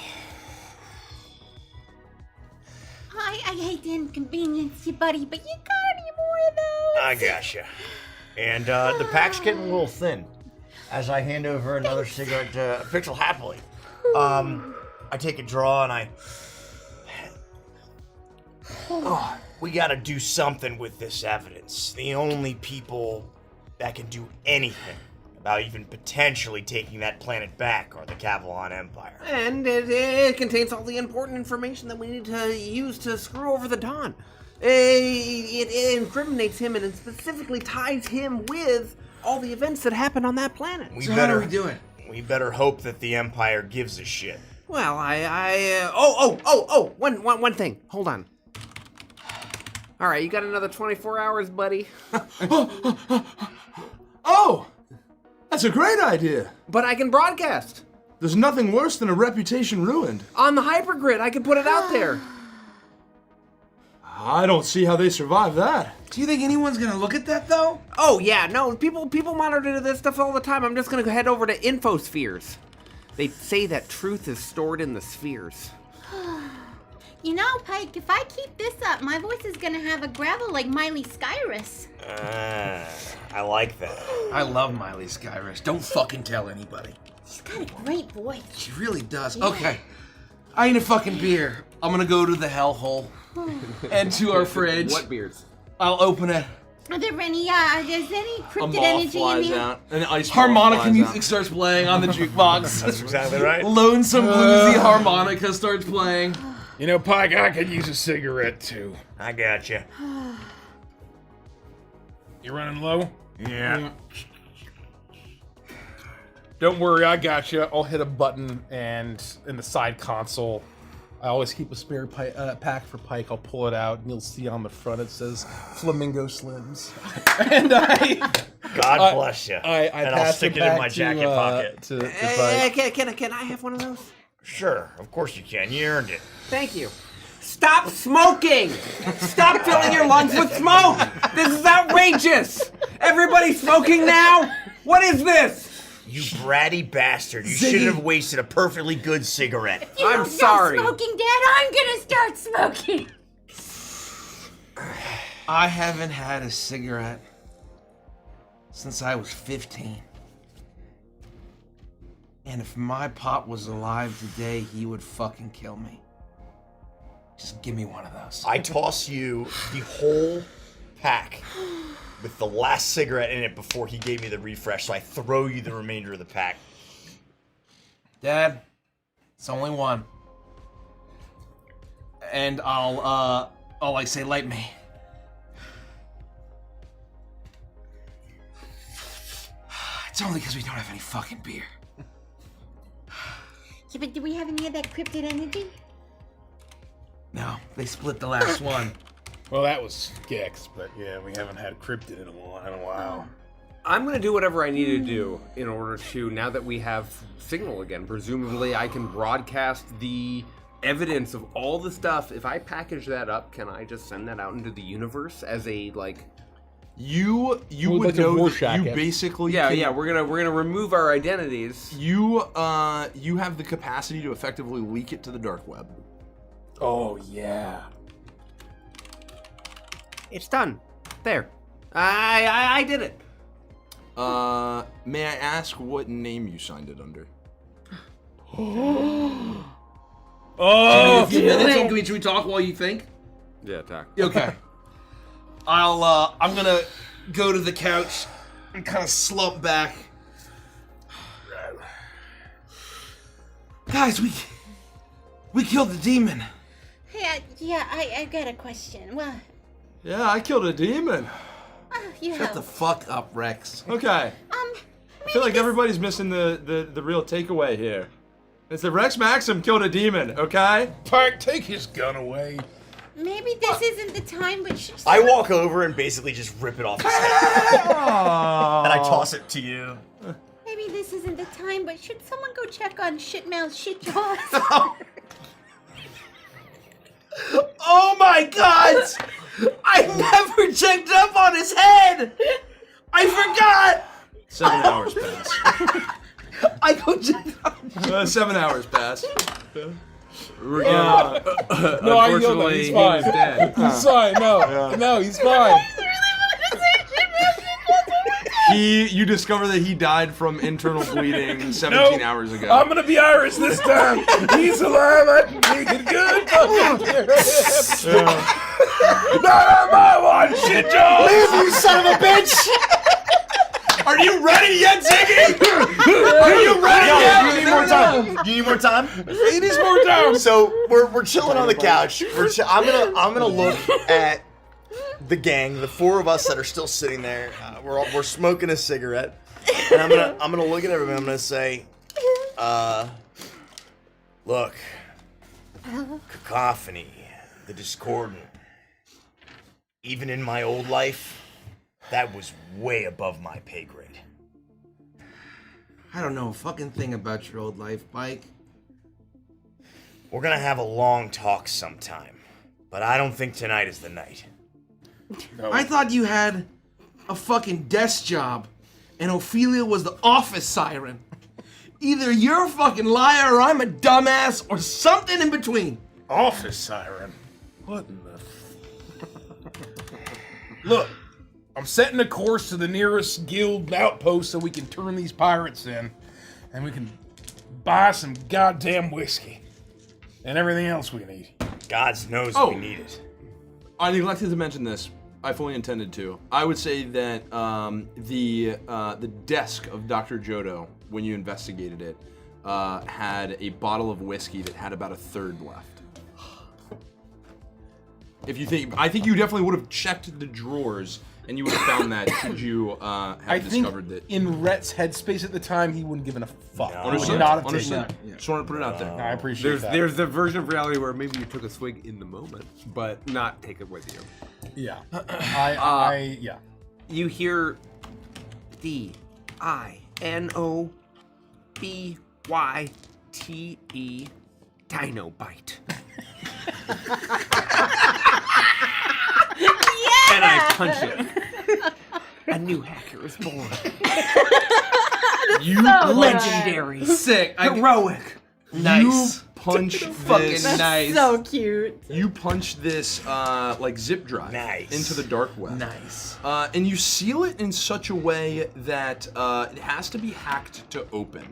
I hate to inconvenience you, buddy, but you got any more of those? I gotcha. And the pack's getting a little thin. As I hand over another cigarette to Pixel happily. I take a draw and I... Oh, we gotta do something with this evidence. The only people that can do anything about even potentially taking that planet back are the Cavalon Empire. And it contains all the important information that we need to use to screw over the Dawn. It incriminates him and it specifically ties him with all the events that happened on that planet. How are we doing? We better hope that the Empire gives a shit. Well, one thing. Hold on. All right, you got another 24 hours, buddy. Oh! That's a great idea. But I can broadcast. There's nothing worse than a reputation ruined. On the hypergrid, I can put it out there. I don't see how they survive that. Do you think anyone's gonna look at that though? Oh, yeah, no, people monitor this stuff all the time. I'm just gonna head over to infospheres. They say that truth is stored in the spheres. You know, Pike, if I keep this up, my voice is gonna have a gravel like Miley Cyrus. I like that. I love Miley Cyrus. Don't fucking tell anybody. She's got a great voice. She really does. Yeah. Okay. I need a fucking beer. I'm gonna go to the hellhole and to our fridge. What beers? I'll open it. Are there any, there's any A cryptid moth energy in flies there? out. An ice ball Harmonica flies music out. starts playing on the jukebox. That's exactly right. Lonesome bluesy harmonica starts playing. You know, Pike, I could use a cigarette too. I gotcha. You running low? Yeah. Don't worry, I got you. I'll hit a button, and in the side console, I always keep a spare pack for Pike. I'll pull it out, and you'll see on the front it says Flamingo Slims. And God bless you. I and I'll pass stick it back in my jacket pocket. to Pike. Can I have one of those? Sure, of course you can. You earned it. Thank you. Stop smoking! Stop filling your lungs with smoke! This is outrageous! Everybody's smoking now? What is this? You bratty bastard. You shouldn't have wasted a perfectly good cigarette. You I'm don't sorry. Stop smoking, Dad. I'm gonna start smoking. I haven't had a cigarette since I was 15. And if my pop was alive today, he would fucking kill me. Just give me one of those. I toss you the whole pack with the last cigarette in it before he gave me the refresh, so I throw you the remainder of the pack. Dad, it's only one. And I'll like say, light me. It's only because we don't have any fucking beer. Yeah, but do we have any of that cryptid energy? No, they split the last one. Well, that was Gex, but yeah, we haven't had cryptid in a while. I'm gonna do whatever I need to do in order to, now that we have signal again, presumably I can broadcast the evidence of all the stuff. If I package that up, can I just send that out into the universe as a, like... You Well, would like a know that Rorschach you app. basically Yeah, we're gonna remove our identities. you have the capacity to effectively leak it to the dark web. Oh, yeah. It's done. There. I did it. May I ask what name you signed it under? Oh! A few minutes. Should we talk while you think? Yeah, attack. Okay. I'm gonna go to the couch and kind of slump back. Guys, we killed the demon. Hey, I got a question. Well, Yeah, I killed a demon. you Shut have. the fuck up, Rex. Okay. I feel like everybody's missing the real takeaway here. It's that Rex Maxim killed a demon, okay? Pike, take his gun away. Maybe this isn't the time, but I walk over and basically just rip it off his head. And I toss it to you. maybe this isn't the time, but should someone go check on Shitmouth Shitjaws? Oh my God! I never checked up on his head. I forgot. 7 hours pass. I go check on. 7 hours pass. No, I yelled at him. He's fine. He's dead. He's fine. No, he's fine. You discover that he died from internal bleeding 17 hours ago. I'm gonna be Irish this time. He's alive. I can make it good. Not on my watch, shit, Joe. Leave, you son of a bitch! Are you ready yet, Ziggy? Are you ready yet? Do you need more time? Do you need more time? He needs more time. So we're chilling on the couch. I'm gonna look at the gang, the four of us that are still sitting there. We're smoking a cigarette, and I'm gonna look at everybody. I'm gonna say, look, cacophony, the discordant. Even in my old life, that was way above my pay grade. I don't know a fucking thing about your old life, Mike. We're gonna have a long talk sometime, but I don't think tonight is the night. No. I thought you had a fucking desk job, and Ophelia was the office siren. Either you're a fucking liar, or I'm a dumbass, or something in between. Office siren. What in the... Look, I'm setting a course to the nearest guild outpost so we can turn these pirates in, and we can buy some goddamn whiskey. And everything else we need. God knows we need it. I neglected to mention this. I fully intended to. I would say that the desk of Dr. Jodo, when you investigated it, had a bottle of whiskey that had about a third left. If you think, I think you definitely would have checked the drawers and you would have found that should you have discovered that. In Rhett's headspace at the time, he wouldn't give a fuck. No. He would Understood. not have Understood. taken it. Just wanted to put it out there. I appreciate that. There's the version of reality where maybe you took a swig in the moment, but not take it with you. Yeah. Yeah. You hear DINOBYTE Dino Bite. And I punch it. A new hacker is born. You Legendary. Sick. Heroic. Nice. You punch Fucking this. nice. So cute. You punch this like zip drive into the dark web. Nice. And you seal it in such a way that it has to be hacked to open.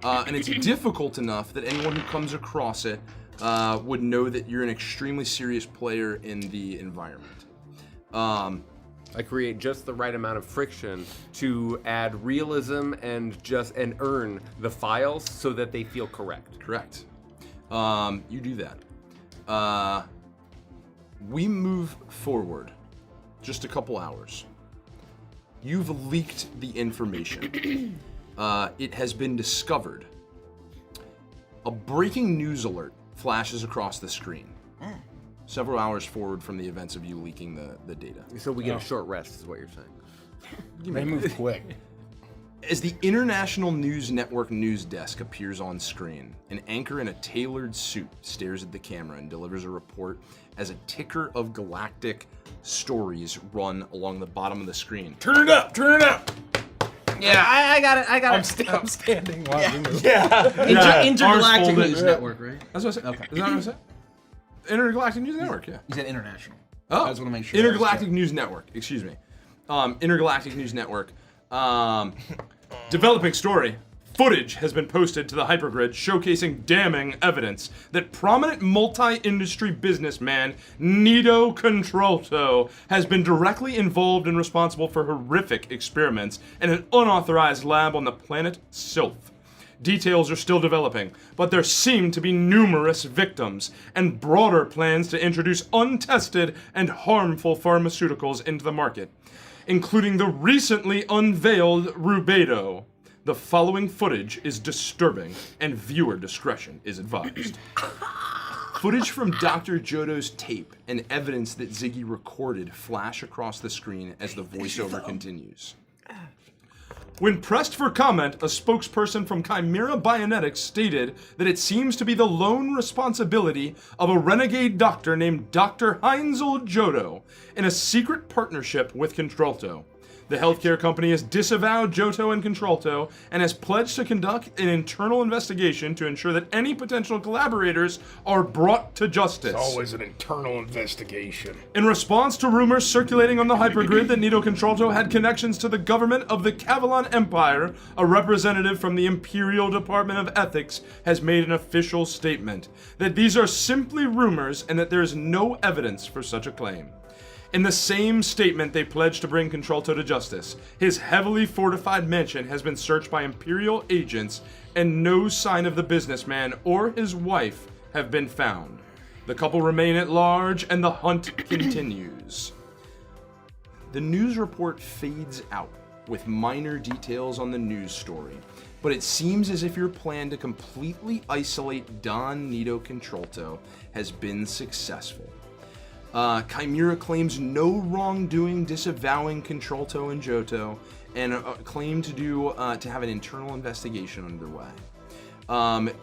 And it's difficult enough that anyone who comes across it would know that you're an extremely serious player in the environment. I create just the right amount of friction to add realism and earn the files so that they feel correct. Correct. You do that. We move forward just a couple hours. You've leaked the information. It has been discovered. A breaking news alert flashes across the screen. Several hours forward from the events of you leaking the data. So we get a short rest, is what you're saying. They move quick. As the International News Network news desk appears on screen, an anchor in a tailored suit stares at the camera and delivers a report as a ticker of galactic stories run along the bottom of the screen. Turn it up! Turn it up! Yeah, I got it. I'm standing watching this. Intergalactic News Network, right? That's what I said. Okay. Is that what I said? Intergalactic News Network, yeah. You said international. Oh, I just want to make sure. Intergalactic News Network, excuse me. Intergalactic News Network. Developing story. Footage has been posted to the hypergrid showcasing damning evidence that prominent multi-industry businessman Nido Controlto has been directly involved and responsible for horrific experiments in an unauthorized lab on the planet Sylph. Details are still developing, but there seem to be numerous victims and broader plans to introduce untested and harmful pharmaceuticals into the market, including the recently unveiled Rubedo. The following footage is disturbing, and viewer discretion is advised. Footage from Dr. Jodo's tape and evidence that Ziggy recorded flash across the screen as the voiceover continues. When pressed for comment, a spokesperson from Chimera Bionetics stated that it seems to be the lone responsibility of a renegade doctor named Dr. Heinzel Jodo in a secret partnership with Contralto. The healthcare company has disavowed Johto and Contralto and has pledged to conduct an internal investigation to ensure that any potential collaborators are brought to justice. It's always an internal investigation. In response to rumors circulating on the hypergrid that Nido Contralto had connections to the government of the Cavalon Empire, a representative from the Imperial Department of Ethics has made an official statement that these are simply rumors and that there is no evidence for such a claim. In the same statement, they pledged to bring Contralto to justice. His heavily fortified mansion has been searched by Imperial agents, and no sign of the businessman or his wife have been found. The couple remain at large, and the hunt continues. The news report fades out with minor details on the news story, but it seems as if your plan to completely isolate Don Nido Contralto has been successful. Chimera claims no wrongdoing, disavowing Contralto and Johto, and claim to have an internal investigation underway.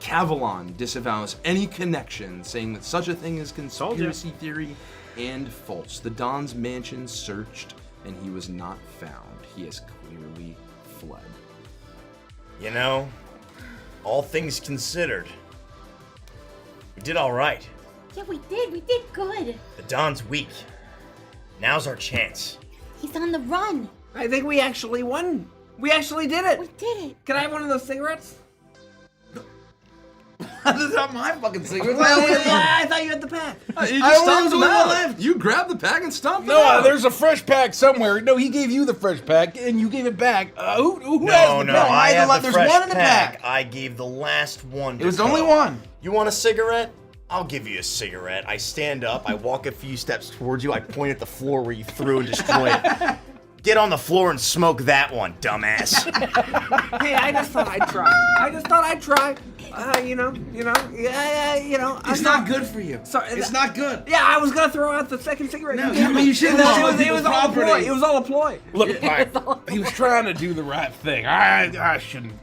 Cavalon disavows any connection, saying that such a thing is conspiracy theory and false. The Don's mansion searched, and he was not found. He has clearly fled. You know, all things considered, we did all right. Yeah, we did good. The Don's weak. Now's our chance. He's on the run. I think we actually won. We actually did it. We did it. Can I have one of those cigarettes? That's not my fucking cigarette. I thought you had the pack. You just stomped them out. You grabbed the pack and stomped them out. No, there's a fresh pack somewhere. No, he gave you the fresh pack, and you gave it back. Who has the pack? I have the There's fresh one in the pack. I gave the last one to It was Cole. only one. You want a cigarette? I'll give you a cigarette. I stand up, I walk a few steps towards you, I point at the floor where you threw and destroy it. Get on the floor and smoke that one, dumbass. Hey, I just thought I'd try. It's not good for you. Sorry, It's not good. Yeah, I was gonna throw out the second cigarette. No, you shouldn't have. It was all a ploy. It was all a ploy. Look, he was trying to do the right thing. I shouldn't.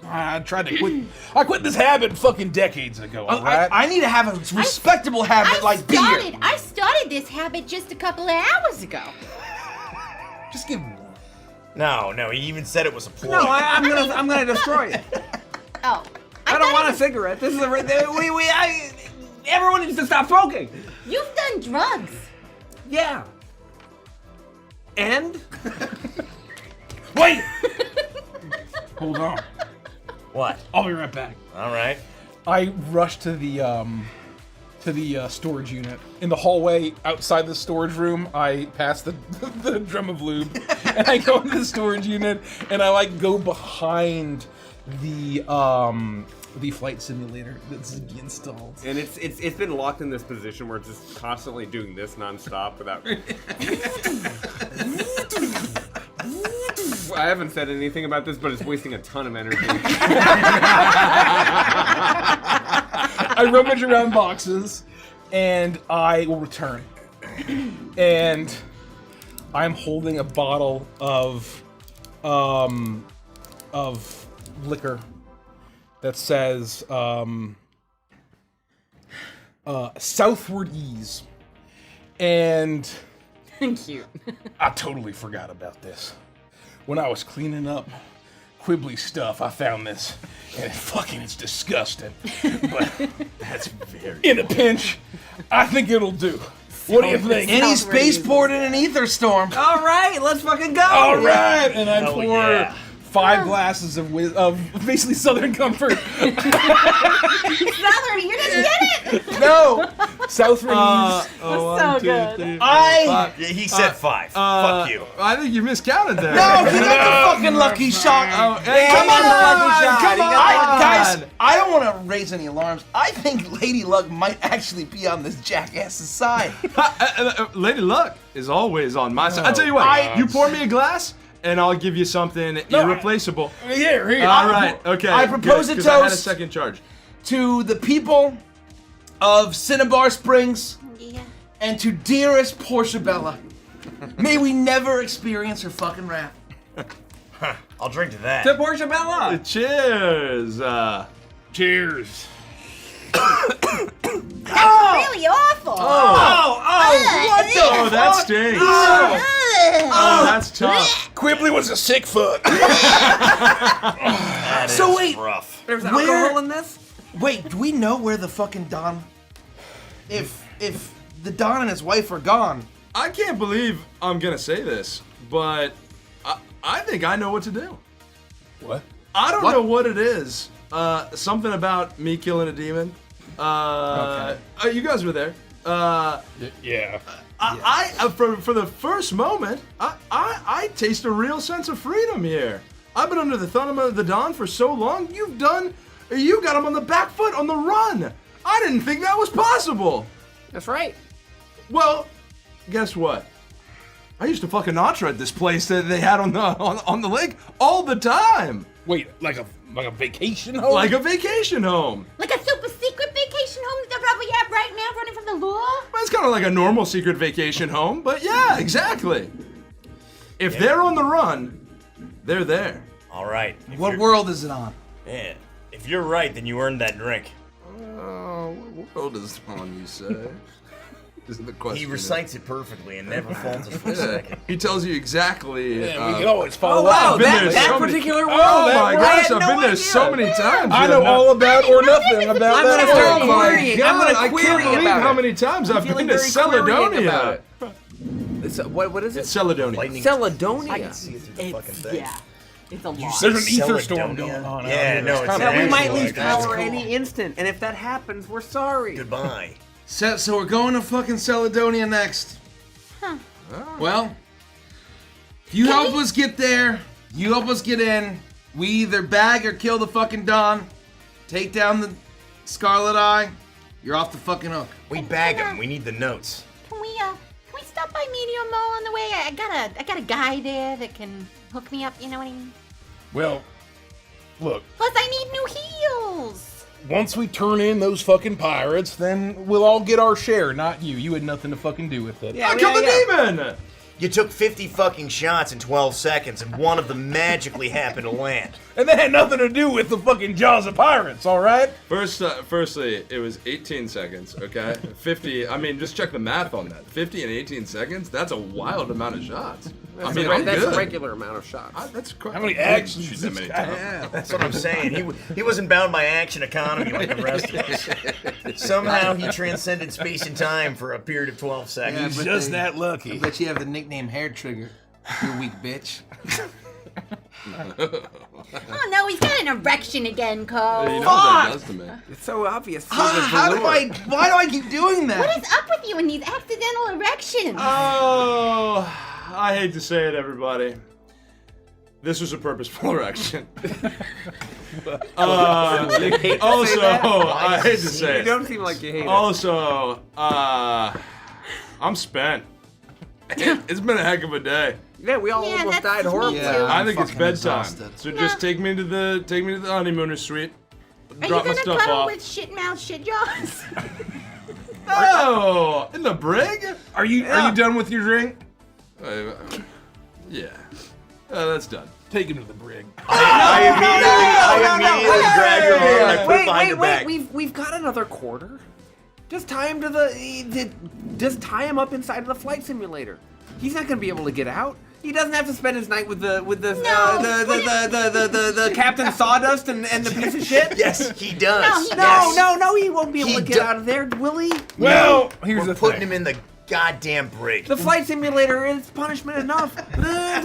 I tried to quit. I quit this habit fucking decades ago. All right. I need to have a respectable habit like beer. I started this habit just a couple of hours ago. Just give him one. No, he even said it was a ploy. No, I'm gonna destroy it. Oh. I don't want a cigarette. This is everyone needs to stop smoking. You've done drugs. Yeah. And? Wait. Hold on. What? I'll be right back. All right. I rushed to the storage unit. In the hallway outside the storage room, I pass the drum of lube, and I go into the storage unit, and I go behind the flight simulator that's installed. And it's been locked in this position where it's just constantly doing this nonstop without. I haven't said anything about this, but it's wasting a ton of energy. I rummage around boxes, and I will return. And I'm holding a bottle of liquor that says Southward Ease. And Cute. I totally forgot about this. When I was cleaning up Quibbly stuff, I found this, and it's disgusting. But That's very. in a pinch, I think it'll do. What do you think? Any spaceport in an ether storm. All right, let's fucking go. All right, and I Hell pour yeah. 5 glasses of basically Southern Comfort. Southern, you didn't get it. No, Southward Ease. So good. He said 5. Fuck you. I think you miscounted there. No, he got the fucking lucky shot. Hey, Come on, lucky shot. come He on, got the guys. lucky I don't want to raise any alarms. I think Lady Luck might actually be on this jackass's side. Lady Luck is always on my side. I tell you what, you pour me a glass, and I'll give you something irreplaceable. Here. All right, okay. I propose good, a 'cause I had a toast. second charge. To the people of Cinnabar Springs Yeah. and to dearest Portia Bella. May we never experience her fucking wrath. I'll drink to that. To Portia Bella. Cheers. Cheers. Really awful. Oh, that stinks. Oh, that's tough. Quibbly was a sick fuck. That So is wait. rough. There's Where- alcohol in this? Wait, do we know where the fucking Don? If the Don and his wife are gone, I can't believe I'm gonna say this, but I think I know what to do. What? I don't know what it is. Something about me killing a demon. You guys were there. Yeah. For the first moment, I taste a real sense of freedom here. I've been under the thumb of the Don for so long. You got him on the back foot on the run. I didn't think that was possible. That's right. Well, guess what? I used to fucking Natra at this place that they had on the lake all the time, Wait, like a vacation home? like a vacation home. Like a super secret vacation home that they're probably at right now, running from the law. Well, it's kind of like a normal secret vacation home, but yeah, exactly. If they're on the run, they're there. All right. what world is it on? Yeah. If you're right, then you earned that drink. What world is it on, you say? Isn't the question? He recites it perfectly and never falters for a Yeah. second. He tells you exactly. Yeah, we can always follow wow, up. been that, there that so many- particular world. Oh that my world. gosh, I had I've no been there idea. so many times. I know all about or nothing about I'm gonna that start world. querying. I'm gonna I query can't believe about how it. many times I've Feeling been to very querying Celedonia. about it. What is it? It's Celedonia. Lightning. Celedonia. I can see it through the fucking thing. Yeah. It's a lot. There's an ether storm Celedonia? going on. out Yeah, here. no, it's kinda Yeah, we actually might crazy. lose that's power cool. any instant, and if that happens, we're sorry. Goodbye. So we're going to fucking Celedonia next. Well, if you help us get there, you help us get in. We either bag or kill the fucking Don, take down the Scarlet Eye. You're off the fucking hook. We bag him. We need the notes. Can we stop by Medium Mall on the way? I got a guy there that can hook me up. You know what I mean? Well, look, Plus, I need new heels. once we turn in those fucking pirates, then we'll all get our share, not you. You had nothing to fucking do with it. Yeah, I killed the demon. You took 50 fucking shots in 12 seconds, and one of them magically happened to land. And that had nothing to do with the fucking Jaws of Pirates, all right? Firstly, it was 18 seconds, okay? 50, I mean, just check the math on that. 50 and 18 seconds, that's a wild amount of shots. I mean, I'm that's good. a regular amount of shots. That's quite, How many I wouldn't actions shoot does that this many guy times. have? That's what I'm saying. He wasn't bound by action economy like the rest of us. Somehow he transcended space and time for a period of 12 seconds. He's just that I lucky. bet you have the nickname Hair Trigger. You weak bitch. Oh no, he's got an erection again, Cole. You know what that does to me. It's so obvious. Why do I keep doing that? What is up with you and these accidental erections? Oh, I hate to say it, everybody. This was a purposeful erection. Also, I hate to say You it. don't seem like you hate it. Also, I'm spent. It's been a heck of a day. Yeah, we all Yeah, almost that's died me horribly. too. I think it's fucking bedtime. exhausted. So just take me to the honeymooners suite. Are Drop you my gonna stuff cuddle off. with shit mouth, shit jaws? Oh, in the brig? Are you done with your drink? Yeah. That's done. Take him to the brig. I immediately grab your hand and I put it behind your back. We've got another quarter. Just tie him to just tie him up inside of the flight simulator. He's not gonna be able to get out. He doesn't have to spend his night with the Captain Sawdust and the piece of shit. Yes, he does. No, he won't be able He to get do- out of there, will he? Well, here's We're the putting thing. him in the goddamn brig. The flight simulator is punishment enough. I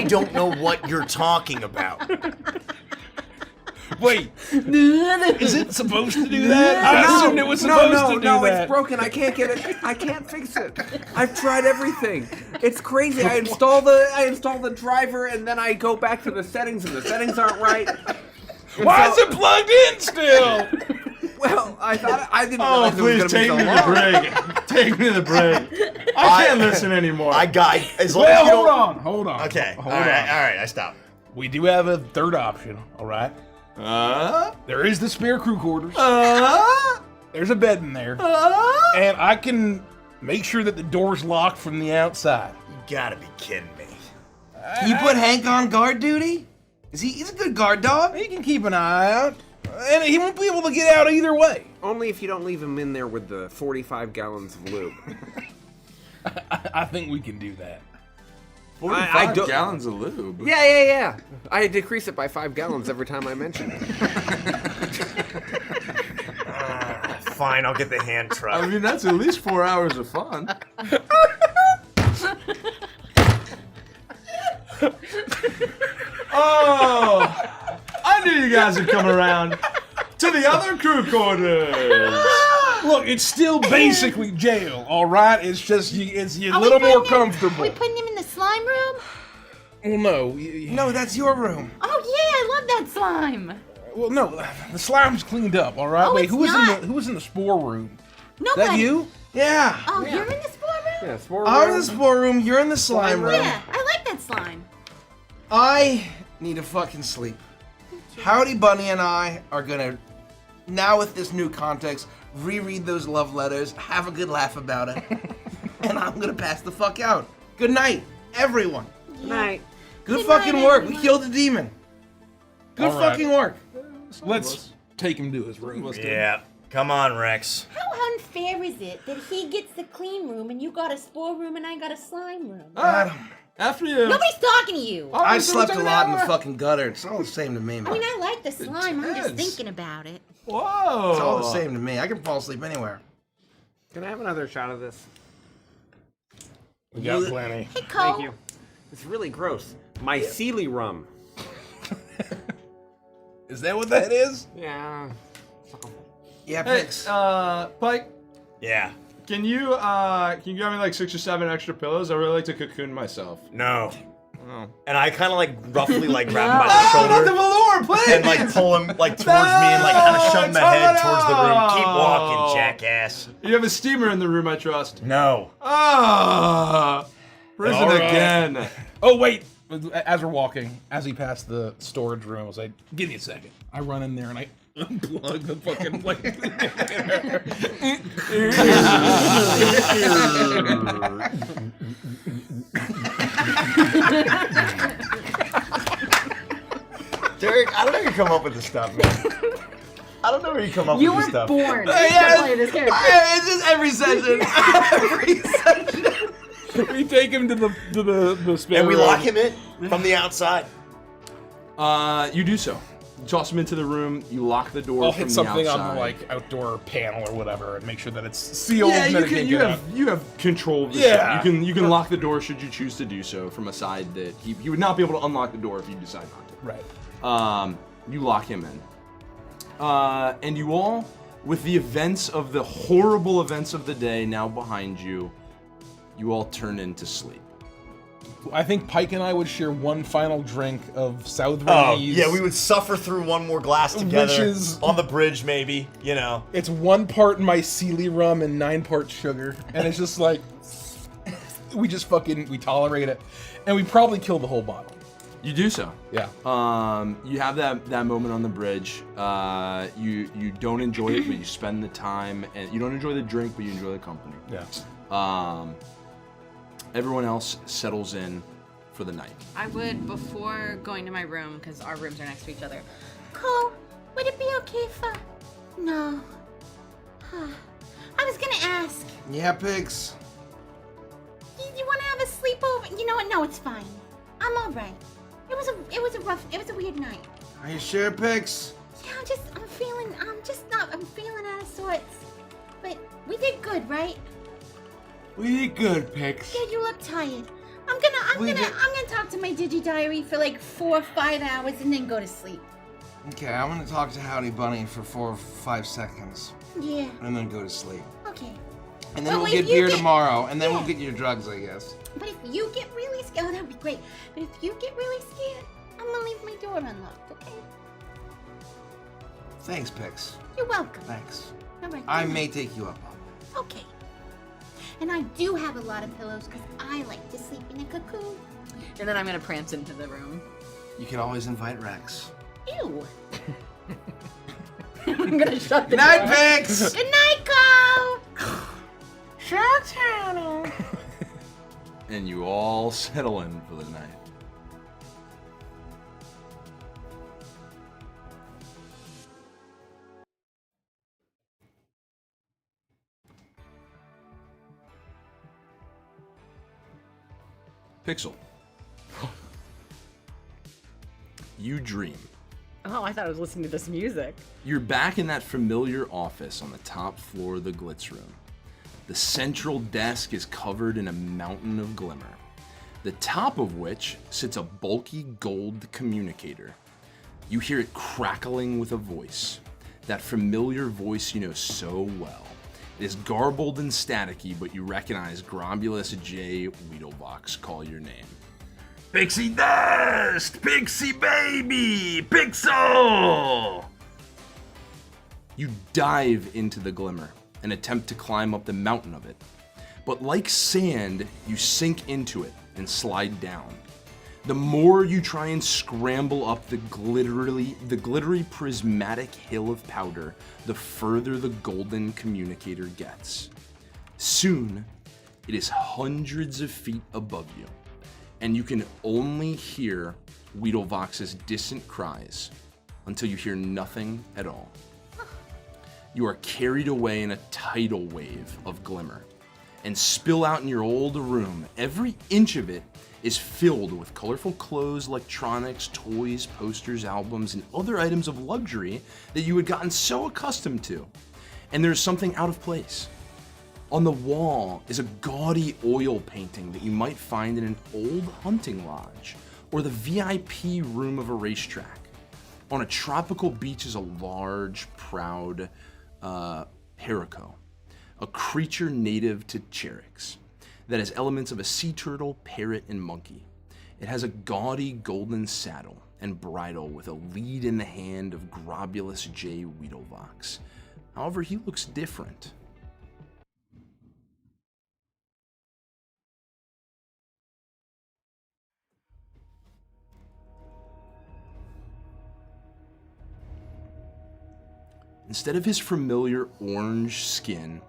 don't know what you're talking about. Wait, is it supposed to do that? I assumed it was supposed to do no, that. it's broken. I can't get it. I can't fix it. I've tried everything. It's crazy. I install the driver and then I go back to the settings and the settings aren't right. And Why so- is it plugged in still? Well, I thought I didn't Oh, realize it was please gonna take be me so to the long. brig. Take me to the brig. I can't listen anymore. I got as long as Well, you hold don't. on. Okay, Hold all on. right, I stopped. We do have a third option, all right? There is the spare crew quarters. There's a bed in there. And I can make sure that the door's locked from the outside. You gotta be kidding me. Can you put Hank on guard duty? He's a good guard dog. He can keep an eye out. And he won't be able to get out either way. Only if you don't leave him in there with the 45 gallons of lube. I think we can do that. 45 gallons of lube. Yeah. I decrease it by 5 gallons every time I mention it. Fine, I'll get the hand truck. I mean, that's at least 4 hours of fun. Oh, I knew you guys would come around to the other crew quarters. Look, it's still basically jail, all right? It's just it's a Are we little more putting him- comfortable. Are we putting him in the slime room? Well, no. No, that's your room. Oh yeah, I love that slime. Well, no. The slime's cleaned up, all right? Oh, Wait, it's who not. was in the spore room? Nobody. That you? Yeah. Oh, you're in the spore room? Yeah, spore I'm in room. the spore room. You're in the slime room. Yeah, I like that slime. I need to fucking sleep. Howdy Bunny and I are gonna, now with this new context, reread those love letters, have a good laugh about it, and I'm gonna pass the fuck out. Good night, everyone. Good night. Good Good fucking night, work. We everyone. killed the demon. Good All right. fucking work. Let's take him to his room. Yeah. Come on, Rex. How unfair is it that he gets the clean room and you got a spore room and I got a slime room? After you. Nobody's talking to you. I slept a lot in the fucking gutter. It's all the same to me, man. I mean, I like the slime. I'm just Intense. thinking about it. Whoa. It's all the same to me. I can fall asleep anywhere. Can I have another shot of this? We got plenty. Hey, Cole. Thank you. It's really gross. Myceli rum. Is that what that is? Yeah. Yeah, Hey, Pix. Pike, Yeah. can you grab me like 6 or 7 extra pillows? I really like to cocoon myself. No. Oh. And I kind of like roughly like grab him by the shoulder velour, please! and like pull him like towards me and like kind of shove him ahead towards the room. Keep walking, jackass. You have a steamer in the room, I trust. No. Ah, prison All right. again. Oh, wait. As we're walking, as he passed the storage room, I was like, give me a second. I run in there and I unplug the fucking like. Derek, I don't know where you come up with this stuff, man. I don't know where you come up You with were this stuff. born to Yeah, play this character. It's just every session. Every session. We take him to the spare And we room. lock him in from the outside. You do so. You toss him into the room. You lock the door I'll from hit the something outside. on the like outdoor panel or whatever and make sure that it's sealed. Yeah, and you that it can. can't You get have out. you have control of the Yeah. ship. You can lock the door should you choose to do so from a side that he would not be able to unlock the door if you decide not to. Right. You lock him in. And you all, with the events of the horrible events of the day now behind you, you all turn into sleep. I think Pike and I would share one final drink of Southern Oh, Ease. yeah, we would suffer through one more glass together. Which is- on the bridge, maybe, you know. It's 1 part myceli rum and 9 parts sugar, and it's just like we tolerate it, and we probably kill the whole bottle. You do so. Yeah. You have that moment on the bridge. You don't enjoy it, but you spend the time, and you don't enjoy the drink, but you enjoy the company. Yeah. Everyone else settles in for the night. I would, before going to my room, because our rooms are next to each other. Cole, would it be okay if No. I was gonna ask. Yeah, Pigs. You want to have a sleepover? You know what? No, it's fine. I'm all right. It was a weird night. Are you sure, Pigs? Yeah, I'm feeling out of sorts. But we did good, right? We did good, Pigs. Yeah, you look tired. I'm gonna talk to my diary for like 4 or 5 hours and then go to sleep. Okay, I'm gonna talk to Howdy Bunny for 4 or 5 seconds. Yeah. And then go to sleep. Okay. And then But we'll if get you beer get- tomorrow, and then Yeah. we'll get your drugs, I guess. But if you get really scared, oh, that would be great. But if you get really scared, I'm gonna leave my door unlocked, okay? Thanks, Pix. You're welcome. Thanks. All right. I good may night. take you up on it. Okay. And I do have a lot of pillows because I like to sleep in a cocoon. And then I'm gonna prance into the room. You can always invite Rex. Ew. I'm gonna shut the Night, door. Pix! Good night, Cole. And you all settle in for the night. Pixel. You dream. Oh, I thought I was listening to this music. You're back in that familiar office on the top floor of the Glitz Room. The central desk is covered in a mountain of glimmer, the top of which sits a bulky gold communicator. You hear it crackling with a voice, that familiar voice you know so well. It is garbled and staticky, but you recognize Gromulus J. Weedlevox call your name. Pixie Dust! Pixie Baby! Pixel! You dive into the glimmer and attempt to climb up the mountain of it. But like sand, you sink into it and slide down. The more you try and scramble up the glittery prismatic hill of powder, the further the golden communicator gets. Soon, it is hundreds of feet above you, and you can only hear Weedlevox's distant cries until you hear nothing at all. You are carried away in a tidal wave of glimmer and spill out in your old room. Every inch of it is filled with colorful clothes, electronics, toys, posters, albums, and other items of luxury that you had gotten so accustomed to. And there's something out of place. On the wall is a gaudy oil painting that you might find in an old hunting lodge or the VIP room of a racetrack. On a tropical beach is a large, proud Perico, a creature native to Cherix that has elements of a sea turtle, parrot, and monkey. It has a gaudy golden saddle and bridle with a lead in the hand of Gromulus J. Weedlevox. However, he looks different. Instead of his familiar orange skin,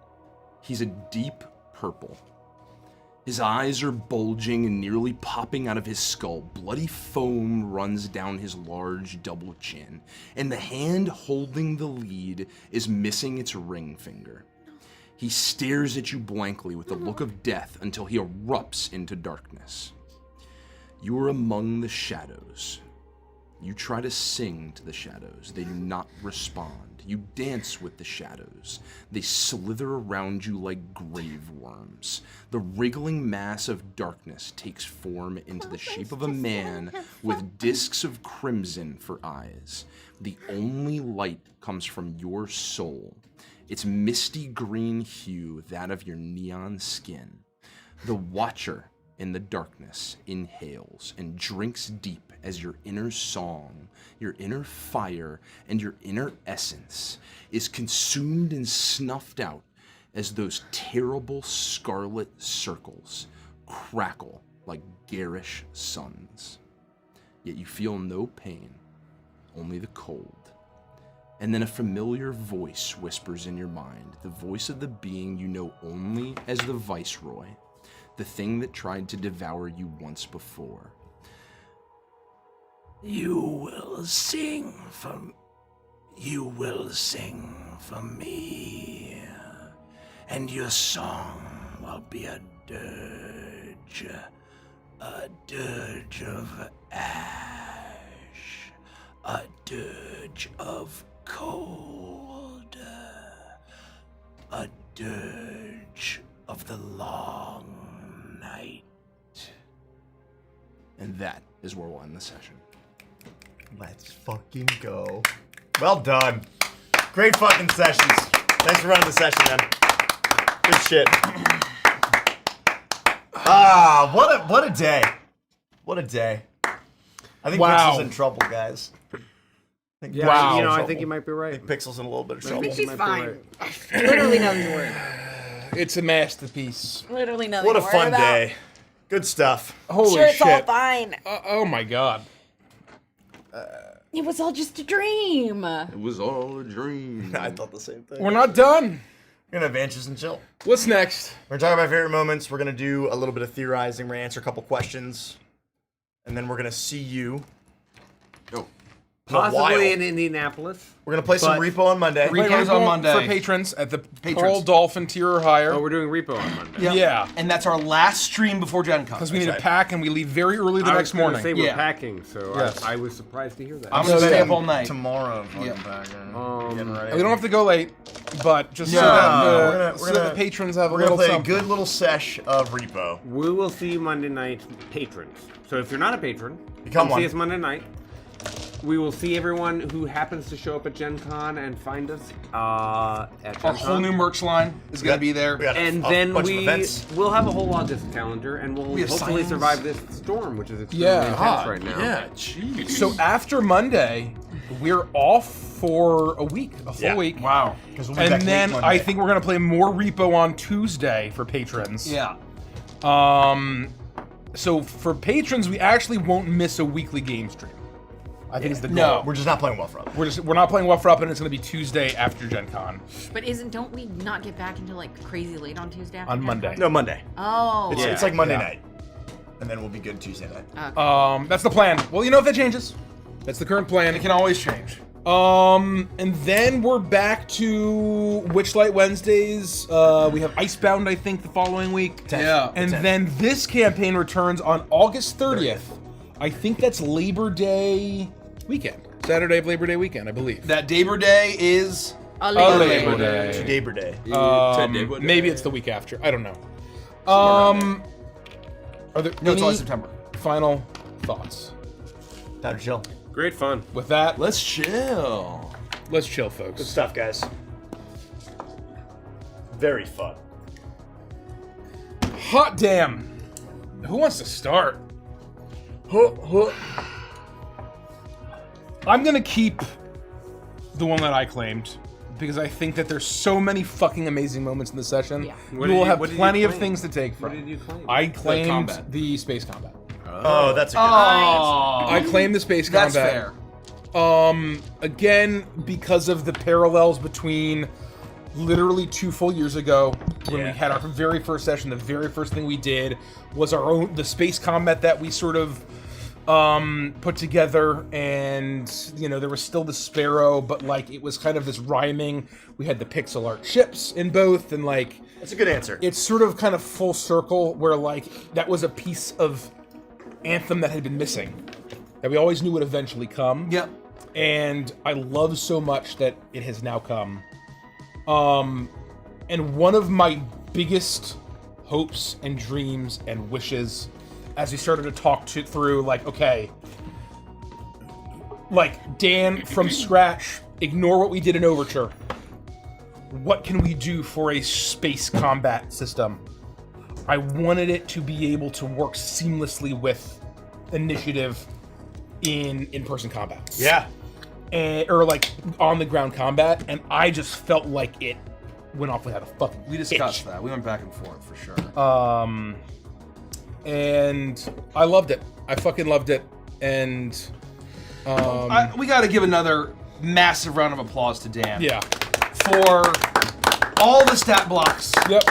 he's a deep purple. His eyes are bulging and nearly popping out of his skull. Bloody foam runs down his large double chin, and the hand holding the lead is missing its ring finger. He stares at you blankly with a look of death until he erupts into darkness. You are among the shadows. You try to sing to the shadows. They do not respond. You dance with the shadows. They slither around you like grave worms. The wriggling mass of darkness takes form into the shape of a man with discs of crimson for eyes. The only light comes from your soul. Its misty green hue, that of your neon skin. The Watcher in the darkness inhales and drinks deep as your inner song, your inner fire, and your inner essence is consumed and snuffed out as those terrible scarlet circles crackle like garish suns. Yet you feel no pain, only the cold. And then a familiar voice whispers in your mind, the voice of the being you know only as the Viceroy, the thing that tried to devour you once before. You will sing for me, and your song will be a dirge of ash, a dirge of cold, a dirge of the long night. And that is where we'll end the session. Let's fucking go. Well done. Great fucking sessions. Thanks for running the session, man. Good shit. What a day. What a day. I think Pixel's in trouble, guys. I think I think you might be right. I think Pixel's in a little bit of trouble. I think she's fine. Literally nothing to worry about. It's a masterpiece. Literally nothing What to a worry fun about. day. Good stuff. Holy Sure, it's all shit. fine. Oh my god. It was all just a dream. It was all a dream. I thought the same thing. We're not done. We're gonna advance and chill. What's next? We're gonna talk about favorite moments. We're gonna do a little bit of theorizing. We're gonna answer a couple questions, and then we're gonna see you. Oh. Possibly in Indianapolis. We're gonna play some But- Repo on Monday. Repo's on Monday. For patrons at the Patrons. Pearl Dolphin tier or higher. Oh, we're doing Repo on Monday. Yep. Yeah. And that's our last stream before Gen Con. Because we need right. to pack and we leave very early the I next was gonna morning. say we're Yeah. packing, so Yes. I was surprised to hear that. I'm gonna stay up all night. Tomorrow. Yeah. Getting ready. We don't have to go late, but just so No, that we're the gonna- patrons have a We're gonna little play something. a good little sesh of Repo. We will see you Monday night, patrons. So if you're not a patron, Become come one. see us Monday night. We will see everyone who happens to show up at Gen Con and find us at Gen Our whole Con. new merch line is We gonna got- be there. we got And a then bunch of events. we'll have a whole August calendar, and we'll We have hopefully signs. survive this storm, which is extremely Yeah, intense hot. right now. Yeah, jeez. So after Monday, we're off for a week, a full Yeah. week. Wow. Because we'll be And back then late I Monday. think we're gonna play more Repo on Tuesday for patrons. Yeah. So for patrons, we actually won't miss a weekly game stream. I think it's the goal. No. we're just not playing well for us. We're not playing Wuffer Up, and it's gonna be Tuesday after Gen Con But don't we not get back until like crazy late on Tuesday? After on Gen Monday. Con? No, Monday. Oh. It's like Monday Yeah. night, and then we'll be good Tuesday night. That's the plan. Well, you know if that changes. That's the current plan. It can always change. And then we're back to Witchlight Wednesdays. We have Icebound, I think, the following week. Yeah. And then this campaign returns on August 30th. I think that's Labor Day weekend. Saturday of Labor Day weekend, I believe. That Labor Day is A Labor Labor Day. Day. Labor Day. Maybe it's the week after. I don't know. Are there no, it's any only September. final thoughts? Time to chill. Great fun. With that, Let's chill. let's chill, folks. Good stuff, guys. Very fun. Hot damn. Who wants to start? I'm gonna keep the one that I claimed because I think that there's so many fucking amazing moments in the session. Yeah. What We did will you- have what did you plenty of claim? things to take from. What did you claim? I claimed combat. the space combat. Oh, that's a good I claimed the space That's combat. fair. Again, because of the parallels between literally 2 full years ago when we had our very first session, the very first thing we did was the space combat that we sort of put together, and there was still the Sparrow, but like it was kind of this rhyming. We had the pixel art ships in both, and like That's a good answer. it's sort of kind of full circle where like that was a piece of Anthem that had been missing, that we always knew would eventually come. Yep. And I love so much that it has now come. And one of my biggest hopes and dreams and wishes as we started to talk through, like, okay, like, Dan, from scratch, ignore what we did in Overture. What can we do for a space combat system? I wanted it to be able to work seamlessly with initiative in in-person combat. Yeah. Or like on-the-ground combat, and I just felt like it went off without a fucking We discussed hitch. that. We went back and forth for sure. And I loved it. I fucking loved it. And We got to give another massive round of applause to Dan. yeah. For all the stat blocks. Yep.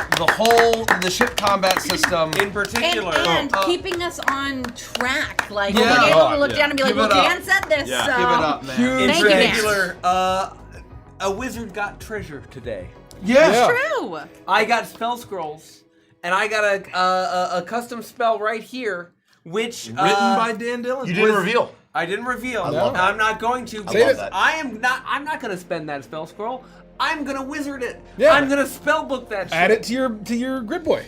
The ship combat system. In particular, And keeping us on track. Like, Yeah. being able to look Yeah. down and be like, Give well, it up. Dan said this, Yeah. so... Give it up, man. Huge Thank you, Dan. particular, a wizard got treasure today. Yeah. True. I got spell scrolls, and I got a custom spell right here, which Written by Dan Dillon. You didn't reveal. I didn't reveal. love that. I'm not going to. Say Because it. I'm not going to spend that spell scroll. I'm going to wizard it. Yeah. I'm going to spell book that shit. Add it to your grid boy.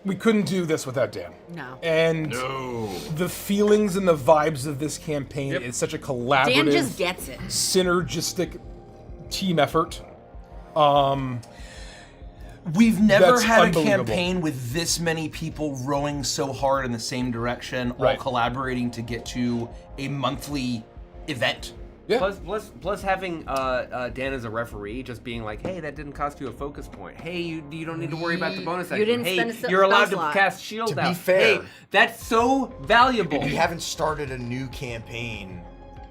We couldn't do this without Dan. No. And the feelings and the vibes of this campaign is such a collaborative, Dan just gets it. synergistic team effort. We've never That's had a unbelievable. campaign with this many people rowing so hard in the same direction, all Right. collaborating to get to a monthly event. Yeah. Plus having Dan as a referee, just being like, hey, that didn't cost you a focus point. Hey, you don't need to worry about the bonus action. didn't Hey, spend a you're allowed to spell slot. cast shield To out. be fair- Hey, that's so valuable. We haven't started a new campaign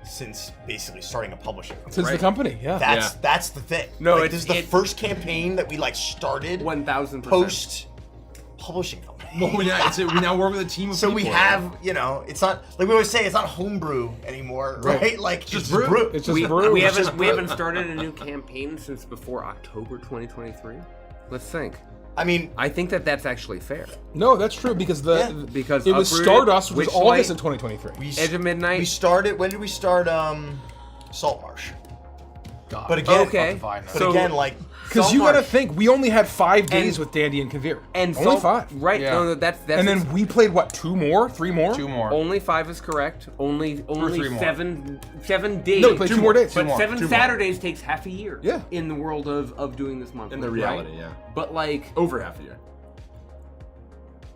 since basically starting a publishing company. Since the company, yeah. That's the thing. No, this is the first campaign that we started 1000%. post publishing company. Well, we now work with a team of So people. we have, it's not like we always say, it's not homebrew anymore, right? Like Just it's brew. It's just we brew. haven't started a new campaign since before October 2023. Let's think. I mean, I think that's actually fair. No, that's true because Because it was Uprooted, Stardust, which was Witchlight, August of 2023. Edge of Midnight. we started. When did we start? Saltmarsh. God. But again, Okay. But So- again, like Because you gotta Saltmarsh. think, we only had 5 days And- with Dandy and Kavir. and only Salt- 5. Right? Yeah. No, that's And then we played what? 2 more? 3 more? 2 more. only 5 is correct. Only 3 more. 7 days. No, we played 2 more days. But 7 2 more. Saturdays takes half a year. Yeah. In the world of doing this month. In the reality, right? yeah. But like Over half a year.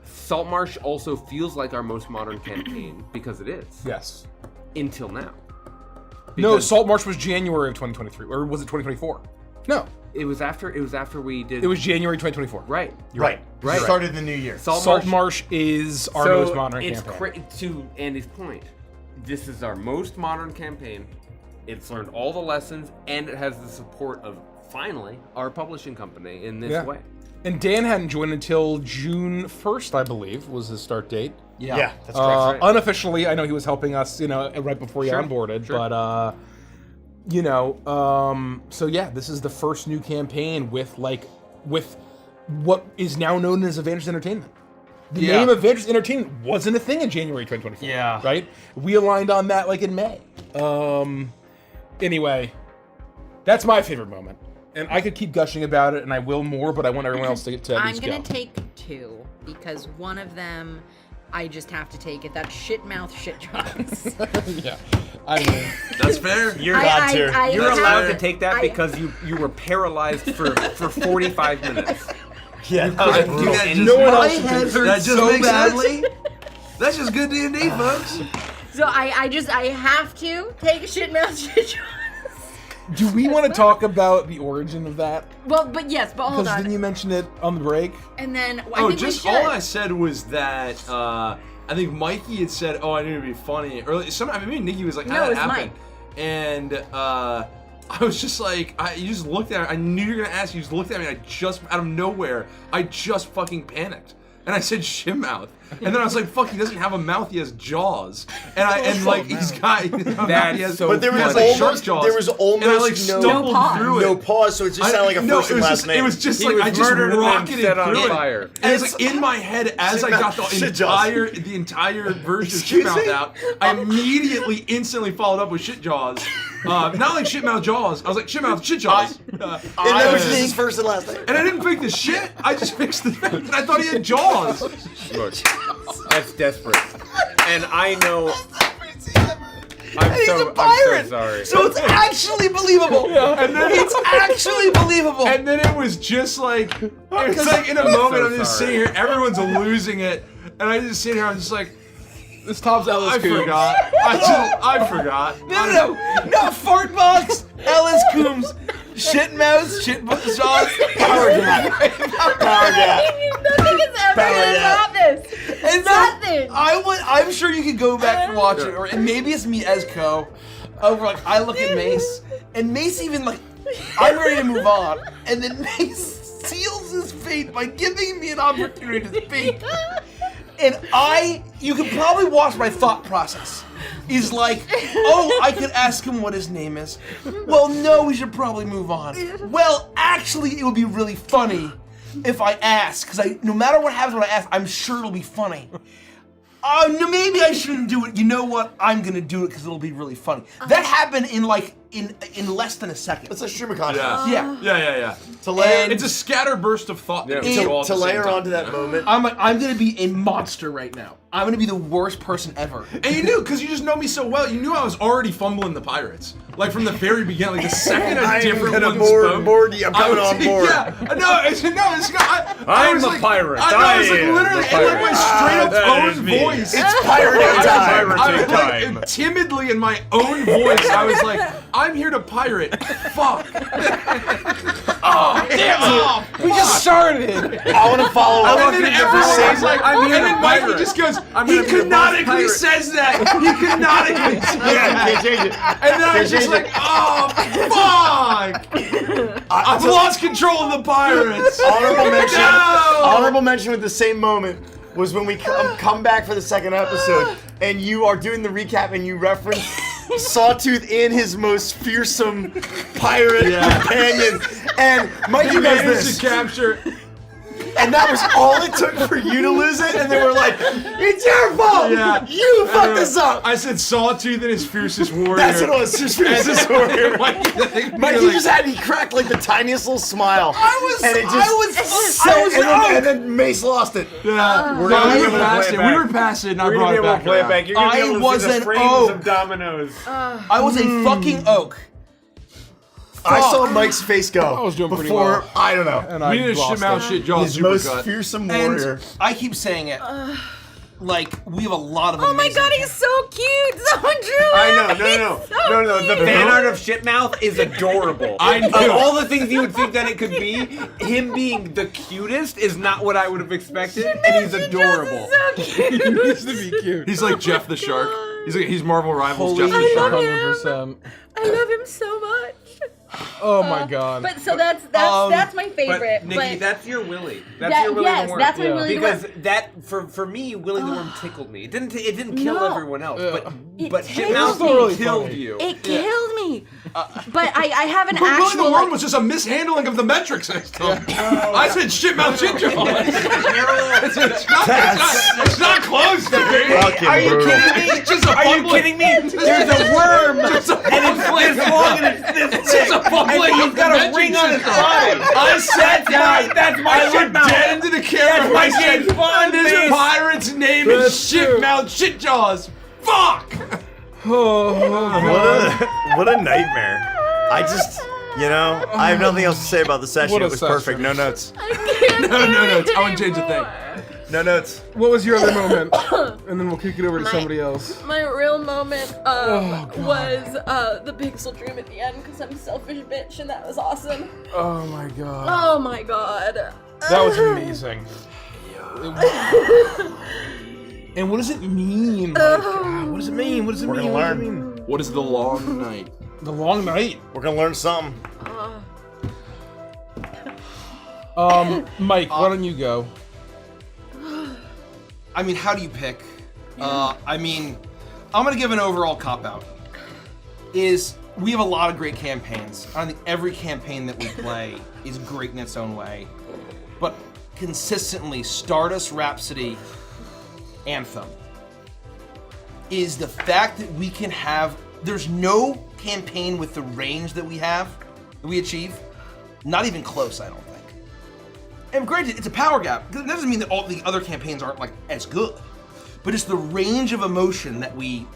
Saltmarsh also feels like our most modern campaign because it is. Yes. Until now. No, Because Saltmarsh was January of 2023, or was it 2024? No, it was after we did. it was January 2024. right. right. Right. We started the new year. Saltmarsh is our most modern it's campaign. to Andy's point, this is our most modern campaign. It's learned all the lessons, and it has the support of finally our publishing company in this Yeah. way. And Dan hadn't joined until June 1st, I believe, was his start date. Yeah, that's correct. Unofficially, I know he was helping us, right before he Sure, onboarded, sure. but so yeah, this is the first new campaign with what is now known as Advantage Entertainment. The Yeah. name Advantage Entertainment wasn't a thing in January 2024. Yeah. Right? We aligned on that in May. Anyway, that's my favorite moment. And I could keep gushing about it, and I will more, but I want everyone else to at I'm least gonna go. take 2 because one of them, I just have to take it. That shit mouth shit drugs. Yeah. I mean, That's fair. You're You're That's allowed fair. to take that because you were paralyzed for 45 minutes. Yeah, I do that just, no one My else head can- hurts that just so makes badly. sense. That's just good D&D, folks. So I have to take shit mouth shit drugs. do we want to talk about the origin of that? Well, but hold Because on. didn't you mention it on the break? And then I Oh, think just we should. all I said was that I think Mikey had said, "Oh, I knew it'd be funny." Or maybe Nikki was like, "How No, did it that was happen?" Mike. And I was just like, you just looked at me. I knew you were gonna ask. You just looked at me. And I just out of nowhere, I just fucking panicked. And I said shitmouth. And then I was like, fuck, he doesn't have a mouth, he has jaws. And like he's got he has so but there was like shark almost jaws. there was almost and I like no stumbled pause. through it. no pause, so it just sounded like a first it and was last just, name. It was just He like was I just murdered and then rocketed set on through fire. it. And it's like in my head as I got Shit jaws. the entire version of Excuse Shitmouth me? out, I immediately instantly followed up with Shit Jaws. Not like Shitmouth Jaws. I was like Shitmouth Shit Jaws. and that was just his first and last name. And I didn't fix the shit. I just fixed the fact that I thought he had jaws. Look, that's desperate. And I know. I'm so sorry. So it's actually believable. And then It's actually believable. And then it was just like, it's like in a moment so I'm just sorry. sitting here, everyone's losing it, and I just sit here, I'm just like, This Tom's Ellis I Coombs. forgot. I forgot. No, fart box, Ellis Coombs, shit mouth, shit jaws, power gap. Power gap. Nothing is ever gonna top this. And Nothing. I'm sure you could go back and watch it, and maybe it's me as Co. Over like I look at Mace, and Mace even like I'm ready to move on, and then Mace seals his fate by giving me an opportunity to speak. And you can probably watch my thought process. Is like, oh, I could ask him what his name is. Well, no, we should probably move on. Well, actually, it would be really funny if I ask, because no matter what happens when I ask, I'm sure it'll be funny. No, maybe I shouldn't do it. You know what? I'm gonna do it because it'll be really funny. That happened in like in less than a second. It's a stream of consciousness. Yeah. To layer, It's a scatterburst of thought. that Yeah. goes all at to the same layer time. onto that moment. I'm gonna be a monster right now. I'm gonna be the worst person ever. And you knew, because you just know me so well, you knew I was already fumbling the pirates. Like from the very beginning, like the second a different one spoke. board you. I'm coming I was- on board. Yeah, it's not. I'm was the like, pirate. I was like I am literally the in like my pirate. straight up That own is me. voice. It's pirating time. I was time. like, timidly in my own voice, I was like, I'm here to pirate. Fuck. Oh, damn. Oh, We just started. I want to follow up. and then everyone was like, I'm here and to then Mikey pirate. just goes, I'm he gonna be the canonically pirate. says that. He canonically says that. Can't change it. And then I was just like, oh, fuck! I've lost control of the pirates! Honorable mention. No! Honorable mention with the same moment was when we come back for the second episode, and you are doing the recap, and you reference Sawtooth in his most fearsome pirate companion, and Mikey He does managed this. to capture. And that was all it took for you to lose it, and they were like, "It's your fault! Yeah. You fucked us up!" I said Sawtooth and his fiercest warrior. That's what it was, just fiercest warrior. Mikey, He cracked like the tiniest little smile. And it just and then Mace lost it. Yeah, We're gonna be able to past play it. it back. We were past it, and I We're brought gonna be it able back. to play it around. back. You're gonna be I able to was see the an frames oak. of dominoes. I was a fucking oak. I saw Mike's face go. I was doing pretty before, well. I don't know. And We I need a lost shit mouth it. shit jaw His most supercut. fearsome warrior. And I keep saying it. Like, we have a lot of Oh my amazing god, he's so cute, so true. I know, He's so no. The cute. fan art of Shitmouth is adorable. I Of know. all the things you would think that it could be, him being the cutest is not what I would have expected, and he's adorable. He's so cute. He needs to be cute. He's like Jeff the Shark. He's Marvel Rivals Holy Jeff the Shark. 100%. I love him so much. Oh my god. But so that's my favorite. But Nikki, but that's your Willy. That's your Willy yes, the Worm. that's my Willy the Because Worm. that for me, Willy the Worm tickled me. It didn't kill No. everyone else, It but tickled Shitmouth me. really killed funny. you. It killed me. But I have an But Willy the actual. Worm was just a mishandling of the metric system. I said shit mouth shit jaw. It's not close to me. Are you kidding me? It's just a Are you fumbling- kidding me? There's a worm, and it's this long and it's this It's just a thick, fumbling and of he's got a convention ring on his system. body. I said that. That's my I looked Shitmouth. dead into the camera. That's my I said, James Bond this face. pirate's name is That's shit true. mouth shit jaws. Fuck. What a nightmare. I just, I have nothing else to say about the session. What a It was perfect. session. No notes. No, I wouldn't change a thing. No notes. What was your other moment? And then we'll kick it over to My- somebody else. My real moment God. was the pixel dream at the end because I'm a selfish bitch and that was awesome. Oh my god. Oh my god. That was amazing. And what does it mean? Like, what does it mean? What does it We're mean? gonna What does it learn. mean? What is the long night? The long night. We're gonna learn something. Mike, why don't you go? I mean, how do you pick? I mean, I'm gonna give an overall cop-out. We have a lot of great campaigns. I think every campaign that we play is great in its own way. But consistently, Stardust, Rhapsody, Anthem is the fact that we can have, there's no campaign with the range that we achieve, not even close, I don't think. And granted, it's a power gap. That doesn't mean that all the other campaigns aren't like as good, but it's the range of emotion that we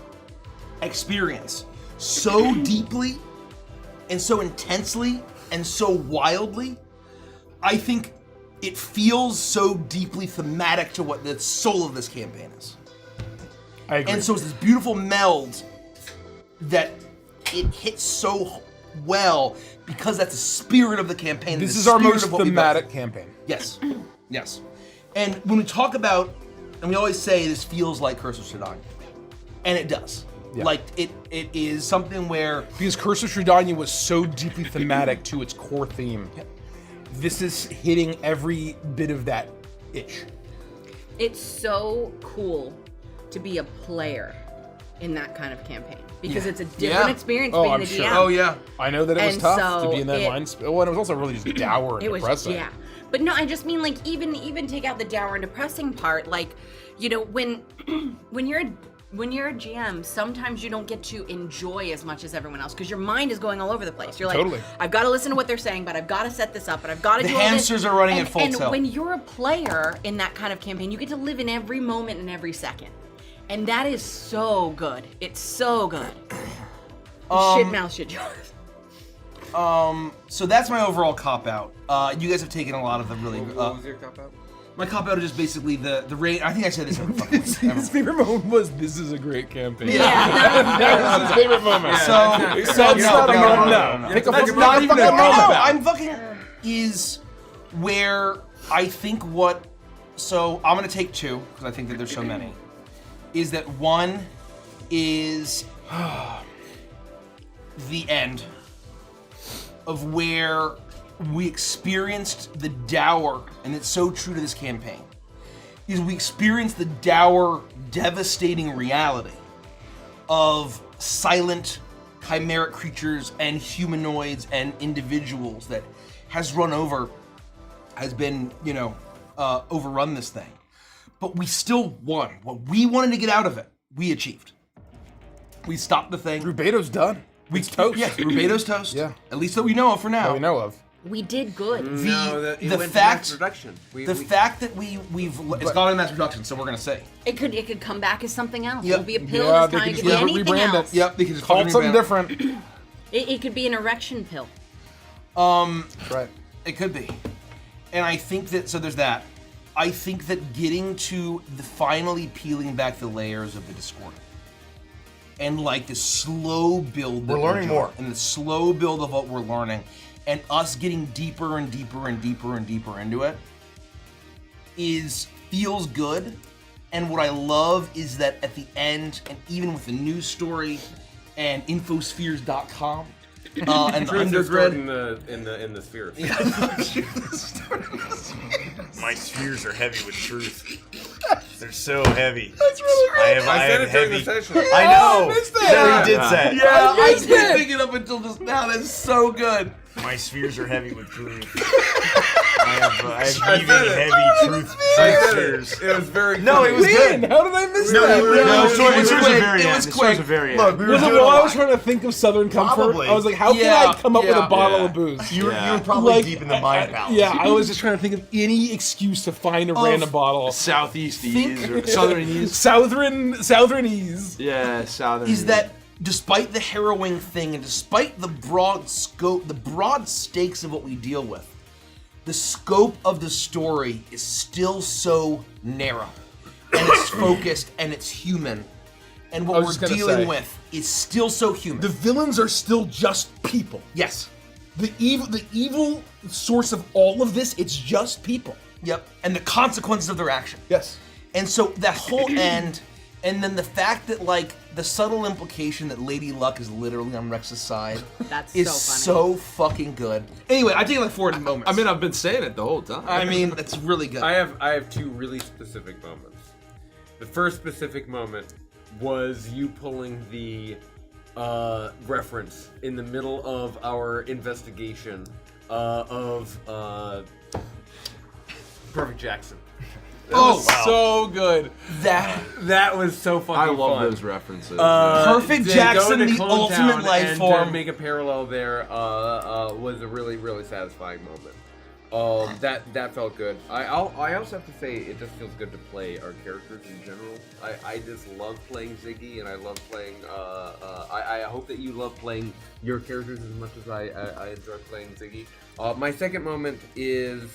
experience so deeply and so intensely and so wildly. I think it feels so deeply thematic to what the soul of this campaign is. I agree. And so it's this beautiful meld that it hits so well because that's the spirit of the campaign. This the is our spirit most of what we built. thematic campaign. Yes, yes. And when we talk about, and we always say this feels like Curse of Strahd, and it does. Yeah. Like it is something where Because Curse of Strahd was so deeply thematic to its core theme. This is hitting every bit of that itch. It's so cool to be a player in that kind of campaign because it's a different Yeah. experience Oh, being I'm the sure. DM. oh yeah, I know that it was And tough so to be in that it- mind. Well, and it was also really just dour and It was depressing. yeah. But no, I just mean like even take out the dour and depressing part. Like, when when you're when you're a GM, sometimes you don't get to enjoy as much as everyone else because your mind is going all over the place. You're like, Totally. I've got to listen to what they're saying, but I've got to set this up, but I've got to do all this. The hamsters are running at full tilt. And when you're a player in that kind of campaign, you get to live in every moment and every second. And that is so good. It's so good. Shit mouth, shit jars. So that's my overall cop-out. You guys have taken a lot of the really... What was your cop out? My cop-out is just basically the rain. I think I said this every fucking week. His favorite moment was, "This is a great campaign." Yeah. That was his favorite moment. So it's not a moment. No. Take a That's fucking not even a moment. moment. I'm fucking is where I think what. So I'm gonna take two because I think that there's so many. Is that one is the end of where we experienced the dour, and it's so true to this campaign, is we experienced the dour, devastating reality of silent, chimeric creatures and humanoids and individuals that has been, overrun this thing. But we still won. What we wanted to get out of it, we achieved. We stopped the thing. Rubato's done. It's toast. Yes, Rubato's toast. Yeah. At least that we know of for now. That we know of. We did good. The fact that we've it's gone in mass production, so we're gonna say It could come back as something else. Yep. It could be a pill Yeah, this they time. could It just could be anything rebrand else. it. Yep, they can just Call it fucking something rebrand different. It could be an erection pill. That's right. It could be. And I think that, so there's that. I think that getting to the finally peeling back the layers of the Discord and like the slow build that We're learning doing, more. and the slow build of what we're learning and us getting deeper and deeper and deeper and deeper into it feels good. And what I love is that at the end, and even with the news story and infospheres.com and the undergrid, in the sphere. My spheres are heavy with truth. They're so heavy. That's really great. I said have it during heavy. the session. I know. I missed that. No, he did say. yeah, I didn't pick it up until just now. That's so good. My spheres are heavy with truth. I have heaving, heavy truth spheres. It was very No, it was good. How did I miss No, that? it was quick. very It end. was It quick. was very Look, end. we were Was it doing while a I lot. was trying to think of Southern Comfort? Probably. I was like, how can Yeah, I come up with yeah. a bottle of booze? You were probably Like, deep in the mind palace. Yeah, I was just trying to think of any excuse to find a random bottle. Southeasties or southernese. Southernese. Yeah, southern. Is that despite the harrowing thing and despite the broad scope, the broad stakes of what we deal with, the scope of the story is still so narrow, and it's focused, and it's human, and I what was we're just gonna dealing say. with is still so human. The villains are still just people. Yes. The evil source of all of this, it's just people. Yep. And the consequences of their action. Yes. And so that whole end, and then the fact that like the subtle implication that Lady Luck is literally on Rex's side That's is so funny. so fucking good. Anyway, I take like 40 moments. I mean, I've been saying it the whole time. I mean, that's really good. I have two really specific moments. The first specific moment was you pulling the reference in the middle of our investigation of Perfect Jackson. So good. That was so fucking I love fun. those references. Perfect To Jackson, go into the Clone ultimate Town life and form. To make a parallel there was a really, really satisfying moment. That felt good. I also have to say it just feels good to play our characters in general. I just love playing Ziggy, and I love playing. I hope that you love playing your characters as much as I enjoy playing Ziggy. My second moment is.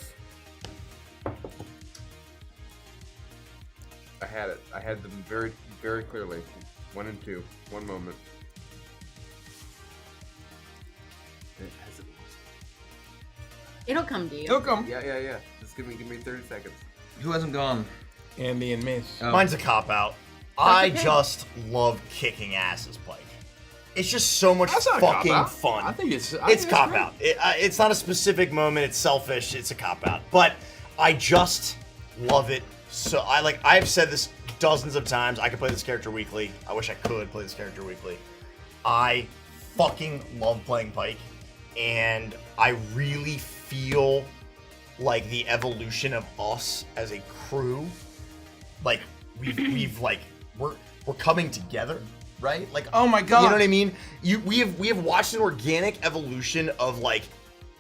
I had it. I had them very, very clearly. 1 and 2. One moment. It hasn't lost. It'll come to you. It'll come. Yeah. Just give me 30 seconds. Who hasn't gone? Andy and Mace. Mine's a cop-out. I just love kicking asses, Pike. It's just so much That's not a fucking cop-out. fun. I think it's cop-out. It's not a specific moment. It's selfish. It's a cop-out. But I just love it. So I've said this dozens of times. I could play this character weekly. I wish I could play this character weekly. I fucking love playing Pike, and I really feel like the evolution of us as a crew, like we've we're coming together, right? Like, Oh my God. you know what I mean? We have watched an organic evolution of like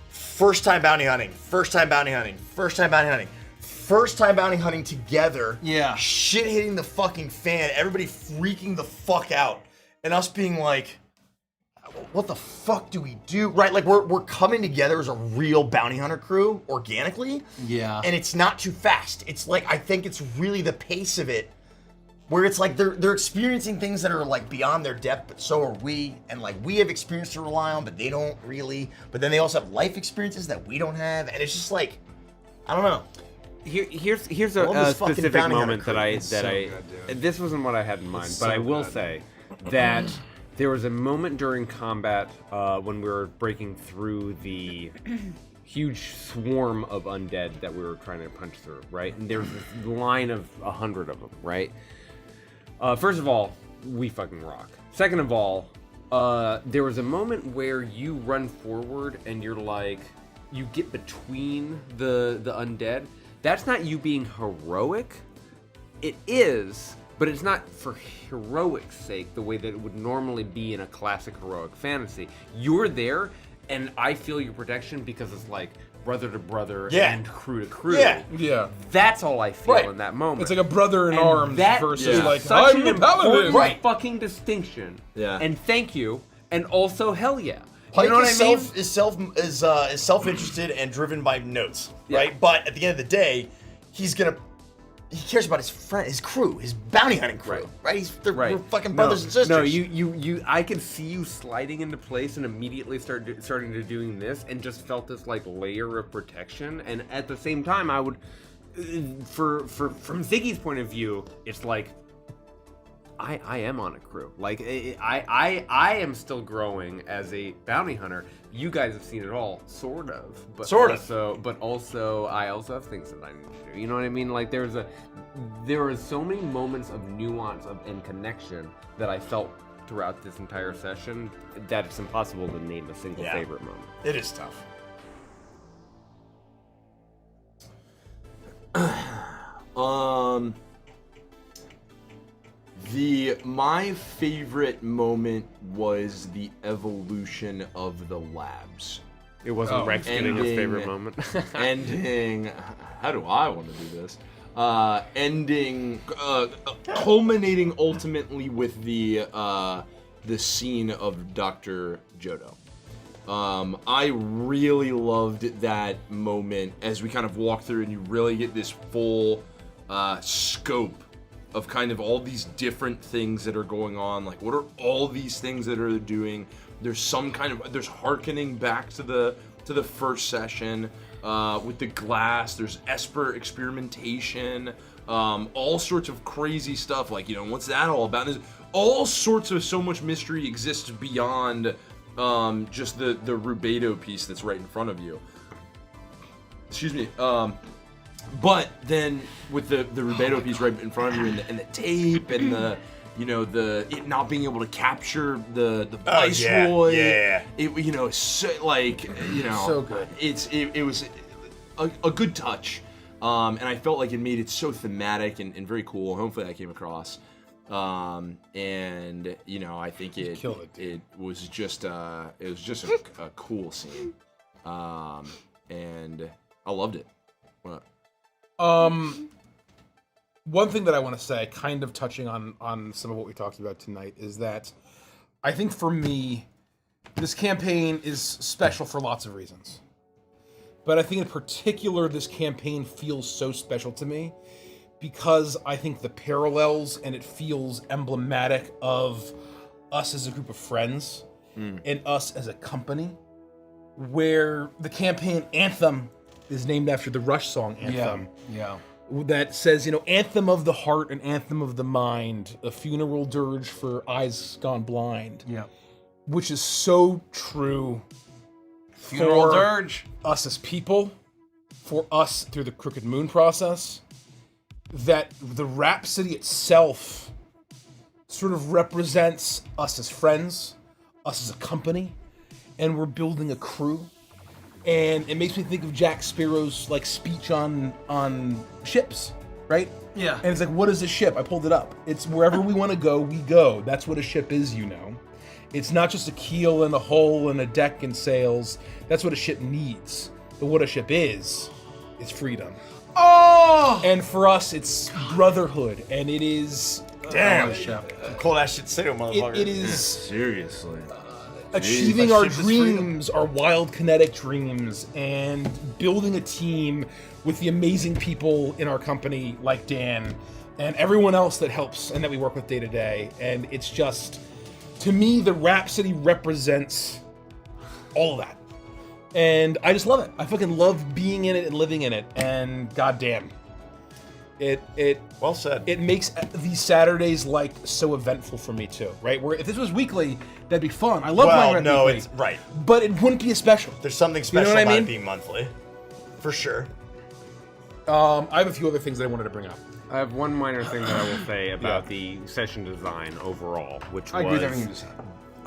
first time bounty hunting, first time bounty hunting, first time bounty hunting, first time bounty hunting together. Yeah. Shit hitting the fucking fan, everybody freaking the fuck out, and us being like, what the fuck do we do? Right, like we're coming together as a real bounty hunter crew organically. Yeah. And it's not too fast. It's like, I think it's really the pace of it where it's like they're experiencing things that are like beyond their depth, but so are we. And like we have experience to rely on, but they don't really. But then they also have life experiences that we don't have. And it's just like, I don't know. Here's Love a this fucking specific bounty hunter moment that crew. I It's so this wasn't what I had in mind, It's but I so will good. say that there was a moment during combat when we were breaking through the huge swarm of undead that we were trying to punch through, right? And there was this line of 100 of them, right? First of all, we fucking rock. Second of all, there was a moment where you run forward and you're like, you get between the undead. That's not you being heroic. It is, but it's not for heroic's sake the way that it would normally be in a classic heroic fantasy. You're there, and I feel your protection because it's like brother to brother and crew to crew. Yeah. That's all I feel in that moment. It's like a brother in And arms that versus is like, such I'm an a paladin. important fucking distinction. Yeah. And thank you, and also hell yeah. Pike You know what I mean? is self-interested and driven by notes, right? But at the end of the day, he cares about his friend, his crew, his bounty hunting crew, right? We're fucking brothers and sisters. No, you. I could see you sliding into place and immediately starting to doing this, and just felt this like layer of protection. And at the same time, I would, from Ziggy's point of view, it's like, I am on a crew. Like I am still growing as a bounty hunter. You guys have seen it all, sort of, but also I also have things that I need to do. You know what I mean? Like there are so many moments of nuance and connection that I felt throughout this entire session that it's impossible to name a single favorite moment. It is tough. My favorite moment was the evolution of the labs. It wasn't Rex getting his favorite moment. Ending. How do I want to do this? Culminating ultimately with the scene of Dr. Jodo. I really loved that moment as we kind of walk through and you really get this full scope of kind of all these different things that are going on. Like, what are all these things that are doing? There's hearkening back to the first session with the glass. There's Esper experimentation, all sorts of crazy stuff. Like, what's that all about? There's all sorts of so much mystery exists beyond just the rubedo piece that's right in front of you. Excuse me. But then with the rubedo piece right in front of you and the tape and it not being able to capture the viceroy. It so good. It was a good touch. And I felt like it made it so thematic and very cool. Hopefully that came across. I think it was just a cool scene. And I loved it. What? One thing that I want to say, kind of touching on some of what we talked about tonight, is that I think for me, this campaign is special for lots of reasons. But I think in particular, this campaign feels so special to me because I think the parallels and it feels emblematic of us as a group of friends and us as a company, where the campaign Anthem is named after the Rush song Anthem. Yeah. That says, anthem of the heart and anthem of the mind, a funeral dirge for eyes gone blind. Yeah. Which is so true Funeral for dirge. us as people, for us through the Crooked Moon process, that the Rhapsody itself sort of represents us as friends, us as a company, and we're building a crew. And it makes me think of Jack Sparrow's speech on ships, right? Yeah. And it's like, what is a ship? I pulled it up. It's wherever we want to go, we go. That's what a ship is, you know. It's not just a keel and a hull and a deck and sails. That's what a ship needs. But what a ship is freedom. Oh! And for us, it's brotherhood, and it is... Damn. Cold ass shit say, motherfucker. It is... Seriously. Achieving our dreams, our wild kinetic dreams, and building a team with the amazing people in our company like Dan and everyone else that helps and that we work with day to day. And it's just, to me, the Rhapsody represents all of that. And I just love it. I fucking love being in it and living in it. And goddamn, it well said. It makes these Saturdays like so eventful for me too, right? Where if this was weekly, that'd be fun. I love playing Red weekly, it's right. but it wouldn't be as special. There's something special what I about mean? it being monthly, for sure. I have a few other things that I wanted to bring up. I have one minor thing that I will say about the session design overall, which I agree with everything you just said.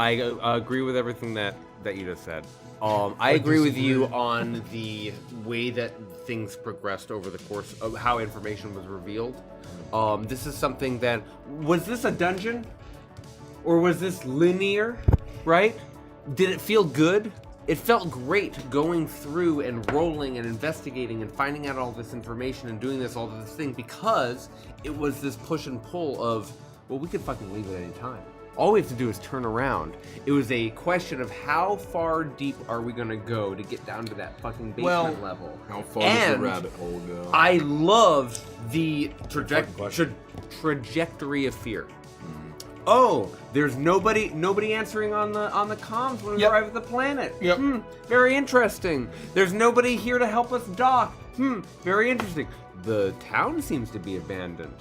I agree with everything that you just said. I agree with you on the way that things progressed over the course of how information was revealed. This is something that... Was this a dungeon? Or was this linear? Right? Did it feel good? It felt great going through and rolling and investigating and finding out all this information and doing all this thing because it was this push and pull of, well, we could fucking leave at any time. All we have to do is turn around. It was a question of how far deep are we going to go to get down to that fucking basement level. How far does the rabbit hole go? I loved the trajectory of fear. Oh, there's nobody answering on the comms when we arrive at the planet. Very interesting. There's nobody here to help us dock. Very interesting. The town seems to be abandoned.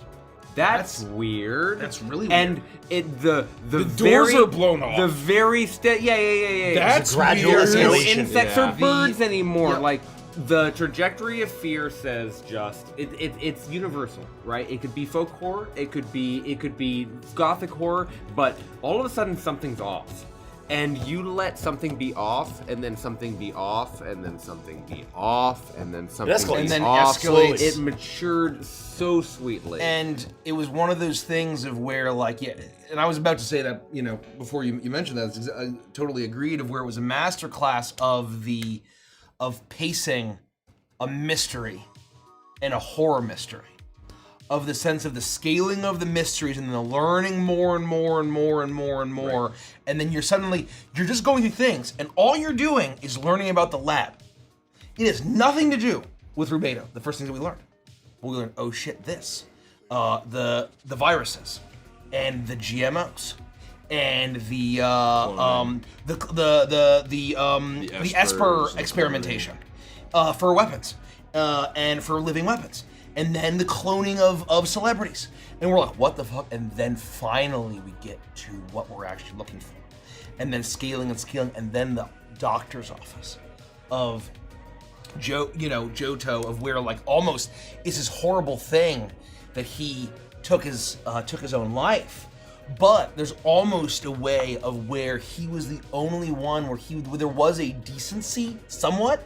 That's weird. That's really weird. And the doors are blown off. The very yeah. That's gradual weird. No escalation. insects or birds anymore. Yep. Like the trajectory of fear says just it's universal, right? It could be folk horror, it could be gothic horror, but all of a sudden something's off. And you let something be off, and then something be off, and then something be off, and then something escalates. be And then off. escalates. It matured so sweetly. And it was one of those things of where, like, and I was about to say that, you know, before you mentioned that, I totally agreed, of where it was a masterclass of pacing a mystery and a horror mystery. Of the sense of the scaling of the mysteries and the learning more and more and more and more and more. Right. And then you're just going through things, and all you're doing is learning about the lab. It has nothing to do with Rubedo, the first things that we learned. We learned, oh shit, this. The viruses, and the GMOs, and the Esper experimentation for weapons, and for living weapons. And then the cloning of celebrities. And we're like, what the fuck? And then finally we get to what we're actually looking for. And then scaling, and then the doctor's office of Johto, of where, like, almost it's this horrible thing that he took his own life. But there's almost a way of where he was the only one where there was a decency, somewhat,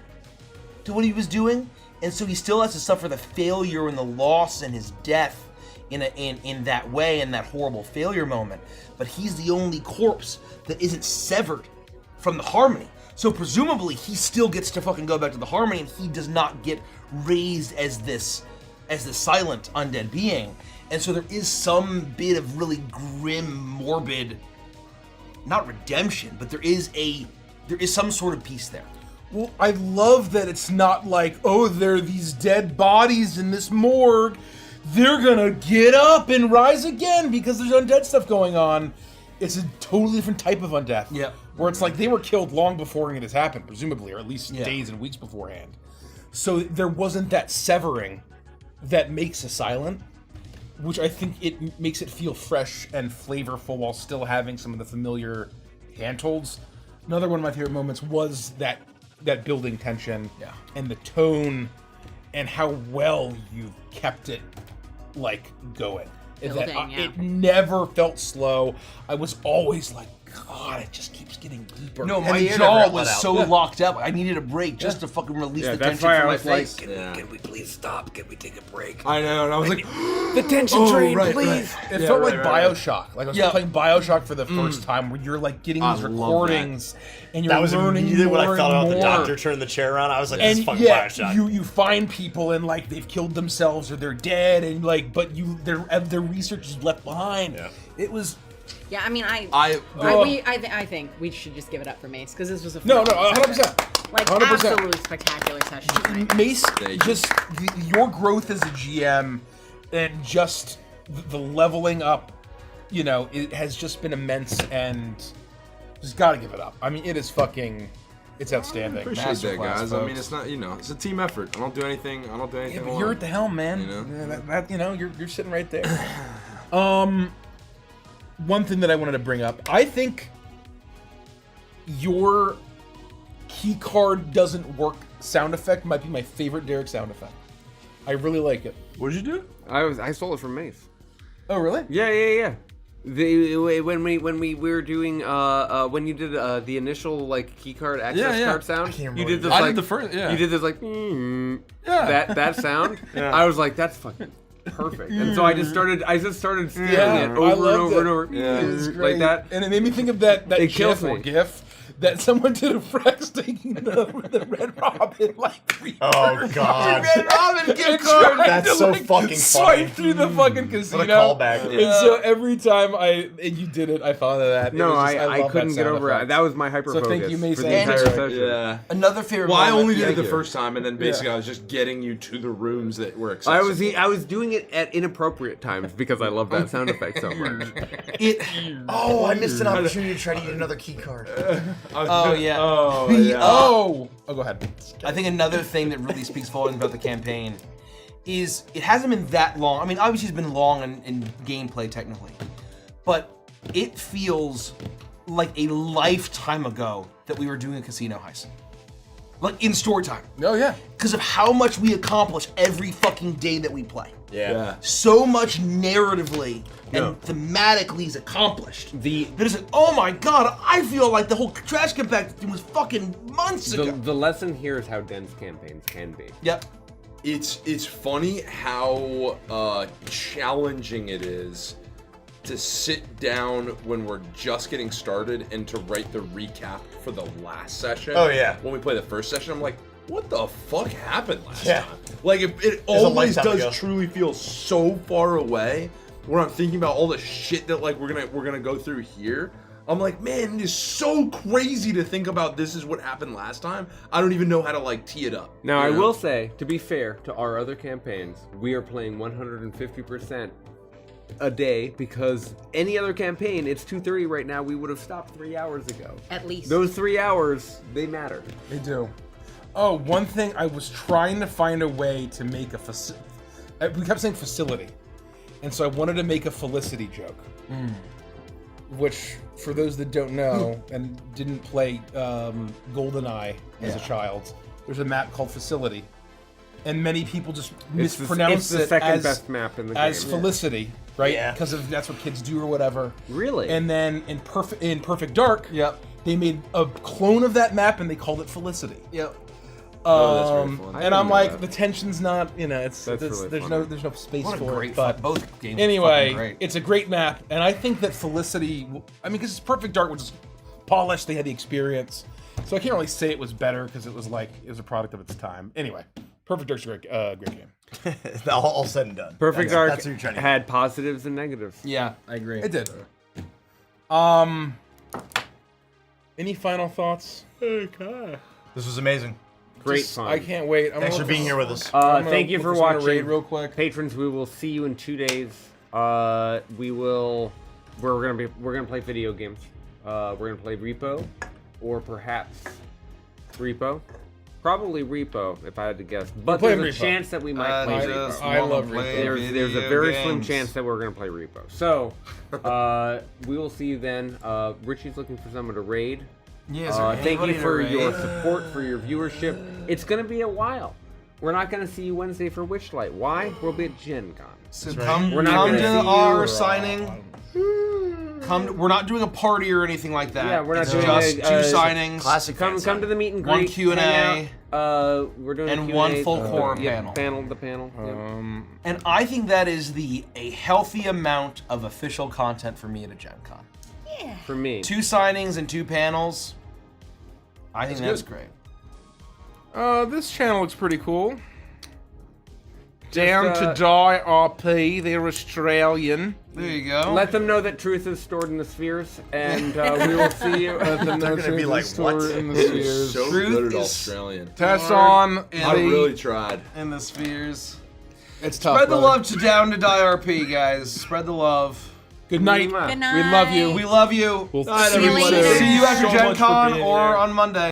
to what he was doing. And so he still has to suffer the failure and the loss and his death in that way, in that horrible failure moment. But he's the only corpse that isn't severed from the Harmony. So presumably he still gets to fucking go back to the Harmony, and he does not get raised as this silent undead being. And so there is some bit of really grim, morbid, not redemption, but there is some sort of peace there. Well, I love that it's not like, oh, there are these dead bodies in this morgue. They're gonna get up and rise again because there's undead stuff going on. It's a totally different type of undeath. Yeah. Where it's like they were killed long before it has happened, presumably, or at least days and weeks beforehand. So there wasn't that severing that makes a silent, which I think it makes it feel fresh and flavorful while still having some of the familiar handholds. Another one of my favorite moments was that building tension and the tone and how well you kept it, like, going. Building, It never felt slow. I was always like, God, it just keeps getting deeper. No, And my the air jaw never was let out. so locked up. I needed a break just to fucking release the that's tension why I from my was like, face. Yeah. we please stop? Can we take a break? I know, and I was like, The tension train, right, please. It Yeah, felt right, like right, right. Bioshock. Like I was playing Bioshock for the first time, where you're like getting I these love that. recordings, and you're That was learning immediately more when I found and out the more. doctor turned the chair around. I was like, this And is fucking yeah, Bioshock. you find people and like they've killed themselves or they're dead, and like, but their research is left behind. Yeah. It was Yeah, I mean, Oh. I think we should just give it up for Mace because this was a no, phenomenal 100%. session. Like 100%. absolute spectacular session. tonight. Mace, Thank you. just your growth as a GM and just the leveling up, you know, it has just been immense, and just got to give it up. I mean, it is fucking, it's outstanding. appreciate that, Masterclass, guys. I mean, folks. it's not, it's a team effort. I don't do anything. Yeah, but alone. you're at the helm, man. You know? Yeah, that you're sitting right there. One thing that I wanted to bring up, I think your key card doesn't work sound effect might be my favorite Derek sound effect. I really like it. What did you do? I stole it from Mace. Oh, really? Yeah. When we were doing when you did the initial like keycard access Yeah. card sound, can't remember you what did you this I like did the first. Yeah. you did this like that sound. Yeah. I was like, that's fucking perfect, and so I just started stealing Yeah, it I over and loved over it. and over, Yeah. It was like great. that. And it made me think of that It kills GIF or me. GIF that someone did of Frax taking the Red Robin like three Oh god. Red Robin gift card. That's so fucking swipe funny. through the fucking casino. What a callback. And so every time and you did it, I thought of that. It No, was just- I love couldn't that get sound over it. effect. That was my hyper focus thank you, for Mason. the entire And- session. Yeah. Another favorite Well, I moment- only did yeah, it the yeah. first time, and then basically I was just getting you to the rooms that were I accessible. was doing it at inappropriate times because I love that sound effect so much. Oh, I missed an opportunity to try to get another key card. Oh yeah. Oh, The- yeah. Oh, go ahead. I think another thing that really speaks volumes about the campaign is it hasn't been that long. I mean, obviously it's been long in gameplay technically, but it feels like a lifetime ago that we were doing a casino heist. Like in story time. Oh yeah. Because of how much we accomplish every fucking day that we play. Yeah. So much narratively and thematically is accomplished. That is like, oh my god, I feel like the whole trash compactor thing was fucking months ago. The lesson here is how dense campaigns can be. Yep. It's funny how challenging it is to sit down when we're just getting started and to write the recap for the last session. Oh, yeah. When we play the first session, I'm like, what the fuck happened last Yeah. time? Like it a always lifetime does ago. truly feel so far away where I'm thinking about all the shit that like we're gonna go through here. I'm like, man, it is so crazy to think about this is what happened last time. I don't even know how to like tee it up. Now, I you know? will say, to be fair to our other campaigns, we are playing 150% a day because any other campaign, it's 2:30 right now, we would have stopped 3 hours ago. At least. Those 3 hours, they matter. They do. Oh, one thing, I was trying to find a way to make a we kept saying facility, and so I wanted to make a Felicity joke. Which, for those that don't know and didn't play GoldenEye as a child, there's a map called Facility, and many people just mispronounce it's the it second as, best map in the as game. Felicity, right? Yeah. Because that's what kids do or whatever. Really? And then in Perfect Dark, Yep. they made a clone of that map and they called it Felicity. Yep. Oh, that's very fun. I And I'm didn't know like, that. the tension's not, it's That's really there's funny. no space What a for great it. But both games. are anyway, fucking great. it's a great map, and I think that Felicity, I mean, because it's Perfect Dark, which is polished, they had the experience, so I can't really say it was better because it was a product of its time. Anyway, Perfect Dark's a great game. all said and done. Perfect That's Dark what you're trying to had positives and negatives. Yeah, I agree. It did. Any final thoughts? This was amazing. Great Just- fun. I can't wait. Thanks for being here with us. I'm gonna Thank you look for this on a watching. raid real quick. Patrons, we will see you in 2 days. We're gonna play video games. We're gonna play Repo, or perhaps Repo. Probably Repo, if I had to guess. But playing there's a Repo. chance that we might play Repo. I love Repo. There's a very slim chance that we're gonna play Repo. So, we will see you then. Richie's looking for someone to raid. Yes, Thank you for your support, for your viewership. It's gonna be a while. We're not gonna see you Wednesday for Witchlight. Why? We'll be at Gen Con. So come, We're not come gonna to see you our or, signing. We're not doing a party or anything like that. Yeah, we're not it's doing just a, 2 signings. Classic. Come to the meet and One greet. Q&A, hang out. We're doing and a Q&A, one full quorum yeah, panel. The panel. Yeah. And I think that is a healthy amount of official content for me at a Gen Con. Yeah. For me. 2 signings and 2 panels. I think that's great. This channel looks pretty cool. Down Just, to Die RP, they're Australian. There you go. Let them know that truth is stored in the spheres, and we will see you. Let them know They're gonna be truth like, is stored what? in the spheres. So Truth good at is- Australian. Tesson, and I Lee. really tried. In the spheres. It's tough. Spread the brother. love to Down to Die RP, guys. Spread the love. Good night. Mwah. Good night. We love you. We love you. We'll Night, see you everybody. soon. See you after So Gen much for Con being or here. on Monday.